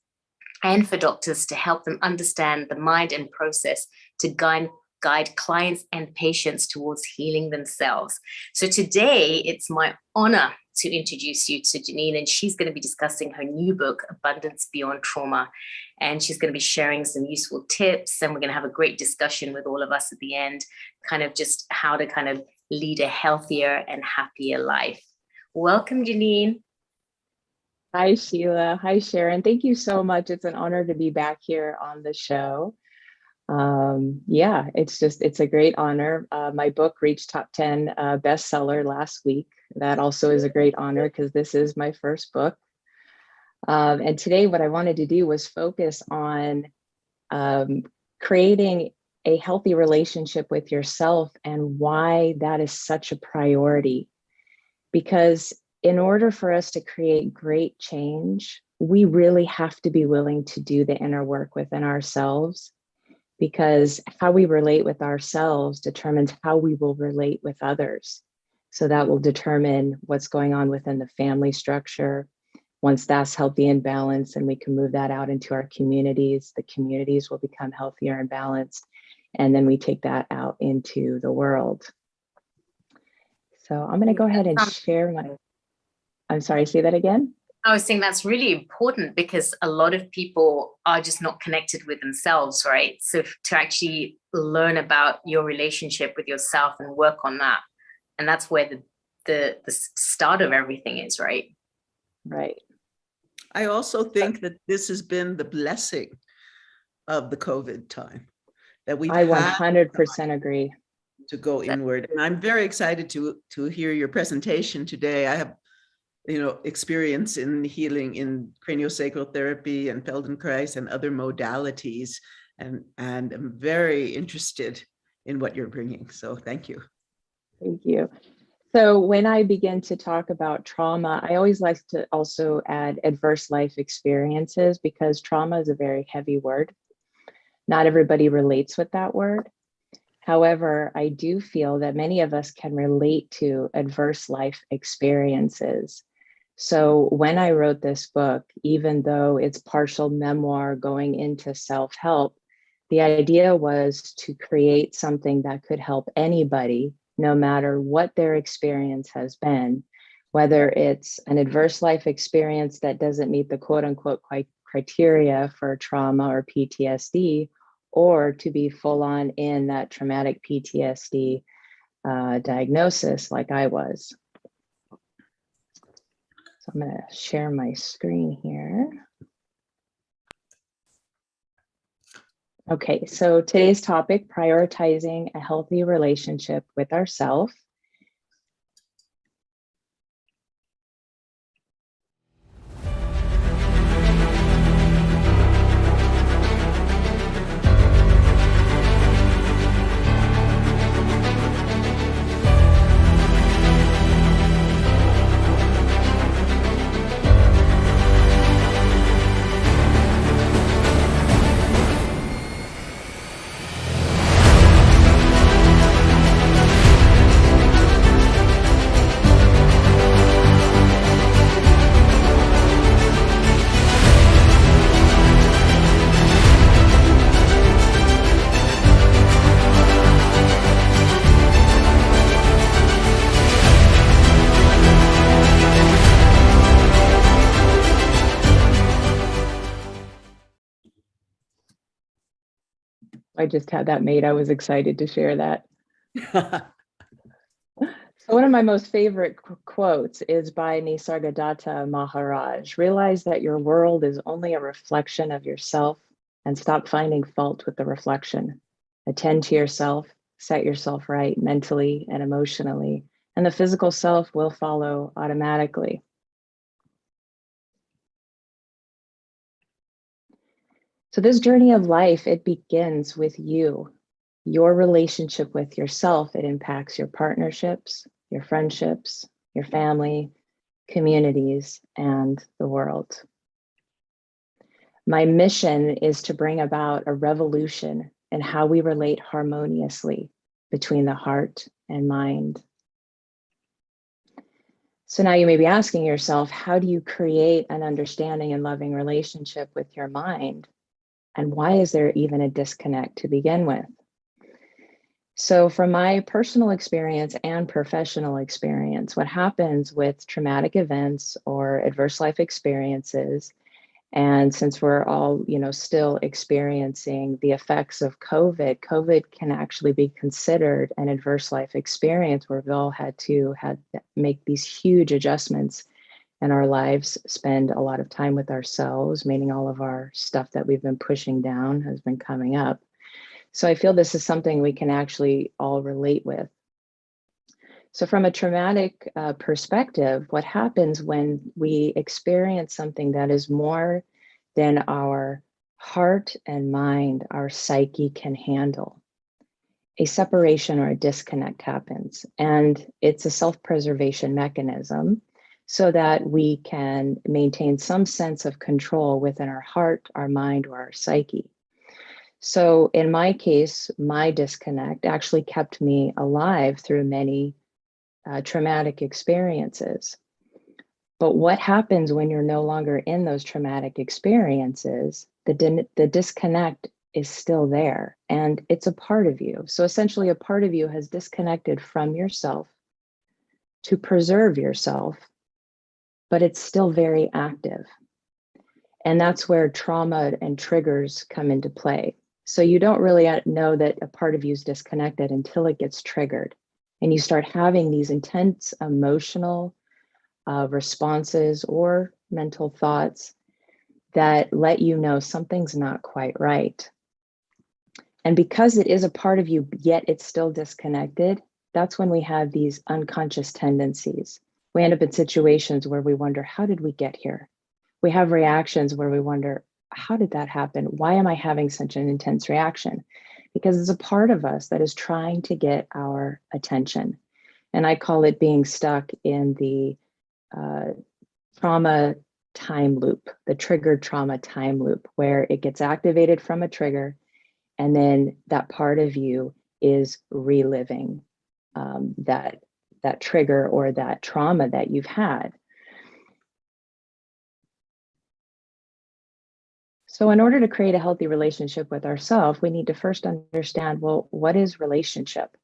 and for doctors to help them understand the mind and process to guide clients and patients towards healing themselves. So today, it's my honor to introduce you to Janine, and she's going to be discussing her new book, Abundance Beyond Trauma. And she's going to be sharing some useful tips, and we're going to have a great discussion with all of us at the end, kind of just how to kind of lead a healthier and happier life. Welcome, Janine.
Hi, Sheila. Hi, Sharon. Thank you so much. It's an honor to be back here on the show. Yeah, it's a great honor. My book reached top 10 bestseller last week. That also is a great honor because this is my first book. And today what I wanted to do was focus on creating a healthy relationship with yourself and why that is such a priority. Because in order for us to create great change, we really have to be willing to do the inner work within ourselves, because how we relate with ourselves determines how we will relate with others. So that will determine what's going on within the family structure. Once that's healthy and balanced, and we can move that out into our communities, the communities will become healthier and balanced. And then we take that out into the world. So I'm going to go ahead and share my, I'm sorry, say that again.
I was saying that's really important because a lot of people are just not connected with themselves, right? So to actually learn about your relationship with yourself and work on that. And that's where the start of everything is, right?
Right.
I also think that this has been the blessing of the COVID time, that we've
I
had
100% agree.
to go inward. And I'm very excited to hear your presentation today. I have experience in healing in craniosacral therapy and Feldenkrais and other modalities, and I'm very interested in what you're bringing. So thank you.
Thank you. So when I begin to talk about trauma, I always like to also add adverse life experiences, because trauma is a very heavy word. Not everybody relates with that word. However, I do feel that many of us can relate to adverse life experiences. So when I wrote this book, even though it's partial memoir going into self-help, the idea was to create something that could help anybody, no matter what their experience has been, whether it's an adverse life experience that doesn't meet the quote unquote criteria for trauma or PTSD, or to be full on in that traumatic PTSD diagnosis like I was. So I'm going to share my screen here. Okay, so today's topic, prioritizing a healthy relationship with ourselves. I just had that made. I was excited to share that. So one of my most favorite quotes is by Nisargadatta Maharaj. Realize that your world is only a reflection of yourself and stop finding fault with the reflection. Attend to yourself, set yourself right mentally and emotionally, and the physical self will follow automatically. So this journey of life, it begins with you. Your relationship with yourself, it impacts your partnerships, your friendships, your family, communities, and the world. My mission is to bring about a revolution in how we relate harmoniously between the heart and mind. So now you may be asking yourself, how do you create an understanding and loving relationship with your mind? And why is there even a disconnect to begin with? So from my personal experience and professional experience, what happens with traumatic events or adverse life experiences, and since we're all, still experiencing the effects of COVID, COVID can actually be considered an adverse life experience where we've all had to make these huge adjustments in our lives, spend a lot of time with ourselves, meaning all of our stuff that we've been pushing down has been coming up. So I feel this is something we can actually all relate with. So from a traumatic perspective, what happens when we experience something that is more than our heart and mind, our psyche can handle? A separation or a disconnect happens, and it's a self-preservation mechanism so that we can maintain some sense of control within our heart, our mind, or our psyche. So in my case, my disconnect actually kept me alive through many traumatic experiences. But what happens when you're no longer in those traumatic experiences? The disconnect is still there and it's a part of you. So essentially a part of you has disconnected from yourself to preserve yourself, but it's still very active. And that's where trauma and triggers come into play. So you don't really know that a part of you is disconnected until it gets triggered. And you start having these intense emotional responses or mental thoughts that let you know something's not quite right. And because it is a part of you, yet it's still disconnected, that's when we have these unconscious tendencies. We end up in situations where we wonder, how did we get here? We have reactions where we wonder, how did that happen? Why am I having such an intense reaction? Because it's a part of us that is trying to get our attention. And I call it being stuck in the trauma time loop, the triggered trauma time loop, where it gets activated from a trigger, and then that part of you is reliving that trigger or that trauma that you've had. So in order to create a healthy relationship with ourselves, we need to first understand, well, what is relationship?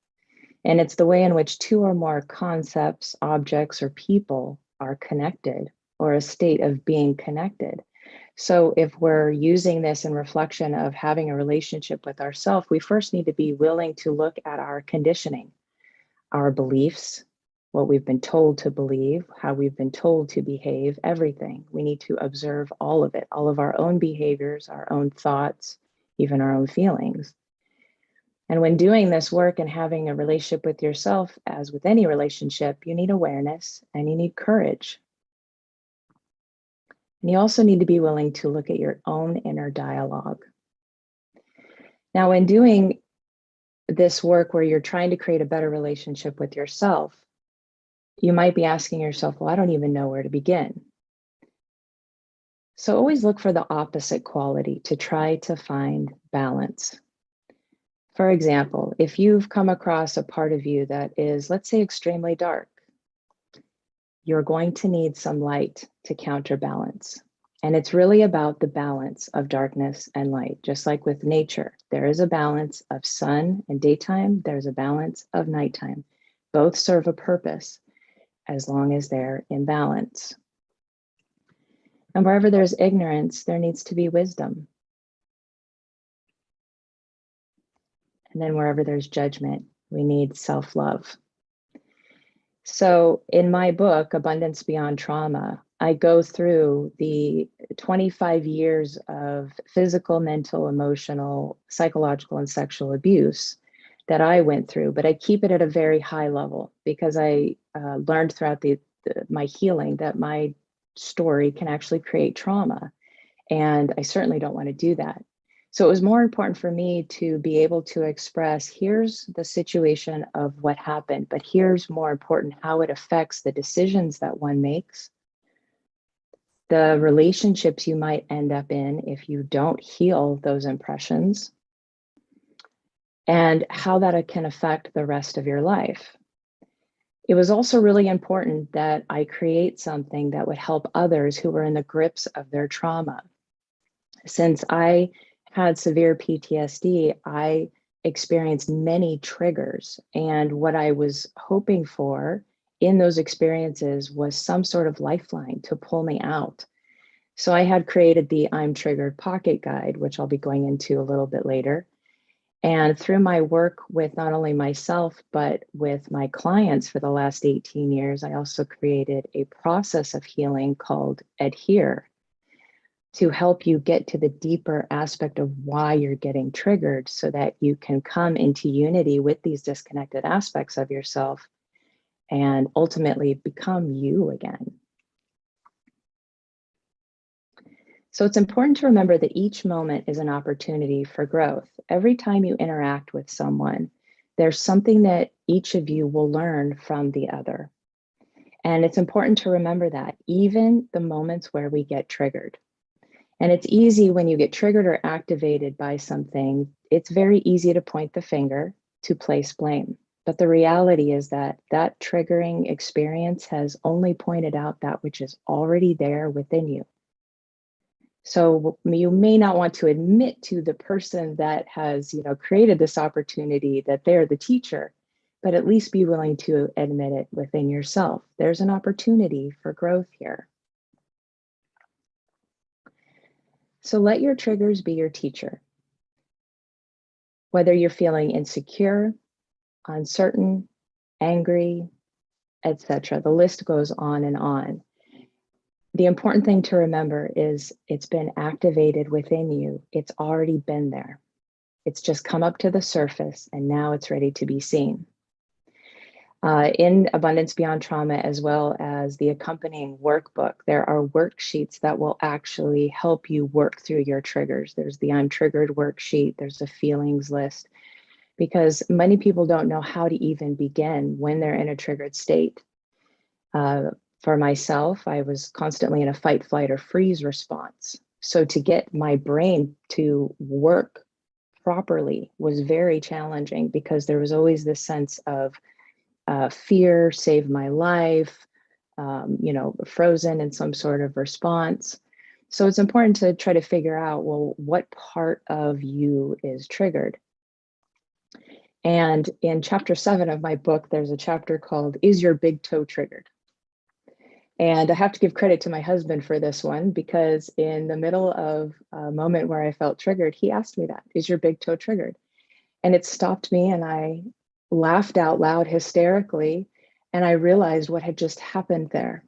And it's the way in which two or more concepts, objects, or people are connected, or a state of being connected. So if we're using this in reflection of having a relationship with ourselves, we first need to be willing to look at our conditioning, our beliefs, what we've been told to believe, how we've been told to behave, everything. We need to observe all of it, all of our own behaviors, our own thoughts, even our own feelings. And when doing this work and having a relationship with yourself, as with any relationship, you need awareness and you need courage. And you also need to be willing to look at your own inner dialogue. Now, when doing this work where you're trying to create a better relationship with yourself, you might be asking yourself, well, I don't even know where to begin. So always look for the opposite quality to try to find balance. For example, if you've come across a part of you that is, let's say, extremely dark, you're going to need some light to counterbalance. And it's really about the balance of darkness and light. Just like with nature, there is a balance of sun and daytime, there's a balance of nighttime. Both serve a purpose as long as they're in balance. And wherever there's ignorance, there needs to be wisdom. And then wherever there's judgment, we need self-love. So in my book, Abundance Beyond Trauma, I go through the 25 years of physical, mental, emotional, psychological, and sexual abuse that I went through, but I keep it at a very high level because I learned throughout my healing that my story can actually create trauma. And I certainly don't want to do that. So it was more important for me to be able to express, here's the situation of what happened, but here's more important how it affects the decisions that one makes, the relationships you might end up in if you don't heal those impressions, and how that can affect the rest of your life. It was also really important that I create something that would help others who were in the grips of their trauma. Since I had severe PTSD, I experienced many triggers. And what I was hoping for in those experiences was some sort of lifeline to pull me out. So I had created the I'm Triggered Pocket Guide, which I'll be going into a little bit later. And through my work with not only myself, but with my clients for the last 18 years, I also created a process of healing called Adhere, to help you get to the deeper aspect of why you're getting triggered so that you can come into unity with these disconnected aspects of yourself and ultimately become you again. So it's important to remember that each moment is an opportunity for growth. Every time you interact with someone, there's something that each of you will learn from the other. And it's important to remember that, even the moments where we get triggered. And it's easy when you get triggered or activated by something, it's very easy to point the finger, to place blame. But the reality is that that triggering experience has only pointed out that which is already there within you. So you may not want to admit to the person that has, created this opportunity that they're the teacher, but at least be willing to admit it within yourself. There's an opportunity for growth here. So let your triggers be your teacher. Whether you're feeling insecure, uncertain, angry, etc., the list goes on and on. The important thing to remember is it's been activated within you. It's already been there. It's just come up to the surface and now it's ready to be seen. In Abundance Beyond Trauma, as well as the accompanying workbook, there are worksheets that will actually help you work through your triggers. There's the I'm Triggered worksheet, there's a feelings list, because many people don't know how to even begin when they're in a triggered state. For myself, I was constantly in a fight, flight, or freeze response. So to get my brain to work properly was very challenging because there was always this sense of fear, save my life, frozen in some sort of response. So it's important to try to figure out, well, what part of you is triggered? And in chapter 7 of my book, there's a chapter called, Is Your Big Toe Triggered? And I have to give credit to my husband for this one, because in the middle of a moment where I felt triggered, he asked me that, is your big toe triggered? And it stopped me and I laughed out loud hysterically. And I realized what had just happened there.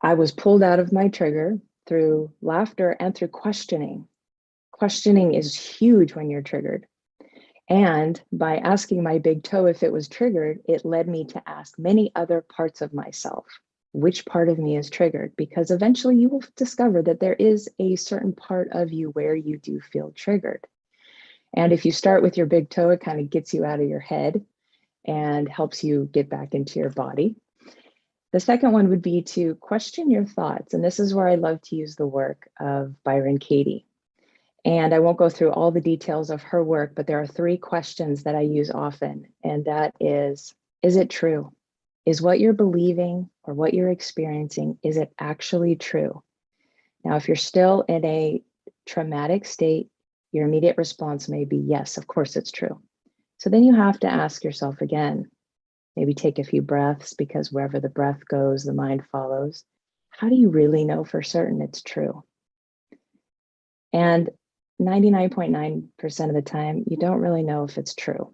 I was pulled out of my trigger through laughter and through questioning. Questioning is huge when you're triggered. And by asking my big toe if it was triggered, it led me to ask many other parts of myself, which part of me is triggered? Because eventually you will discover that there is a certain part of you where you do feel triggered. And if you start with your big toe, it kind of gets you out of your head and helps you get back into your body. The second one would be to question your thoughts. And this is where I love to use the work of Byron Katie. And I won't go through all the details of her work, but there are 3 questions that I use often. And that is it true? Is what you're believing or what you're experiencing, is it actually true? Now, if you're still in a traumatic state, your immediate response may be, yes, of course it's true. So then you have to ask yourself again, maybe take a few breaths, because wherever the breath goes, the mind follows. How do you really know for certain it's true? And 99.9% of the time, you don't really know if it's true.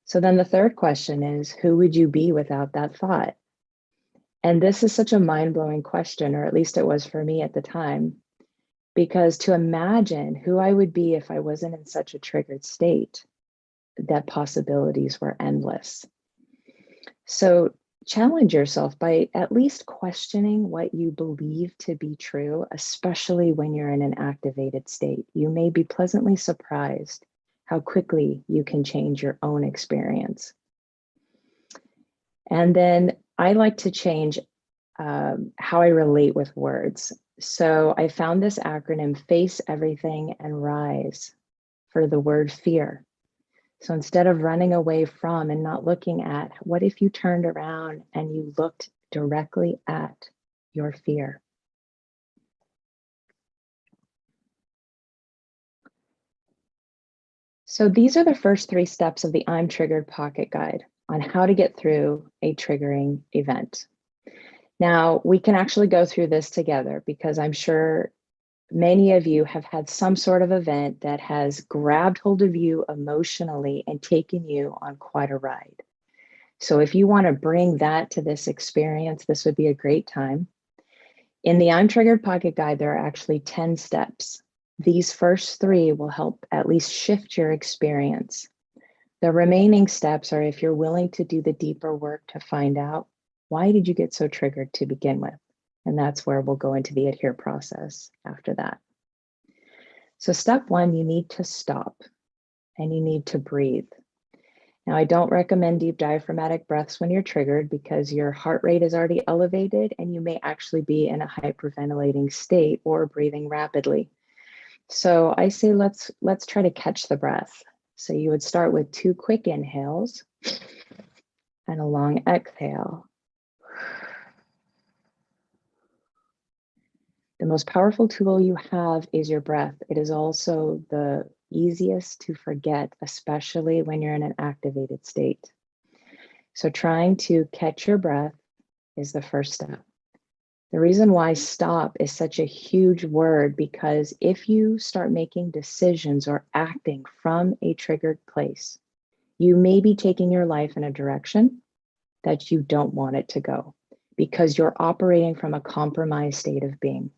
So then the third question is, who would you be without that thought? And this is such a mind-blowing question, or at least it was for me at the time, because to imagine who I would be if I wasn't in such a triggered state, that possibilities were endless. So challenge yourself by at least questioning what you believe to be true, especially when you're in an activated state. You may be pleasantly surprised how quickly you can change your own experience. And then I like to change how I relate with words. So I found this acronym, face everything and rise, for the word fear. So instead of running away from and not looking at, what if you turned around and you looked directly at your fear? So these are the first 3 steps of the I'm Triggered Pocket Guide on how to get through a triggering event. Now, we can actually go through this together because I'm sure many of you have had some sort of event that has grabbed hold of you emotionally and taken you on quite a ride. So if you want to bring that to this experience, this would be a great time. In the I'm Triggered Pocket Guide, there are actually 10 steps. These first 3 will help at least shift your experience. The remaining steps are if you're willing to do the deeper work to find out, why did you get so triggered to begin with? And that's where we'll go into the adhere process after that. So step 1, you need to stop and you need to breathe. Now, I don't recommend deep diaphragmatic breaths when you're triggered because your heart rate is already elevated and you may actually be in a hyperventilating state or breathing rapidly. So I say let's try to catch the breath. So you would start with 2 quick inhales and a long exhale. The most powerful tool you have is your breath. It is also the easiest to forget, especially when you're in an activated state. So trying to catch your breath is the first step. The reason why stop is such a huge word, because if you start making decisions or acting from a triggered place, you may be taking your life in a direction that you don't want it to go because you're operating from a compromised state of being.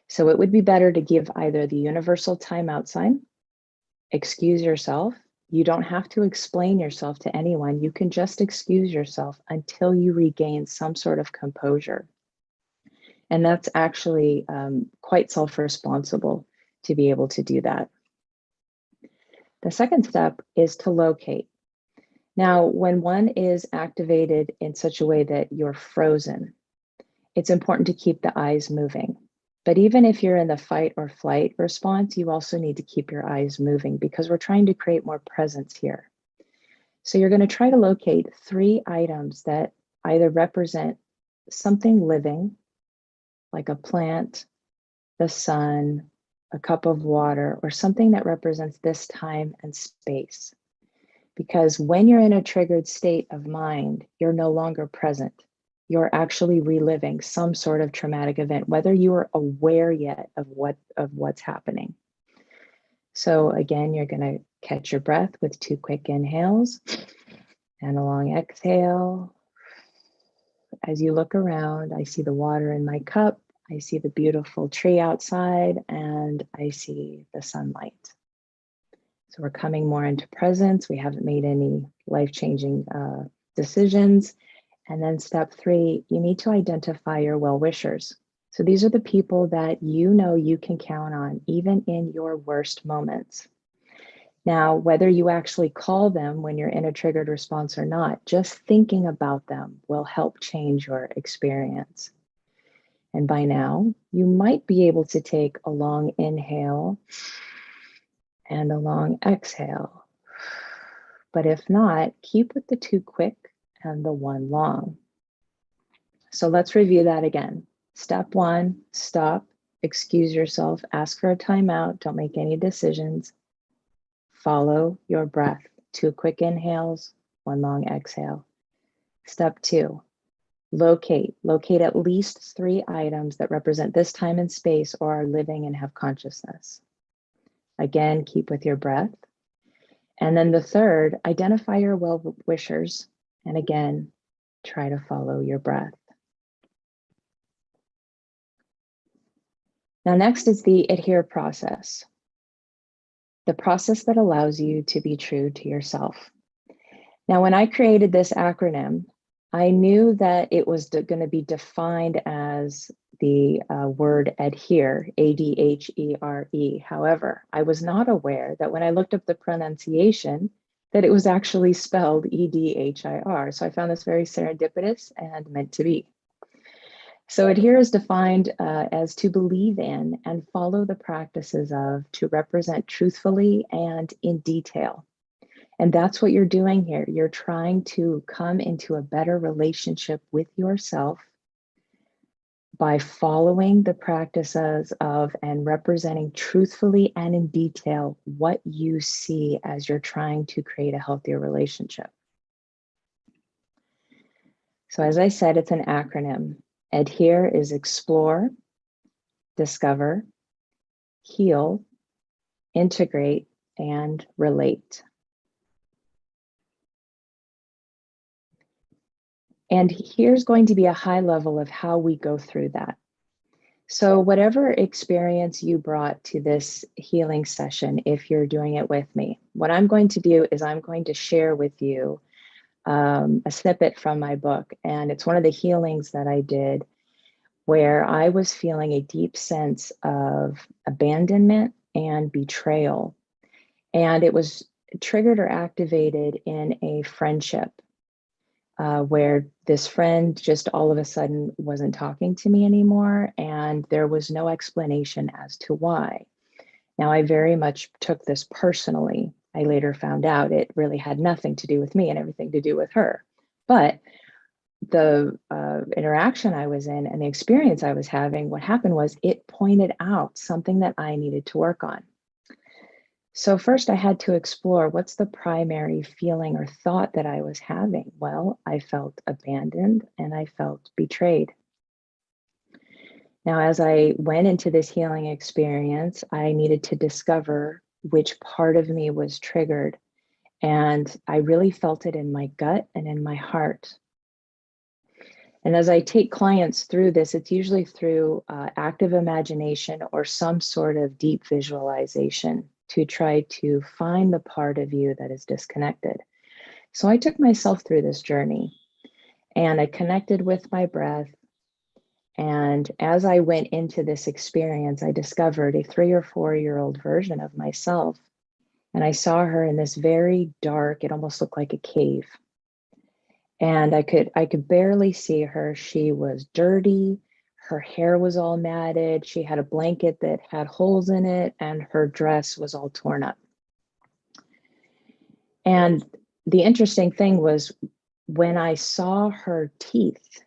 So it would be better to give either the universal timeout sign, excuse yourself. You don't have to explain yourself to anyone. You can just excuse yourself until you regain some sort of composure. And that's actually quite self-responsible to be able to do that. The second step is to locate. Now, when one is activated in such a way that you're frozen, it's important to keep the eyes moving. But even if you're in the fight or flight response, you also need to keep your eyes moving because we're trying to create more presence here. So you're going to try to locate 3 items that either represent something living, like a plant, the sun, a cup of water, or something that represents this time and space. Because when you're in a triggered state of mind, you're no longer present. You're actually reliving some sort of traumatic event, whether you are aware yet of what's happening. So again, you're going to catch your breath with 2 quick inhales and a long exhale. As you look around, I see the water in my cup. I see the beautiful tree outside, and I see the sunlight. So we're coming more into presence. We haven't made any life-changing decisions. And then step 3, you need to identify your well-wishers. So these are the people that you know you can count on, even in your worst moments. Now, whether you actually call them when you're in a triggered response or not, just thinking about them will help change your experience. And by now, you might be able to take a long inhale and a long exhale. But if not, keep with the 2 quick and the 1 long. So let's review that again. Step 1, stop, excuse yourself, ask for a timeout, don't make any decisions. Follow your breath, 2 quick inhales, 1 long exhale. Step 2, locate at least 3 items that represent this time and space or are living and have consciousness. Again, keep with your breath. And then the third, identify your well-wishers. And again, try to follow your breath. Now, next is the adhere process. The process that allows you to be true to yourself. Now, when I created this acronym, I knew that it was going to be defined as the word adhere, A-D-H-E-R-E. However, I was not aware that when I looked up the pronunciation, that it was actually spelled E-D-H-I-R. So I found this very serendipitous and meant to be. So adhere is defined as to believe in and follow the practices of, to represent truthfully and in detail. And that's what you're doing here. You're trying to come into a better relationship with yourself by following the practices of and representing truthfully and in detail what you see as you're trying to create a healthier relationship. So as I said, it's an acronym. Adhere is explore, discover, heal, integrate, and relate. And here's going to be a high level of how we go through that. So whatever experience you brought to this healing session, if you're doing it with me, what I'm going to do is I'm going to share with you a snippet from my book. And it's one of the healings that I did where I was feeling a deep sense of abandonment and betrayal. And it was triggered or activated in a friendship where this friend just all of a sudden wasn't talking to me anymore, and there was no explanation as to why. Now, I very much took this personally. I later found out it really had nothing to do with me and everything to do with her. But the interaction I was in and the experience I was having, what happened was it pointed out something that I needed to work on. So first I had to explore what's the primary feeling or thought that I was having. Well, I felt abandoned and I felt betrayed. Now, as I went into this healing experience, I needed to discover which part of me was triggered. And I really felt it in my gut and in my heart. And as I take clients through this, it's usually through active imagination or some sort of deep visualization to try to find the part of you that is disconnected. So I took myself through this journey and I connected with my breath. And as I went into this experience, I discovered a 3 or 4-year-old version of myself. And I saw her in this very dark, it almost looked like a cave. And I could barely see her. She was dirty. Her hair was all matted. She had a blanket that had holes in it, and her dress was all torn up. And the interesting thing was when I saw her teeth,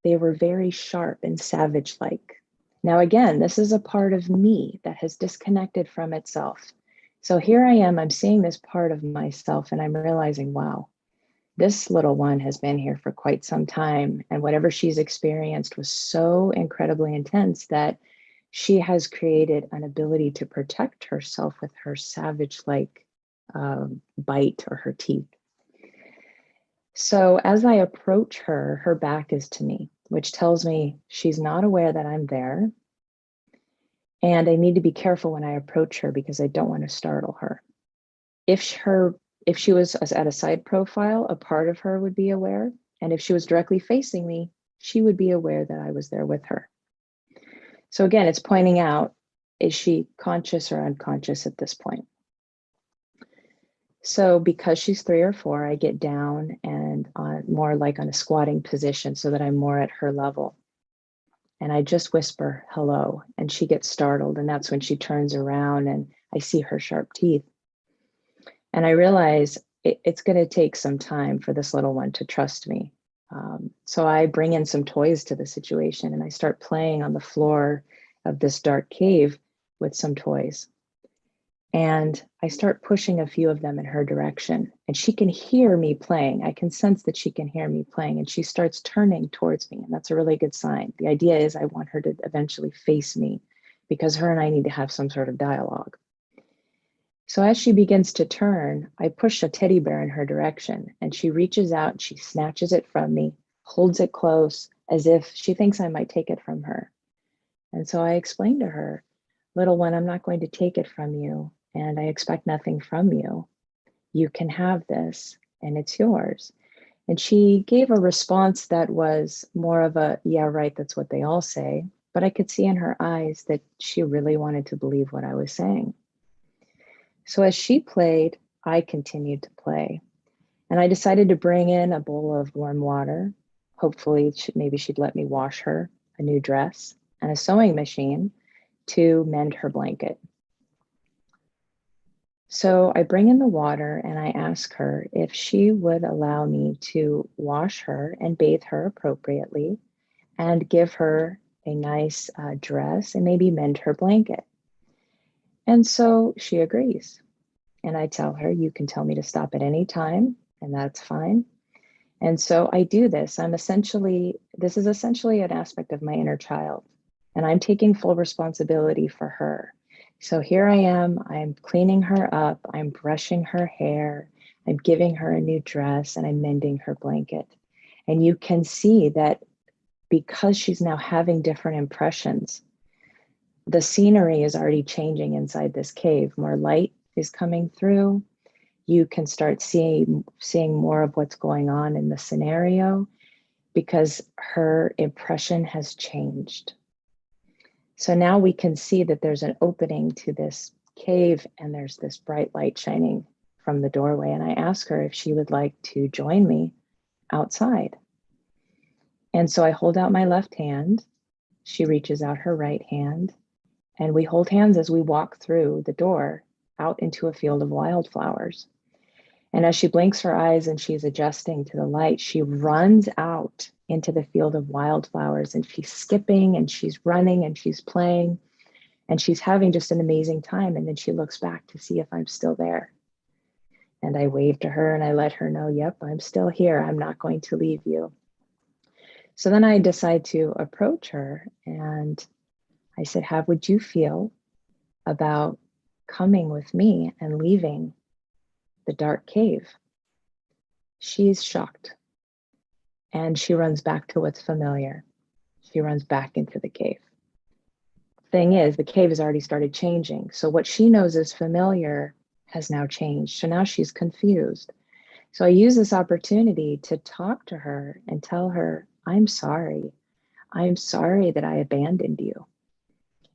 they were very sharp and savage-like. Now, again, this is a part of me that has disconnected from itself. So here I am, I'm seeing this part of myself, and I'm realizing, wow, this little one has been here for quite some time, and whatever she's experienced was so incredibly intense that she has created an ability to protect herself with her savage-like bite or her teeth. So as I approach her, her back is to me, which tells me she's not aware that I'm there. And I need to be careful when I approach her because I don't want to startle her. If she was at a side profile, a part of her would be aware. And if she was directly facing me, she would be aware that I was there with her. So again, it's pointing out, is she conscious or unconscious at this point? So because she's 3 or 4, I get down and more like on a squatting position so that I'm more at her level. And I just whisper, hello, and she gets startled. And that's when she turns around and I see her sharp teeth. And I realize it's going to take some time for this little one to trust me. So I bring in some toys to the situation and I start playing on the floor of this dark cave with some toys. And I start pushing a few of them in her direction, and she can hear me playing. I can sense that she can hear me playing, and she starts turning towards me, and that's a really good sign. The idea is I want her to eventually face me because her and I need to have some sort of dialogue. So as she begins to turn, I push a teddy bear in her direction, and she reaches out, she snatches it from me, holds it close as if she thinks I might take it from her. And so I explained to her, little one, I'm not going to take it from you, and I expect nothing from you. You can have this, and it's yours. And she gave a response that was more of a, yeah, right, that's what they all say. But I could see in her eyes that she really wanted to believe what I was saying. So as she played, I continued to play. And I decided to bring in a bowl of warm water. Hopefully, maybe she'd let me wash her a new dress and a sewing machine to mend her blanket. So I bring in the water and I ask her if she would allow me to wash her and bathe her appropriately and give her a nice dress and maybe mend her blanket. And so she agrees. And I tell her, you can tell me to stop at any time, and that's fine. And so I do this. This is essentially an aspect of my inner child, and I'm taking full responsibility for her. So here I am, I'm cleaning her up, I'm brushing her hair, I'm giving her a new dress, and I'm mending her blanket. And you can see that because she's now having different impressions, the scenery is already changing inside this cave. More light is coming through. You can start seeing more of what's going on in the scenario because her impression has changed. So now we can see that there's an opening to this cave and there's this bright light shining from the doorway. And I ask her if she would like to join me outside. And so I hold out my left hand. She reaches out her right hand, and we hold hands as we walk through the door out into a field of wildflowers. And as she blinks her eyes and she's adjusting to the light, she runs out into the field of wildflowers and she's skipping and she's running and she's playing and she's having just an amazing time. And then she looks back to see if I'm still there. And I wave to her and I let her know, yep, I'm still here. I'm not going to leave you. So then I decide to approach her and I said, how would you feel about coming with me and leaving the dark cave? She's shocked and she runs back to what's familiar. She runs back into the cave. Thing is, the cave has already started changing. So what she knows is familiar has now changed. So now she's confused. So I use this opportunity to talk to her and tell her, I'm sorry. I'm sorry that I abandoned you.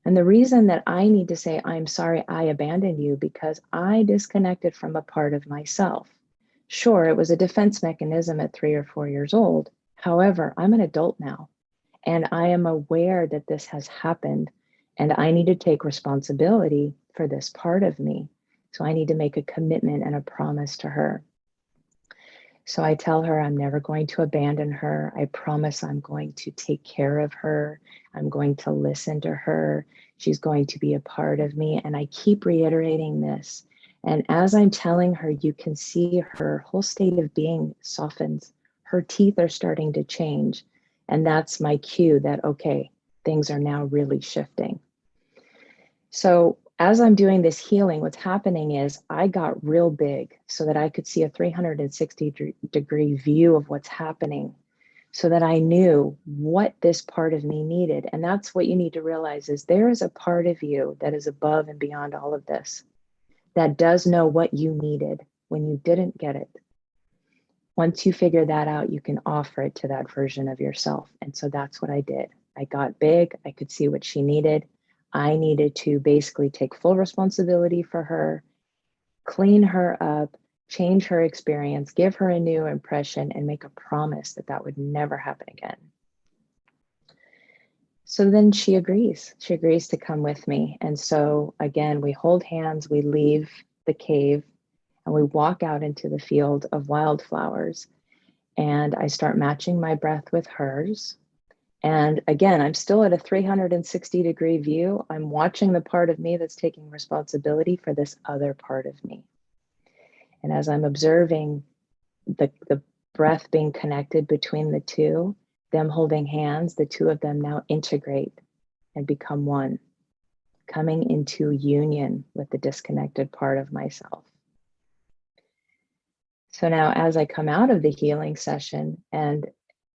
And the reason that I need to say, I'm sorry I abandoned you, because I disconnected from a part of myself. Sure, it was a defense mechanism at 3 or 4 years old. However, I'm an adult now, and I am aware that this has happened, and I need to take responsibility for this part of me. So I need to make a commitment and a promise to her. So I tell her I'm never going to abandon her. I promise I'm going to take care of her. I'm going to listen to her. She's going to be a part of me. And I keep reiterating this. And as I'm telling her, you can see her whole state of being softens. Her teeth are starting to change. And that's my cue that, okay, things are now really shifting. So as I'm doing this healing, what's happening is I got real big so that I could see a 360-degree view of what's happening, so that I knew what this part of me needed. And that's what you need to realize is there is a part of you that is above and beyond all of this, that does know what you needed when you didn't get it. Once you figure that out, you can offer it to that version of yourself. And so that's what I did. I got big. I could see what she needed. I needed to basically take full responsibility for her, clean her up, change her experience, give her a new impression, and make a promise that that would never happen again. So then she agrees. She agrees to come with me. And so again, we hold hands, we leave the cave, and we walk out into the field of wildflowers. And I start matching my breath with hers. And again, I'm still at a 360-degree view. I'm watching the part of me that's taking responsibility for this other part of me. And as I'm observing the breath being connected between the two, them holding hands, the two of them now integrate and become one. coming into union with the disconnected part of myself. So now as I come out of the healing session, and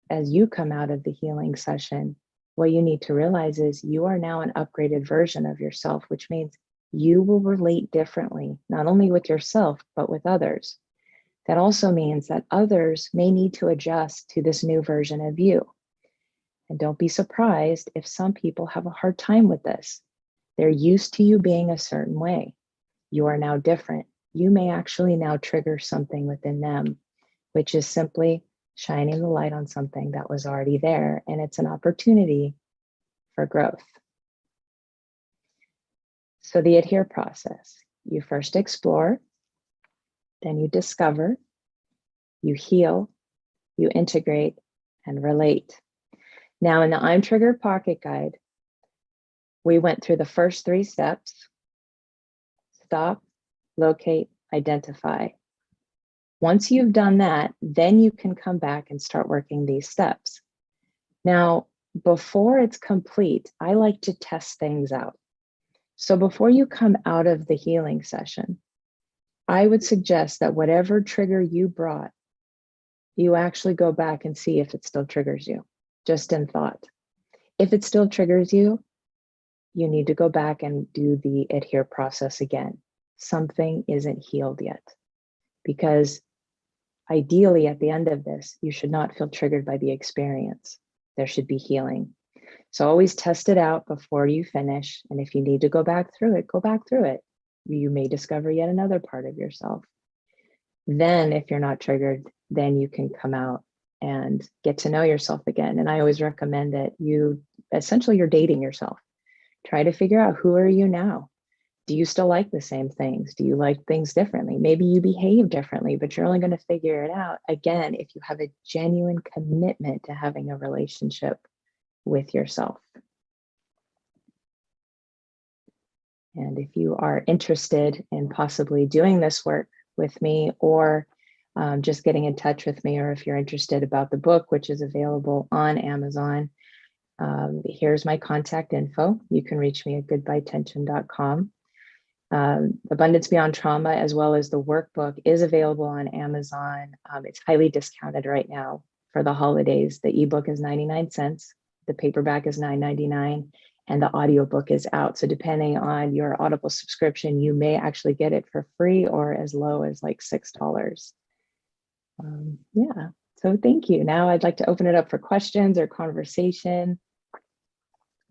as you come out of the healing session, what you need to realize is you are now an upgraded version of yourself, which means you will relate differently, not only with yourself, but with others. That also means that others may need to adjust to this new version of you. And don't be surprised if some people have a hard time with this. They're used to you being a certain way. You are now different. You may actually now trigger something within them, which is simply shining the light on something that was already there. And it's an opportunity for growth. So the adhere process, you first explore, then you discover, you heal, you integrate, and relate. Now in the I'm Triggered Pocket Guide, we went through the first 3 steps: stop, locate, identify. Once you've done that, then you can come back and start working these steps. Now, before it's complete, I like to test things out. So before you come out of the healing session, I would suggest that whatever trigger you brought, you actually go back and see if it still triggers you, just in thought. If it still triggers you, you need to go back and do the adhere process again. Something isn't healed yet, because ideally at the end of this, you should not feel triggered by the experience. There should be healing. So always test it out before you finish. And if you need to go back through it, go back through it. You may discover yet another part of yourself. Then if you're not triggered, then you can come out and get to know yourself again. And I always recommend that you're dating yourself. Try to figure out, who are you now? Do you still like the same things? Do you like things differently? Maybe you behave differently, but you're only going to figure it out again if you have a genuine commitment to having a relationship with yourself. And if you are interested in possibly doing this work with me, or just getting in touch with me, or if you're interested about the book, which is available on Amazon, here's my contact info. You can reach me at goodbyetension.com. Abundance Beyond Trauma, as well as the workbook, is available on Amazon. It's highly discounted right now for the holidays. The ebook is 99 cents, the paperback is $9.99, and the audiobook is out. So depending on your Audible subscription, you may actually get it for free or as low as like $6. Yeah, so thank you. Now I'd like to open it up for questions or conversation.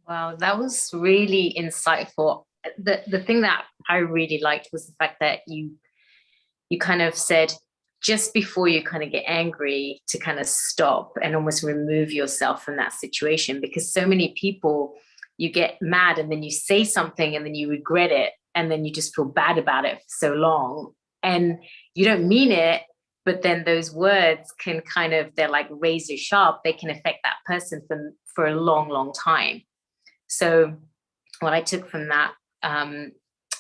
Wow, that was really insightful. The thing that I really liked was the fact that you kind of said, just before you kind of get angry, to kind of stop and almost remove yourself from that situation. Because so many people, you get mad and then you say something and then you regret it, and then you just feel bad about it for so long, and you don't mean it, but then those words can kind of, they're like razor sharp. They can affect that person for a long, long time. So what I took from that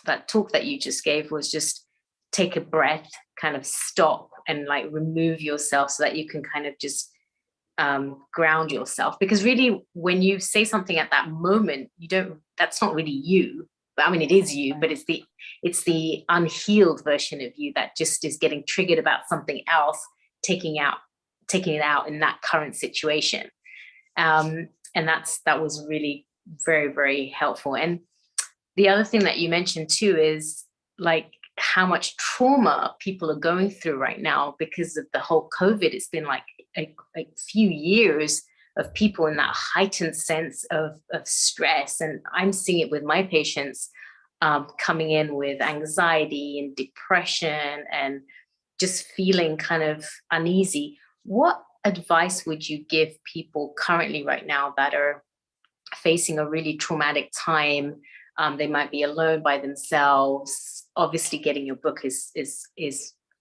that talk that you just gave was just take a breath, kind of stop and like remove yourself so that you can kind of just ground yourself. Because really, when you say something at that moment, that's not really you. I mean, it is you, but it's the unhealed version of you that just is getting triggered about something else, taking it out in that current situation. And that was really very, very helpful. And the other thing that you mentioned too is like how much trauma people are going through right now because of the whole COVID. It's been like a few years of people in that heightened sense of stress. And I'm seeing it with my patients coming in with anxiety and depression and just feeling kind of uneasy. What advice would you give people currently right now that are facing a really traumatic time? They might be alone by themselves. Obviously, getting your book is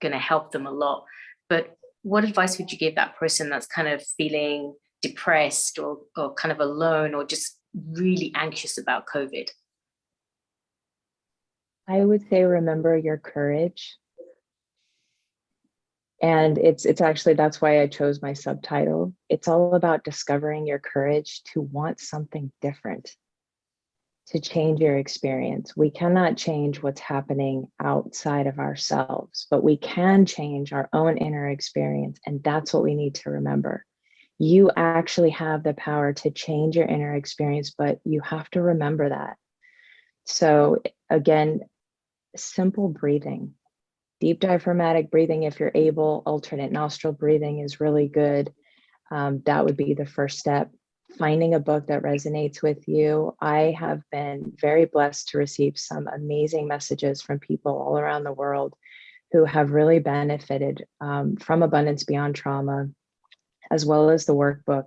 going to help them a lot. But what advice would you give that person that's kind of feeling depressed or kind of alone or just really anxious about COVID?
I would say, remember your courage. And it's actually, that's why I chose my subtitle. It's all about discovering your courage to want something different. to change your experience. We cannot change what's happening outside of ourselves, but we can change our own inner experience. And that's what we need to remember. You actually have the power to change your inner experience, but you have to remember that. So again, simple breathing, deep diaphragmatic breathing, if you're able, alternate nostril breathing is really good. That would be the first step. Finding a book that resonates with you. I have been very blessed to receive some amazing messages from people all around the world who have really benefited from Abundance Beyond Trauma, as well as the workbook,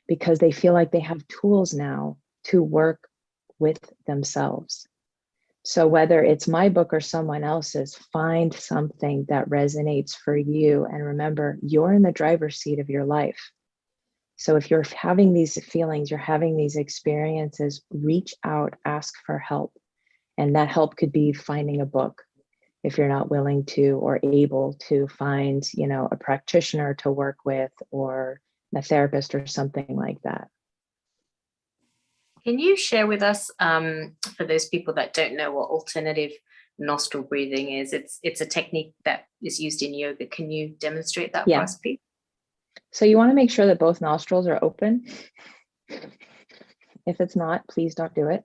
because they feel like they have tools now to work with themselves. So whether it's my book or someone else's, find something that resonates for you. And remember, you're in the driver's seat of your life. So if you're having these feelings, you're having these experiences, reach out, ask for help. And that help could be finding a book if you're not willing to or able to find, a practitioner to work with or a therapist or something like that.
Can you share with us, for those people that don't know what alternative nostril breathing is? It's a technique that is used in yoga. Can you demonstrate that for us, please?
So you want to make sure that both nostrils are open. If it's not, please don't do it.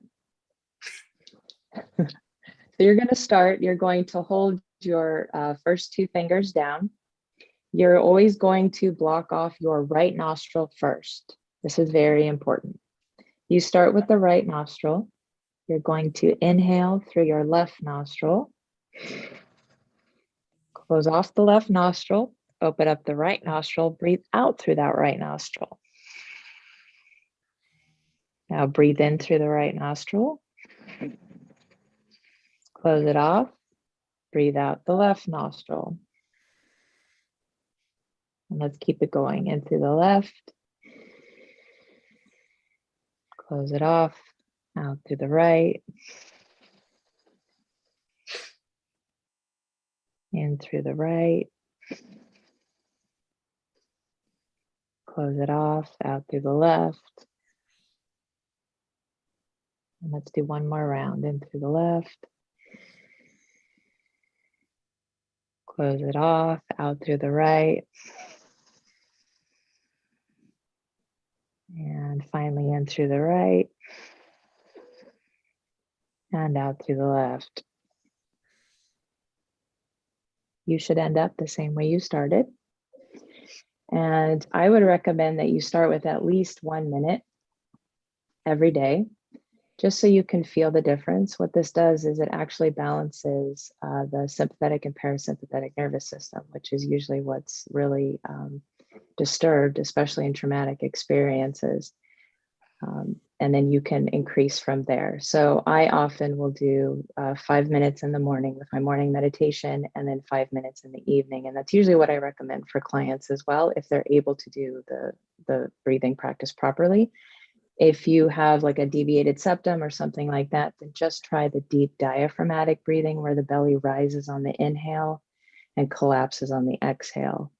So you're going to start, you're going to hold your first two fingers down. You're always going to block off your right nostril first. This is very important. You start with the right nostril. You're going to inhale through your left nostril. Close off the left nostril. Open up the right nostril. Breathe out through that right nostril. Now breathe in through the right nostril. Close it off. Breathe out the left nostril. And let's keep it going. In through the left. Close it off. Out through the right. In through the right. Close it off. Out through the left. And let's do one more round. In through the left. Close it off. Out through the right. And finally in through the right. And out through the left. You should end up the same way you started. And I would recommend that you start with at least 1 minute every day, just so you can feel the difference. What this does is it actually balances the sympathetic and parasympathetic nervous system, which is usually what's really disturbed, especially in traumatic experiences. And then you can increase from there. So I often will do 5 minutes in the morning with my morning meditation, and then 5 minutes in the evening. And that's usually what I recommend for clients as well, if they're able to do the breathing practice properly. If you have like a deviated septum or something like that, then just try the deep diaphragmatic breathing where the belly rises on the inhale and collapses on the exhale.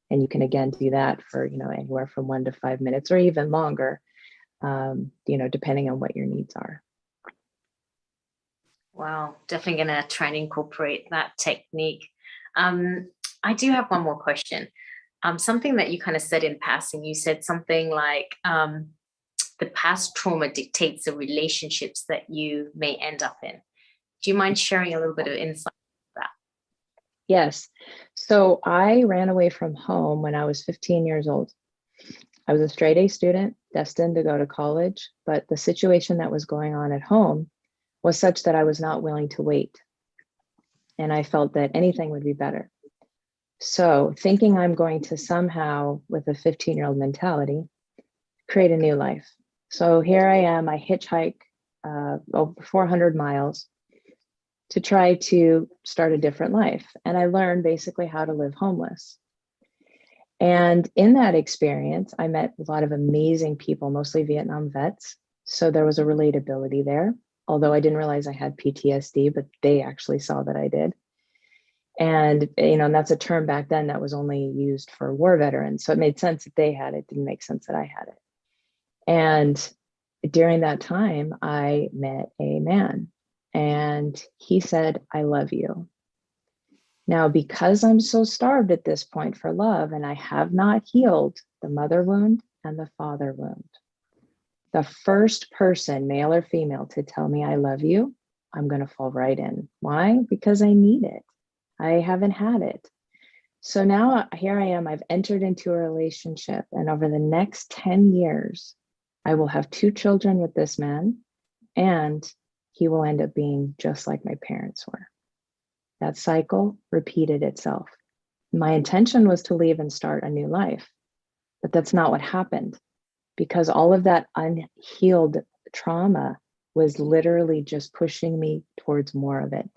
And you can again do that for, anywhere from 1 to 5 minutes or even longer, depending on what your needs are.
Wow, definitely going to try and incorporate that technique. I do have one more question. Something that you kind of said in passing, you said something like the past trauma dictates the relationships that you may end up in. Do you mind sharing a little bit of insight into that?
Yes. So I ran away from home when I was 15 years old. I was a straight A student, destined to go to college, but the situation that was going on at home was such that I was not willing to wait. And I felt that anything would be better. So thinking I'm going to somehow, with a 15-year-old mentality, create a new life. So here I am, I hitchhike over 400 miles to try to start a different life. And I learned basically how to live homeless. And in that experience, I met a lot of amazing people, mostly Vietnam vets. So there was a relatability there, although I didn't realize I had PTSD, but they actually saw that I did. And, and that's a term back then that was only used for war veterans. So it made sense that they had it, didn't make sense that I had it. And during that time, I met a man and he said, I love you. Now, because I'm so starved at this point for love and I have not healed the mother wound and the father wound, the first person, male or female, to tell me I love you, I'm going to fall right in. Why? Because I need it. I haven't had it. So now here I am, I've entered into a relationship, and over the next 10 years, I will have 2 children with this man, and he will end up being just like my parents were. That cycle repeated itself. My intention was to leave and start a new life, but that's not what happened, because all of that unhealed trauma was literally just pushing me towards more of it.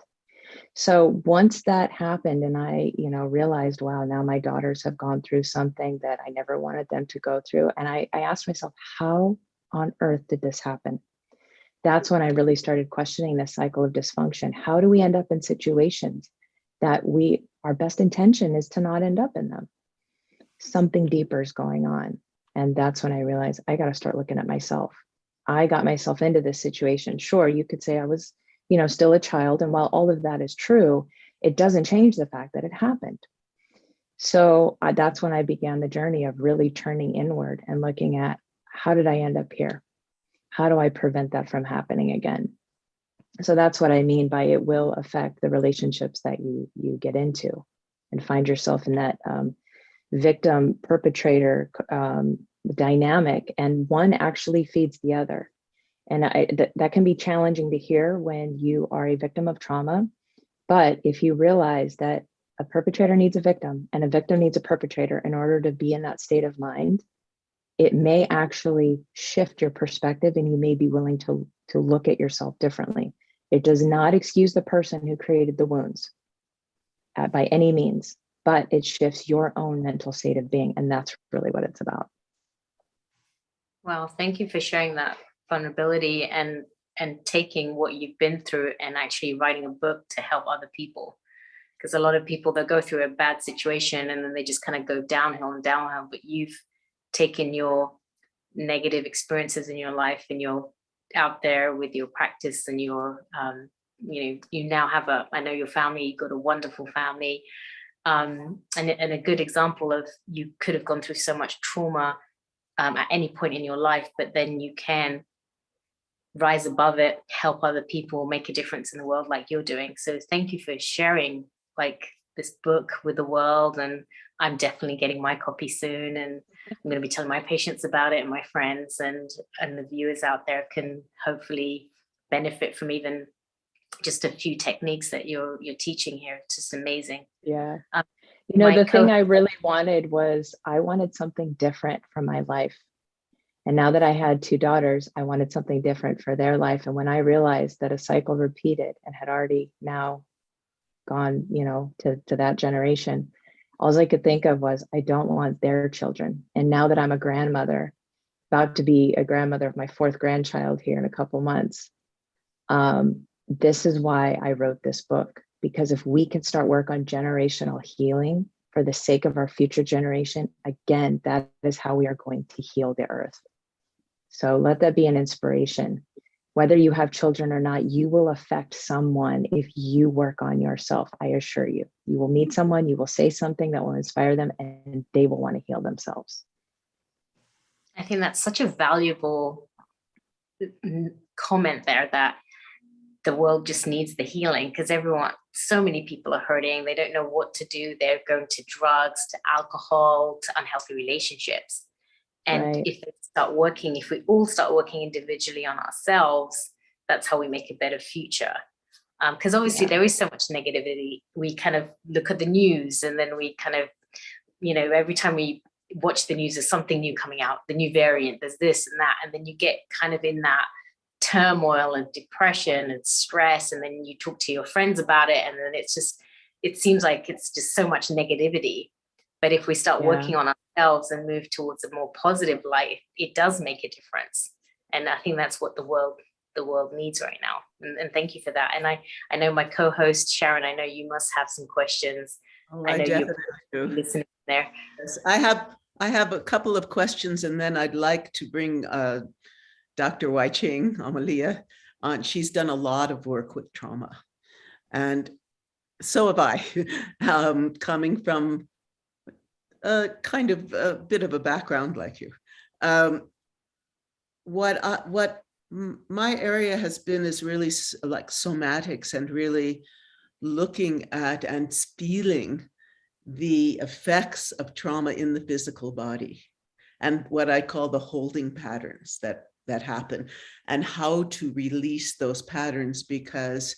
So once that happened and I, realized, wow, now my daughters have gone through something that I never wanted them to go through. And I asked myself, how on earth did this happen? That's when I really started questioning this cycle of dysfunction. How do we end up in situations that our best intention is to not end up in them? Something deeper is going on. And that's when I realized I got to start looking at myself. I got myself into this situation. Sure, you could say I was, still a child. And while all of that is true, it doesn't change the fact that it happened. So that's when I began the journey of really turning inward and looking at, how did I end up here? How do I prevent that from happening again? So that's what I mean by it will affect the relationships that you get into and find yourself in that victim perpetrator dynamic, and one actually feeds the other. And that can be challenging to hear when you are a victim of trauma. But if you realize that a perpetrator needs a victim and a victim needs a perpetrator in order to be in that state of mind, it may actually shift your perspective, and you may be willing to look at yourself differently. It does not excuse the person who created the wounds by any means, but it shifts your own mental state of being. And that's really what it's about.
Well, thank you for sharing that vulnerability and taking what you've been through and actually writing a book to help other people. Because a lot of people, they'll go through a bad situation and then they just kind of go downhill and downhill, but you've taken your negative experiences in your life and you're out there with your practice and your you now have I know your family, you've got a wonderful family, and a good example of you could have gone through so much trauma at any point in your life, but then you can rise above it, help other people, make a difference in the world like you're doing. So thank you for sharing this book with the world, and I'm definitely getting my copy soon, and I'm going to be telling my patients about it and my friends, and the viewers out there can hopefully benefit from even just a few techniques that you're teaching here. It's just amazing.
Yeah. The thing I really wanted was I wanted something different from my life. And now that I had 2 daughters, I wanted something different for their life. And when I realized that a cycle repeated and had already now gone, to that generation, all I could think of was, I don't want their children. And now that I'm a grandmother, about to be a grandmother of my 4th grandchild here in a couple months, this is why I wrote this book. Because if we can start work on generational healing for the sake of our future generation, again, that is how we are going to heal the earth. So let that be an inspiration. Whether you have children or not, you will affect someone if you work on yourself. I assure you, you will meet someone, you will say something that will inspire them, and they will want to heal themselves.
I think that's such a valuable comment there, that the world just needs the healing, because so many people are hurting. They don't know what to do. They're going to drugs, to alcohol, to unhealthy relationships. And if we all start working individually on ourselves, that's how we make a better future. Because obviously there is so much negativity. We kind of look at the news, and then we kind of, every time we watch the news, there's something new coming out, the new variant, there's this and that. And then you get kind of in that turmoil and depression and stress, and then you talk to your friends about it, and then it seems like it's just so much negativity. But if we start working on ourselves and move towards a more positive life, it does make a difference. And I think that's what the world needs right now. And thank you for that. And I know my co-host Sharon, I know you must have some questions.
Oh,
I know
definitely
you're
do.
listening there.
Yes, I have a couple of questions, and then I'd like to bring Dr. Wai Ching, Amalia, she's done a lot of work with trauma. And so have I, coming from a kind of a bit of a background like you. What my area has been is really like somatics and really looking at and feeling the effects of trauma in the physical body and what I call the holding patterns that happen and how to release those patterns, because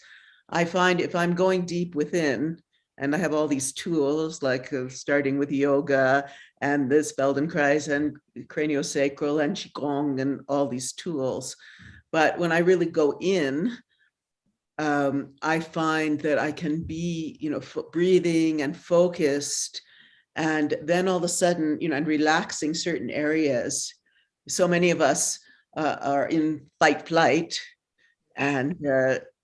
I find if I'm going deep within and I have all these tools like starting with yoga and this Feldenkrais and craniosacral and Qigong and all these tools. But when I really go in, I find that I can be, breathing and focused, and then all of a sudden, and relaxing certain areas. So many of us are in fight flight, and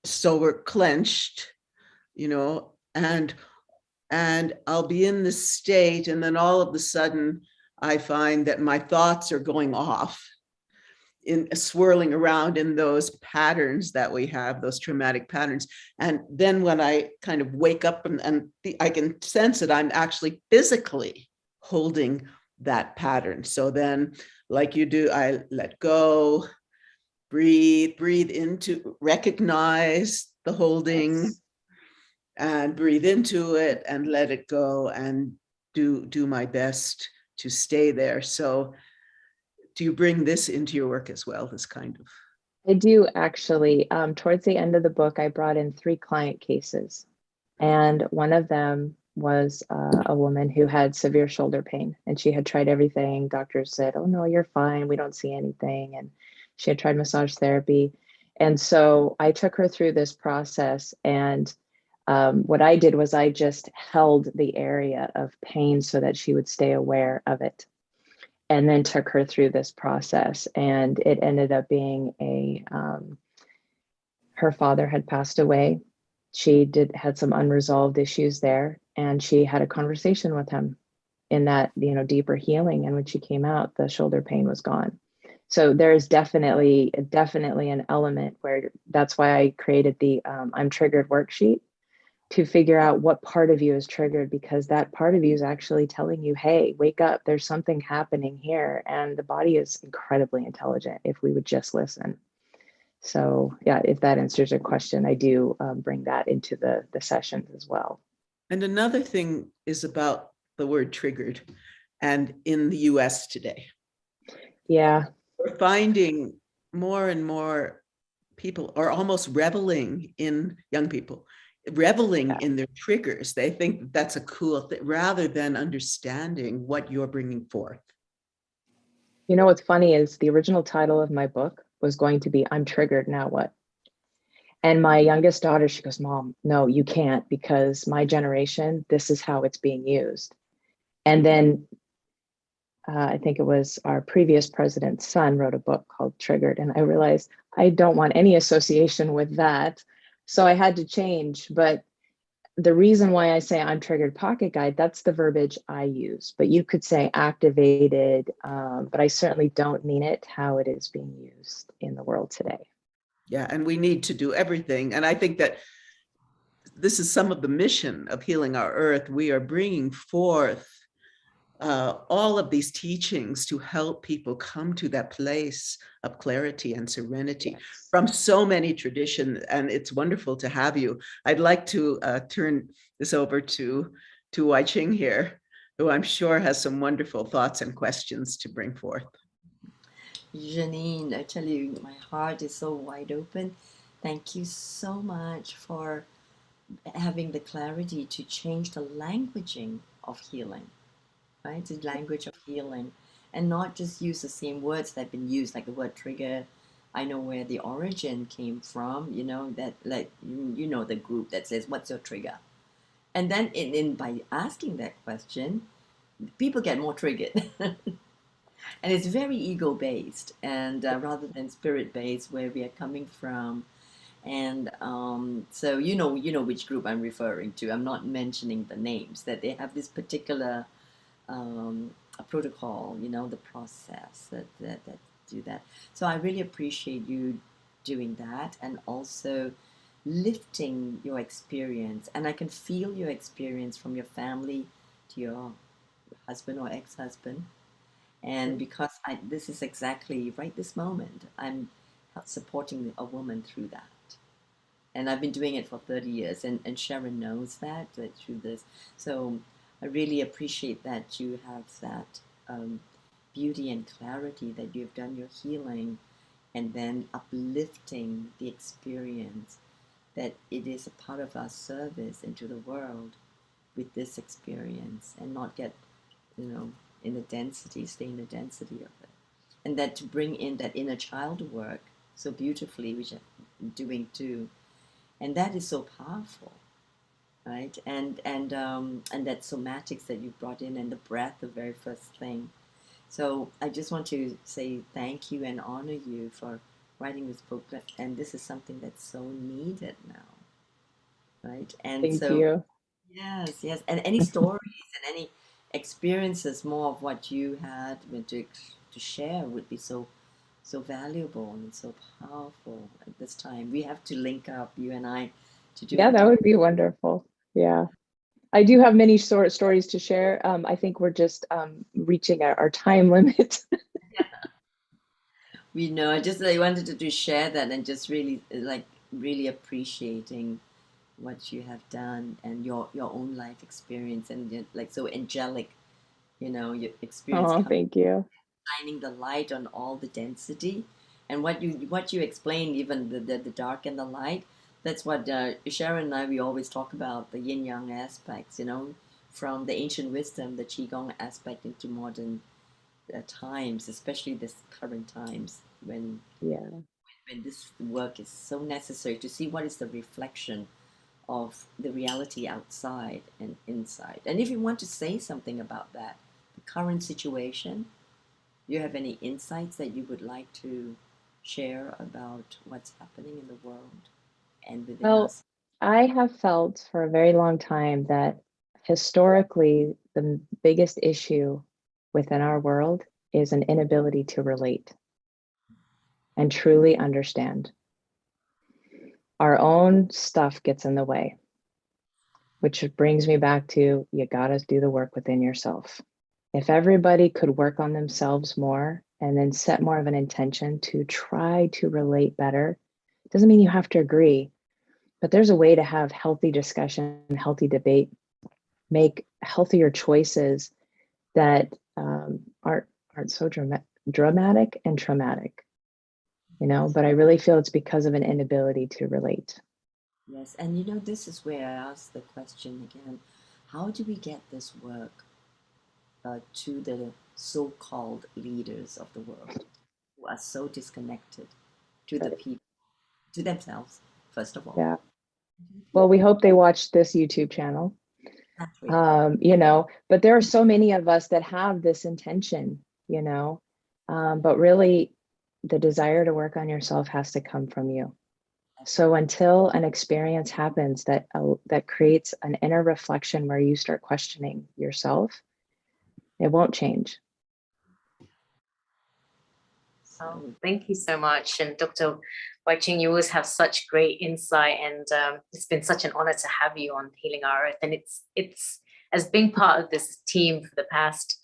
so we're clenched, and I'll be in this state, and then all of a sudden, I find that my thoughts are going off, in swirling around in those patterns that we have, those traumatic patterns. And then when I kind of wake up and I can sense it, I'm actually physically holding that pattern. So then, like you do, I let go, breathe into, recognize the holding, and breathe into it and let it go, and do my best to stay there. So do you bring this into your work as well, this kind of?
I do actually. Towards the end of the book, I brought in 3 client cases. And one of them was a woman who had severe shoulder pain, and she had tried everything. Doctors said, oh no, you're fine. We don't see anything. And she had tried massage therapy. And so I took her through this process. And what I did was I just held the area of pain so that she would stay aware of it, and then took her through this process. And it ended up being her father had passed away. She had some unresolved issues there, and she had a conversation with him in that, deeper healing. And when she came out, the shoulder pain was gone. So there's definitely an element where that's why I created the I'm Triggered worksheet, to figure out what part of you is triggered, because that part of you is actually telling you, hey, wake up, there's something happening here. And the body is incredibly intelligent if we would just listen. So yeah, if that answers your question, I do bring that into the sessions as well.
And another thing is about the word triggered, and in the US today.
Yeah.
We're finding more and more people are almost reveling in, young people, reveling in their triggers. They think that's a cool thing, rather than understanding what you're bringing forth.
What's funny is the original title of my book was going to be I'm Triggered, Now What? And my youngest daughter, she goes, Mom, no, you can't, because my generation, this is how it's being used. And then I think it was our previous president's son wrote a book called Triggered. And I realized I don't want any association with that. So I had to change. But the reason why I say I'm Triggered Pocket Guide, that's the verbiage I use. But you could say activated, but I certainly don't mean it how it is being used in the world today.
Yeah, and we need to do everything. And I think that this is some of the mission of Healing Our Earth. We are bringing forth all of these teachings to help people come to that place of clarity and serenity from so many traditions. And it's wonderful to have you. I'd like to turn this over to Wai Ching here, who I'm sure has some wonderful thoughts and questions to bring forth.
Janine, I tell you, my heart is so wide open. Thank you so much for having the clarity to change the languaging of healing, right? The language of healing, and not just use the same words that have been used, like the word trigger. I know where the origin came from, that like, the group that says, what's your trigger? And then by asking that question, people get more triggered. And it's very ego-based, and rather than spirit-based, where we are coming from. And so you know which group I'm referring to. I'm not mentioning the names. That they have this particular a protocol, the process that do that. So I really appreciate you doing that, and also lifting your experience. And I can feel your experience from your family to your husband or ex-husband. And because this is exactly right this moment, I'm supporting a woman through that. And I've been doing it for 30 years, and Sharon knows that through this. So I really appreciate that you have that beauty and clarity, that you've done your healing and then uplifting the experience, that it is a part of our service into the world with this experience, and not get, in the density, stay in the density of it. And that to bring in that inner child work so beautifully, which I'm doing too. And that is so powerful, right? And that somatics that you brought in, and the breath, the very first thing. So I just want to say thank you and honor you for writing this book. And this is something that's so needed now, right? And
Thank
so,
you.
yes. And any stories and any experiences, more of what you had to share, would be so valuable and so powerful at this time. We have to link up, you and I, to do
Yeah,
a
that would be wonderful. Yeah. I do have many stories to share. I think we're just reaching our time limit.
We know. I wanted to share that, and just really appreciating what you have done, and your own life experience, and so angelic, your experience
Oh, thank you.
shining the light on all the density, and what you explained, even the dark and the light. That's what Sharon and I, we always talk about the yin yang aspects, from the ancient wisdom, the qigong aspect, into modern times, especially this current times, when this work is so necessary, to see what is the reflection of the reality outside and inside. And if you want to say something about that, the current situation, do you have any insights that you would like to share about what's happening in the world and within
Well,
us?
I have felt for a very long time that historically, the biggest issue within our world is an inability to relate and truly understand. Our own stuff gets in the way, which brings me back to, you gotta do the work within yourself. If everybody could work on themselves more and then set more of an intention to try to relate better, doesn't mean you have to agree, but there's a way to have healthy discussion, healthy debate, make healthier choices that aren't so dramatic and traumatic, but I really feel it's because of an inability to relate.
Yes, and this is where I ask the question again: how do we get this work to the so-called leaders of the world, who are so disconnected to the people, to themselves, first of all?
Yeah. Well, we hope they watch this YouTube channel. But there are so many of us that have this intention, but really the desire to work on yourself has to come from you. So until an experience happens that creates an inner reflection where you start questioning yourself, it won't change.
Oh, thank you so much. And Dr. Wai-Ching, you always have such great insight, and it's been such an honor to have you on Healing Our Earth. And it's as being part of this team for the past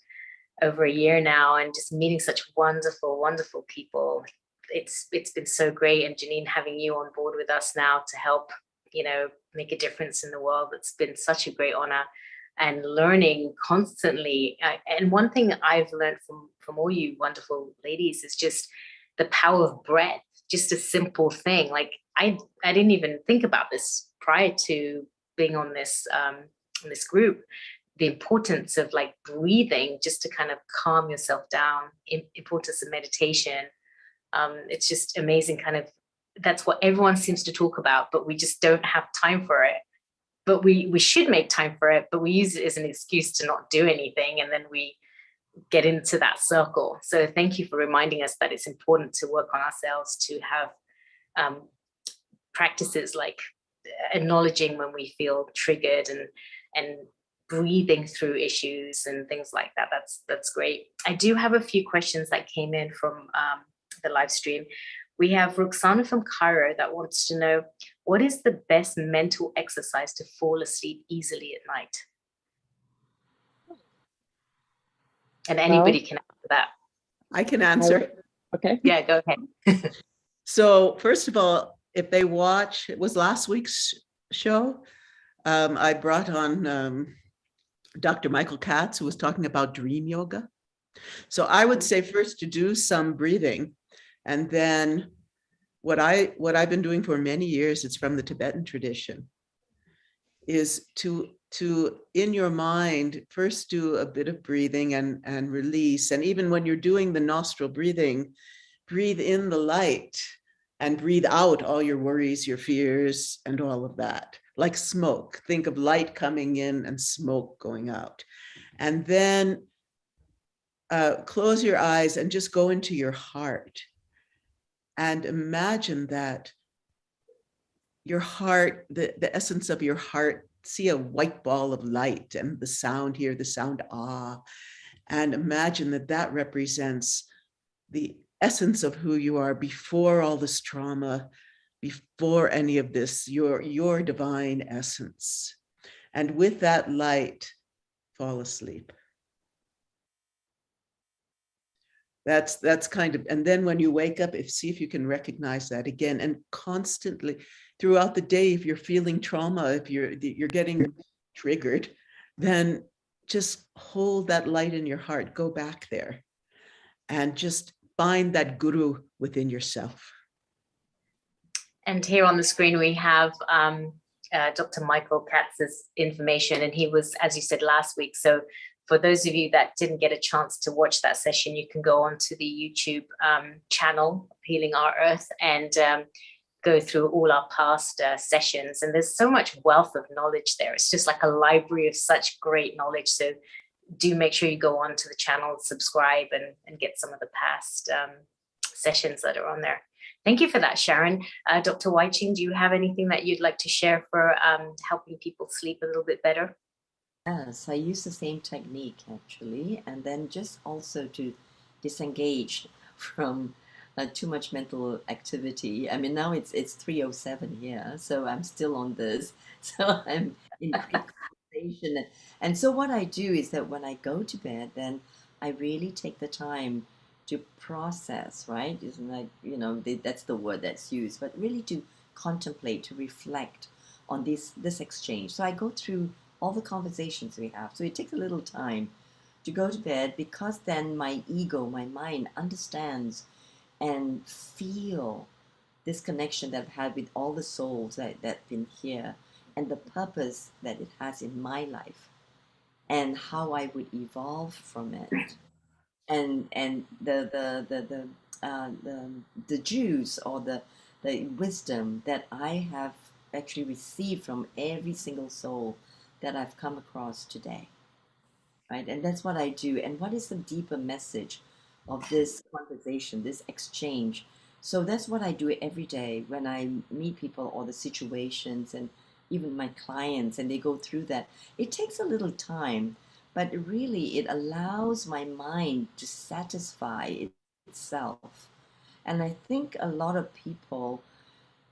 over a year now, and just meeting such wonderful, wonderful people. It's been so great. And Janine, having you on board with us now to help, make a difference in the world, it's been such a great honor. And learning constantly. And one thing I've learned from all you wonderful ladies is just the power of breath. Just a simple thing. Like I didn't even think about this prior to being on this group. The importance of like breathing, just to kind of calm yourself down. Importance of meditation. It's just amazing. Kind of, that's what everyone seems to talk about, but we just don't have time for it. But we should make time for it, but we use it as an excuse to not do anything, and then we get into that circle. So thank you for reminding us that it's important to work on ourselves, to have practices like acknowledging when we feel triggered, and breathing through issues and things like that. That's great. I do have a few questions that came in from the live stream. We have Roxana from Cairo that wants to know, what is the best mental exercise to fall asleep easily at night? And anybody can answer that.
I can answer.
Okay.
Yeah, go ahead.
So first of all, if they watch, it was last week's show. I brought on Dr. Michael Katz, who was talking about dream yoga. So I would say first to do some breathing, and then what I've been doing for many years, it's from the Tibetan tradition, is to in your mind first do a bit of breathing and release. And even when you're doing the nostril breathing, breathe in the light and breathe out all your worries, your fears, and all of that. Like smoke, think of light coming in and smoke going out. And then close your eyes and just go into your heart and imagine that your heart, the essence of your heart, see a white ball of light and the sound here, the sound ah, and imagine that that represents the essence of who you are before all this trauma, before any of this, your divine essence. And with that light, fall asleep. That's kind of, and then when you wake up, see if you can recognize that again, and constantly throughout the day, if you're feeling trauma, if you're getting triggered, then just hold that light in your heart, go back there, and just find that guru within yourself.
And here on the screen, we have Dr. Michael Katz's information, and he was, as you said, last week. So for those of you that didn't get a chance to watch that session, you can go onto the YouTube channel, Healing Our Earth, and go through all our past sessions. And there's so much wealth of knowledge there. It's just like a library of such great knowledge. So do make sure you go onto the channel, subscribe, and get some of the past sessions that are on there. Thank you for that, Sharon. Dr. Waiching, do you have anything that you'd like to share for helping people sleep a little bit better?
Yes, I use the same technique actually, and then just also to disengage from too much mental activity. I mean, now it's 3:07 here, so I'm still on this. So I'm in quick conversation. And so what I do is that when I go to bed, then I really take the time to process, right? Isn't like, that's the word that's used, but really to contemplate, to reflect on this exchange. So I go through all the conversations we have. So it takes a little time to go to bed, because then my ego, my mind understands and feel this connection that I've had with all the souls that've been here, and the purpose that it has in my life, and how I would evolve from it, and the juice or the wisdom that I have actually received from every single soul that I've come across today, right? And that's what I do. And what is the deeper message of this conversation, this exchange? So that's what I do every day when I meet people, or the situations, and even my clients, and they go through that. It takes a little time, but really it allows my mind to satisfy itself. And I think a lot of people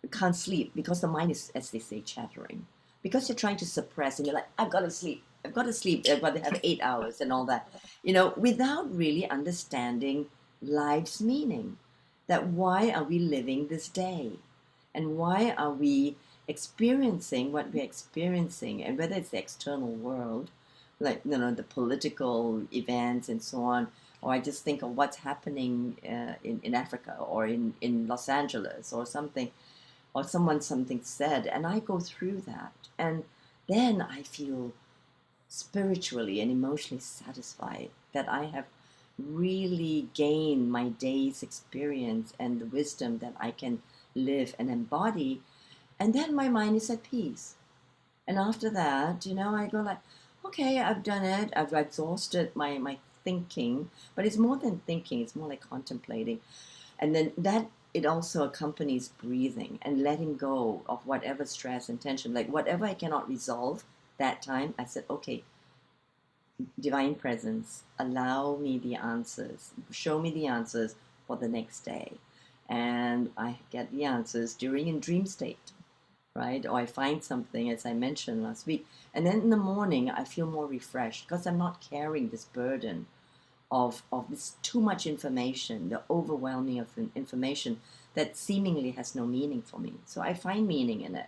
can't sleep because the mind is, as they say, chattering. Because you're trying to suppress, and you're like, I've got to sleep, I've got to have 8 hours and all that, without really understanding life's meaning. That why are we living this day? And why are we experiencing what we're experiencing? And whether it's the external world, like, the political events and so on, or I just think of what's happening in Africa, or in Los Angeles, or something, or something said, and I go through that, and then I feel spiritually and emotionally satisfied that I have really gained my day's experience and the wisdom that I can live and embody, and then my mind is at peace. And after that, I go like, okay, I've done it, I've exhausted my thinking, but it's more than thinking, it's more like contemplating. And then that, it also accompanies breathing and letting go of whatever stress and tension, like whatever I cannot resolve that time. I said, okay, divine presence, allow me the answers, show me the answers, for the next day. And I get the answers during a dream state, right? Or I find something, as I mentioned last week. And then in the morning, I feel more refreshed because I'm not carrying this burden of this too much information, the overwhelming of information that seemingly has no meaning for me. So I find meaning in it.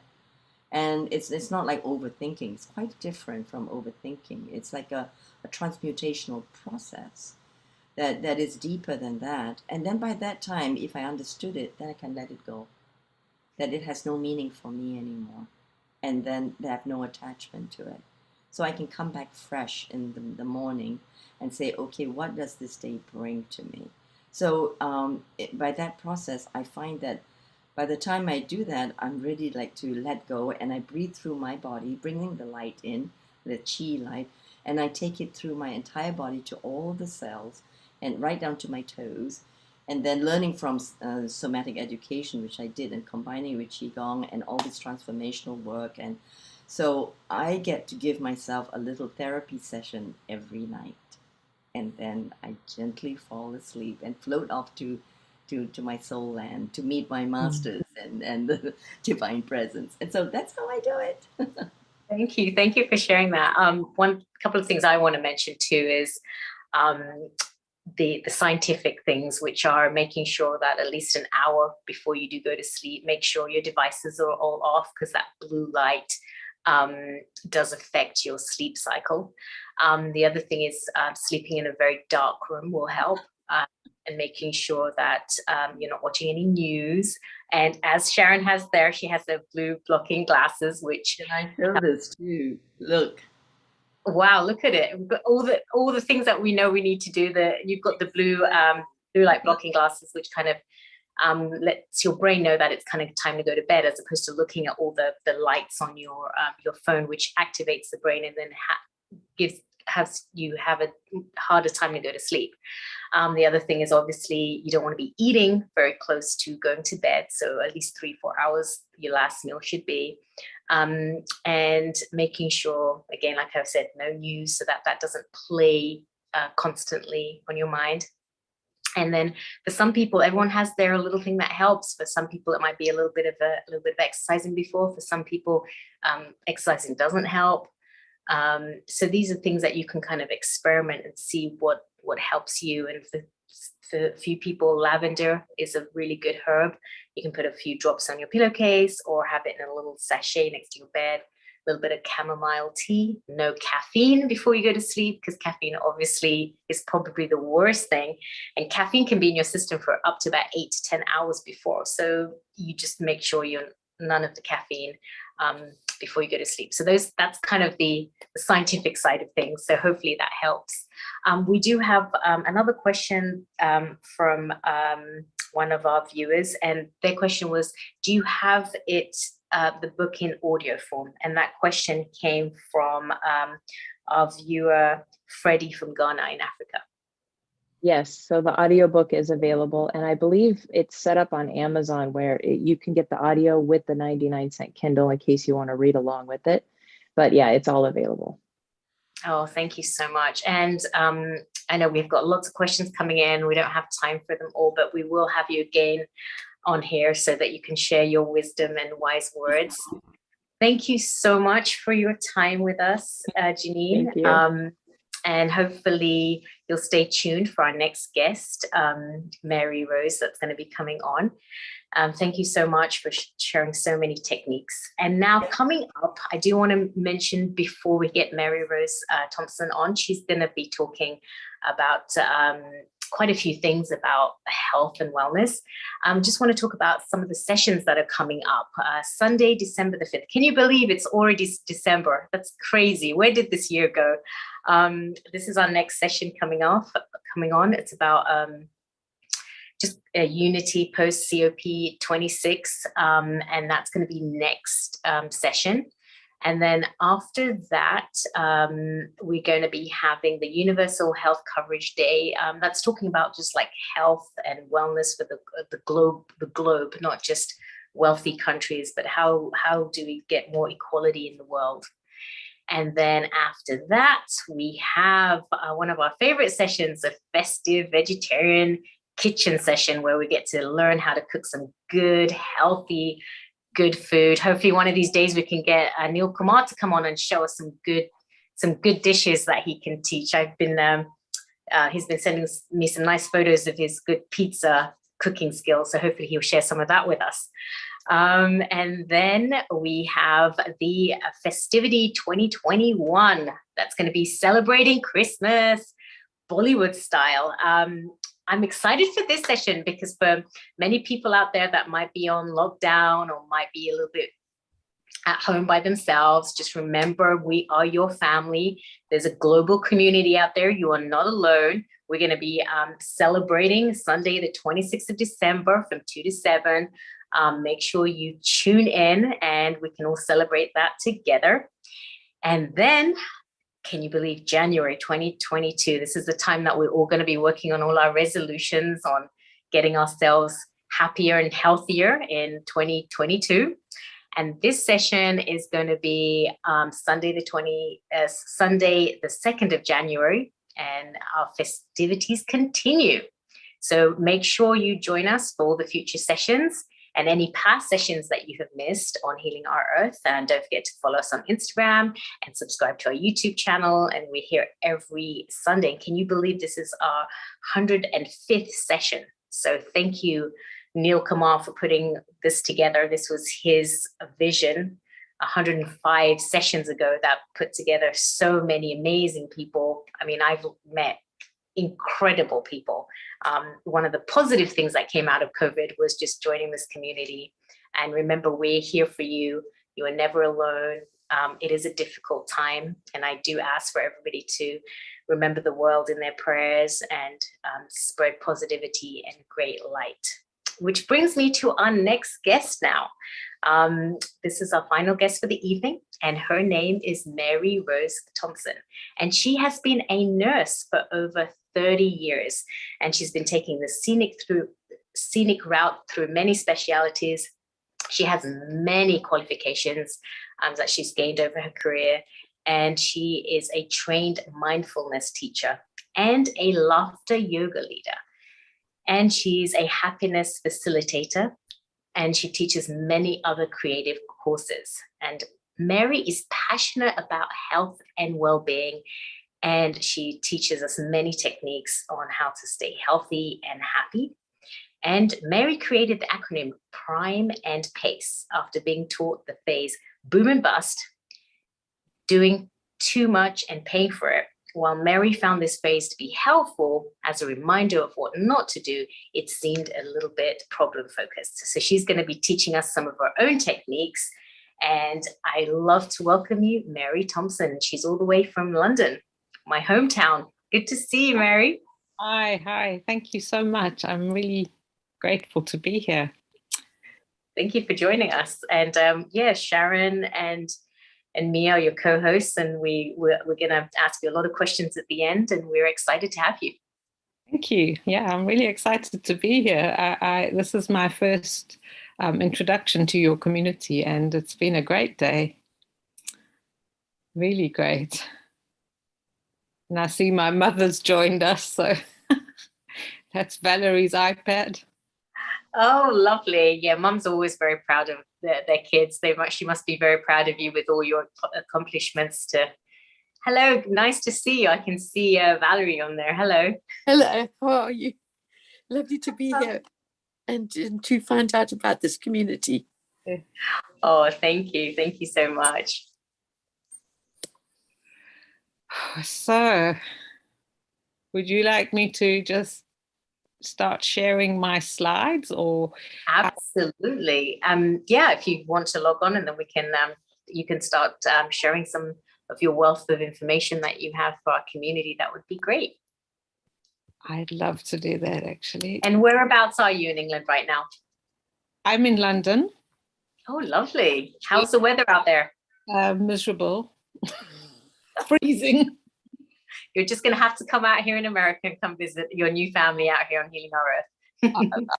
And it's not like overthinking. It's quite different from overthinking. It's like a transmutational process that is deeper than that. And then by that time, if I understood it, then I can let it go. That it has no meaning for me anymore. And then I have no attachment to it. So I can come back fresh in the morning and say, okay, what does this day bring to me? So by that process, I find that by the time I do that, I'm ready like to let go, and I breathe through my body, bringing the light in, the chi light, and I take it through my entire body to all the cells and right down to my toes. And then learning from somatic education, which I did, and combining with Qigong and all this transformational work. And so I get to give myself a little therapy session every night. And then I gently fall asleep and float off to my soul land to meet my masters and the divine presence. And so that's how I do it.
Thank you. Thank you for sharing that. One couple of things I want to mention too is the scientific things, which are making sure that at least an hour before you do go to sleep, make sure your devices are all off, because that blue light does affect your sleep cycle. The other thing is sleeping in a very dark room will help, and making sure that you're not watching any news. And as Sharon has there, she has the blue blocking glasses, which
can I show this too? Look.
Wow, look at it. We've got all the things that we know we need to do. You've got the blue light blocking glasses, which kind of lets your brain know that it's kind of time to go to bed, as opposed to looking at all the lights on your phone, which activates the brain and then has you have a harder time to go to sleep. The other thing is, obviously, you don't want to be eating very close to going to bed. So at least 3-4 hours, your last meal should be. And making sure, again, like I've said, no news, so that doesn't play constantly on your mind. And then for some people, everyone has their little thing that helps. For some people, it might be a little bit of exercising before. For some people, exercising doesn't help. So these are things that you can kind of experiment and see what helps you. And for a few people, lavender is a really good herb. You can put a few drops on your pillowcase or have it in a little sachet next to your bed. A little bit of chamomile tea, no caffeine before you go to sleep, because caffeine obviously is probably the worst thing. And caffeine can be in your system for up to about 8 to 10 hours before. So you just make sure you're none of the caffeine before you go to sleep. So that's kind of the scientific side of things. So hopefully that helps. We do have another question from one of our viewers, and their question was, do you have the book in audio form? And that question came from our viewer, Freddie from Ghana in Africa.
Yes, so the audiobook is available, and I believe it's set up on Amazon where you can get the audio with the 99-cent Kindle in case you want to read along with it. But yeah, it's all available.
Oh, thank you so much. And I know we've got lots of questions coming in. We don't have time for them all, but we will have you again on here so that you can share your wisdom and wise words. Thank you so much for your time with us, Janine.
Thank you.
And hopefully you'll stay tuned for our next guest, Mary Rose, that's going to be coming on. Thank you so much for sharing so many techniques. And now coming up, I do want to mention, before we get Mary Rose Thompson on, she's going to be talking about quite a few things about health and wellness. Just want to talk about some of the sessions that are coming up. Sunday, December the 5th. Can you believe it's already December? That's crazy. Where did this year go? This is our next session coming on. It's about just a Unity post COP26, and that's going to be next session. And then after that, we're going to be having the Universal Health Coverage Day. That's talking about just like health and wellness for the globe, not just wealthy countries, but how do we get more equality in the world? And then after that, we have one of our favorite sessions, a festive vegetarian kitchen session where we get to learn how to cook some good, healthy, good food. Hopefully one of these days we can get Neil Kumar to come on and show us some good dishes that he can teach. He's been sending me some nice photos of his good pizza cooking skills. So hopefully he'll share some of that with us. And then we have the Festivity 2021. That's going to be celebrating Christmas, Bollywood style. I'm excited for this session because for many people out there that might be on lockdown or might be a little bit at home by themselves, just remember we are your family. There's a global community out there. You are not alone. We're going to be celebrating Sunday, the 26th of December from 2 to 7. Make sure you tune in and we can all celebrate that together. And then, can you believe January 2022? This is the time that we're all going to be working on all our resolutions on getting ourselves happier and healthier in 2022. And this session is going to be Sunday the 2nd of January, and our festivities continue. So make sure you join us for all the future sessions and any past sessions that you have missed on Healing Our Earth. And don't forget to follow us on Instagram and subscribe to our YouTube channel. And we're here every Sunday. Can you believe this is our 105th session? So thank you, Neil Kumar, for putting this together. This was his vision 105 sessions ago that put together so many amazing people. I mean, I've met incredible people. One of the positive things that came out of COVID was just joining this community. And remember, we're here for you. You are never alone. It is a difficult time. And I do ask for everybody to remember the world in their prayers and spread positivity and great light. Which brings me to our next guest now. This is our final guest for the evening, and her name is Mary Rose Thompson. And she has been a nurse for over 30 years, and she's been taking the scenic route through many specialities. She has many qualifications that she's gained over her career, and she is a trained mindfulness teacher and a laughter yoga leader. And she's a happiness facilitator, and she teaches many other creative courses. And Mary is passionate about health and well-being, and she teaches us many techniques on how to stay healthy and happy. And Mary created the acronym PRIME and PACE after being taught the phase boom and bust, doing too much and paying for it. While Mary found this phase to be helpful as a reminder of what not to do, it seemed a little bit problem focused. So she's going to be teaching us some of her own techniques. And I love to welcome you, Mary Thompson. She's all the way from London, my hometown. Good to see you, Mary.
Hi. Thank you so much. I'm really grateful to be here.
Thank you for joining us. And Sharon and me are your co-hosts, and we're going to ask you a lot of questions at the end, and we're excited to have you.
Thank you. Yeah, I'm really excited to be here. This is my first introduction to your community, and it's been a great day. Really great. And I see my mother's joined us, so that's Valerie's iPad.
Oh, lovely. Yeah, Mum's always very proud of their kids. She must be very proud of you with all your accomplishments. Hello, nice to see you. I can see Valerie on there. Hello.
Hello, how are you? Lovely to be here and to find out about this community.
Oh, thank you. Thank you so much.
So, would you like me to just start sharing my slides, or?
Absolutely. If you want to log on, and then we can you can start sharing some of your wealth of information that you have for our community. That would be great.
I'd love to do that, actually.
And whereabouts are you in England right now?
I'm in London.
Oh, lovely. How's the weather out there?
Miserable. Freezing.
You're just going to have to come out here in America and come visit your new family out here on Healing Our Earth.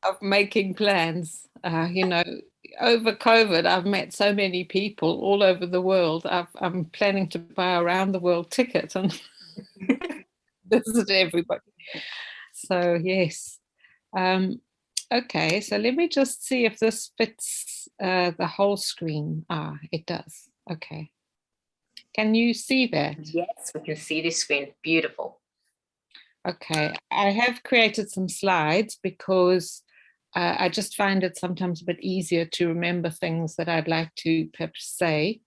I'm making plans. Over COVID, I've met so many people all over the world. I'm planning to buy a round the world ticket and visit everybody. So yes, Okay, so let me just see if this fits the whole screen. Ah, it does. Okay. Can you see that?
Yes, we can see the screen. Beautiful.
Okay, I have created some slides because I just find it sometimes a bit easier to remember things that I'd like to perhaps say.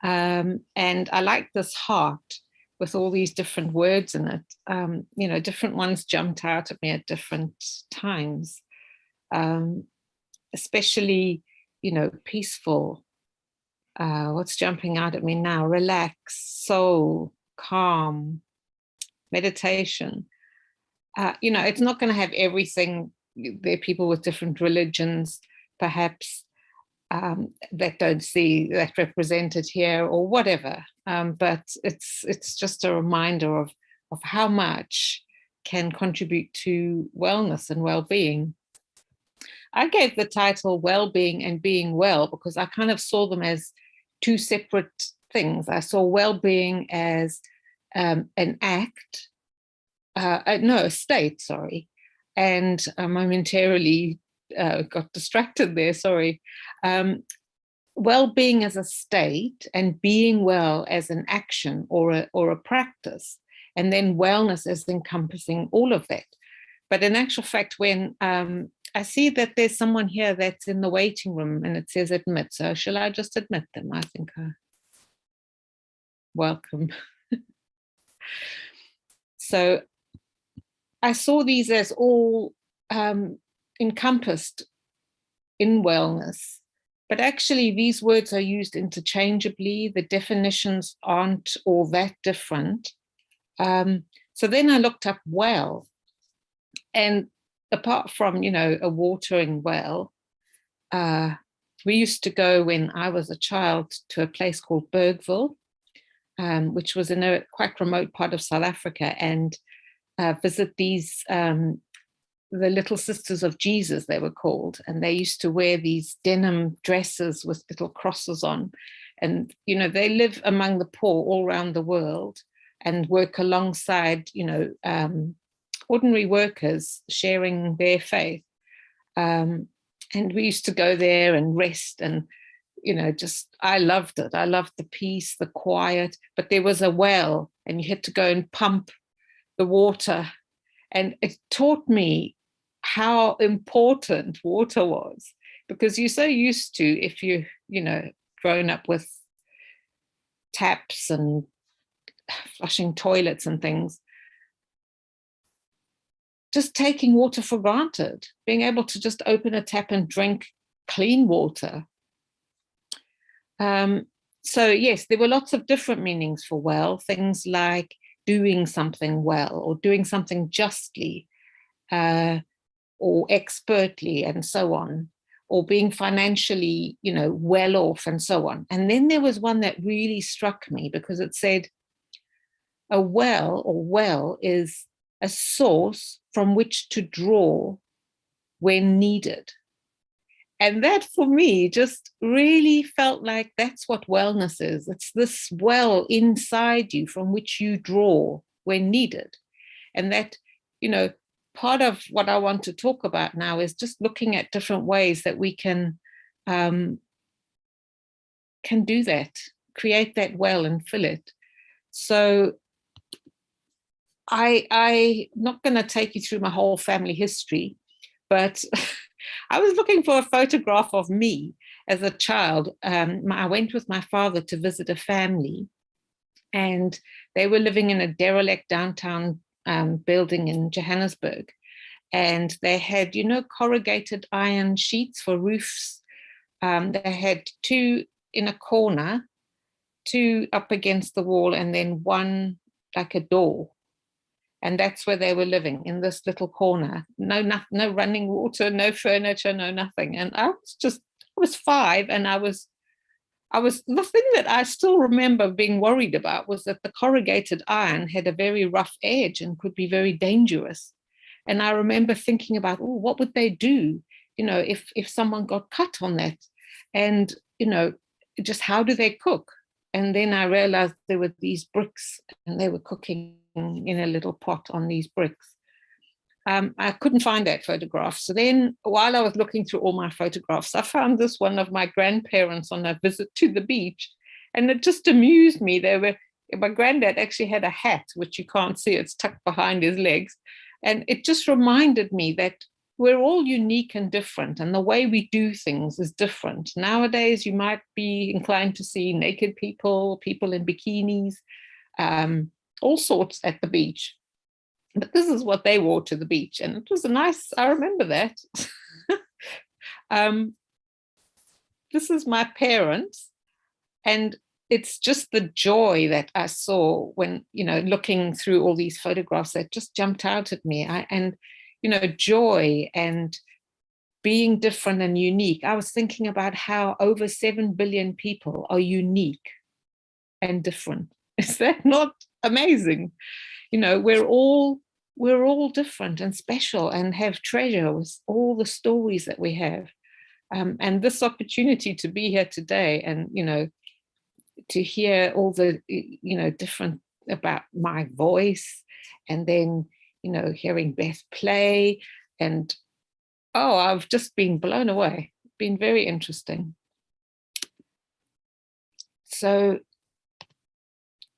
And I like this heart with all these different words in it. You know, different ones jumped out at me at different times, especially, you know, peaceful. What's jumping out at me now? Relax, soul, calm, meditation. You know, it's not going to have everything. There are people with different religions, perhaps, that don't see that represented here or whatever. But it's just a reminder of how much can contribute to wellness and well-being. I gave the title Well-being and Being Well because I kind of saw them as two separate things. I saw well-being as an act, no, a state, sorry. And momentarily got distracted there, sorry. Well-being as a state and being well as an action or a practice, and then wellness as encompassing all of that. But in actual fact, when I see that there's someone here that's in the waiting room and it says admit, so shall I just admit them? I think welcome. So I saw these as all encompassed in wellness, but actually these words are used interchangeably. The definitions aren't all that different. So then I looked up well, and apart from, you know, a watering well, we used to go when I was a child to a place called Bergville, which was in a quite remote part of South Africa, and visit these, the Little Sisters of Jesus, they were called, and they used to wear these denim dresses with little crosses on. And, you know, they live among the poor all around the world and work alongside, you know, ordinary workers sharing their faith. And we used to go there and rest and, you know, just, I loved it. I loved the peace, the quiet, but there was a well and you had to go and pump the water. And it taught me how important water was, because you're so used to, if you know, grown up with taps and flushing toilets and things, just taking water for granted, being able to just open a tap and drink clean water. So yes, there were lots of different meanings for well, things like doing something well or doing something justly or expertly and so on, or being financially, you know, well off and so on. And then there was one that really struck me because it said a well or well is a source from which to draw when needed. And that for me just really felt like that's what wellness is. It's this well inside you from which you draw when needed. And that, you know, part of what I want to talk about now is just looking at different ways that we can do that, create that well and fill it. So I'm not going to take you through my whole family history, but I was looking for a photograph of me as a child. I went with my father to visit a family, and they were living in a derelict downtown building in Johannesburg. And they had, you know, corrugated iron sheets for roofs. They had two in a corner, two up against the wall, and then one like a door. And that's where they were living, in this little corner. No running water, no furniture, no nothing. And I was 5, and I was the thing that I still remember being worried about was that the corrugated iron had a very rough edge and could be very dangerous. And I remember thinking about, oh, what would they do, you know, if someone got cut on that? And, you know, just how do they cook? And then I realized there were these bricks and they were cooking in a little pot on these bricks. I couldn't find that photograph. So then while I was looking through all my photographs, I found this one of my grandparents on a visit to the beach. And it just amused me. My granddad actually had a hat, which you can't see, it's tucked behind his legs. And it just reminded me that we're all unique and different, and the way we do things is different. Nowadays, you might be inclined to see naked people, people in bikinis, all sorts at the beach. But this is what they wore to the beach, and it was a nice, I remember that. This is my parents, and it's just the joy that I saw when, looking through all these photographs that just jumped out at me. Joy and being different and unique. I was thinking about how over 7 billion people are unique and different. Is that not amazing? We're all different and special and have treasure with all the stories that we have. And this opportunity to be here today and, to hear all the, different about my voice, and then, hearing Beth play, and, I've just been blown away. Been very interesting. So,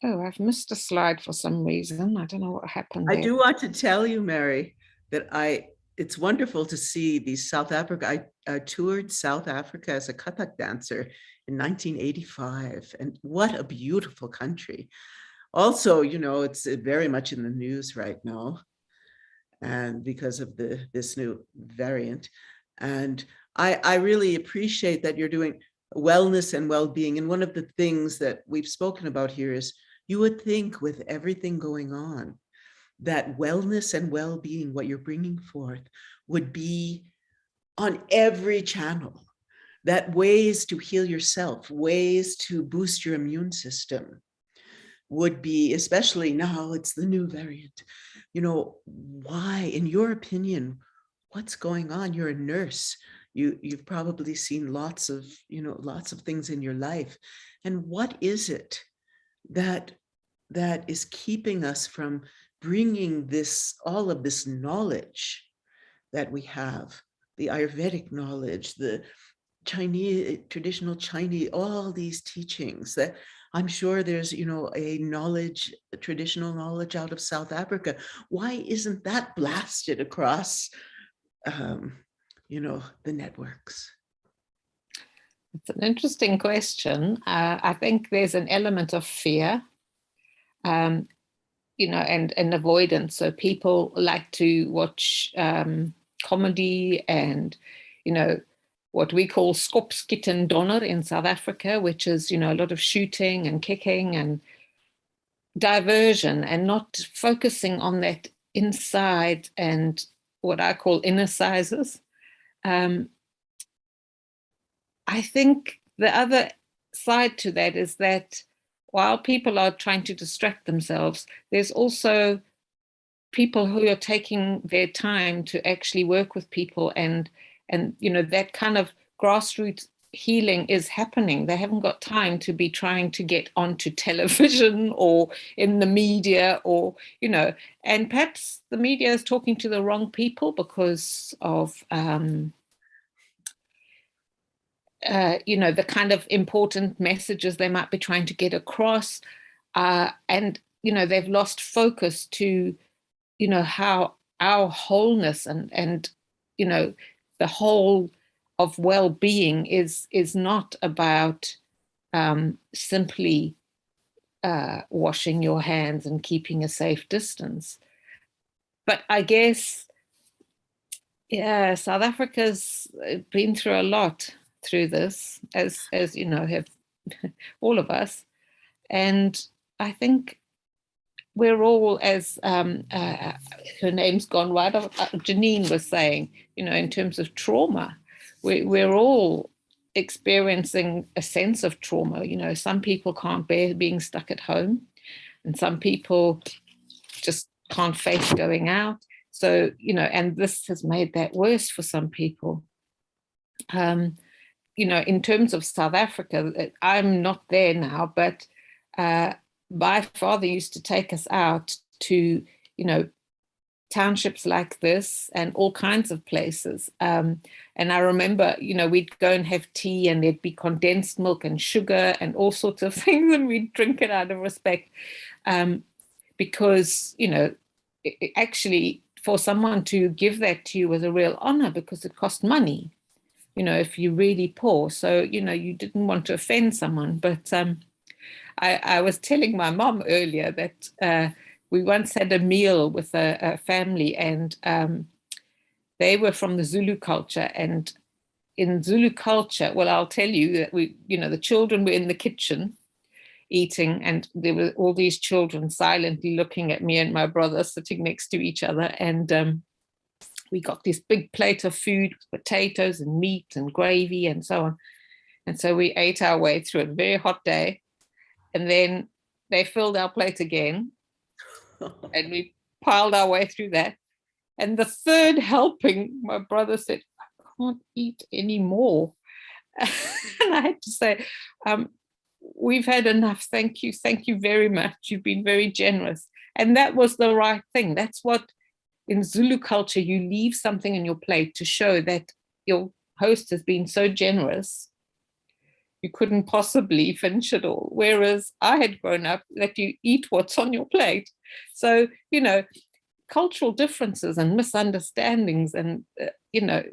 I've missed a slide for some reason. I don't know what happened there.
I do want to tell you, Mary, that it's wonderful to see these South Africa. I toured South Africa as a Kathak dancer in 1985, and what a beautiful country. Also, it's very much in the news right now, and because of this new variant. And I really appreciate that you're doing wellness and well-being. And one of the things that we've spoken about here is, you would think with everything going on, that wellness and well-being, what you're bringing forth, would be on every channel, that ways to heal yourself, ways to boost your immune system would be, especially now it's the new variant. Why, in your opinion, what's going on? You're a nurse. You've probably seen lots of things in your life. And what is it that is keeping us from bringing all of this knowledge that we have, the Ayurvedic knowledge, the Chinese, traditional Chinese, all these teachings that I'm sure there's, a traditional knowledge out of South Africa. Why isn't that blasted across, the networks?
It's an interesting question. I think there's an element of fear, and avoidance. So people like to watch comedy and, what we call skopskitten donner in South Africa, which is, a lot of shooting and kicking and diversion, and not focusing on that inside and what I call inner sizes. I think the other side to that is that while people are trying to distract themselves, there's also people who are taking their time to actually work with people, and that kind of grassroots healing is happening. They haven't got time to be trying to get onto television or in the media, or and perhaps the media is talking to the wrong people because of the kind of important messages they might be trying to get across, and they've lost focus to how our wholeness and the whole of well-being is not about simply washing your hands and keeping a safe distance. But I guess, South Africa's been through a lot through this, as have all of us. And I think we're all, as her name's gone right off, Janine was saying, in terms of trauma, we're all experiencing a sense of trauma. Some people can't bear being stuck at home, and some people just can't face going out. So, and this has made that worse for some people. In terms of South Africa, I'm not there now, but my father used to take us out to, townships like this and all kinds of places. And I remember, we'd go and have tea and there'd be condensed milk and sugar and all sorts of things, and we'd drink it out of respect. Because, actually for someone to give that to you was a real honor because it cost money, if you're really poor. So, you didn't want to offend someone. But I was telling my mom earlier that we once had a meal with a family, and they were from the Zulu culture. And in Zulu culture, well, I'll tell you that the children were in the kitchen eating, and there were all these children silently looking at me and my brother sitting next to each other. And we got this big plate of food with potatoes and meat and gravy and so on. And so we ate our way through it, a very hot day. And then they filled our plate again. And we piled our way through that. And the third helping, my brother said, I can't eat anymore. And I had to say, we've had enough. Thank you. Thank you very much. You've been very generous. And that was the right thing. That's what, in Zulu culture, you leave something in your plate to show that your host has been so generous you couldn't possibly finish it all. Whereas I had grown up that you eat what's on your plate. So, cultural differences and misunderstandings and,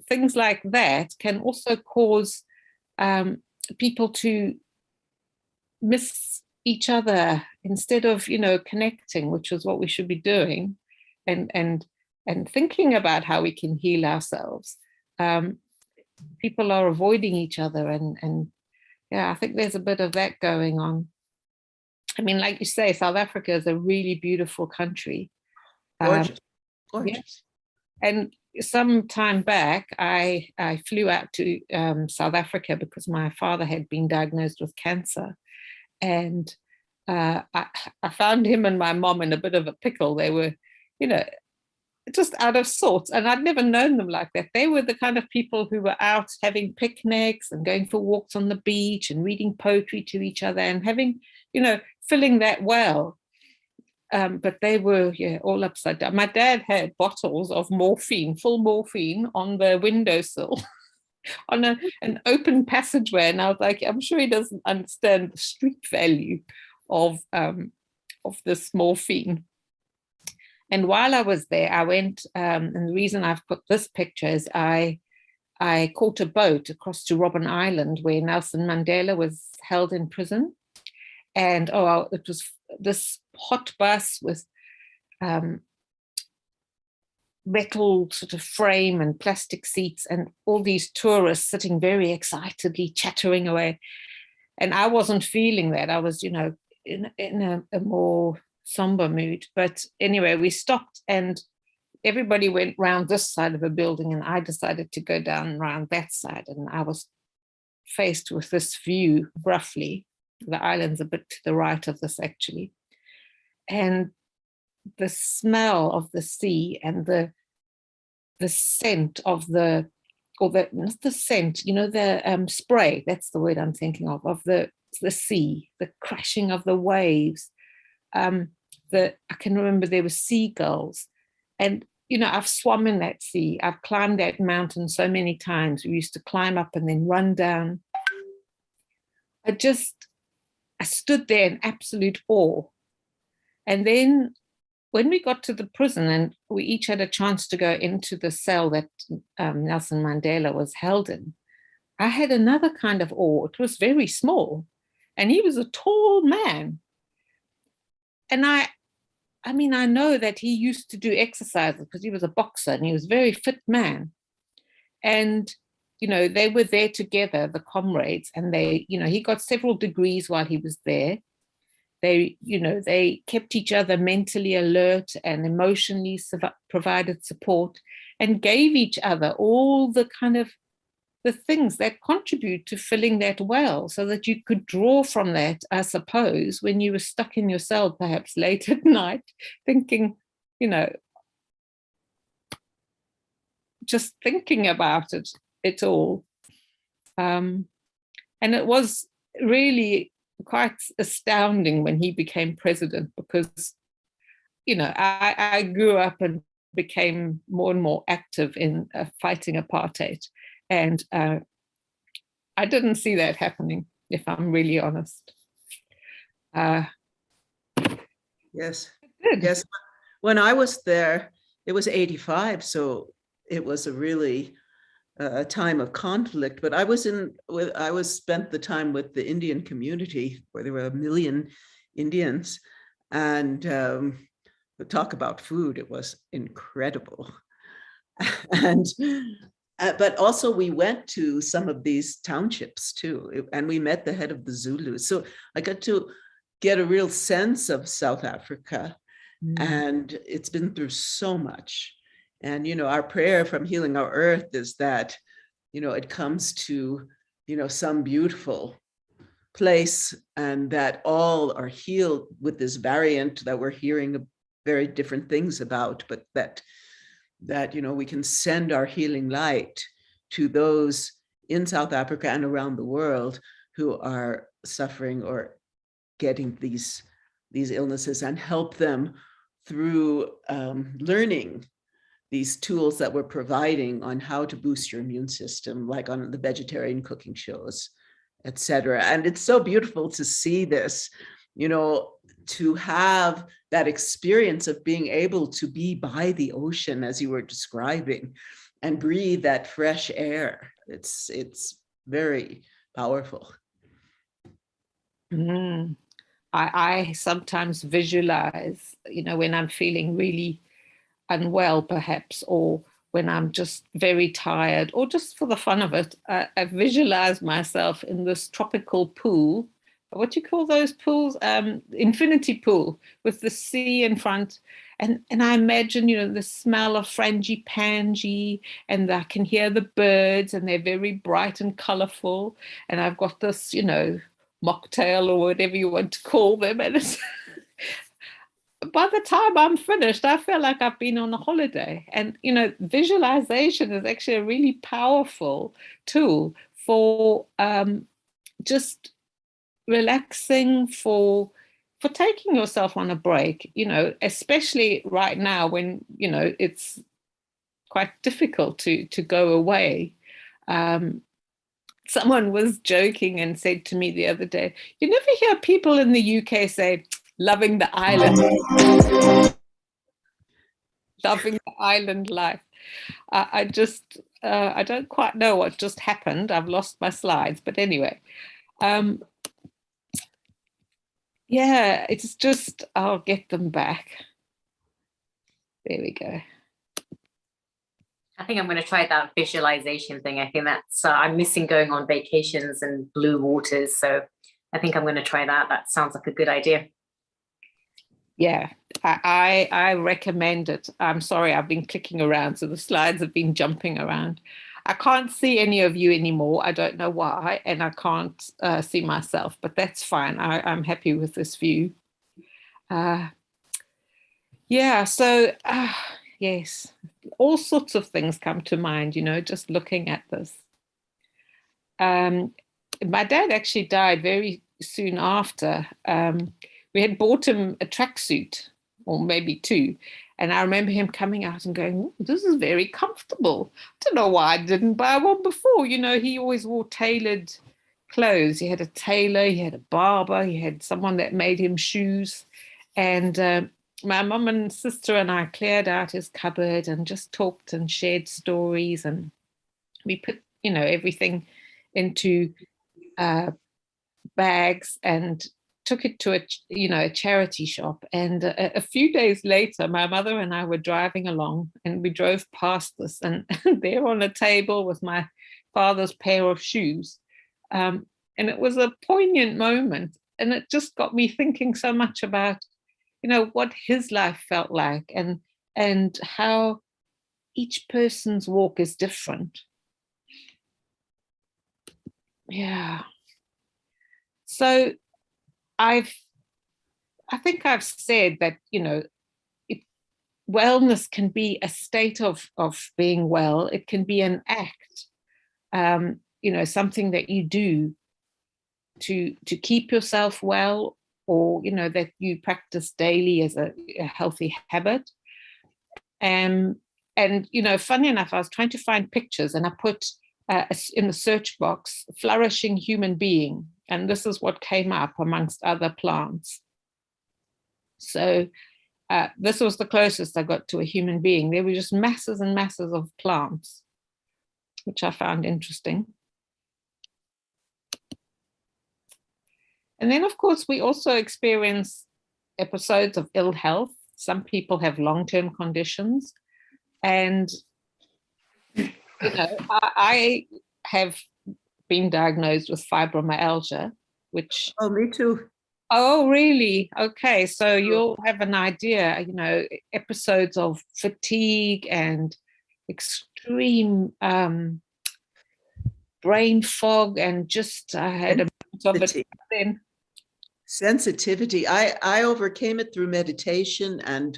things like that can also cause people to miss each other instead of, connecting, which is what we should be doing, and thinking about how we can heal ourselves. People are avoiding each other, and yeah, I think there's a bit of that going on. I mean, like you say, South Africa is a really beautiful country.
Gorgeous. Gorgeous.
Yeah. And some time back, I flew out to South Africa because my father had been diagnosed with cancer. And I found him and my mom in a bit of a pickle. They were, just out of sorts. And I'd never known them like that. They were the kind of people who were out having picnics and going for walks on the beach and reading poetry to each other and having, filling that well. But they were, all upside down. My dad had bottles of morphine, full morphine, on the windowsill on an open passageway. And I was like, I'm sure he doesn't understand the street value of this morphine. And while I was there, I went, and the reason I've put this picture is I caught a boat across to Robben Island where Nelson Mandela was held in prison. And it was this hot bus with metal sort of frame and plastic seats and all these tourists sitting very excitedly chattering away. And I wasn't feeling that. I was, in a more somber mood. But anyway, we stopped and everybody went round this side of a building and I decided to go down around that side. And I was faced with this view, roughly. The island's a bit to the right of this, actually. And the smell of the sea and the scent of not the scent, the spray, that's the word I'm thinking of the sea, the crashing of the waves. I can remember there were seagulls. And, I've swum in that sea. I've climbed that mountain so many times. We used to climb up and then run down. I stood there in absolute awe. And then when we got to the prison and we each had a chance to go into the cell that Nelson Mandela was held in, I had another kind of awe. It was very small. And he was a tall man. And I know that he used to do exercises because he was a boxer and he was a very fit man. And, they were there together, the comrades, and he got several degrees while he was there. They kept each other mentally alert and emotionally provided support and gave each other all the kind of the things that contribute to filling that well so that you could draw from that, I suppose, when you were stuck in your cell, perhaps late at night, thinking, just thinking about it all. And it was really quite astounding when he became president because, I grew up and became more and more active in fighting apartheid. And I didn't see that happening, if I'm really honest.
Yes.
Good.
Yes. When I was there, it was 85. So it was a really a time of conflict, but I spent the time with the Indian community where there were 1 million Indians, and talk about food, it was incredible. And but also we went to some of these townships too, and we met the head of the Zulus. So I got to get a real sense of South Africa, and it's been through so much. And, our prayer from Healing Our Earth is that, it comes to, some beautiful place, and that all are healed with this variant that we're hearing very different things about, but that we can send our healing light to those in South Africa and around the world who are suffering or getting these illnesses, and help them through learning these tools that we're providing on how to boost your immune system, like on the vegetarian cooking shows, etc. And it's so beautiful to see this, to have that experience of being able to be by the ocean, as you were describing, and breathe that fresh air. It's very powerful.
I sometimes visualize, when I'm feeling really unwell, perhaps, or when I'm just very tired, or just for the fun of it, I visualize myself in this tropical pool. What do you call those pools? Infinity pool with the sea in front. And I imagine, the smell of frangipani, and I can hear the birds, and they're very bright and colorful. And I've got this, mocktail or whatever you want to call them. And it's by the time I'm finished, I feel like I've been on a holiday. And, visualization is actually a really powerful tool for just relaxing, for taking yourself on a break, especially right now when, it's quite difficult to go away. Someone was joking and said to me the other day, you never hear people in the UK say, loving the island. Loving the island life. I don't quite know what just happened. I've lost my slides, but anyway. Yeah, it's just, I'll get them back. There we go.
I think I'm going to try that visualization thing. I think that's, I'm missing going on vacations and blue waters. So I think I'm going to try that. That sounds like a good idea.
Yeah, I recommend it. I'm sorry, I've been clicking around, so the slides have been jumping around. I can't see any of you anymore. I don't know why, and I can't see myself, but that's fine. I'm happy with this view. Yeah, so yes, all sorts of things come to mind, just looking at this. My dad actually died very soon after. We had bought him a tracksuit, or maybe two. And I remember him coming out and going, this is very comfortable. I don't know why I didn't buy one before. He always wore tailored clothes. He had a tailor, he had a barber, he had someone that made him shoes. And my mum and sister and I cleared out his cupboard and just talked and shared stories. And we put, everything into bags and took it to a charity shop. And a few days later, my mother and I were driving along, and we drove past this, and there on a table was my father's pair of shoes. And it was a poignant moment, and it just got me thinking so much about, what his life felt like, and how each person's walk is different. Yeah. So I think I've said that, wellness can be a state of being well. It can be an act, something that you do to keep yourself well, or, that you practice daily as a healthy habit. And, you know, funny enough, I was trying to find pictures and I put in the search box, flourishing human being. And this is what came up amongst other plants. So this was the closest I got to a human being. There were just masses and masses of plants, which I found interesting. And then, of course, we also experience episodes of ill health. Some people have long-term conditions. And, you know, I have been diagnosed with fibromyalgia, which...
Oh, me too.
Oh, really? Okay. So you'll have an idea, you know, episodes of fatigue and extreme brain fog, and just I had a bit of it then.
Sensitivity. I overcame it through meditation, and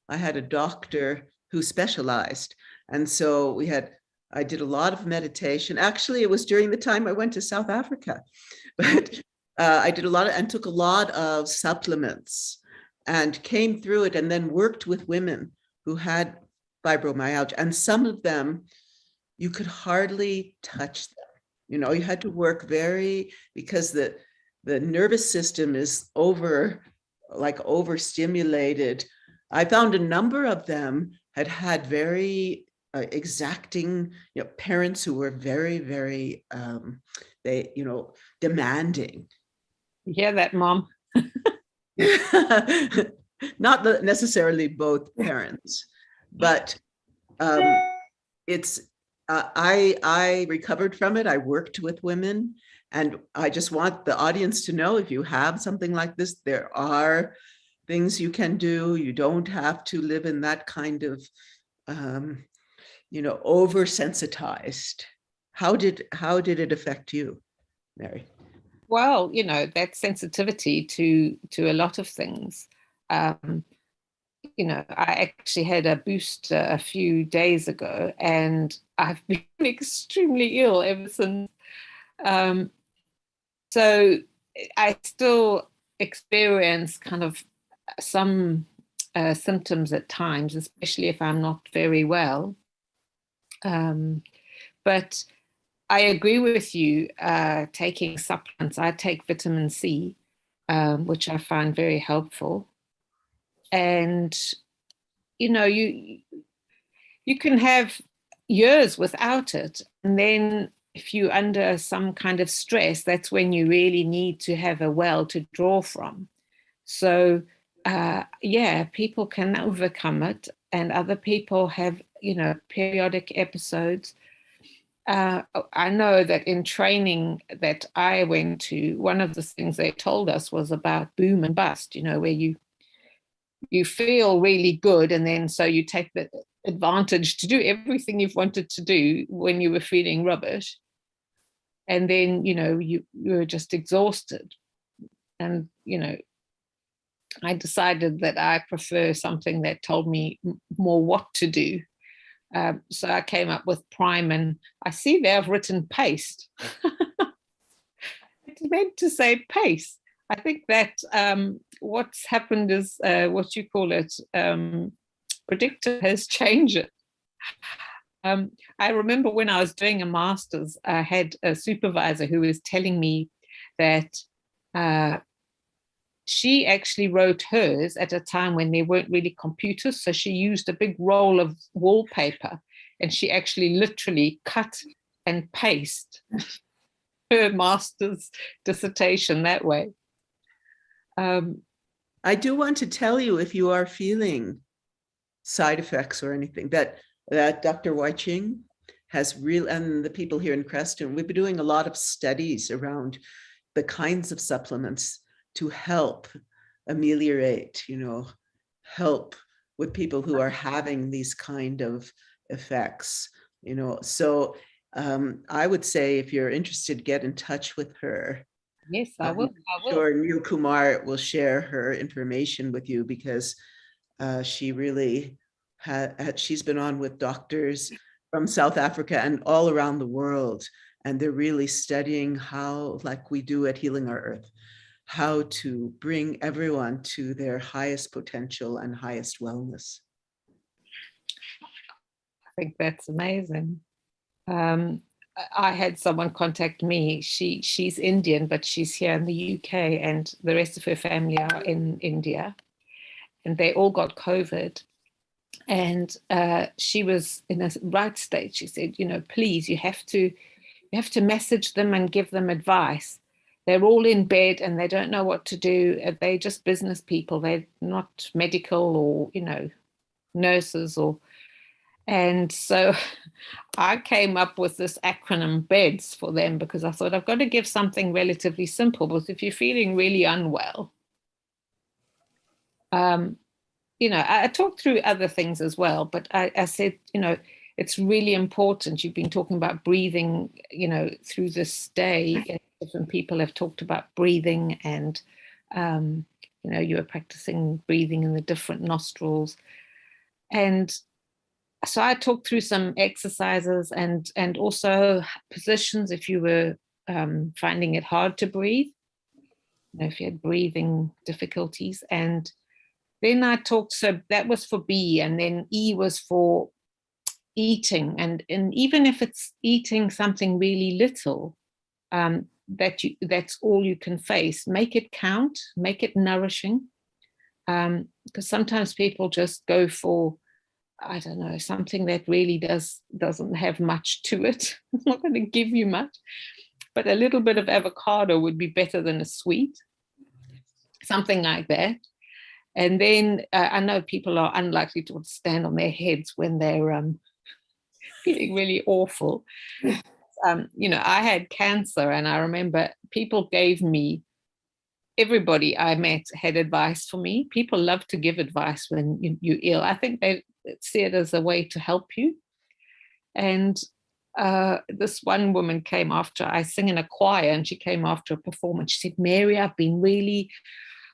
I had a doctor who specialized. And so I did a lot of meditation. Actually, it was during the time I went to South Africa, but I did a lot and took a lot of supplements and came through it, and then worked with women who had fibromyalgia. And some of them, you could hardly touch them. You know, you had to work because the nervous system is overstimulated. I found a number of them had very exacting, you know, parents who were very, very, demanding.
You hear that, Mom?
Not necessarily both parents, but I recovered from it. I worked with women, and I just want the audience to know, if you have something like this, there are things you can do. You don't have to live in that kind of, oversensitized. How did it affect you, Mary?
Well, you know, that sensitivity to a lot of things. You know, I actually had a boost a few days ago, and I've been extremely ill ever since. So I still experience kind of some symptoms at times, especially if I'm not very well. But I agree with you, taking supplements. I take vitamin C, which I find very helpful. And, you know, you can have years without it. And then if you're under some kind of stress, that's when you really need to have a well to draw from. So, yeah, people can overcome it, and other people have, you know, periodic episodes. I know that in training that I went to, one of the things they told us was about boom and bust, you know, where you feel really good, and then so you take the advantage to do everything you've wanted to do when you were feeling rubbish, and then, you know, you're just exhausted. And, you know, I decided that I prefer something that told me more what to do. So I came up with Prime, and I see they have written paste. It's meant to say pace. I think that what's happened is what you call it, predictor has changed it. I remember when I was doing a master's, I had a supervisor who was telling me that she actually wrote hers at a time when there weren't really computers. So she used a big roll of wallpaper, and she actually literally cut and pasted her master's dissertation that way.
I do want to tell you, if you are feeling side effects or anything, that Dr. Wai Ching has and the people here in Creston, we've been doing a lot of studies around the kinds of supplements to help ameliorate, you know, help with people who are having these kind of effects, you know. So I would say, if you're interested, get in touch with her.
Yes, I will.
Sure, Neil Kumar will share her information with you, because she really she's been on with doctors from South Africa and all around the world, and they're really studying how, like we do at Healing Our Earth, how to bring everyone to their highest potential and highest wellness.
I think that's amazing. I had someone contact me. She's Indian, but she's here in the UK, and the rest of her family are in India, and they all got COVID. And she was in a right state. She said, please, you have to message them and give them advice. They're all in bed and they don't know what to do. They're just business people. They're not medical or, nurses and so I came up with this acronym BEDS for them because I thought I've got to give something relatively simple, because if you're feeling really unwell, I talked through other things as well, but I said, it's really important. You've been talking about breathing, through this day. Different people have talked about breathing, and, you were practicing breathing in the different nostrils. And so I talked through some exercises and also positions if you were finding it hard to breathe, if you had breathing difficulties. And then I talked, so that was for B, and then E was for eating. And even if it's eating something really little, that's all you can face, make it count, make it nourishing. Because sometimes people just go for, I don't know, something that really doesn't have much to it. It's not going to give you much, but a little bit of avocado would be better than a sweet, something like that. And then I know people are unlikely to stand on their heads when they're feeling really awful. I had cancer, and I remember people gave me, everybody I met had advice for me. People love to give advice when you're ill. I think they see it as a way to help you. And this one woman came after, I sing in a choir, and she came after a performance. She said, Mary, I've been really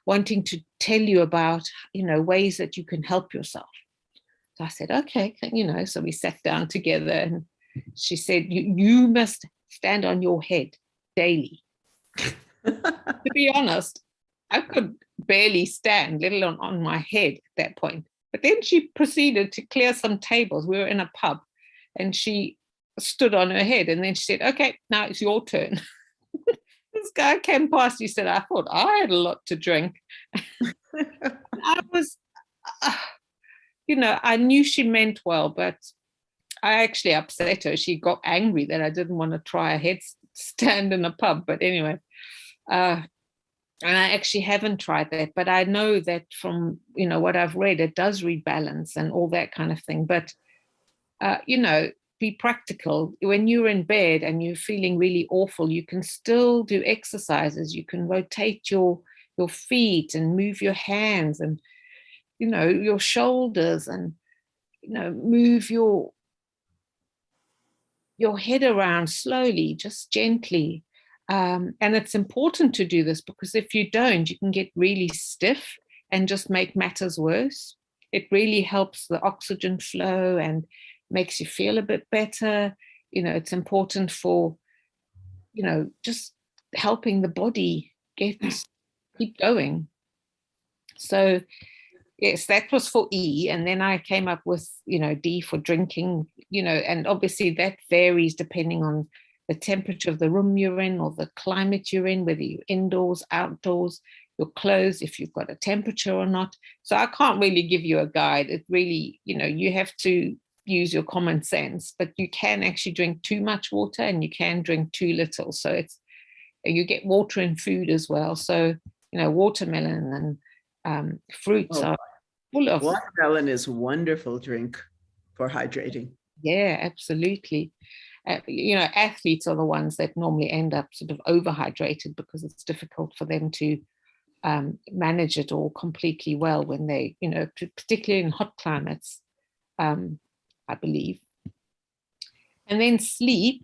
wanting to tell you about, ways that you can help yourself. So I said, okay, so we sat down together, and she said, you must stand on your head daily. To be honest, I could barely stand, let alone on my head at that point. But then she proceeded to clear some tables. We were in a pub, and she stood on her head, and then she said, okay, now it's your turn. This guy came past, he said, I thought I had a lot to drink. I was, I knew she meant well, but I actually upset her. She got angry that I didn't want to try a headstand in a pub. But anyway, and I actually haven't tried that, but I know that from, what I've read, it does rebalance and all that kind of thing. But, be practical. When you're in bed and you're feeling really awful, you can still do exercises. You can rotate your feet and move your hands and, your shoulders, and, move your head around slowly, just gently. And it's important to do this, because if you don't, you can get really stiff and just make matters worse. It really helps the oxygen flow and makes you feel a bit better. It's important for, just helping the body keep going. So yes, that was for E. And then I came up with, D for drinking, and obviously that varies depending on the temperature of the room you're in or the climate you're in, whether you're indoors, outdoors, your clothes, if you've got a temperature or not. So I can't really give you a guide. It really, you have to use your common sense, but you can actually drink too much water and you can drink too little. So you get water in food as well. So, watermelon and fruits are full of.
Watermelon is a wonderful drink for hydrating.
Yeah, absolutely. Athletes are the ones that normally end up sort of overhydrated because it's difficult for them to manage it all completely well when they, particularly in hot climates, I believe. And then sleep.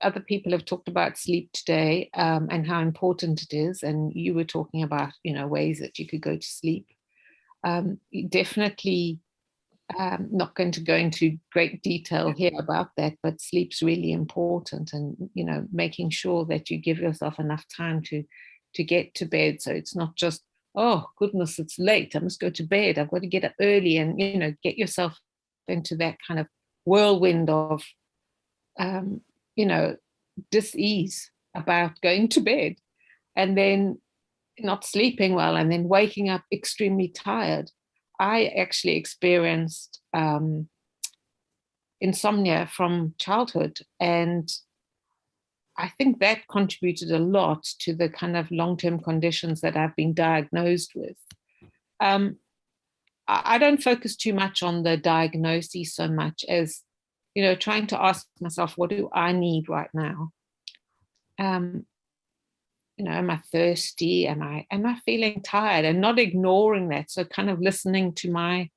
Other people have talked about sleep today, and how important it is. And you were talking about, ways that you could go to sleep. Definitely not going to go into great detail here about that, but sleep's really important, and making sure that you give yourself enough time to get to bed, so it's not just, oh goodness, it's late, I must go to bed, I've got to get up early, and get yourself into that kind of whirlwind of, you know, dis-ease about going to bed and then not sleeping well and then waking up extremely tired. I actually experienced insomnia from childhood, and I think that contributed a lot to the kind of long-term conditions that I've been diagnosed with. I don't focus too much on the diagnosis so much as, you know, trying to ask myself, what do I need right now? You know, am I thirsty? Am I feeling tired? And not ignoring that. So kind of listening to my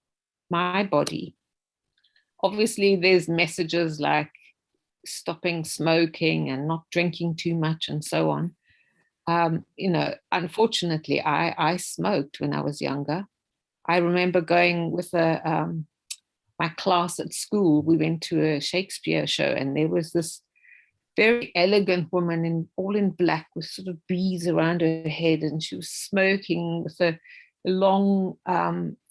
body. Obviously, there's messages like stopping smoking and not drinking too much and so on. You know, unfortunately, I smoked when I was younger. I remember going with my class at school. We went to a Shakespeare show, and there was this very elegant woman all in black with sort of beads around her head, and she was smoking with a long,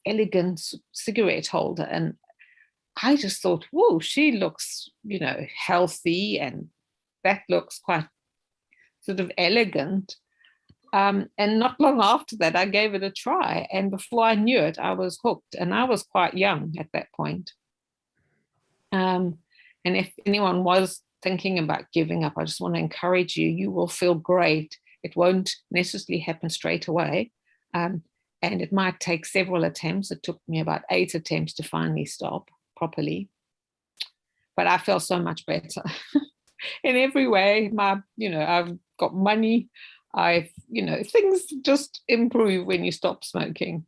elegant cigarette holder. And I just thought, whoa, she looks, you know, healthy, and that looks quite sort of elegant. And not long after that, I gave it a try. And before I knew it, I was hooked. And I was quite young at that point. And if anyone was thinking about giving up, I just want to encourage you, you will feel great. It won't necessarily happen straight away. And it might take several attempts. It took me about 8 attempts to finally stop properly. But I felt so much better in every way. You know, I've got money. You know, things just improve when you stop smoking.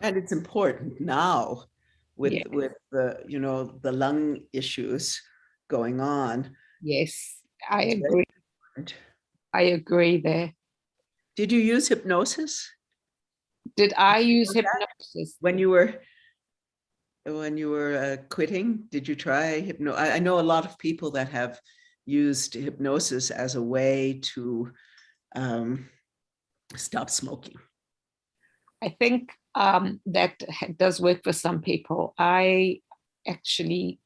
And it's important now with the, you know, the lung issues going on.
Yes, I agree. I agree there.
Did you use hypnosis?
Did I use hypnosis
when you were quitting? Did you try I know a lot of people that have used hypnosis as a way to stop smoking.
I think that does work for some people. I actually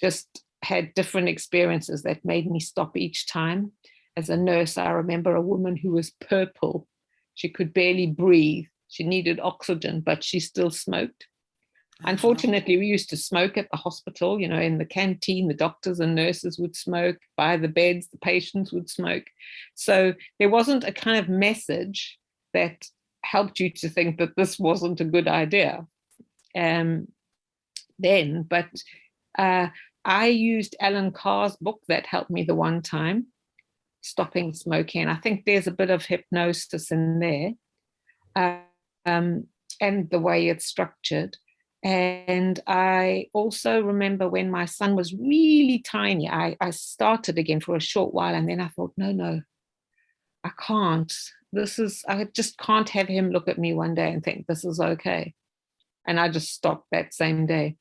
just had different experiences that made me stop each time. As a nurse, I remember a woman who was purple. She could barely breathe. She needed oxygen, but she still smoked. Unfortunately, we used to smoke at the hospital, you know, in the canteen. The doctors and nurses would smoke. By the beds, the patients would smoke. So there wasn't a kind of message that helped you to think that this wasn't a good idea then. But I used Alan Carr's book that helped me the one time, Stopping Smoking. I think there's a bit of hypnosis in there, and the way it's structured. And I also remember when my son was really tiny, I started again for a short while, and then I thought, no, I can't. I just can't have him look at me one day and think this is okay. And I just stopped that same day.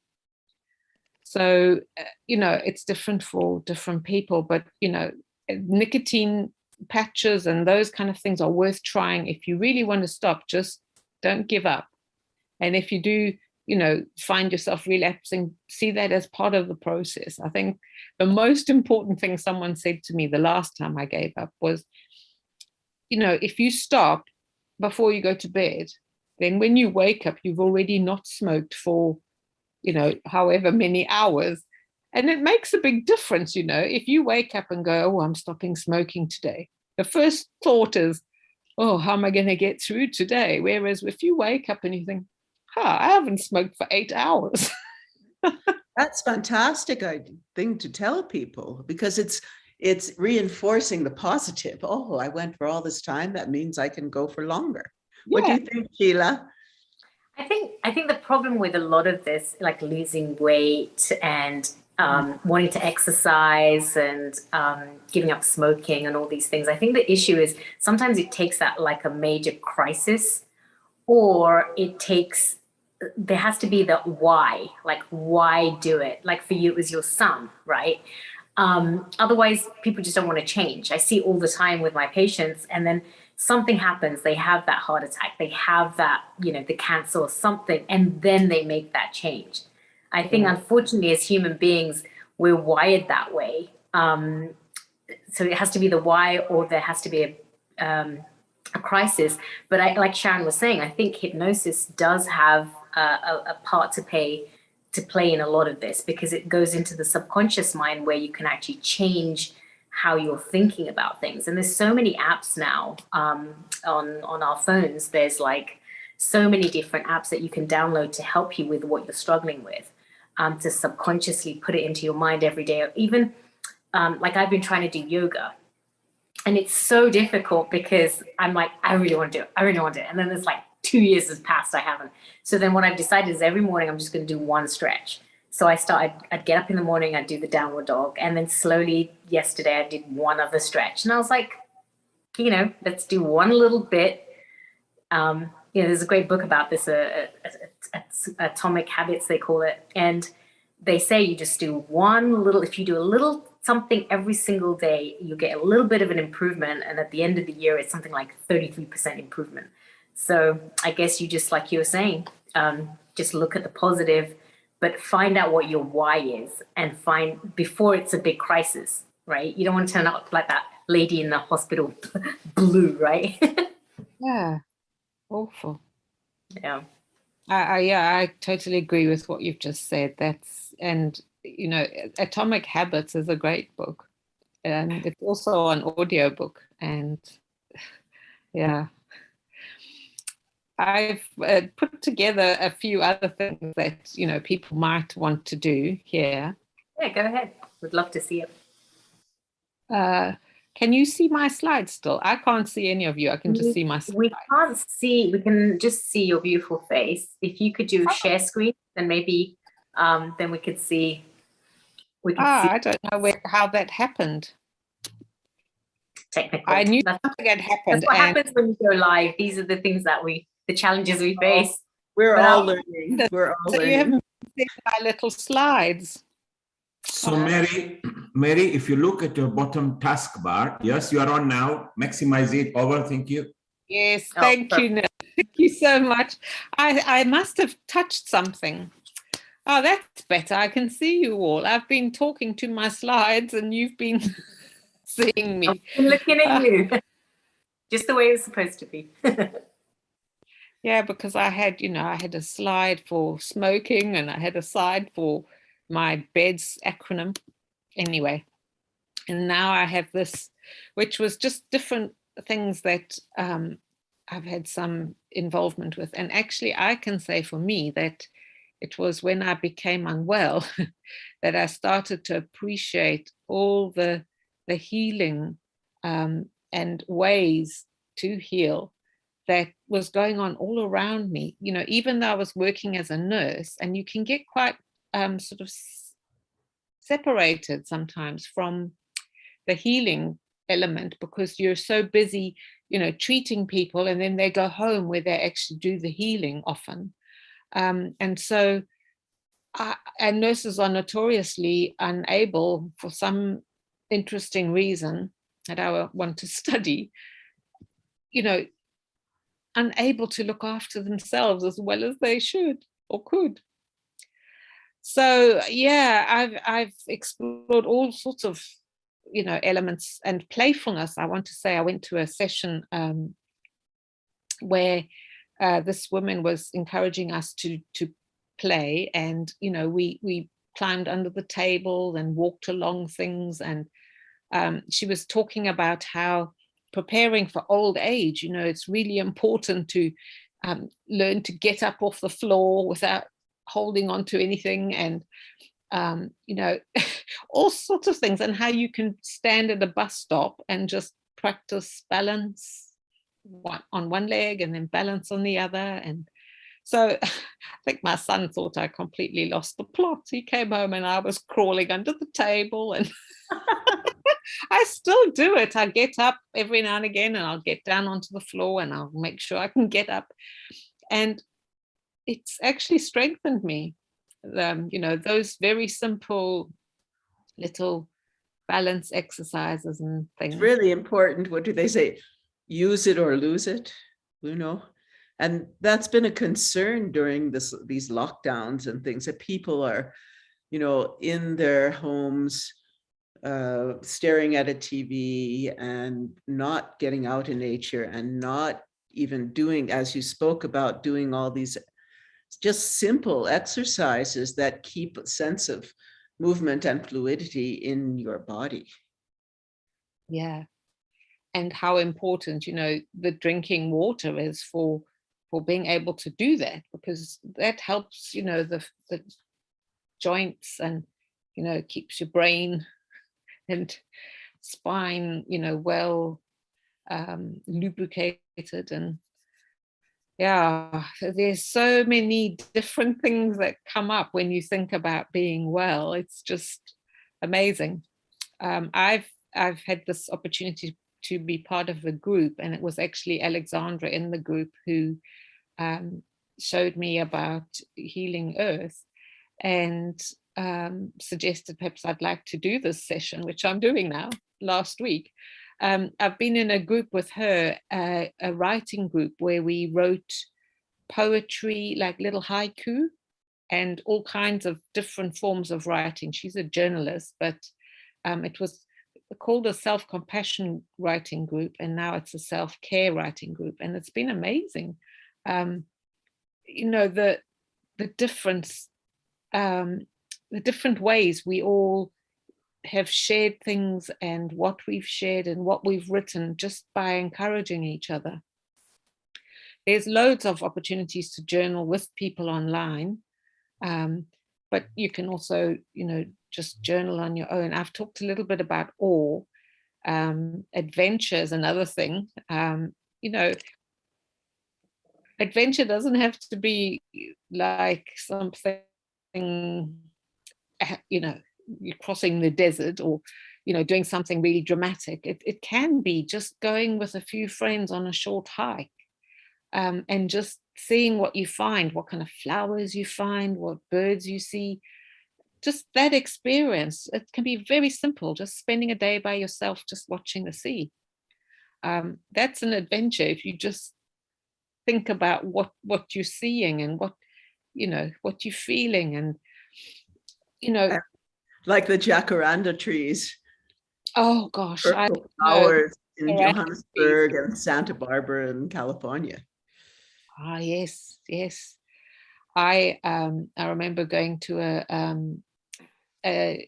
So, you know, it's different for different people, but, you know, nicotine patches and those kind of things are worth trying. If you really want to stop, just don't give up. And if you do, you know, find yourself relapsing, see that as part of the process. I think the most important thing someone said to me the last time I gave up was, you know, if you stop before you go to bed, then when you wake up, you've already not smoked for, you know, however many hours. And it makes a big difference, you know, if you wake up and go, oh, I'm stopping smoking today. The first thought is, oh, how am I going to get through today? Whereas if you wake up and you think, I haven't smoked for 8 hours.
That's fantastic thing to tell people, because it's reinforcing the positive. Oh, I went for all this time. That means I can go for longer. Yeah. What do you think, Sheila?
I think the problem with a lot of this, like losing weight and wanting to exercise and giving up smoking and all these things, I think the issue is sometimes it takes that like a major crisis, or there has to be the why, like why do it? Like for you, it was your son, right? Otherwise, people just don't want to change. I see all the time with my patients, and then something happens, they have that heart attack, they have that, you know, the cancer or something, and then they make that change. I think, unfortunately, as human beings, we're wired that way. So it has to be the why, or there has to be a crisis. But like Sharon was saying, I think hypnosis does have a part to play in a lot of this, because it goes into the subconscious mind where you can actually change how you're thinking about things. And there's so many apps now on our phones. There's like so many different apps that you can download to help you with what you're struggling with, to subconsciously put it into your mind every day. Or even like I've been trying to do yoga, and it's so difficult because I'm like, I really want to do it. I really want to do it. And then there's like 2 years has passed, I haven't. So then what I've decided is every morning I'm just going to do one stretch. So I'd get up in the morning, I'd do the downward dog. And then slowly yesterday I did one other stretch. And I was like, let's do one little bit. There's a great book about this, Atomic Habits, they call it. And they say you just do one little, if you do a little something every single day, you get a little bit of an improvement. And at the end of the year, it's something like 33% improvement. So I guess you just, like you were saying, just look at the positive, but find out what your why is, and find before it's a big crisis, right? You don't want to turn out like that lady in the hospital blue, right?
Yeah, awful.
Yeah.
I totally agree with what you've just said. Atomic Habits is a great book, and it's also an audiobook. And yeah, I've put together a few other things that people might want to do here.
Yeah, go ahead. Would love to see it.
Can you see my slides still? I can't see any of you. I can just see my slides.
We can't see. We can just see your beautiful face. If you could do share screen, then maybe then we could see.
I don't know how that happened.
Technical.
I knew something had happened.
That's what happens when you go live. These are the things that the challenges we face.
We're all learning. We're all learning.
You haven't seen my little slides.
So Mary, if you look at your bottom taskbar, yes, you are on now. Maximize it. Over. Thank you.
Yes, thank you, Neil. Thank you so much. I must have touched something. Oh, that's better. I can see you all. I've been talking to my slides and you've been seeing me.
I'm looking at you. Just the way it's supposed to be.
Yeah, because I had a slide for smoking, and I had a slide for my BEDS acronym. Anyway, and now I have this, which was just different things that I've had some involvement with. And actually, I can say for me that it was when I became unwell that I started to appreciate all the healing and ways to heal that was going on all around me. Even though I was working as a nurse, and you can get quite sort of separated sometimes from the healing element, because you're so busy, treating people, and then they go home where they actually do the healing often. And so, and nurses are notoriously unable, for some interesting reason that I want to study, unable to look after themselves as well as they should or could. So yeah, I've explored all sorts of elements and playfulness. I want to say I went to a session where this woman was encouraging us to play, and we climbed under the table and walked along things, and she was talking about how preparing for old age, it's really important to learn to get up off the floor without holding on to anything, and all sorts of things, and how you can stand at a bus stop and just practice balance on one leg and then balance on the other. And so I think my son thought I completely lost the plot. He came home and I was crawling under the table, and I still do it. I get up every now and again, and I'll get down onto the floor, and I'll make sure I can get up. And it's actually strengthened me. Those very simple little balance exercises and things.
It's really important. What do they say? Use it or lose it, And that's been a concern during these lockdowns and things, that people are, in their homes, staring at a TV and not getting out in nature, and not even doing, as you spoke about, doing all these just simple exercises that keep a sense of movement and fluidity in your body.
Yeah. And how important, the drinking water is for being able to do that, because that helps, the joints, and, keeps your brain and spine, well lubricated. And yeah, there's so many different things that come up when you think about being well. It's just amazing. I've had this opportunity to be part of a group, and it was actually Alexandra in the group who showed me about Healing Earth, and suggested perhaps I'd like to do this session, which I'm doing now, last week. I've been in a group with her, a writing group, where we wrote poetry, like little haiku, and all kinds of different forms of writing. She's a journalist, but it was called a self-compassion writing group, and now it's a self-care writing group, and it's been amazing. The difference, the different ways we all have shared things, and what we've shared and what we've written, just by encouraging each other. There's loads of opportunities to journal with people online, but you can also, just journal on your own. I've talked a little bit about awe. Adventure is another thing. Adventure doesn't have to be like something, you're crossing the desert, or doing something really dramatic. It can be just going with a few friends on a short hike, and just seeing what you find, what kind of flowers you find, what birds you see. Just that experience. It can be very simple, just spending a day by yourself, just watching the sea. That's an adventure, if you just think about what you're seeing, and what you're feeling, and
like the jacaranda trees.
Oh gosh,
Purple flowers in Johannesburg and Santa Barbara in California.
Ah, yes. I remember going to a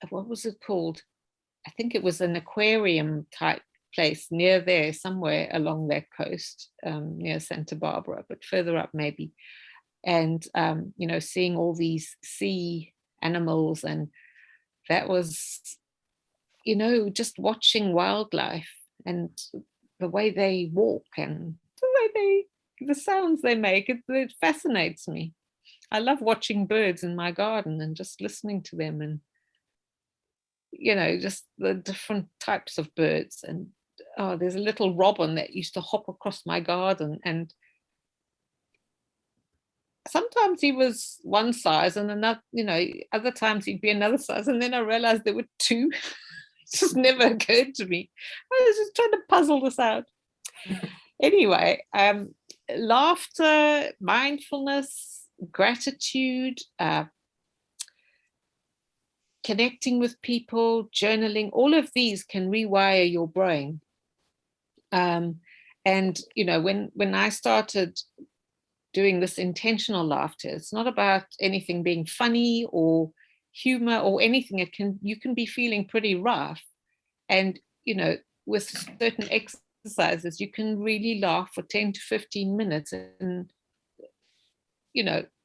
what was it called? I think it was an aquarium type place near there, somewhere along that coast, near Santa Barbara, but further up maybe. And seeing all these sea animals, and that was, just watching wildlife, and the way they walk, and the sounds they make. It fascinates me. I love watching birds in my garden and just listening to them, and just the different types of birds. And there's a little robin that used to hop across my garden, and sometimes he was one size, and another, other times he'd be another size, and then I realized there were two. It just never occurred to me. I was just trying to puzzle this out. Anyway, laughter, mindfulness, gratitude, connecting with people, journaling, all of these can rewire your brain. And when I started doing this intentional laughter, it's not about anything being funny or humor or anything. You can be feeling pretty rough, and with certain exercises you can really laugh for 10 to 15 minutes and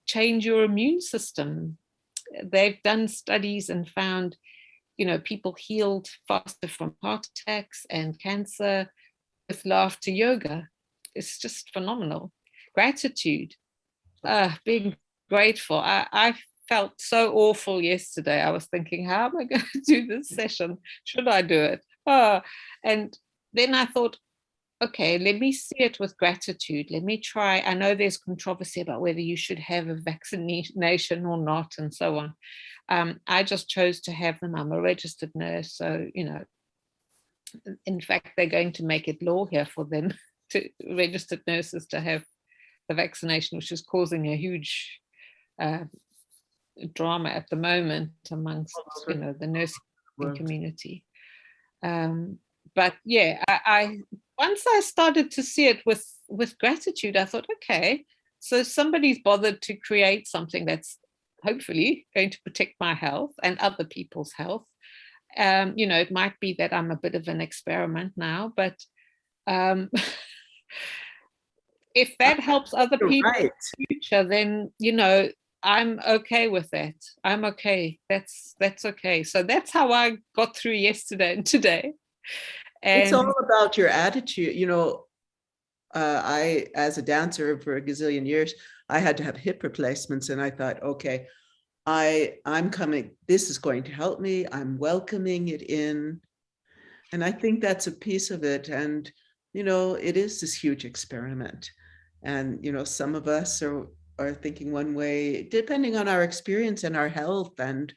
change your immune system. They've done studies and found people healed faster from heart attacks and cancer with laughter yoga. It's just phenomenal. Gratitude, being grateful. I felt so awful yesterday. I was thinking, how am I going to do this session? Should I do it? And then I thought, okay, let me see it with gratitude. Let me try. I know there's controversy about whether you should have a vaccination or not, and so on. I just chose to have them. I'm a registered nurse, so in fact, they're going to make it law here for them, to registered nurses, to have the vaccination, which is causing a huge drama at the moment amongst the nursing community. But yeah, I once I started to see it with gratitude, I thought, okay, so somebody's bothered to create something that's hopefully going to protect my health and other people's health. It might be that I'm a bit of an experiment now, but if that helps other people in the future, then I'm okay with that. I'm okay. That's okay. So that's how I got through yesterday and today. And
it's all about your attitude. I, as a dancer for a gazillion years, I had to have hip replacements, and I thought, okay, I'm coming. This is going to help me. I'm welcoming it in, and I think that's a piece of it. And it is this huge experiment, and some of us are thinking one way, depending on our experience and our health and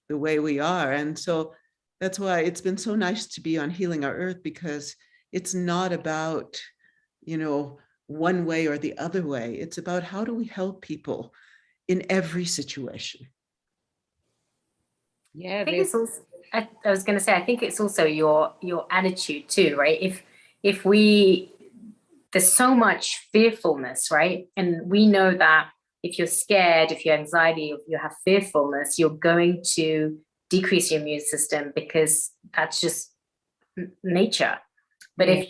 the way we are. And so that's why it's been so nice to be on Healing Our Earth, because it's not about, one way or the other way. It's about how do we help people in every situation.
Yeah,
I think it's also, I was going to say, I think it's also your attitude too, right? If there's so much fearfulness, right? And we know that if you're scared, if you're anxiety, if you have fearfulness, you're going to decrease your immune system, because that's just nature. But if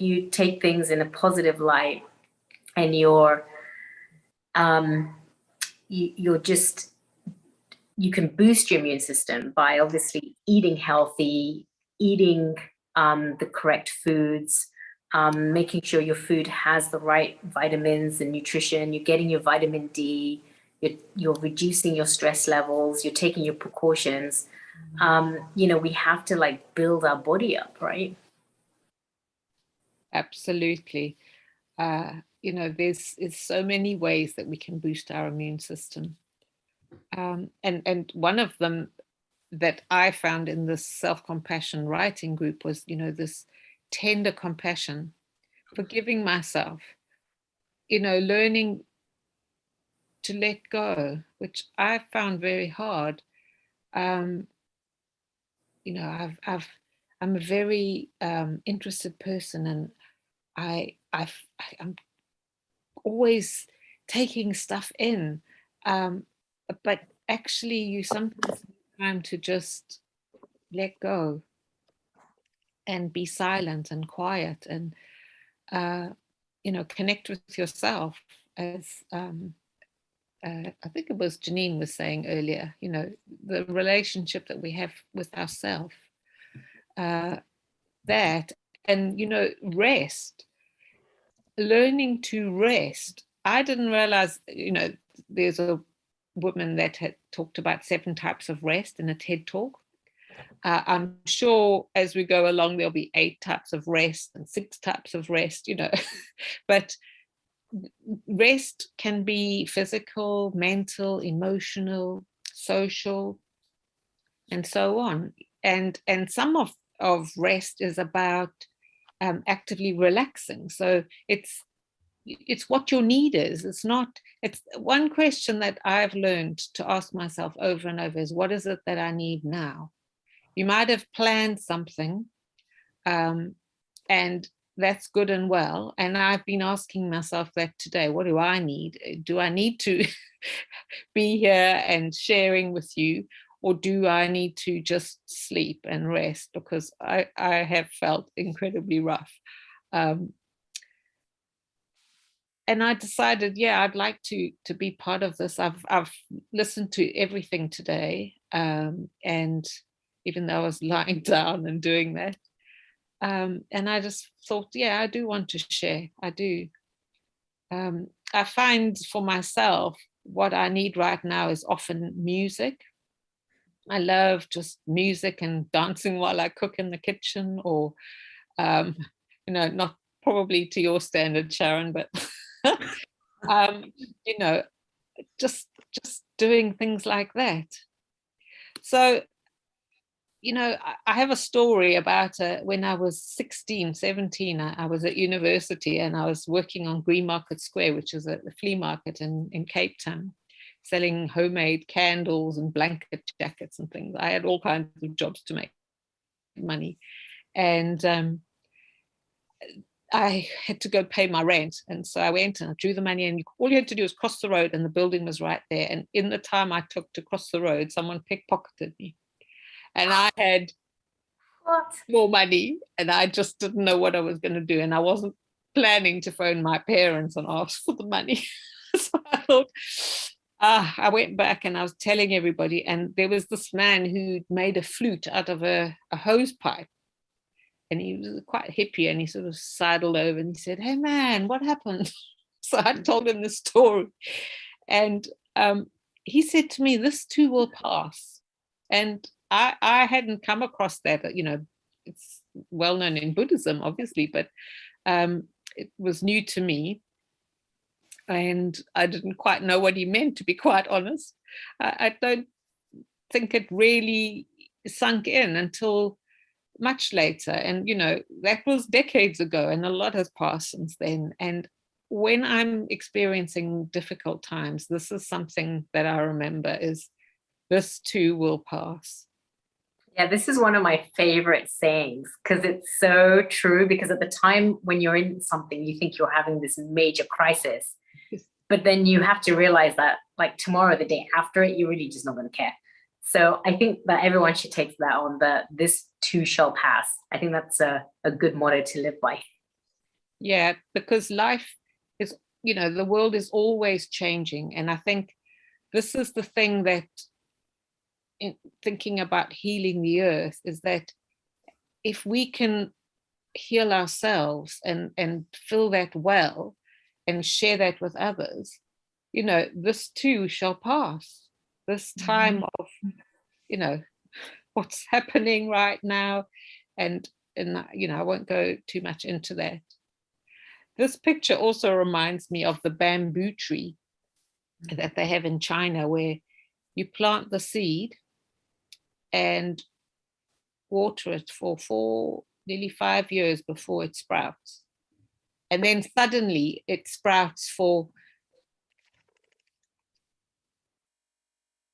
you take things in a positive light, and you're just, you can boost your immune system by obviously eating healthy, eating the correct foods, making sure your food has the right vitamins and nutrition, you're getting your vitamin D, you're reducing your stress levels, you're taking your precautions. We have to build our body up, right?
Absolutely. There's so many ways that we can boost our immune system. And one of them that I found in this self-compassion writing group was, this tender compassion, forgiving myself, learning to let go, which I found very hard. I'm a very interested person, and I'm always taking stuff in, but actually you sometimes need time to just let go and be silent and quiet, and connect with yourself, as I think it was Janine was saying earlier, the relationship that we have with ourselves, that, and rest, learning to rest. I didn't realize, there's a woman that had talked about 7 types of rest in a TED talk. I'm sure as we go along, there'll be 8 types of rest and 6 types of rest, but rest can be physical, mental, emotional, social, and so on. And some of rest is about actively relaxing. So it's what your need is. It's one question that I've learned to ask myself over and over is, what is it that I need now? You might have planned something, and that's good and well. And I've been asking myself that today. What do I need? Do I need to be here and sharing with you, or do I need to just sleep and rest? Because I have felt incredibly rough. And I decided, I'd like to be part of this. I've listened to everything today, and even though I was lying down and doing that, and I just thought, I do want to share. I do. I find for myself what I need right now is often music. I love just music and dancing while I cook in the kitchen, or not probably to your standard, Sharon, but just doing things like that. So you know, I have a story about when I was 16, 17, I was at university and I was working on Green Market Square, which is a flea market in Cape Town, selling homemade candles and blanket jackets and things. I had all kinds of jobs to make money. And I had to go pay my rent. And so I went and I drew the money, and all you had to do was cross the road and the building was right there. And in the time I took to cross the road, someone pickpocketed me. And I had more money and I just didn't know what I was going to do. And I wasn't planning to phone my parents and ask for the money. So I thought, I went back and I was telling everybody. And there was this man who made a flute out of a hose pipe. And he was quite hippie, and he sort of sidled over and he said, "Hey man, what happened?" So I told him the story. And he said to me, "This too will pass." And I hadn't come across that, you know, it's well known in Buddhism, obviously, but it was new to me. And I didn't quite know what he meant, to be quite honest. I don't think it really sunk in until much later. And, you know, that was decades ago, and a lot has passed since then. And when I'm experiencing difficult times, this is something that I remember is, this too will pass.
Yeah, this is one of my favorite sayings because it's so true. Because at the time when you're in something, you think you're having this major crisis, but then you have to realize that like tomorrow, the day after it, you're really just not going to care. So I think that everyone should take that on, that this too shall pass. I think that's a good motto to live by.
Yeah, because life is, you know, the world is always changing. And I think this is the thing that, in thinking about healing the earth, is that if we can heal ourselves and feel that well and share that with others, you know, this too shall pass. This time of, you know, what's happening right now. And, you know, I won't go too much into that. This picture also reminds me of the bamboo tree that they have in China, where you plant the seed and water it for nearly 5 years before it sprouts. And then suddenly it sprouts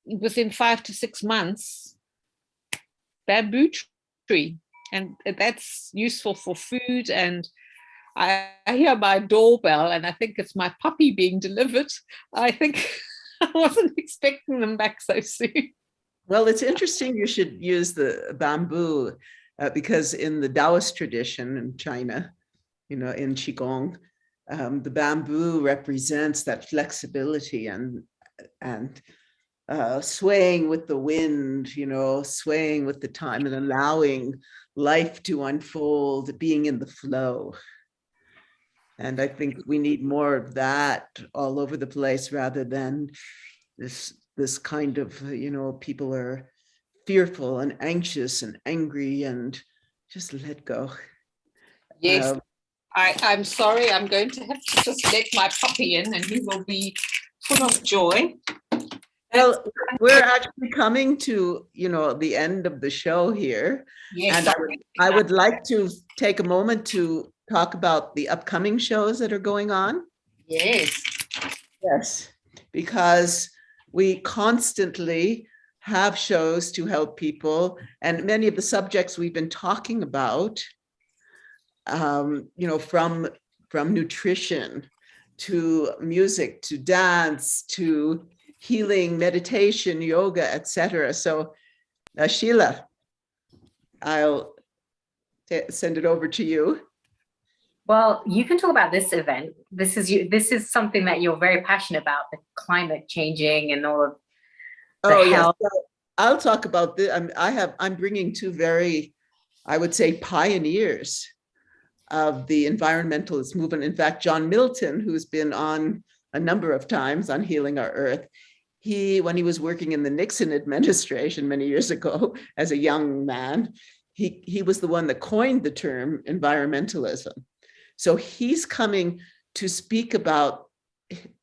within 5 to 6 months, bamboo tree. And that's useful for food. And I hear my doorbell and I think it's my puppy being delivered. I think I wasn't expecting them back so soon.
Well, it's interesting you should use the bamboo because in the Taoist tradition in China, you know, in Qigong, the bamboo represents that flexibility and swaying with the wind, you know, swaying with the time and allowing life to unfold, being in the flow. And I think we need more of that all over the place rather than this kind of, you know, people are fearful and anxious and angry and just let go.
Yes, I'm sorry, I'm going to have to just let my puppy in and he will be full of joy.
Well, we're actually coming to, you know, the end of the show here.
Yes.
And I would like to take a moment to talk about the upcoming shows that are going on.
Yes.
Yes, because we constantly have shows to help people, and many of the subjects we've been talking about, you know, from nutrition to music to dance to healing, meditation, yoga, etc. So, Sheila, I'll send it over to you.
Well, you can talk about this event. This is something that you're very passionate about, the climate changing and all of the health.
Yes. I'll talk about this. I'm bringing two very, I would say, pioneers of the environmentalist movement. In fact, John Milton, who's been on a number of times on Healing Our Earth, when he was working in the Nixon administration many years ago as a young man, he was the one that coined the term environmentalism. So he's coming to speak about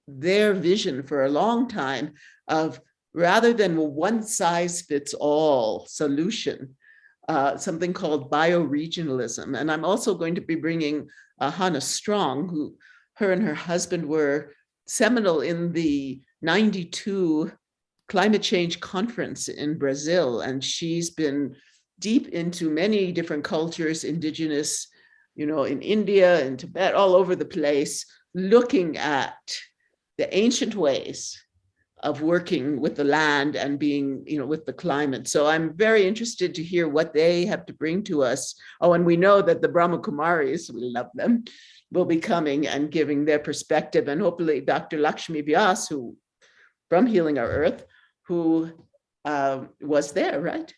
their vision for a long time of, rather than a one size fits all solution, something called bioregionalism. And I'm also going to be bringing Hannah Strong, who her and her husband were seminal in the 92 climate change conference in Brazil. And she's been deep into many different cultures, indigenous, in India and Tibet, all over the place, looking at the ancient ways of working with the land and being, with the climate. So I'm very interested to hear what they have to bring to us. Oh, and we know that the Brahma Kumaris, we love them, will be coming and giving their perspective. And hopefully Dr. Lakshmi Vyas, who from Healing Our Earth, who was there, right?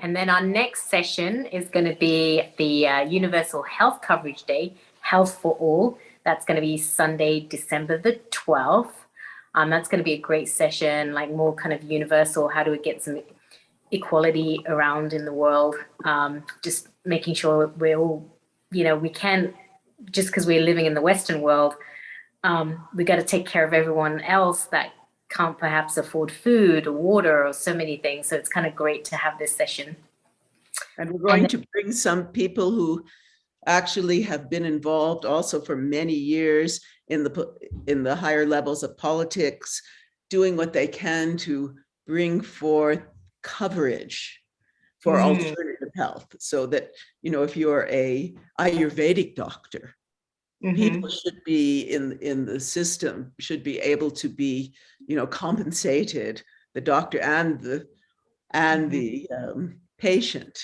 And then our next session is going to be the Universal Health Coverage Day, Health for All. That's going to be Sunday, December the 12th. That's going to be a great session, like more kind of universal. How do we get some equality around in the world? Just making sure we're all, we can't, just because we're living in the Western world, we got to take care of everyone else that can't perhaps afford food or water or so many things. So it's kind of great to have this session.
And we're going to bring some people who actually have been involved also for many years in the higher levels of politics, doing what they can to bring forth coverage for alternative health, so that, if you're a Ayurvedic doctor, people should be in the system, should be able to be, compensated, the doctor and the patient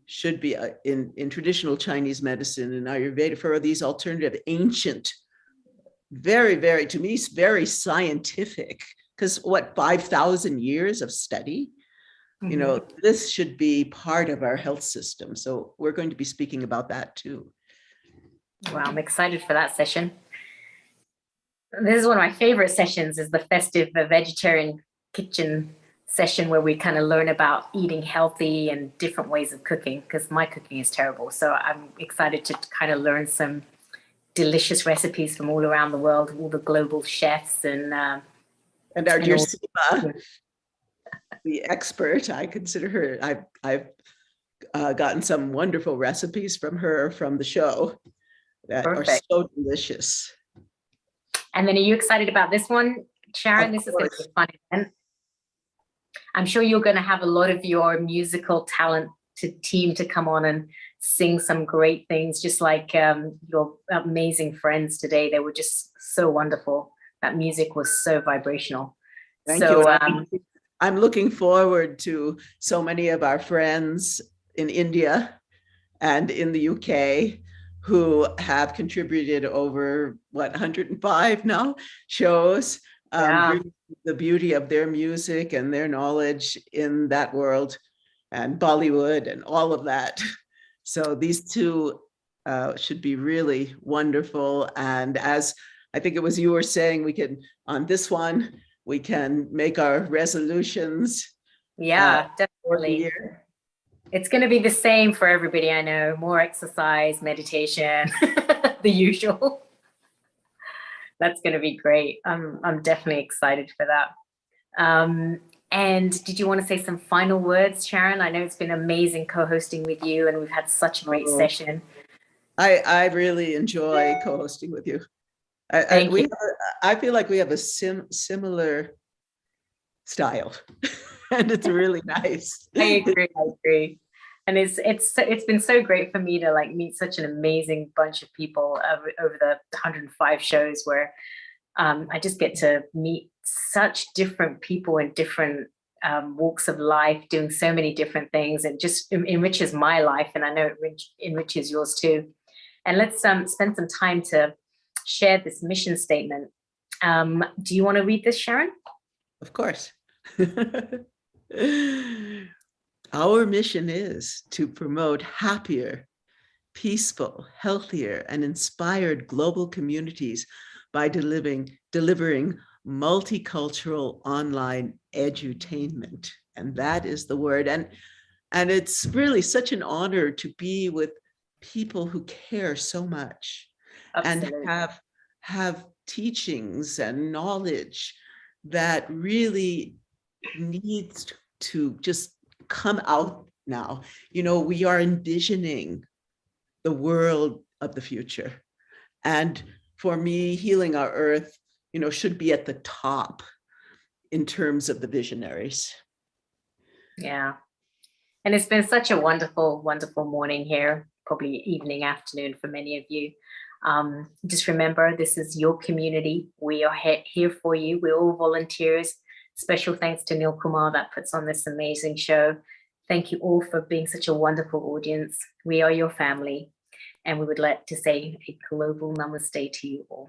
should be in traditional Chinese medicine and Ayurveda for these alternative ancient, very, very, to me, very scientific, because 5,000 years of study, this should be part of our health system. So we're going to be speaking about that too.
Well, I'm excited for that session. This is one of my favorite sessions, is the festive vegetarian kitchen session, where we kind of learn about eating healthy and different ways of cooking, because my cooking is terrible. So I'm excited to kind of learn some delicious recipes from all around the world, all the global chefs and our
dear Seema, the expert, I consider her. I've gotten some wonderful recipes from her from the show that are so delicious.
And then, are you excited about this one, Sharon? This is going to be a fun event. I'm sure you're going to have a lot of your musical talent team to come on and sing some great things, just like your amazing friends today. They were just so wonderful. That music was so vibrational.
Thank you. I'm looking forward to so many of our friends in India and in the UK who have contributed over 105 now shows, the beauty of their music and their knowledge in that world, and Bollywood and all of that. So these two should be really wonderful. And as I think it was you were saying, we can, on this one, we can make our resolutions.
Yeah, definitely. It's going to be the same for everybody, I know. More exercise, meditation, the usual. That's going to be great. I'm definitely excited for that. And did you want to say some final words, Sharon? I know it's been amazing co-hosting with you, and we've had such a great session.
I really enjoy co-hosting with you. I feel like we have a similar style, and it's really nice.
I agree. And it's been so great for me to meet such an amazing bunch of people over the 105 shows, where I just get to meet such different people in different walks of life, doing so many different things. It just enriches my life, and I know it enriches yours too. And let's spend some time to share this mission statement. Do you want to read this, Sharon?
Of course. Our mission is to promote happier, peaceful, healthier, and inspired global communities by delivering multicultural online edutainment. And that is the word. And it's really such an honor to be with people who care so much. Absolutely. And have teachings and knowledge that really needs to just come out now. You know, we are envisioning the world of the future. And for me, healing our earth, you know, should be at the top in terms of the visionaries.
Yeah. And it's been such a wonderful, wonderful morning here, probably evening, afternoon for many of you. Just remember, this is your community. We are here for you. We're all volunteers. Special thanks to Neil Kumar that puts on this amazing show. Thank you all for being such a wonderful audience. We are your family. And we would like to say a global namaste to you all.